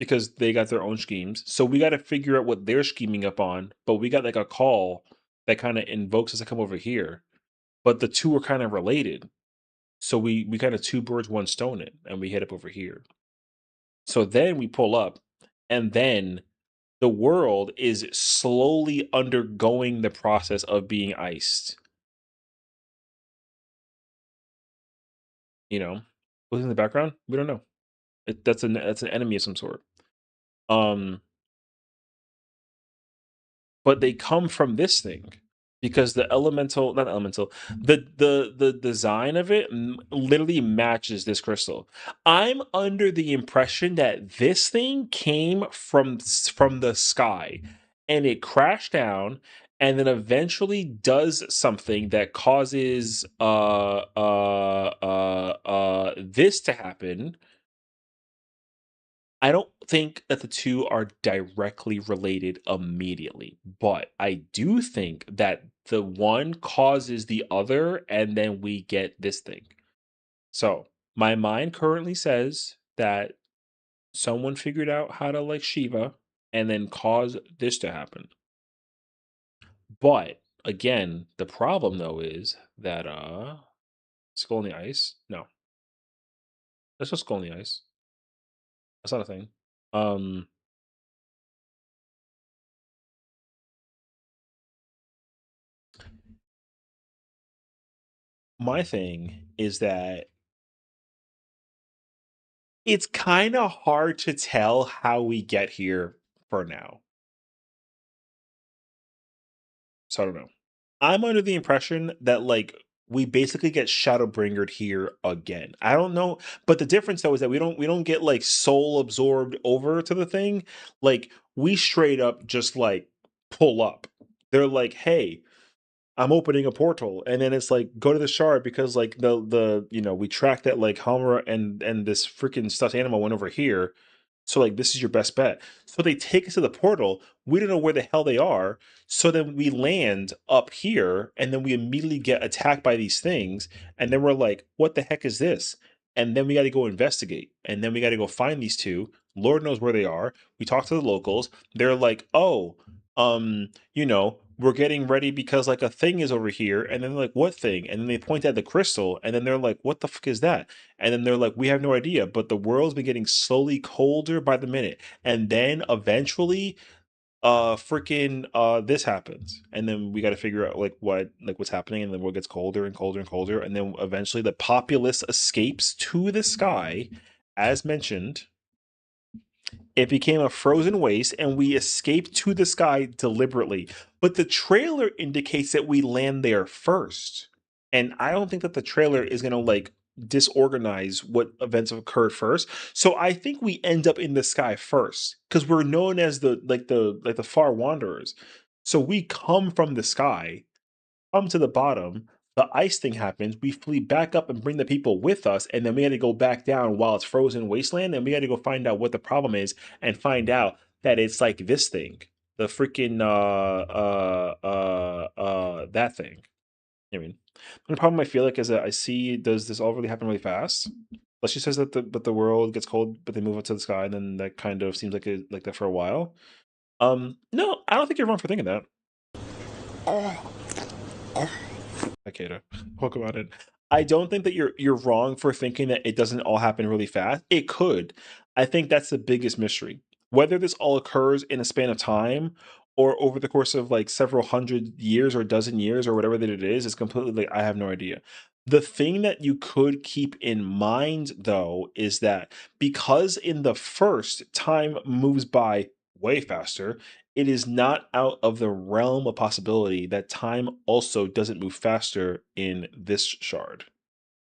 Because they got their own schemes, so we got to figure out what they're scheming up on, but we got like a call that kind of invokes us to come over here, but the two are kind of related. So we kind of two birds, one stone it, and we head up over here. So then we pull up, and then the world is slowly undergoing the process of being iced. You know, who's in the background? We don't know. That's an enemy of some sort. Um, but they come from this thing because the elemental, not elemental, the design of it literally matches this crystal. I'm under the impression that this thing came from the sky and it crashed down and then eventually does something that causes this to happen. I don't think that the two are directly related immediately, but I do think that the one causes the other, and then we get this thing. So my mind currently says that someone figured out how to like Shiva and then cause this to happen. But again, the problem though is that Skull in the Ice. No, that's not Skull in the Ice. That's not a thing. Um my thing is that it's kind of hard to tell how we get here for now. So I don't know. I'm under the impression that like we basically get Shadowbringered here again. I don't know, but the difference though is that we don't get like soul absorbed over to the thing. Like we straight up just like pull up. They're like, "Hey, I'm opening a portal," and then it's like go to the shard because like we track that like Hamura and this freaking stuffed animal went over here. So like this is your best bet. So they take us to the portal. We don't know where the hell they are. So then we land up here and then we immediately get attacked by these things. And then we're like, what the heck is this? And then we got to go investigate. And then we got to go find these two. Lord knows where they are. We talk to the locals. They're like, oh, we're getting ready because like a thing is over here. And then like, what thing? And then they point at the crystal. And then they're like, what the fuck is that? And then they're like, we have no idea, but the world's been getting slowly colder by the minute. And then eventually, freaking this happens. And then we gotta figure out what's happening, and then what gets colder and colder and colder, and then eventually the populace escapes to the sky, as mentioned. It became a frozen waste, and we escaped to the sky deliberately. But the trailer indicates that we land there first. And I don't think that the trailer is going to like disorganize what events have occurred first. So I think we end up in the sky first because we're known as the far wanderers. So we come from the sky, come to the bottom. The ice thing happens. We flee back up and bring the people with us, and then we had to go back down while it's frozen wasteland, and we had to go find out what the problem is, and find out that it's like this thing, the freaking that thing. I mean, the problem I feel like is that I see does this all really happen really fast? Like she says that the world gets cold, but they move up to the sky, and then that kind of seems like that for a while. No, I don't think you're wrong for thinking that. Takeda. Pokemon it. I don't think that you're wrong for thinking that it doesn't all happen really fast. It could. I think that's the biggest mystery. Whether this all occurs in a span of time or over the course of like several hundred years or dozen years or whatever that it is completely like I have no idea. The thing that you could keep in mind though is that because in the first time moves by way faster, it is not out of the realm of possibility that time also doesn't move faster in this shard.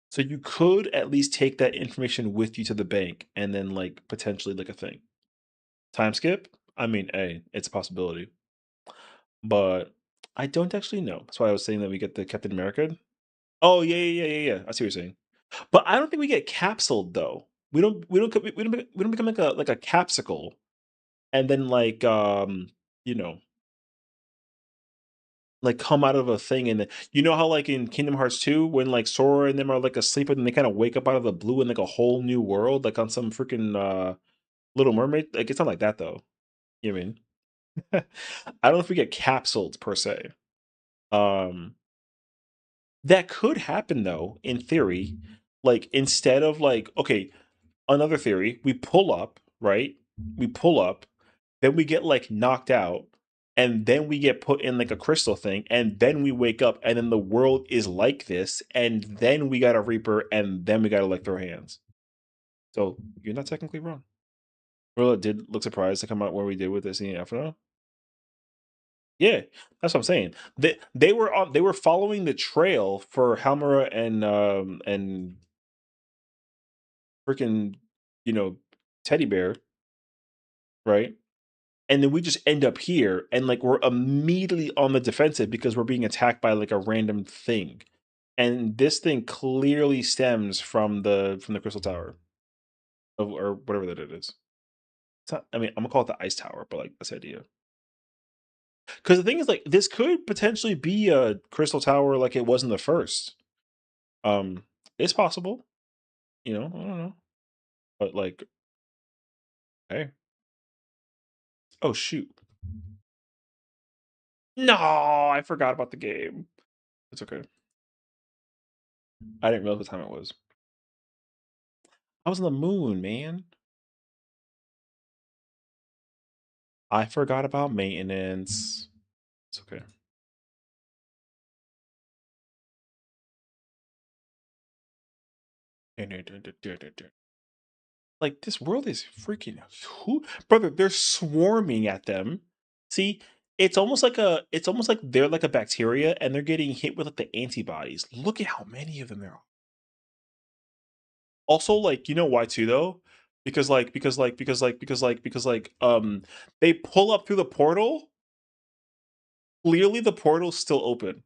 So you could at least take that information with you to the bank and then like potentially like a thing. Time skip? I mean, hey, it's a possibility. But I don't actually know. That's why I was saying that we get the Captain America. Oh yeah. I see what you're saying. But I don't think we get capsuled though. We don't become like a capsicle and then like you know like come out of a thing and you know how like in Kingdom Hearts 2 when like Sora and them are like asleep and they kind of wake up out of the blue in like a whole new world like on some freaking Little Mermaid, like it's not like that though. You know what I mean? I don't know if we get capsuled per se. Um that could happen though in theory. Like instead of like okay, another theory, we pull up, right? We pull up, then we get like knocked out, and then we get put in like a crystal thing, and then we wake up, and then the world is like this, and then we got a Reaper, and then we got to like throw hands. So you're not technically wrong. Gorilla did look surprised to come out where we did with this in Inferno. Yeah, that's what I'm saying. They were following the trail for Halmara and freaking teddy bear, right? And then we just end up here and like we're immediately on the defensive because we're being attacked by like a random thing. And this thing clearly stems from the crystal tower or whatever that it is. It's not, I mean, I'm gonna call it the ice tower, but like that's the idea. Because the thing is, like, this could potentially be a crystal tower like it was in the first. Um, it's possible, I don't know, but like, hey, oh shoot, no, I forgot about the game. It's okay. I didn't realize what time it was. I was on the moon, man. I forgot about maintenance. It's okay. Like this world is freaking who brother, they're swarming at them. See, it's almost like they're like a bacteria and they're getting hit with like the antibodies. Look at how many of them there are. Also, like, you know why too though? Because they pull up through the portal. Clearly the portal's still open.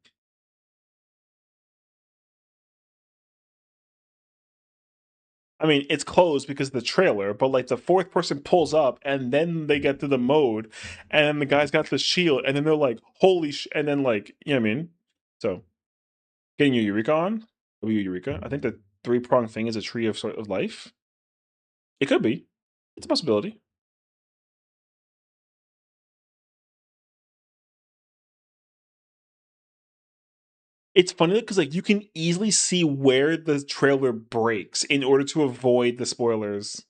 I mean, it's closed because of the trailer, but like the fourth person pulls up and then they get to the mode and then the guy's got the shield and then they're like, holy and then like, you know what I mean? So getting your Eureka on? Eureka. I think the three-pronged thing is a tree of sort of life. It could be. It's a possibility. It's funny because like you can easily see where the trailer breaks in order to avoid the spoilers.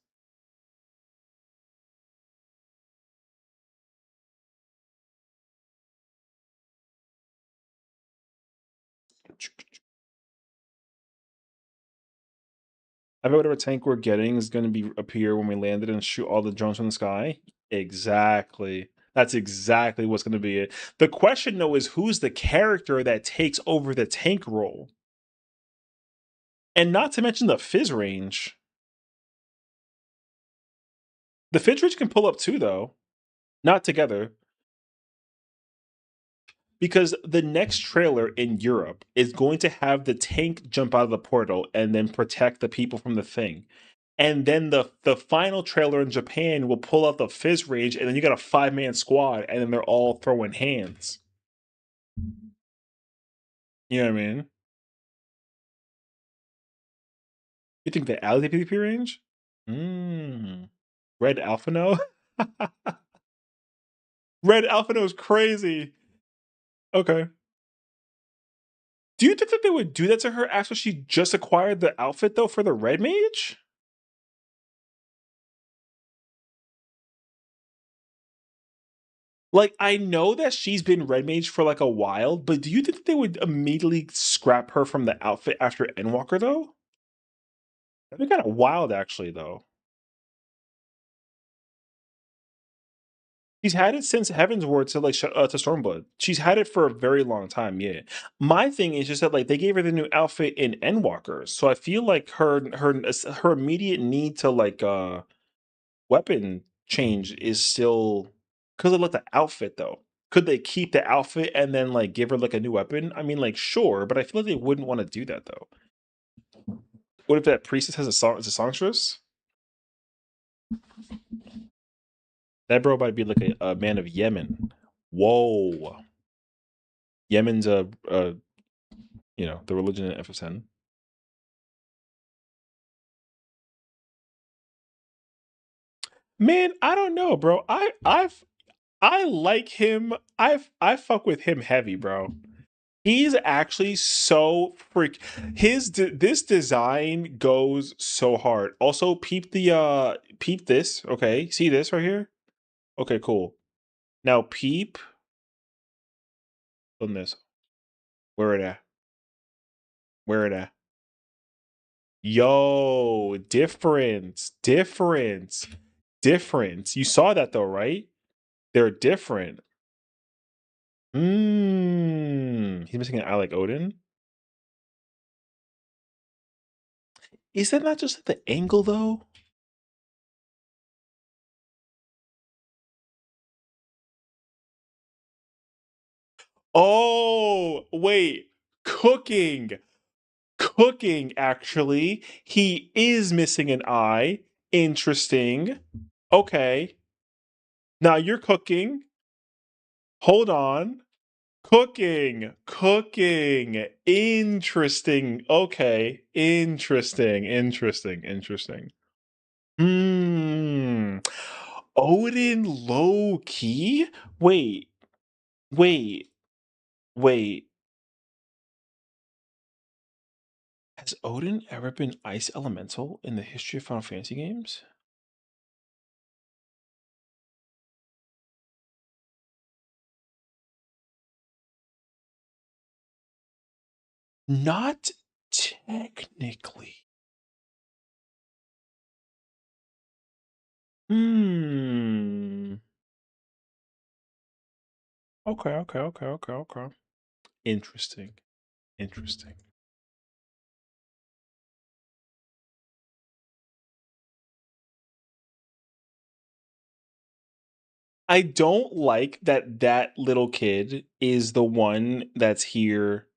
I bet whatever tank we're getting is going to be appear when we landed and shoot all the drones from the sky. Exactly. That's exactly what's going to be it. The question though is who's the character that takes over the tank role? And not to mention the fizz range. The fizz range can pull up too though. Not together. Because the next trailer in Europe is going to have the tank jump out of the portal and then protect the people from the thing. And then the final trailer in Japan will pull out the fizz range, and then you got a 5-man squad, and then they're all throwing hands. You know what I mean? You think the Ally PvP range? Red Alphino? Red Alphino is crazy. Okay. Do you think that they would do that to her after she just acquired the outfit though for the red mage? Like, I know that she's been red mage for like a while, but do you think that they would immediately scrap her from the outfit after Endwalker though? That'd be kind of wild, actually, though. She's had it since Heaven's Ward to like to Stormblood. She's had it for a very long time. Yeah. My thing is just that like they gave her the new outfit in Endwalker, so I feel like her immediate need to like weapon change is still because of like the outfit though. Could they keep the outfit and then like give her like a new weapon? I mean, like sure, but I feel like they wouldn't want to do that though. What if that priestess has a song? Is a songstress? That bro might be like a man of Yemen. Whoa. Yemen's the religion in FFXIV. Man, I don't know, bro. I like him. I fuck with him heavy, bro. He's actually so freak. This design goes so hard. Also, peep this. Okay, see this right here. Okay, cool. Now peep on this. Where it at? Where it at? Yo, difference. You saw that though, right? They're different. He's missing an eye like Odin. Is that not just the angle though? Oh, wait. Cooking. Cooking, actually. He is missing an eye. Interesting. Okay. Now you're cooking. Hold on. Cooking. Interesting. Okay. Interesting. Hmm. Odin low key? Wait, wait, wait. Has Odin ever been ice elemental in the history of Final Fantasy games? Not technically. Hmm. Okay. Interesting. I don't like that that little kid is the one that's here.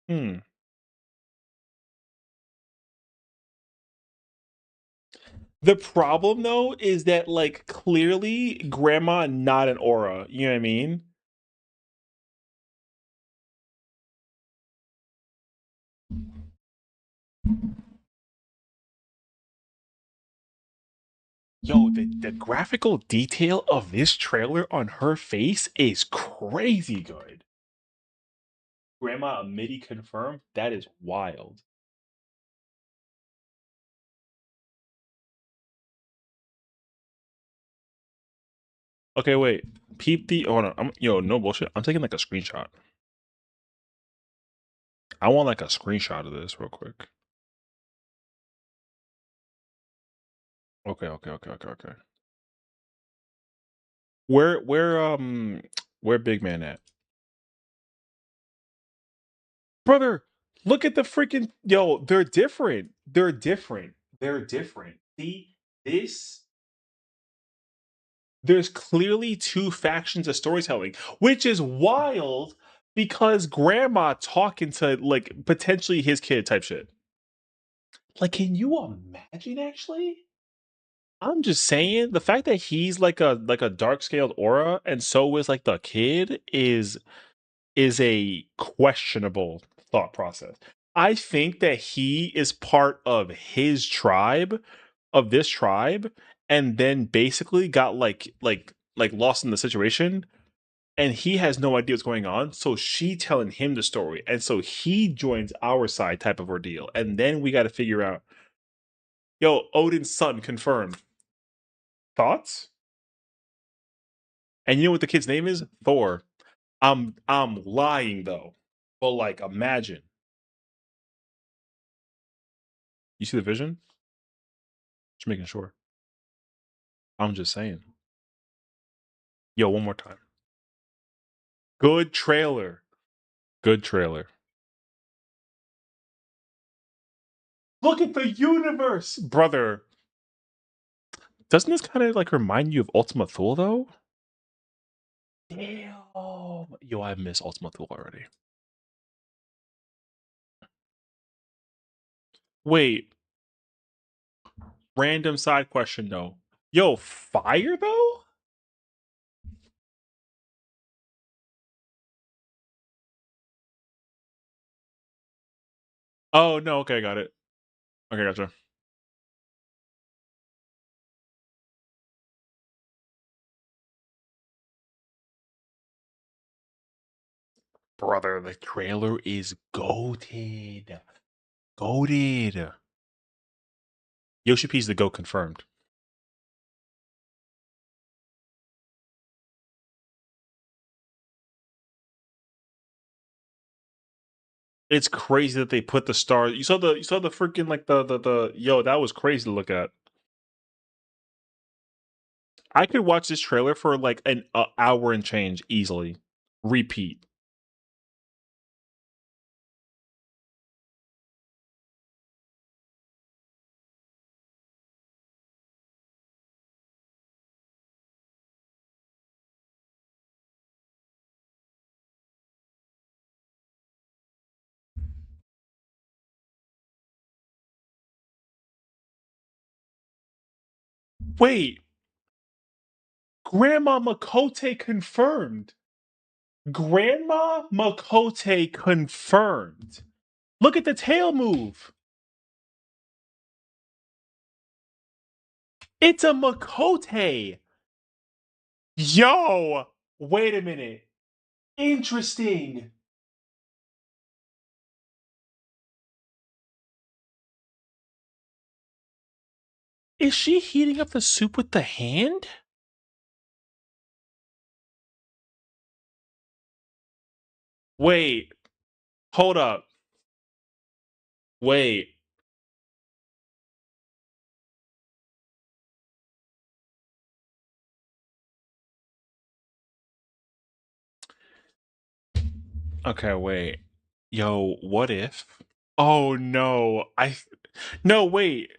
Hmm. The problem though is that like clearly grandma not an aura. You know what I mean? Yo, the graphical detail of this trailer on her face is crazy good. Grandma a MIDI confirmed? That is wild. Okay, wait. Peep the oh no, yo, no bullshit. I'm taking like a screenshot. I want like a screenshot of this real quick. Okay, okay, okay, okay, okay. Where Big Man at? Brother, look at the freaking yo, they're different. They're different. They're different. See, this there's clearly two factions of storytelling, which is wild because grandma talking to like potentially his kid type shit. Like, can you imagine actually? I'm just saying the fact that he's like a dark scaled aura and so is like the kid is a questionable thought process. I think that he is part of his tribe, of this tribe, and then basically got like lost in the situation, and he has no idea what's going on. So she telling him the story, and so he joins our side type of ordeal, and then we got to figure out, yo, Odin's son confirmed. Thoughts? And you know what the kid's name is? Thor. I'm lying though, but like imagine. You see the vision? Just making sure. I'm just saying. Yo, one more time. Good trailer. Good trailer. Look at the universe, brother. Doesn't this kind of like remind you of Ultima Thule though? Damn. Yo, I miss Ultima Thule already. Wait, random side question though. Yo, fire though? Oh no, okay, got it. Okay, gotcha. Brother, the trailer is goated. Goated. Yoshi P's the goat confirmed. It's crazy that they put the star. You saw the freaking like the yo, that was crazy to look at. I could watch this trailer for like an hour and change easily. Repeat. Wait, Grandma Makote confirmed. Grandma Makote confirmed. Look at the tail move. It's a Makote. Yo, wait a minute. Interesting. Is she heating up the soup with the hand? Wait, hold up. Wait. Okay, wait. Yo, what if? Oh no. No, wait.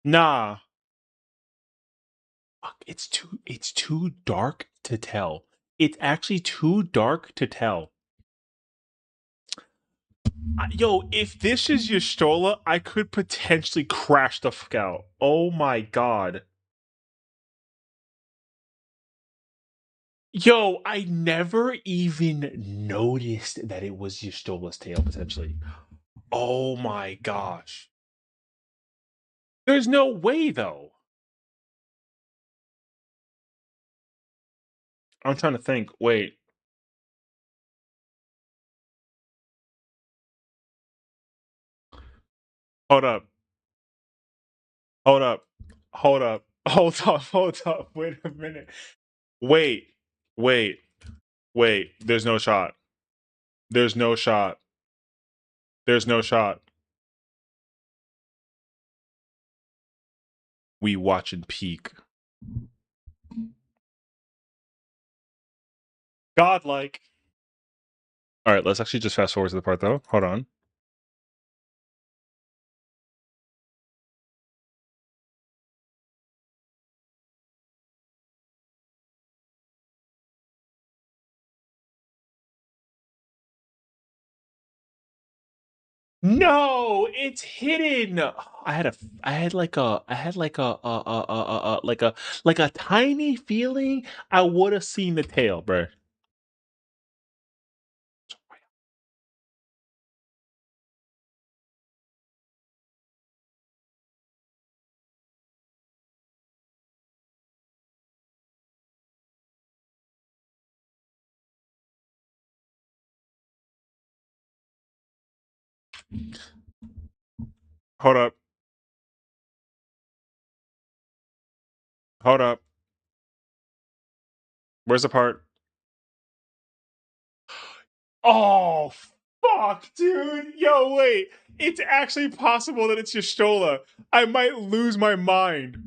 Nah. Fuck, it's too dark to tell. It's actually too dark to tell. Yo, if this is Yestola, I could potentially crash the fuck out. Oh my god. Yo, I never even noticed that it was Yestola's tail potentially. Oh my gosh. There's no way though. I'm trying to think. Wait. Hold up. Hold up. Hold up. Hold up. Hold up. Wait a minute. Wait. Wait. Wait. There's no shot. There's no shot. There's no shot. we watching peak. Godlike. All right, let's actually just fast forward to the part though. Hold on. No, it's hidden. I had like a tiny feeling I would have seen the tail, bro. Hold up. Hold up. Where's the part? Oh, fuck, dude. Yo, wait. It's actually possible that it's Yestola. I might lose my mind.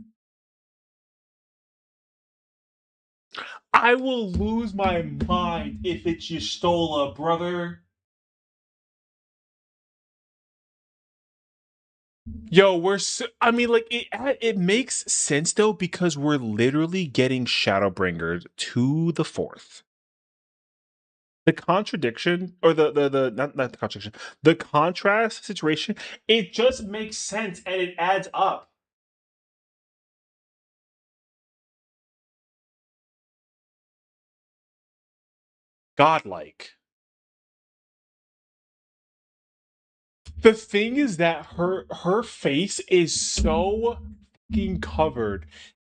I will lose my mind if it's Yestola, brother. Yo, I mean, like it makes sense though because we're literally getting Shadowbringer to the fourth. The contradiction, or the not the contradiction, the contrast situation, it just makes sense and it adds up. Godlike. The thing is that her face is so fucking covered.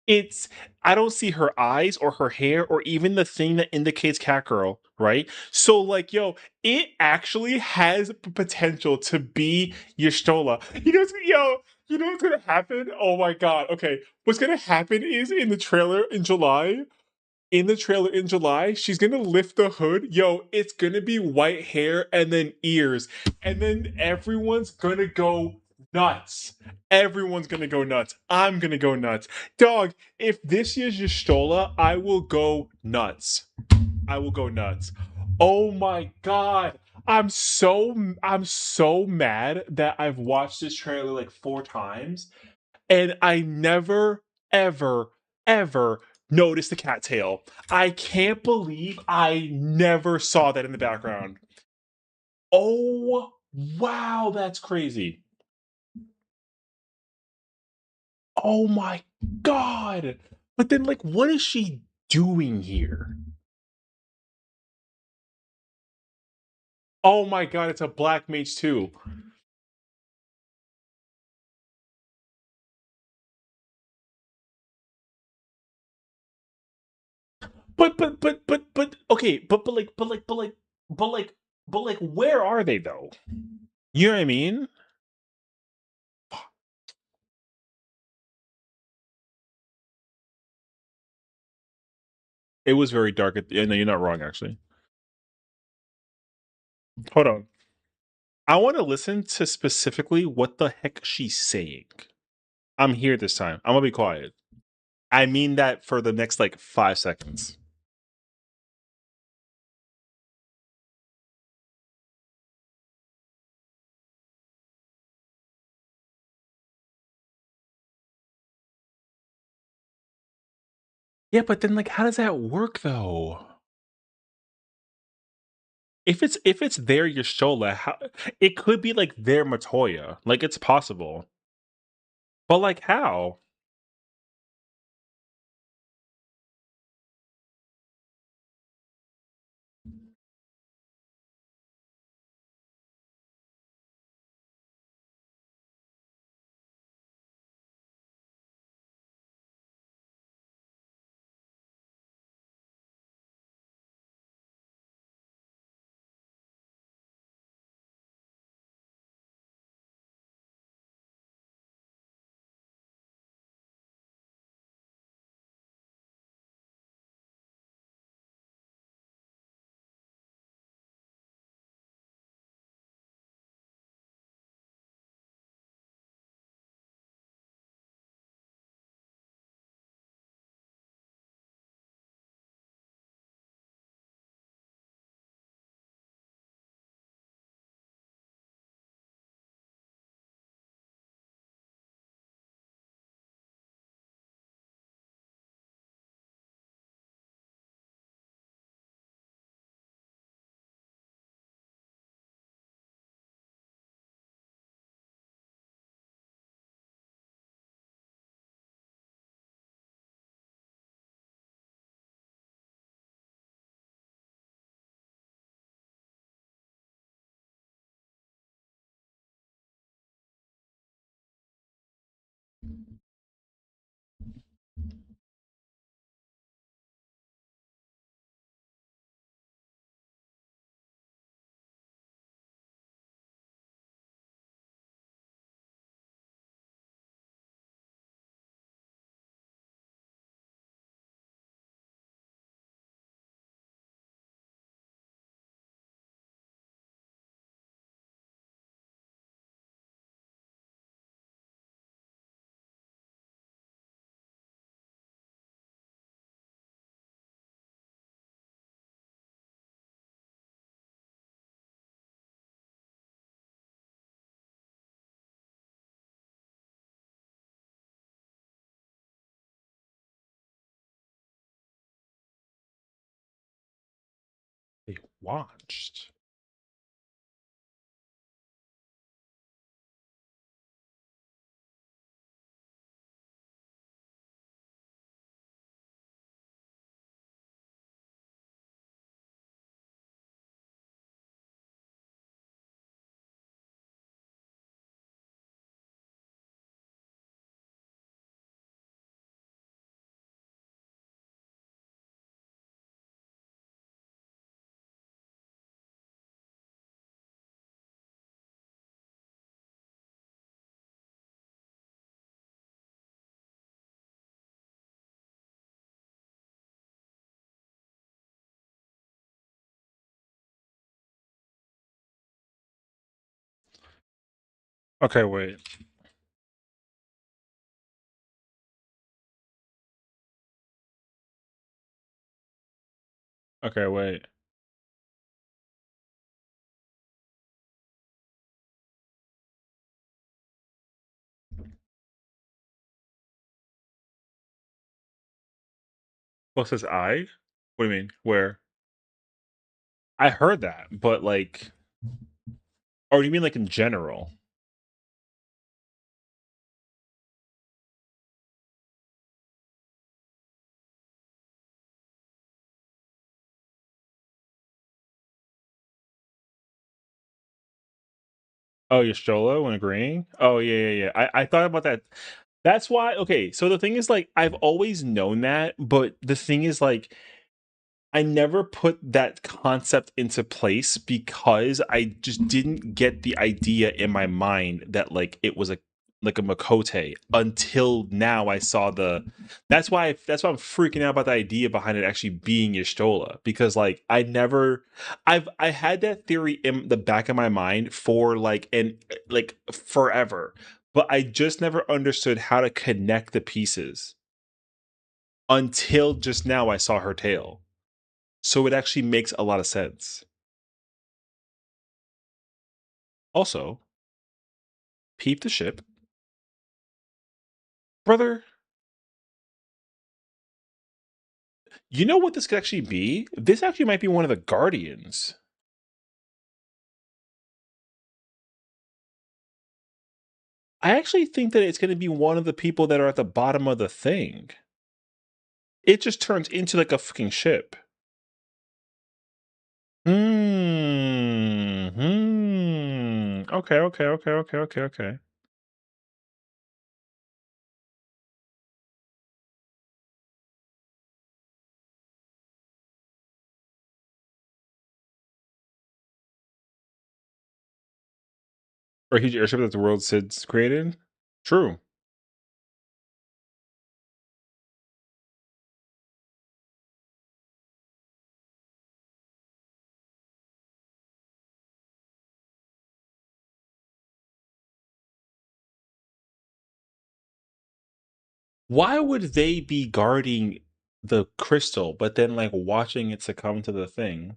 It's I don't see her eyes or her hair or even the thing that indicates cat girl, right? So like, yo, it actually has potential to be Yestola. You know what's gonna happen? Oh my god. Okay, what's gonna happen is in the trailer in July, she's gonna lift the hood. Yo, it's gonna be white hair and then ears. And then everyone's gonna go nuts. Everyone's gonna go nuts. I'm gonna go nuts. Dog, if this is Yestola, I will go nuts. I will go nuts. Oh my god. I'm so mad that I've watched this trailer like 4 times and I never, ever, ever noticed the cattail. I can't believe I never saw that in the background. Oh, wow, that's crazy. Oh my god. But then, like, what is she doing here? Oh my god, it's a black mage too. But okay, but like where are they though? You know what I mean? It was very dark at the no, you're not wrong actually. Hold on. I want to listen to specifically what the heck she's saying. I'm here this time. I'm gonna be quiet. I mean that for the next like 5 seconds. Yeah, but then like how does that work though? If it's their Yashola, how it could be like their Matoya. Like it's possible. But like how? They watched. Okay, wait. Okay, wait. What says I? What do you mean? Where? I heard that, but like, or you mean like in general? Oh, Yashola when agreeing? Oh, yeah. I thought about that. That's why. Okay, so the thing is, like, I've always known that, but the thing is, like, I never put that concept into place because I just didn't get the idea in my mind that like it was a like a Makote until now I saw the that's why I'm freaking out about the idea behind it actually being Y'shtola because like I had that theory in the back of my mind for like forever, but I just never understood how to connect the pieces until just now I saw her tail. So it actually makes a lot of sense. Also, peep the ship. Brother, you know what this could actually be? This actually might be one of the Guardians. I actually think that it's going to be one of the people that are at the bottom of the thing. It just turns into like a fucking ship. Okay. Or a huge airship that the world Sid's created? True. Why would they be guarding the crystal, but then like watching it succumb to the thing?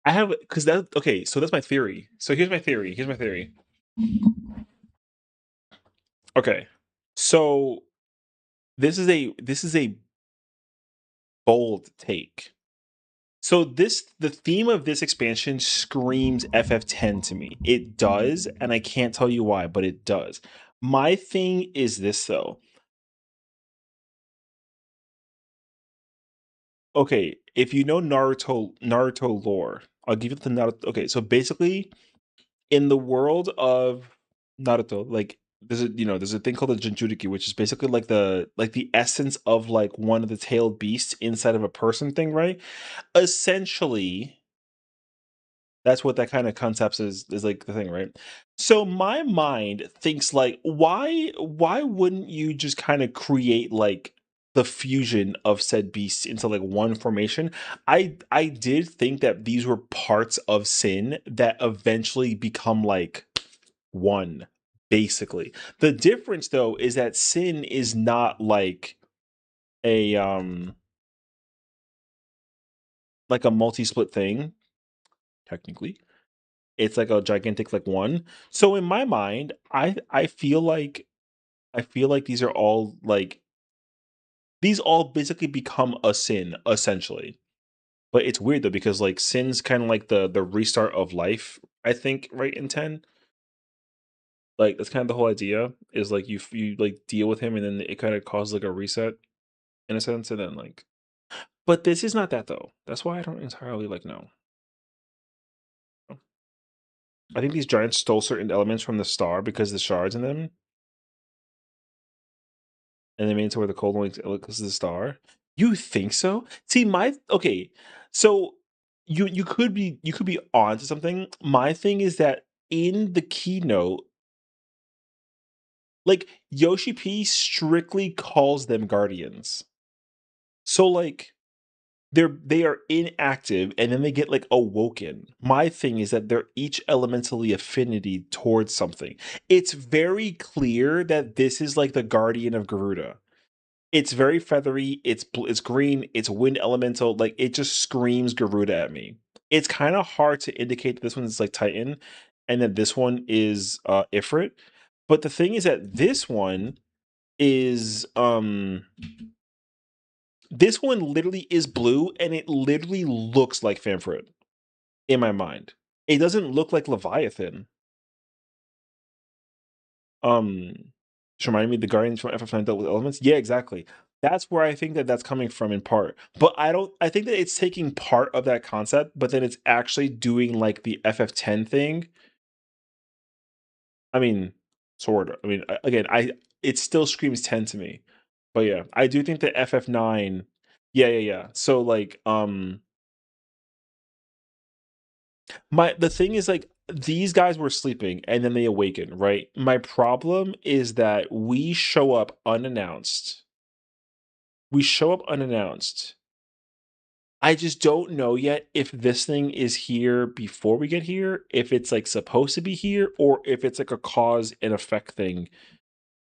I have because that okay. So that's my theory. So here's my theory. Here's my theory. Okay, so this is a bold take. So the theme of this expansion screams FF10 to me. It does, and I can't tell you why, but it does. My thing is this though. Okay, if you know Naruto lore, I'll give you the Naruto. Okay, so basically in the world of Naruto, like there's a thing called the Jinchuriki, which is basically like the essence of like one of the tailed beasts inside of a person thing, right? Essentially, that's what that kind of concept is like the thing, right? So my mind thinks like why wouldn't you just kind of create like the fusion of said beasts into like one formation? I did think that these were parts of Sin that eventually become like one basically. The difference though is that Sin is not a like a multi-split thing technically. It's like a gigantic like one. So in my mind, I feel like these are all like these all basically become a sin, essentially. But it's weird though, because like sin's kind of like the restart of life, I think, right in 10. Like that's kind of the whole idea is like you like deal with him and then it kind of causes like a reset in a sense, and then like but this is not that though. That's why I don't entirely like know. I think these giants stole certain elements from the star because the shards in them, and they made it to where the cold one because of the star. You think so? See, my okay, so you could be on to something. My thing is that in the keynote, like Yoshi P strictly calls them guardians. So like they are inactive and then they get like awoken. My thing is that they're each elementally affinity towards something. It's very clear that this is like the guardian of Garuda. It's very feathery, it's green, it's wind elemental, like it just screams Garuda at me. It's kind of hard to indicate that this one is like Titan and that this one is Ifrit. But the thing is that is this one literally is blue and it literally looks like Famfrit in my mind. It doesn't look like Leviathan. Um, just reminding me the Guardians from FF9 dealt with elements. Yeah, exactly. That's where I think that that's coming from in part. But I don't. I think that it's taking part of that concept, but then it's actually doing like the FF10 thing. I mean, sort of. I mean, again, I it still screams 10 to me. But yeah, I do think that FF9. Yeah, yeah, yeah. So like, my the thing is like these guys were sleeping and then they awaken, right? My problem is that we show up unannounced. We show up unannounced. I just don't know yet if this thing is here before we get here, if it's like supposed to be here, or if it's like a cause and effect thing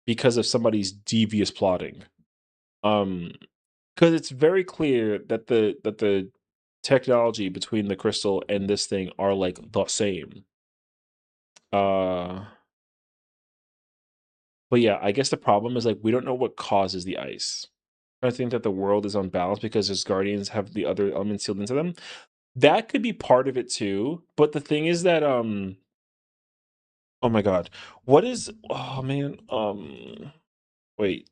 because of somebody's devious plotting. Um, because it's very clear that the technology between the crystal and this thing are like the same. Uh But yeah, I guess the problem is like we don't know what causes the ice. I think that the world is unbalanced because his guardians have the other elements sealed into them. That could be part of it too. But the thing is that oh my god. What is oh man, wait,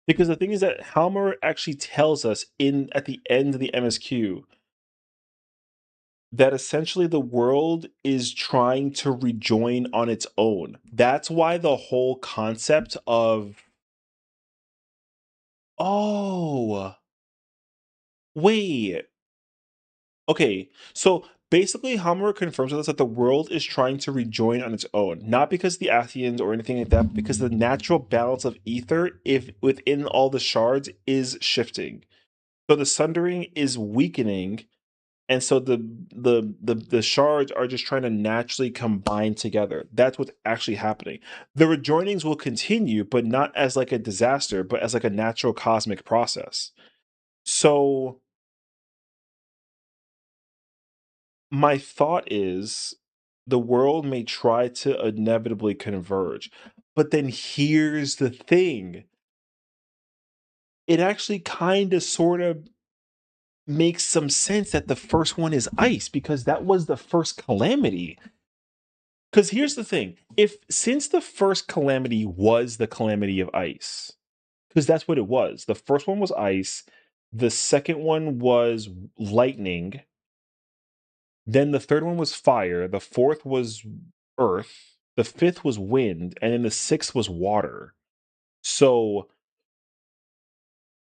because the thing is that Halmer actually tells us in at the end of the MSQ that essentially the world is trying to rejoin on its own. That's why the whole concept of oh, wait. Okay, so basically, Hamura confirms with us that the world is trying to rejoin on its own, not because the Athians or anything like that, but because the natural balance of ether, if within all the shards, is shifting. So the sundering is weakening, and so the shards are just trying to naturally combine together. That's what's actually happening. The rejoinings will continue, but not as like a disaster, but as like a natural cosmic process. So my thought is the world may try to inevitably converge. But then here's the thing. It actually kind of sort of makes some sense that the first one is ice because that was the first calamity. Because here's the thing. If since the first calamity was the calamity of ice, because that's what it was. The first one was ice, the second one was lightning, then the third one was fire, the fourth was earth, the fifth was wind, and then the sixth was water. So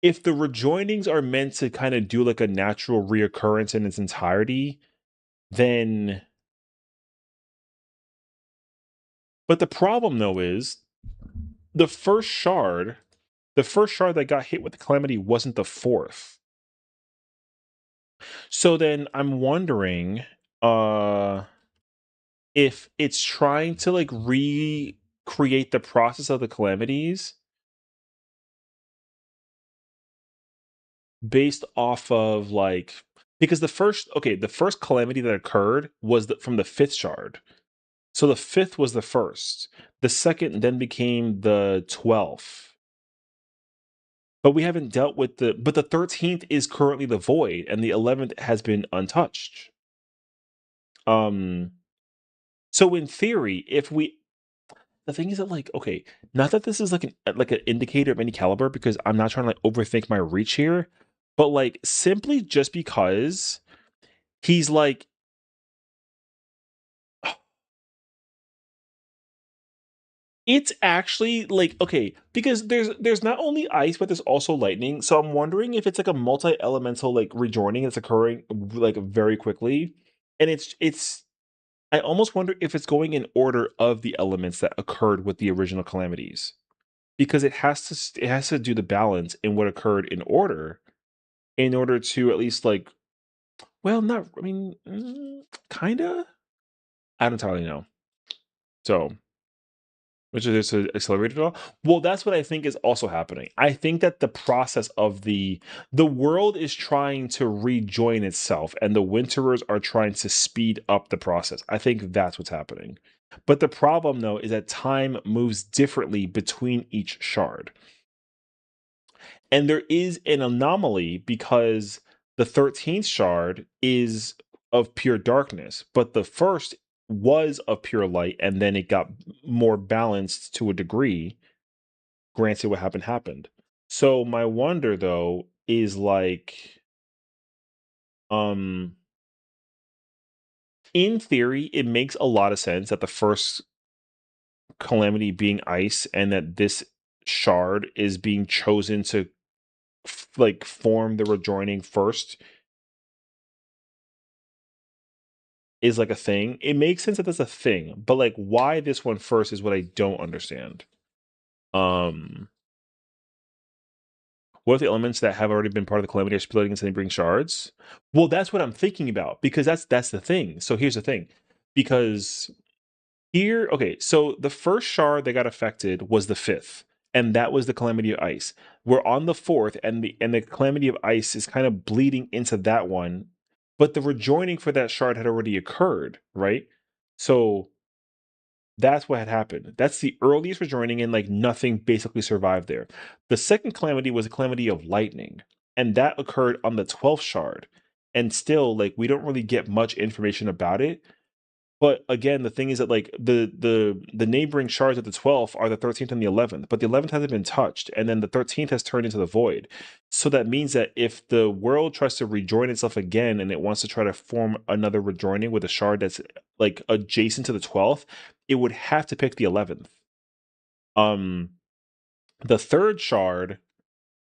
if the rejoinings are meant to kind of do like a natural reoccurrence in its entirety, then but the problem though is the first shard, the first shard that got hit with the calamity wasn't the fourth. So then I'm wondering if it's trying to like recreate the process of the calamities based off of like because the first calamity that occurred was from the fifth shard. So the fifth was the first. The second then became the 12th. But we haven't dealt with the 13th is currently the void, and the 11th has been untouched. Um, so in theory, if we the thing is that like, okay, not that this is like an indicator of any caliber, because I'm not trying to like overthink my reach here, but like simply just because he's like it's actually like okay, because there's not only ice, but there's also lightning. So I'm wondering if it's like a multi-elemental like rejoining that's occurring like very quickly. And it's I almost wonder if it's going in order of the elements that occurred with the original calamities. Because it has to do the balance in what occurred in order to at least like well, not I mean, kinda? I don't entirely know. So which is accelerated at all? Well, that's what I think is also happening. I think that the process of the world is trying to rejoin itself, and the Winterers are trying to speed up the process. I think that's what's happening. But the problem, though, is that time moves differently between each shard. And there is an anomaly because the 13th shard is of pure darkness, but the first was of pure light, and then it got more balanced to a degree. Granted, what happened. So my wonder though is like, um, in theory, it makes a lot of sense that the first calamity being ice, and that this shard is being chosen to like form the rejoining first is like a thing. It makes sense that that's a thing, but like why this one first is what I don't understand. Um, what if the elements that have already been part of the calamity are splitting and bring shards? Well, that's what I'm thinking about because that's the thing. So here's the thing, because here, okay, so the first shard that got affected was the fifth, and that was the calamity of ice. We're on the fourth, and the calamity of ice is kind of bleeding into that one, but the rejoining for that shard had already occurred, right? So that's what had happened. That's the earliest rejoining, and like nothing basically survived there. The second calamity was a calamity of lightning, and that occurred on the 12th shard. And still, like, we don't really get much information about it. But again, the thing is that like the neighboring shards of the 12th are the 13th and the 11th, but the 11th hasn't been touched, and then the 13th has turned into the void. So that means that if the world tries to rejoin itself again and it wants to try to form another rejoining with a shard that's like adjacent to the 12th, it would have to pick the 11th. Um the third shard,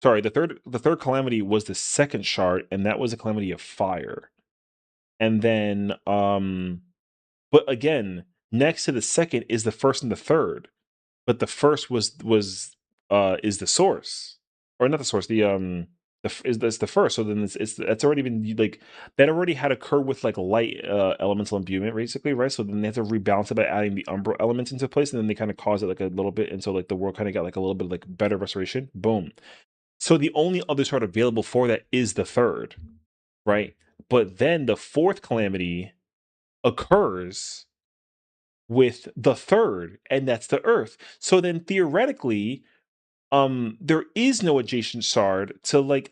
sorry, the third calamity was the second shard, and that was a calamity of fire. And then but again, next to the second is the first and the third. But the first was is the source. Or not the source, is that's the first. So then it's that's already been like that already had occurred with like light elemental imbuement, basically, right? So then they have to rebalance it by adding the umbral elements into place, and then they kind of cause it like a little bit, and so like the world kind of got like a little bit like better restoration. Boom. So the only other shard available for that is the third, right? But then the fourth calamity occurs with the third, and that's the earth. So then theoretically, there is no adjacent shard to like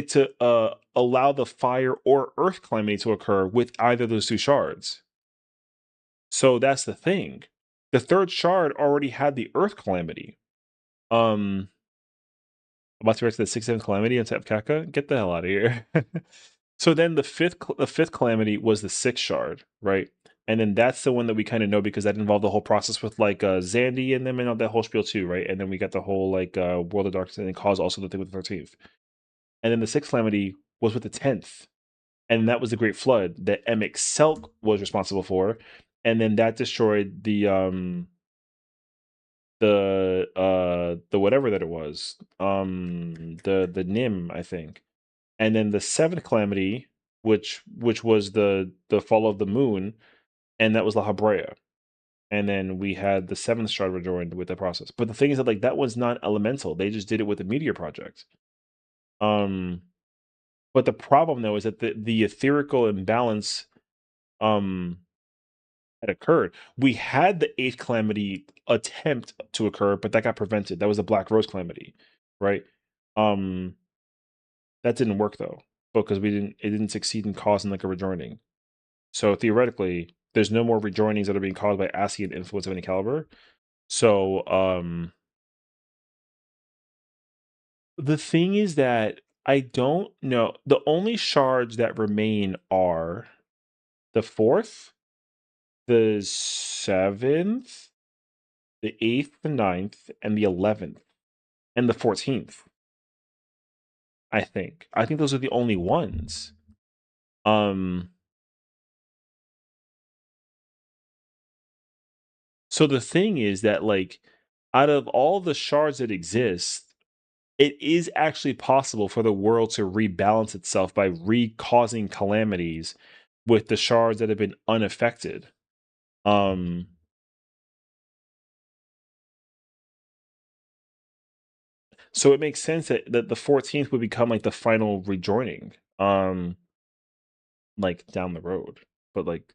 to allow the fire or earth calamity to occur with either of those two shards. So that's the thing. The third shard already had the earth calamity. Um about to react to the sixth, seventh calamity on Tap Kaka. Get the hell out of here. So then the fifth calamity was the sixth shard, right? And then that's the one that we kind of know because that involved the whole process with like Zandy and them and all that whole spiel too, right? And then we got the whole like World of Darkness, and then caused also the thing with the 13th. And then the sixth calamity was with the 10th. And that was the Great Flood that Emic Selk was responsible for. And then that destroyed the whatever that it was. The Nim, I think. And then the seventh calamity, which was the fall of the moon, and that was La Habrea. And then we had the seventh shard rejoined with the process. But the thing is that like that was not elemental. They just did it with the meteor project. Um But the problem though is that the etherical imbalance had occurred. We had the eighth calamity attempt to occur, but that got prevented. That was the Black Rose calamity, right? Um that didn't work though, because it didn't succeed in causing like a rejoining. So theoretically, there's no more rejoinings that are being caused by Ascian influence of any caliber. So the thing is that I don't know. The only shards that remain are the fourth, the seventh, the eighth, the ninth, and the 11th, and the 14th. I think. I think those are the only ones. So the thing is that, like, out of all the shards that exist, it is actually possible for the world to rebalance itself by re-causing calamities with the shards that have been unaffected. So it makes sense that the 14th would become like the final rejoining, like down the road. But like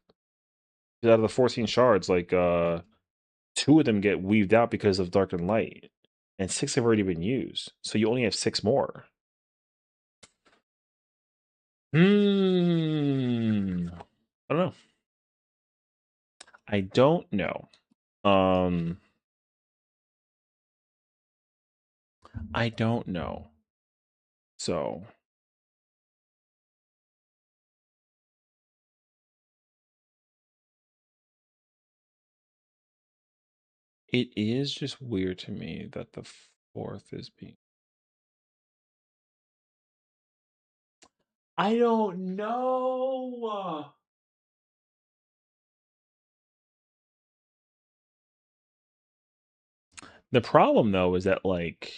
out of the 14 shards, like two of them get weaved out because of dark and light, and six have already been used. So you only have six more. I don't know. I don't know. I don't know. So it is just weird to me that the fourth is being. I don't know. The problem though is that like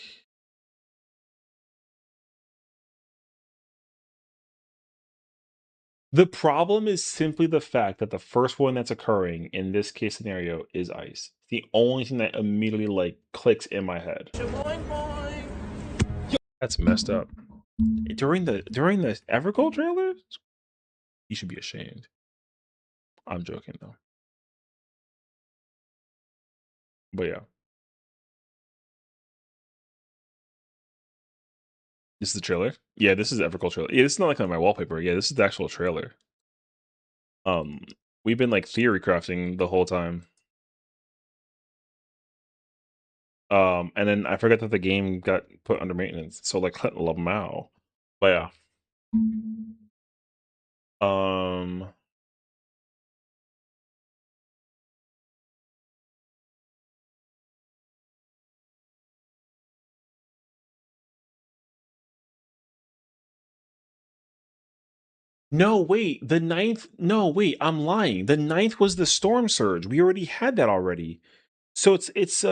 the problem is simply the fact that the first one that's occurring in this case scenario is ice. The only thing that immediately like clicks in my head. That's messed up. During the Evergold trailer, you should be ashamed. I'm joking though. But yeah, this is the trailer. Yeah, this is the Evergold trailer. Yeah, this is not like on my wallpaper. Yeah, this is the actual trailer. We've been like theory crafting the whole time. And then I forgot that the game got put under maintenance, so like Lamau. But yeah. Um No, wait, the ninth. No, wait, I'm lying. The ninth was the storm surge. We already had that already. So it's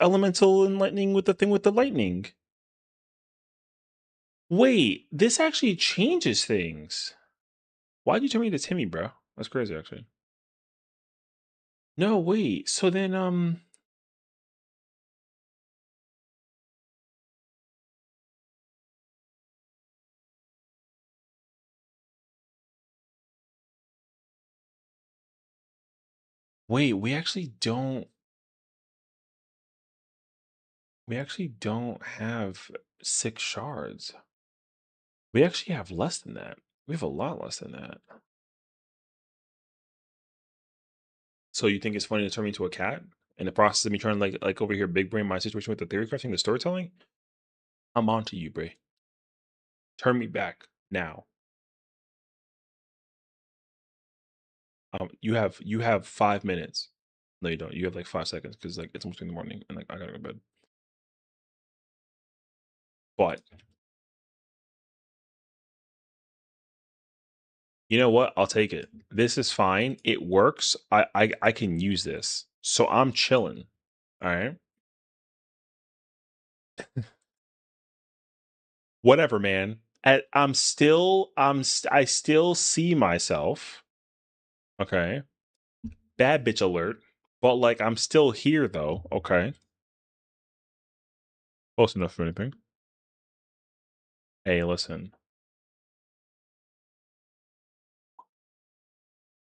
elemental and lightning with the thing with the lightning. Wait, this actually changes things. Why'd you turn me to Timmy, bro? That's crazy, actually. No, wait. So then, wait. We actually don't have 6 shards. We actually have less than that. We have a lot less than that. So you think it's funny to turn me into a cat in the process of me trying to like over here big brain my situation with the theory crafting, the storytelling? I'm on to you, Bray. Turn me back now. You have 5 minutes. No, you don't. You have like 5 seconds because like it's almost in the morning and like I gotta go to bed. But you know what? I'll take it. This is fine. It works. I can use this. So I'm chilling. All right. Whatever, man. I still see myself. Okay. Bad bitch alert. But like I'm still here though. Okay. Close enough for anything. Hey, listen.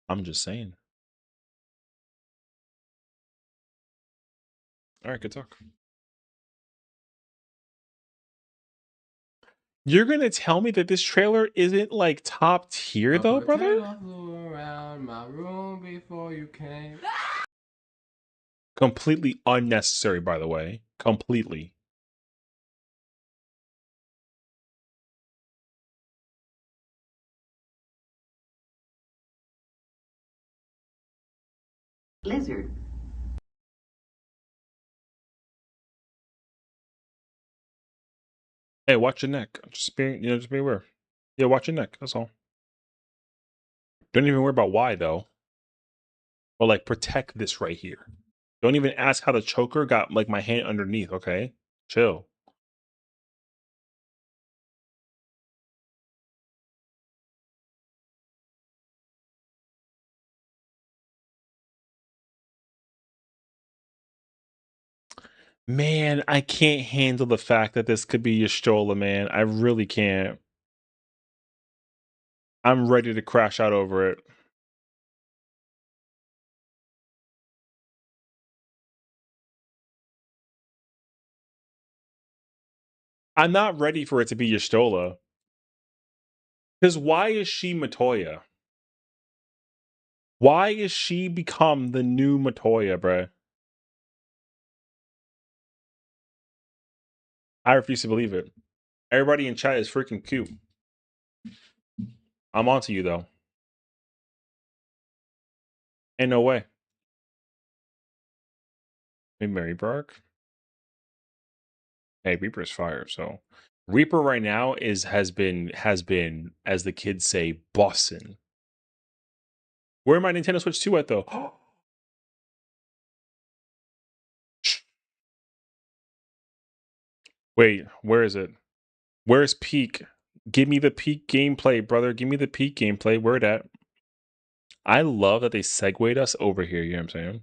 I'm just saying. All right, good talk. You're gonna tell me that this trailer isn't like top tier though, brother? Flew around my room before you came. Completely unnecessary, by the way. Completely. Lizard. Hey, watch your neck. Just be aware. Yeah, watch your neck. That's all. Don't even worry about why though. Or like protect this right here. Don't even ask how the choker got like my hand underneath, okay? Chill. Man, I can't handle the fact that this could be Y'shtola, man. I really can't. I'm ready to crash out over it. I'm not ready for it to be Y'shtola. Because why is she Matoya? Why is she become the new Matoya, bruh? I refuse to believe it. Everybody in chat is freaking cute. I'm onto you though. Ain't no way. Maybe Mary Bark. Hey, Reaper's fire. So Reaper right now has been as the kids say bussin'. Where my Nintendo Switch 2 at though? Wait, where is it? Where's peak? Give me the peak gameplay, brother. Give me the peak gameplay. Where it at? I love that they segued us over here. You know what I'm saying?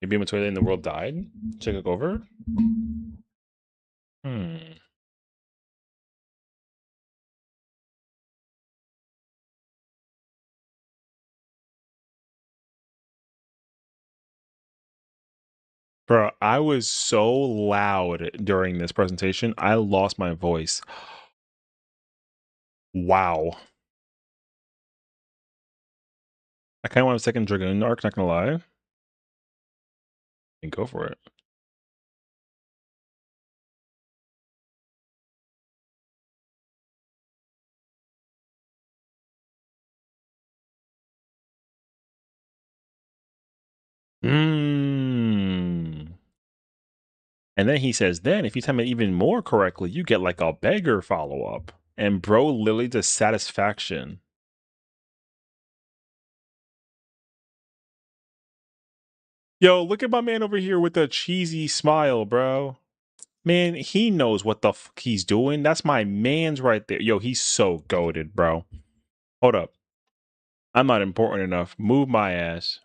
Maybe a toilet in the world died. Check it over. Hmm. Bro, I was so loud during this presentation. I lost my voice. Wow. I kind of want a second Dragoon arc, not gonna lie. And go for it. Mmm. And then he says, then if you time it even more correctly, you get like a beggar follow up. And bro, Lily to satisfaction. Yo, look at my man over here with the cheesy smile, bro. Man, he knows what the fuck he's doing. That's my man's right there. Yo, he's so goated, bro. Hold up. I'm not important enough. Move my ass.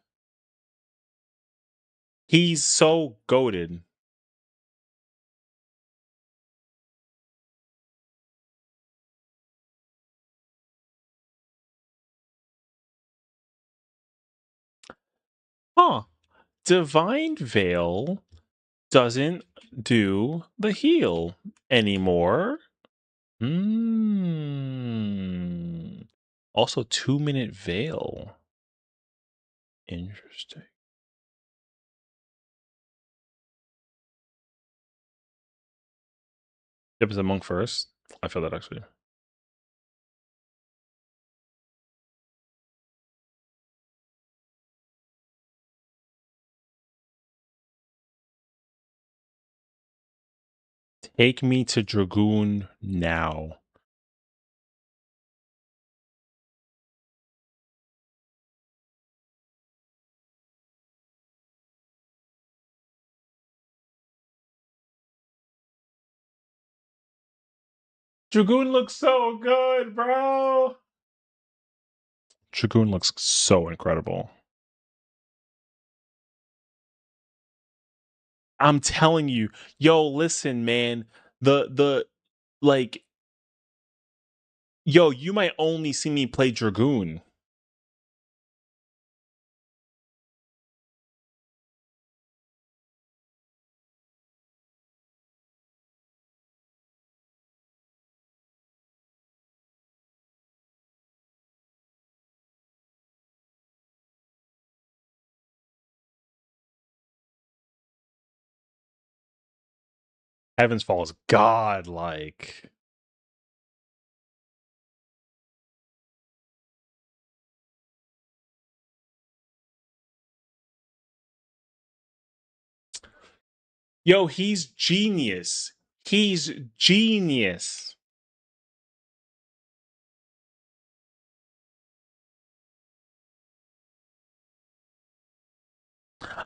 He's so goated. Huh. Divine Veil doesn't do the heal anymore. Also, 2-minute veil. Interesting. Yep, it's a monk first. I feel that actually. Take me to Dragoon now. Dragoon looks so good, bro. Dragoon looks so incredible. I'm telling you, yo, listen, man. The like, yo, you might only see me play Dragoon. Heaven's Fall is godlike. Yo, he's genius. He's genius.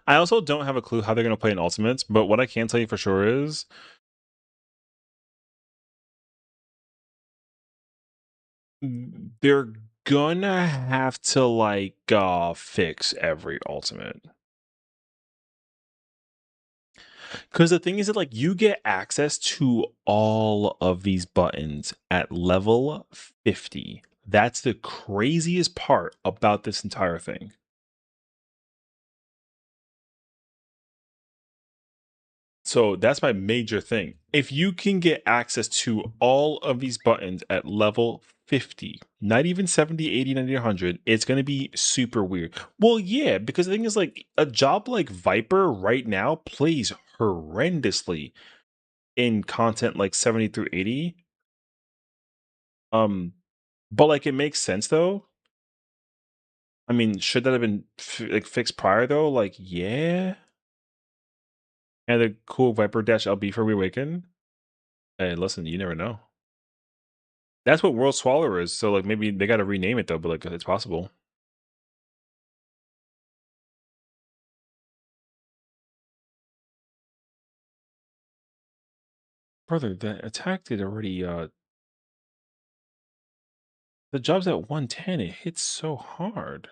I also don't have a clue how they're going to play in Ultimates, but what I can tell you for sure is they're gonna have to like fix every Ultimate. Because the thing is that like you get access to all of these buttons at level 50. That's the craziest part about this entire thing. So that's my major thing. If you can get access to all of these buttons at level 50, not even 70, 80, 90, 100, it's going to be super weird. Well, yeah, because the thing is like a job like Viper right now plays horrendously in content like 70 through 80. But like it makes sense though. I mean, should that have been like fixed prior though? Like, yeah. And the cool Viper Dash LB for Reawaken. Hey, listen, you never know. That's what World Swallower is. So like maybe they got to rename it though, but like it's possible. Brother, the attack did already. The job's at 110. It hits so hard.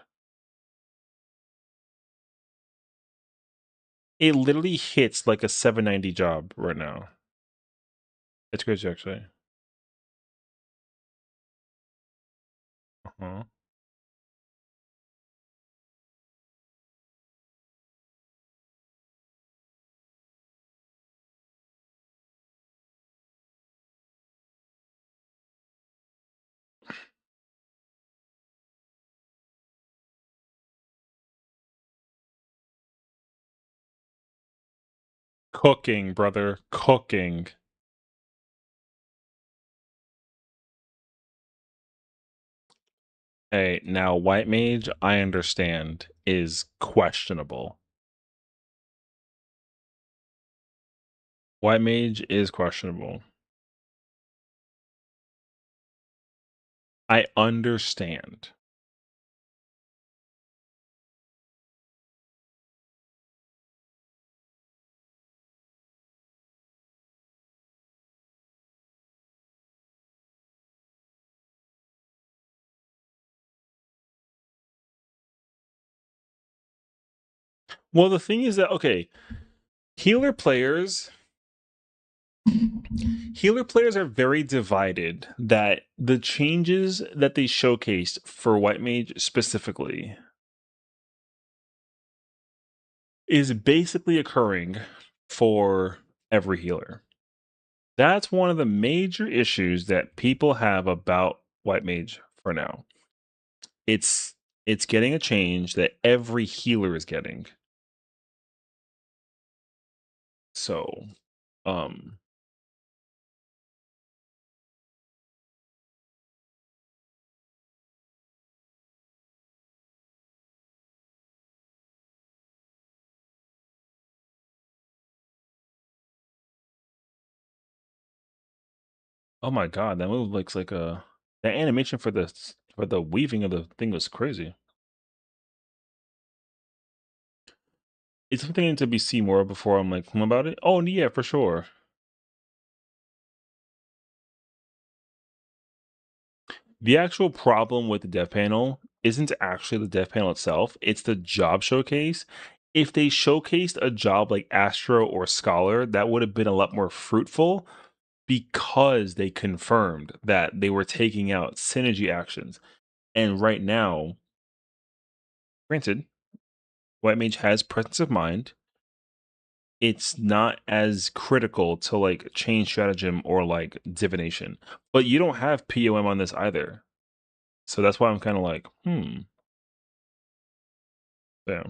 It literally hits like a 790 job right now. It's crazy actually. Uh-huh. Cooking, brother, cooking. Hey, now White Mage, I understand, is questionable. White Mage is questionable. I understand. Well, the thing is that okay, healer players healer players are very divided that the changes that they showcased for White Mage specifically is basically occurring for every healer. That's one of the major issues that people have about White Mage for now. It's it's getting a change that every healer is getting. So, um oh my god, that move looks like a the animation for the weaving of the thing was crazy. It's something I need to be see more of before I'm like about it. Oh yeah, for sure. The actual problem with the dev panel isn't actually the dev panel itself, it's the job showcase. If they showcased a job like Astro or Scholar, that would have been a lot more fruitful because they confirmed that they were taking out synergy actions. And right now, granted, White Mage has presence of mind. It's not as critical to like change stratagem or like divination, but you don't have POM on this either. So that's why I'm kind of like, yeah.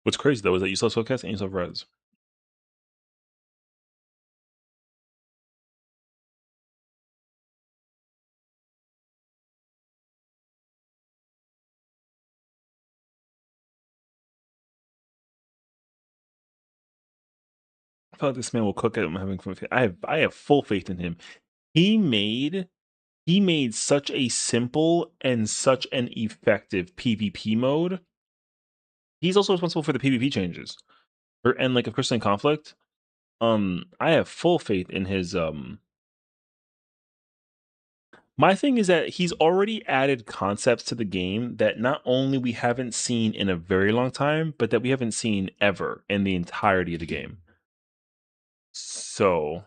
What's crazy though is that you still have Soulcast and you still have Res. I feel like this man will cook it. I'm having fun. I have full faith in him. He made such a simple and such an effective PvP mode. He's also responsible for the PvP changes, and like of course in conflict. I have full faith in his. My thing is that he's already added concepts to the game that not only we haven't seen in a very long time, but that we haven't seen ever in the entirety of the game. So,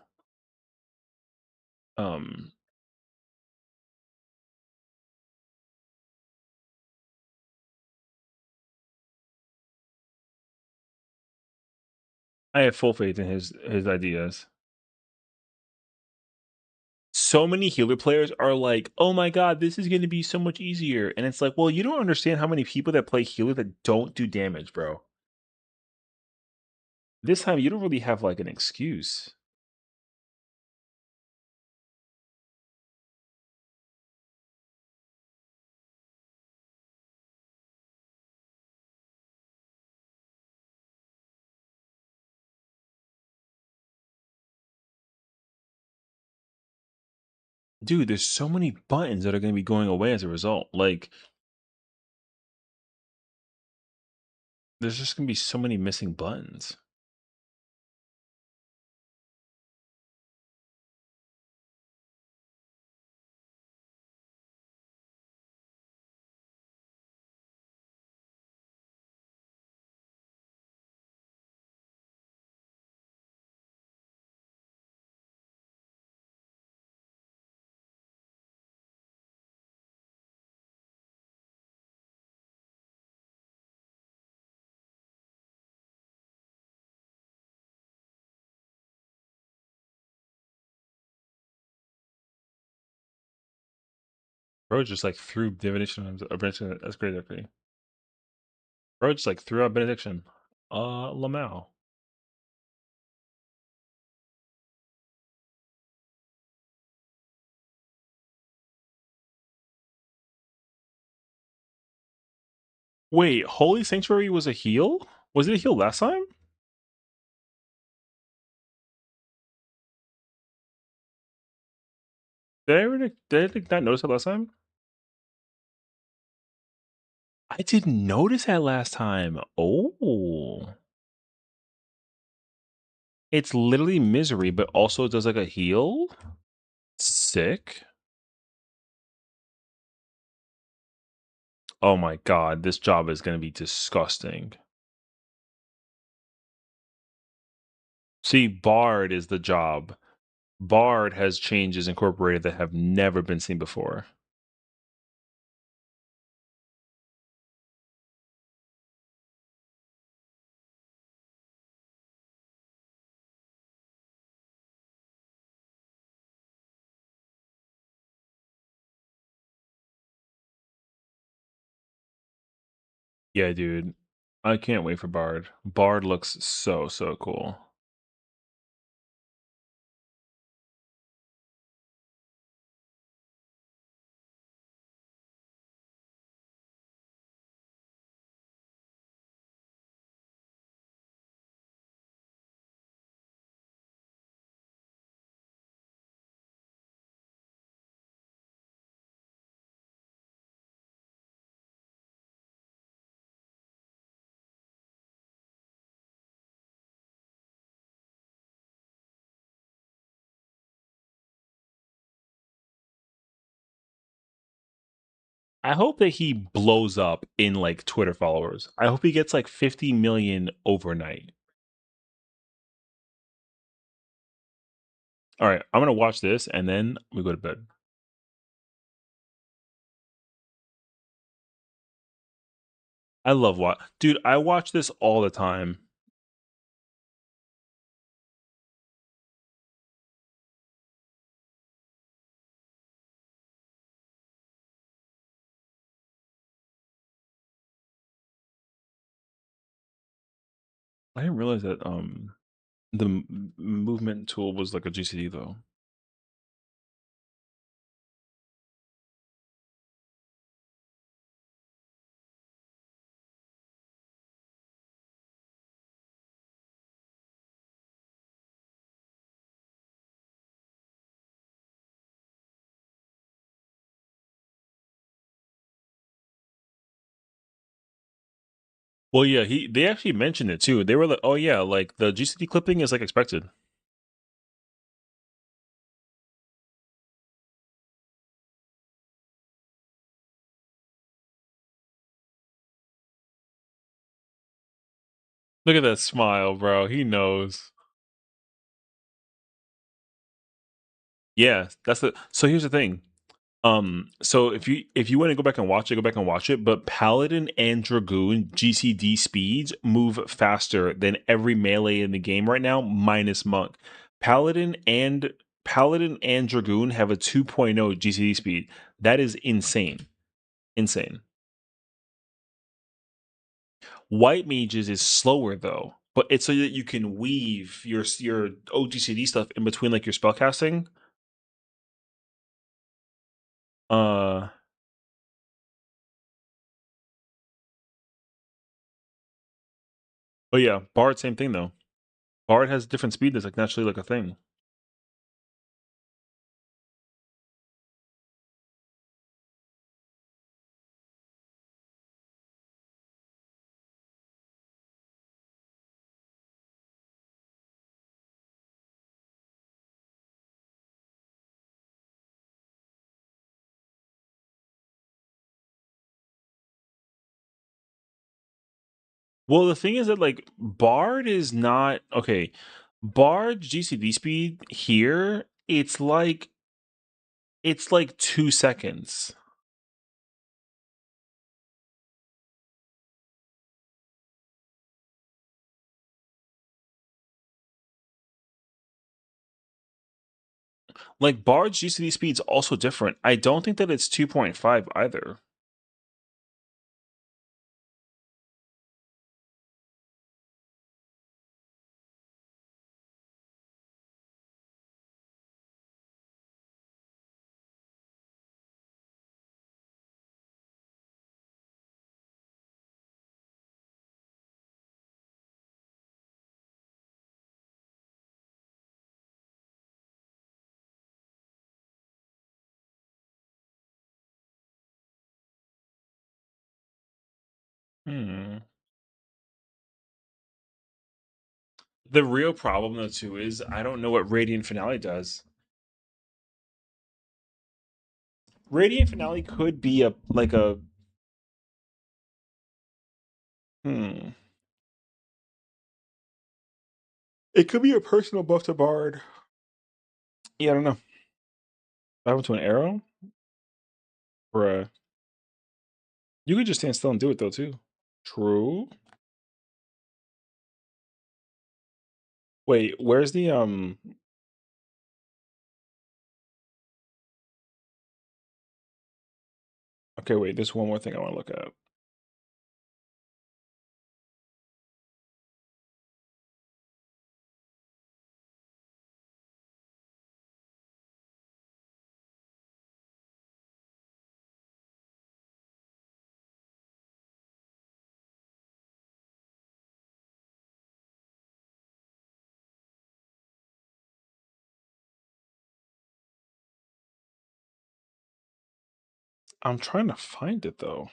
um, I have full faith in his ideas. So many healer players are like, "Oh my god, this is going to be so much easier," and it's like, well, you don't understand how many people that play healer that don't do damage, bro. This time, you don't really have like an excuse. Dude, there's so many buttons that are going to be going away as a result. Like, there's just going to be so many missing buttons. Bro just like threw divination a benediction. That's great, actually. Bro just like threw out benediction. Lamau. Wait, Holy Sanctuary was a heal? Was it a heal last time? Did I not notice that last time? I didn't notice that last time. Oh. It's literally misery, but also does like a heal? Sick. Oh my god, this job is gonna be disgusting. See, Bard is the job. Bard has changes incorporated that have never been seen before. Yeah, dude. I can't wait for Bard. Bard looks so, so cool. I hope that he blows up in like Twitter followers. I hope he gets like 50 million overnight. All right, I'm gonna watch this and then we go to bed. I love dude. I watch this all the time. I didn't realize that the movement tool was like a GCD though. Well, yeah, they actually mentioned it too. They were like, "Oh yeah, like the GCD clipping is like expected." Look at that smile, bro. He knows. Yeah, that's the. So here's the thing. So if you want to go back and watch it, go back and watch it. But Paladin and Dragoon GCD speeds move faster than every melee in the game right now, minus Monk. Paladin and Paladin and Dragoon have a 2.0 GCD speed. That is insane. Insane. White Mages is slower though, but it's so that you can weave your OGCD stuff in between like your spellcasting. Uh, but yeah, Bard same thing though. Bard has different speed that's like naturally like a thing. Well, the thing is that like Bard is not okay. Bard GCD speed here, it's like 2 seconds. Like Bard's GCD speed's also different. I don't think that it's 2.5 either. Hmm. The real problem though too is I don't know what Radiant Finale does. Radiant Finale could be a like a hmm. It could be a personal buff to Bard. Yeah, I don't know. What happened to an arrow? Bruh. You could just stand still and do it though too. True. Wait, where's the okay, wait, there's one more thing I want to look at. I'm trying to find it though.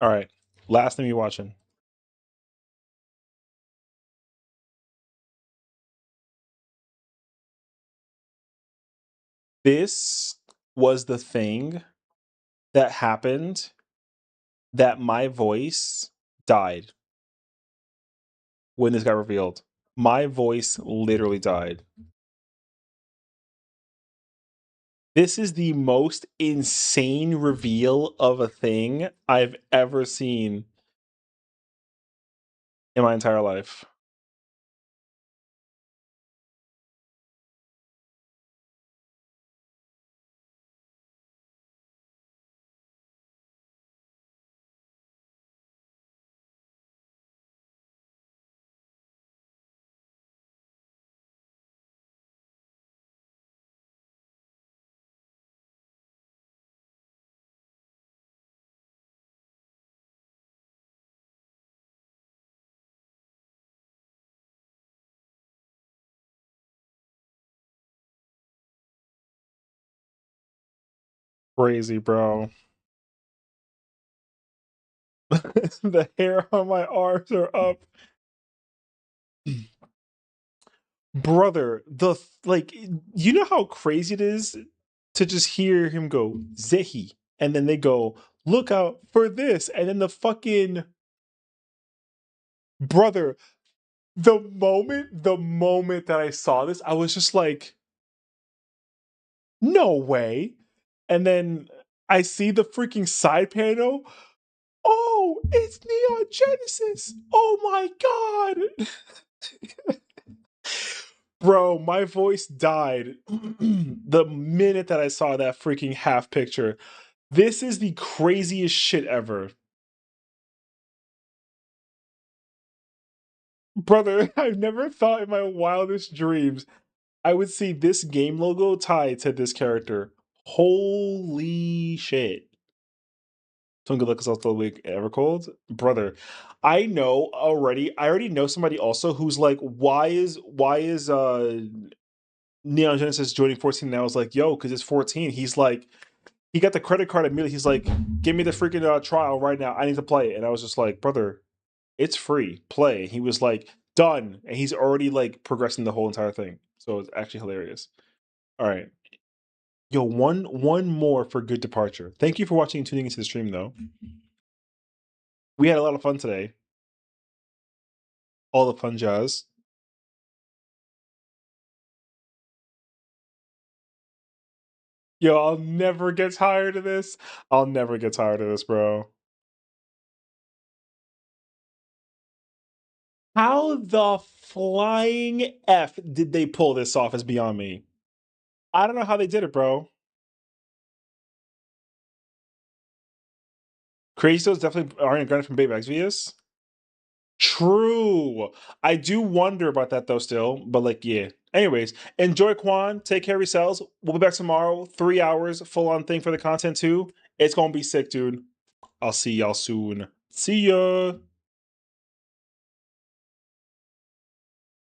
All right. Last thing you watching. This was the thing that happened that my voice died when this got revealed. My voice literally died. This is the most insane reveal of a thing I've ever seen in my entire life. Crazy, bro. The hair on my arms are up. Brother, like, you know how crazy it is to just hear him go Zehi, and then they go look out for this, and then the fucking brother. The moment that I saw this, I was just like, no way. And then I see the freaking side panel. Oh, it's Neon Genesis. Oh my god. Bro, my voice died the minute that I saw that freaking half picture. This is the craziest shit ever. Brother, I've never thought in my wildest dreams I would see this game logo tied to this character. Holy shit. Tunga look us the week ever cold. Brother, I already know somebody also who's like, why is Neon Genesis joining 14? And I was like, yo, because it's 14. He's like, he got the credit card immediately. He's like, give me the freaking trial right now. I need to play it. And I was just like, brother, it's free. Play. He was like, done. And he's already like progressing the whole entire thing. So it's actually hilarious. All right. Yo, one more for good departure. Thank you for watching and tuning into the stream though. We had a lot of fun today. All the fun jazz. Yo, I'll never get tired of this. I'll never get tired of this, bro. How the flying F did they pull this off is beyond me. I don't know how they did it, bro. Crazy Stones definitely Ariana Grande from Baby Exvius. True. I do wonder about that though still, but like, yeah. Anyways, enjoy Quan. Take care of yourselves. We'll be back tomorrow. 3 hours, full on thing for the content too. It's gonna be sick, dude. I'll see y'all soon. See ya.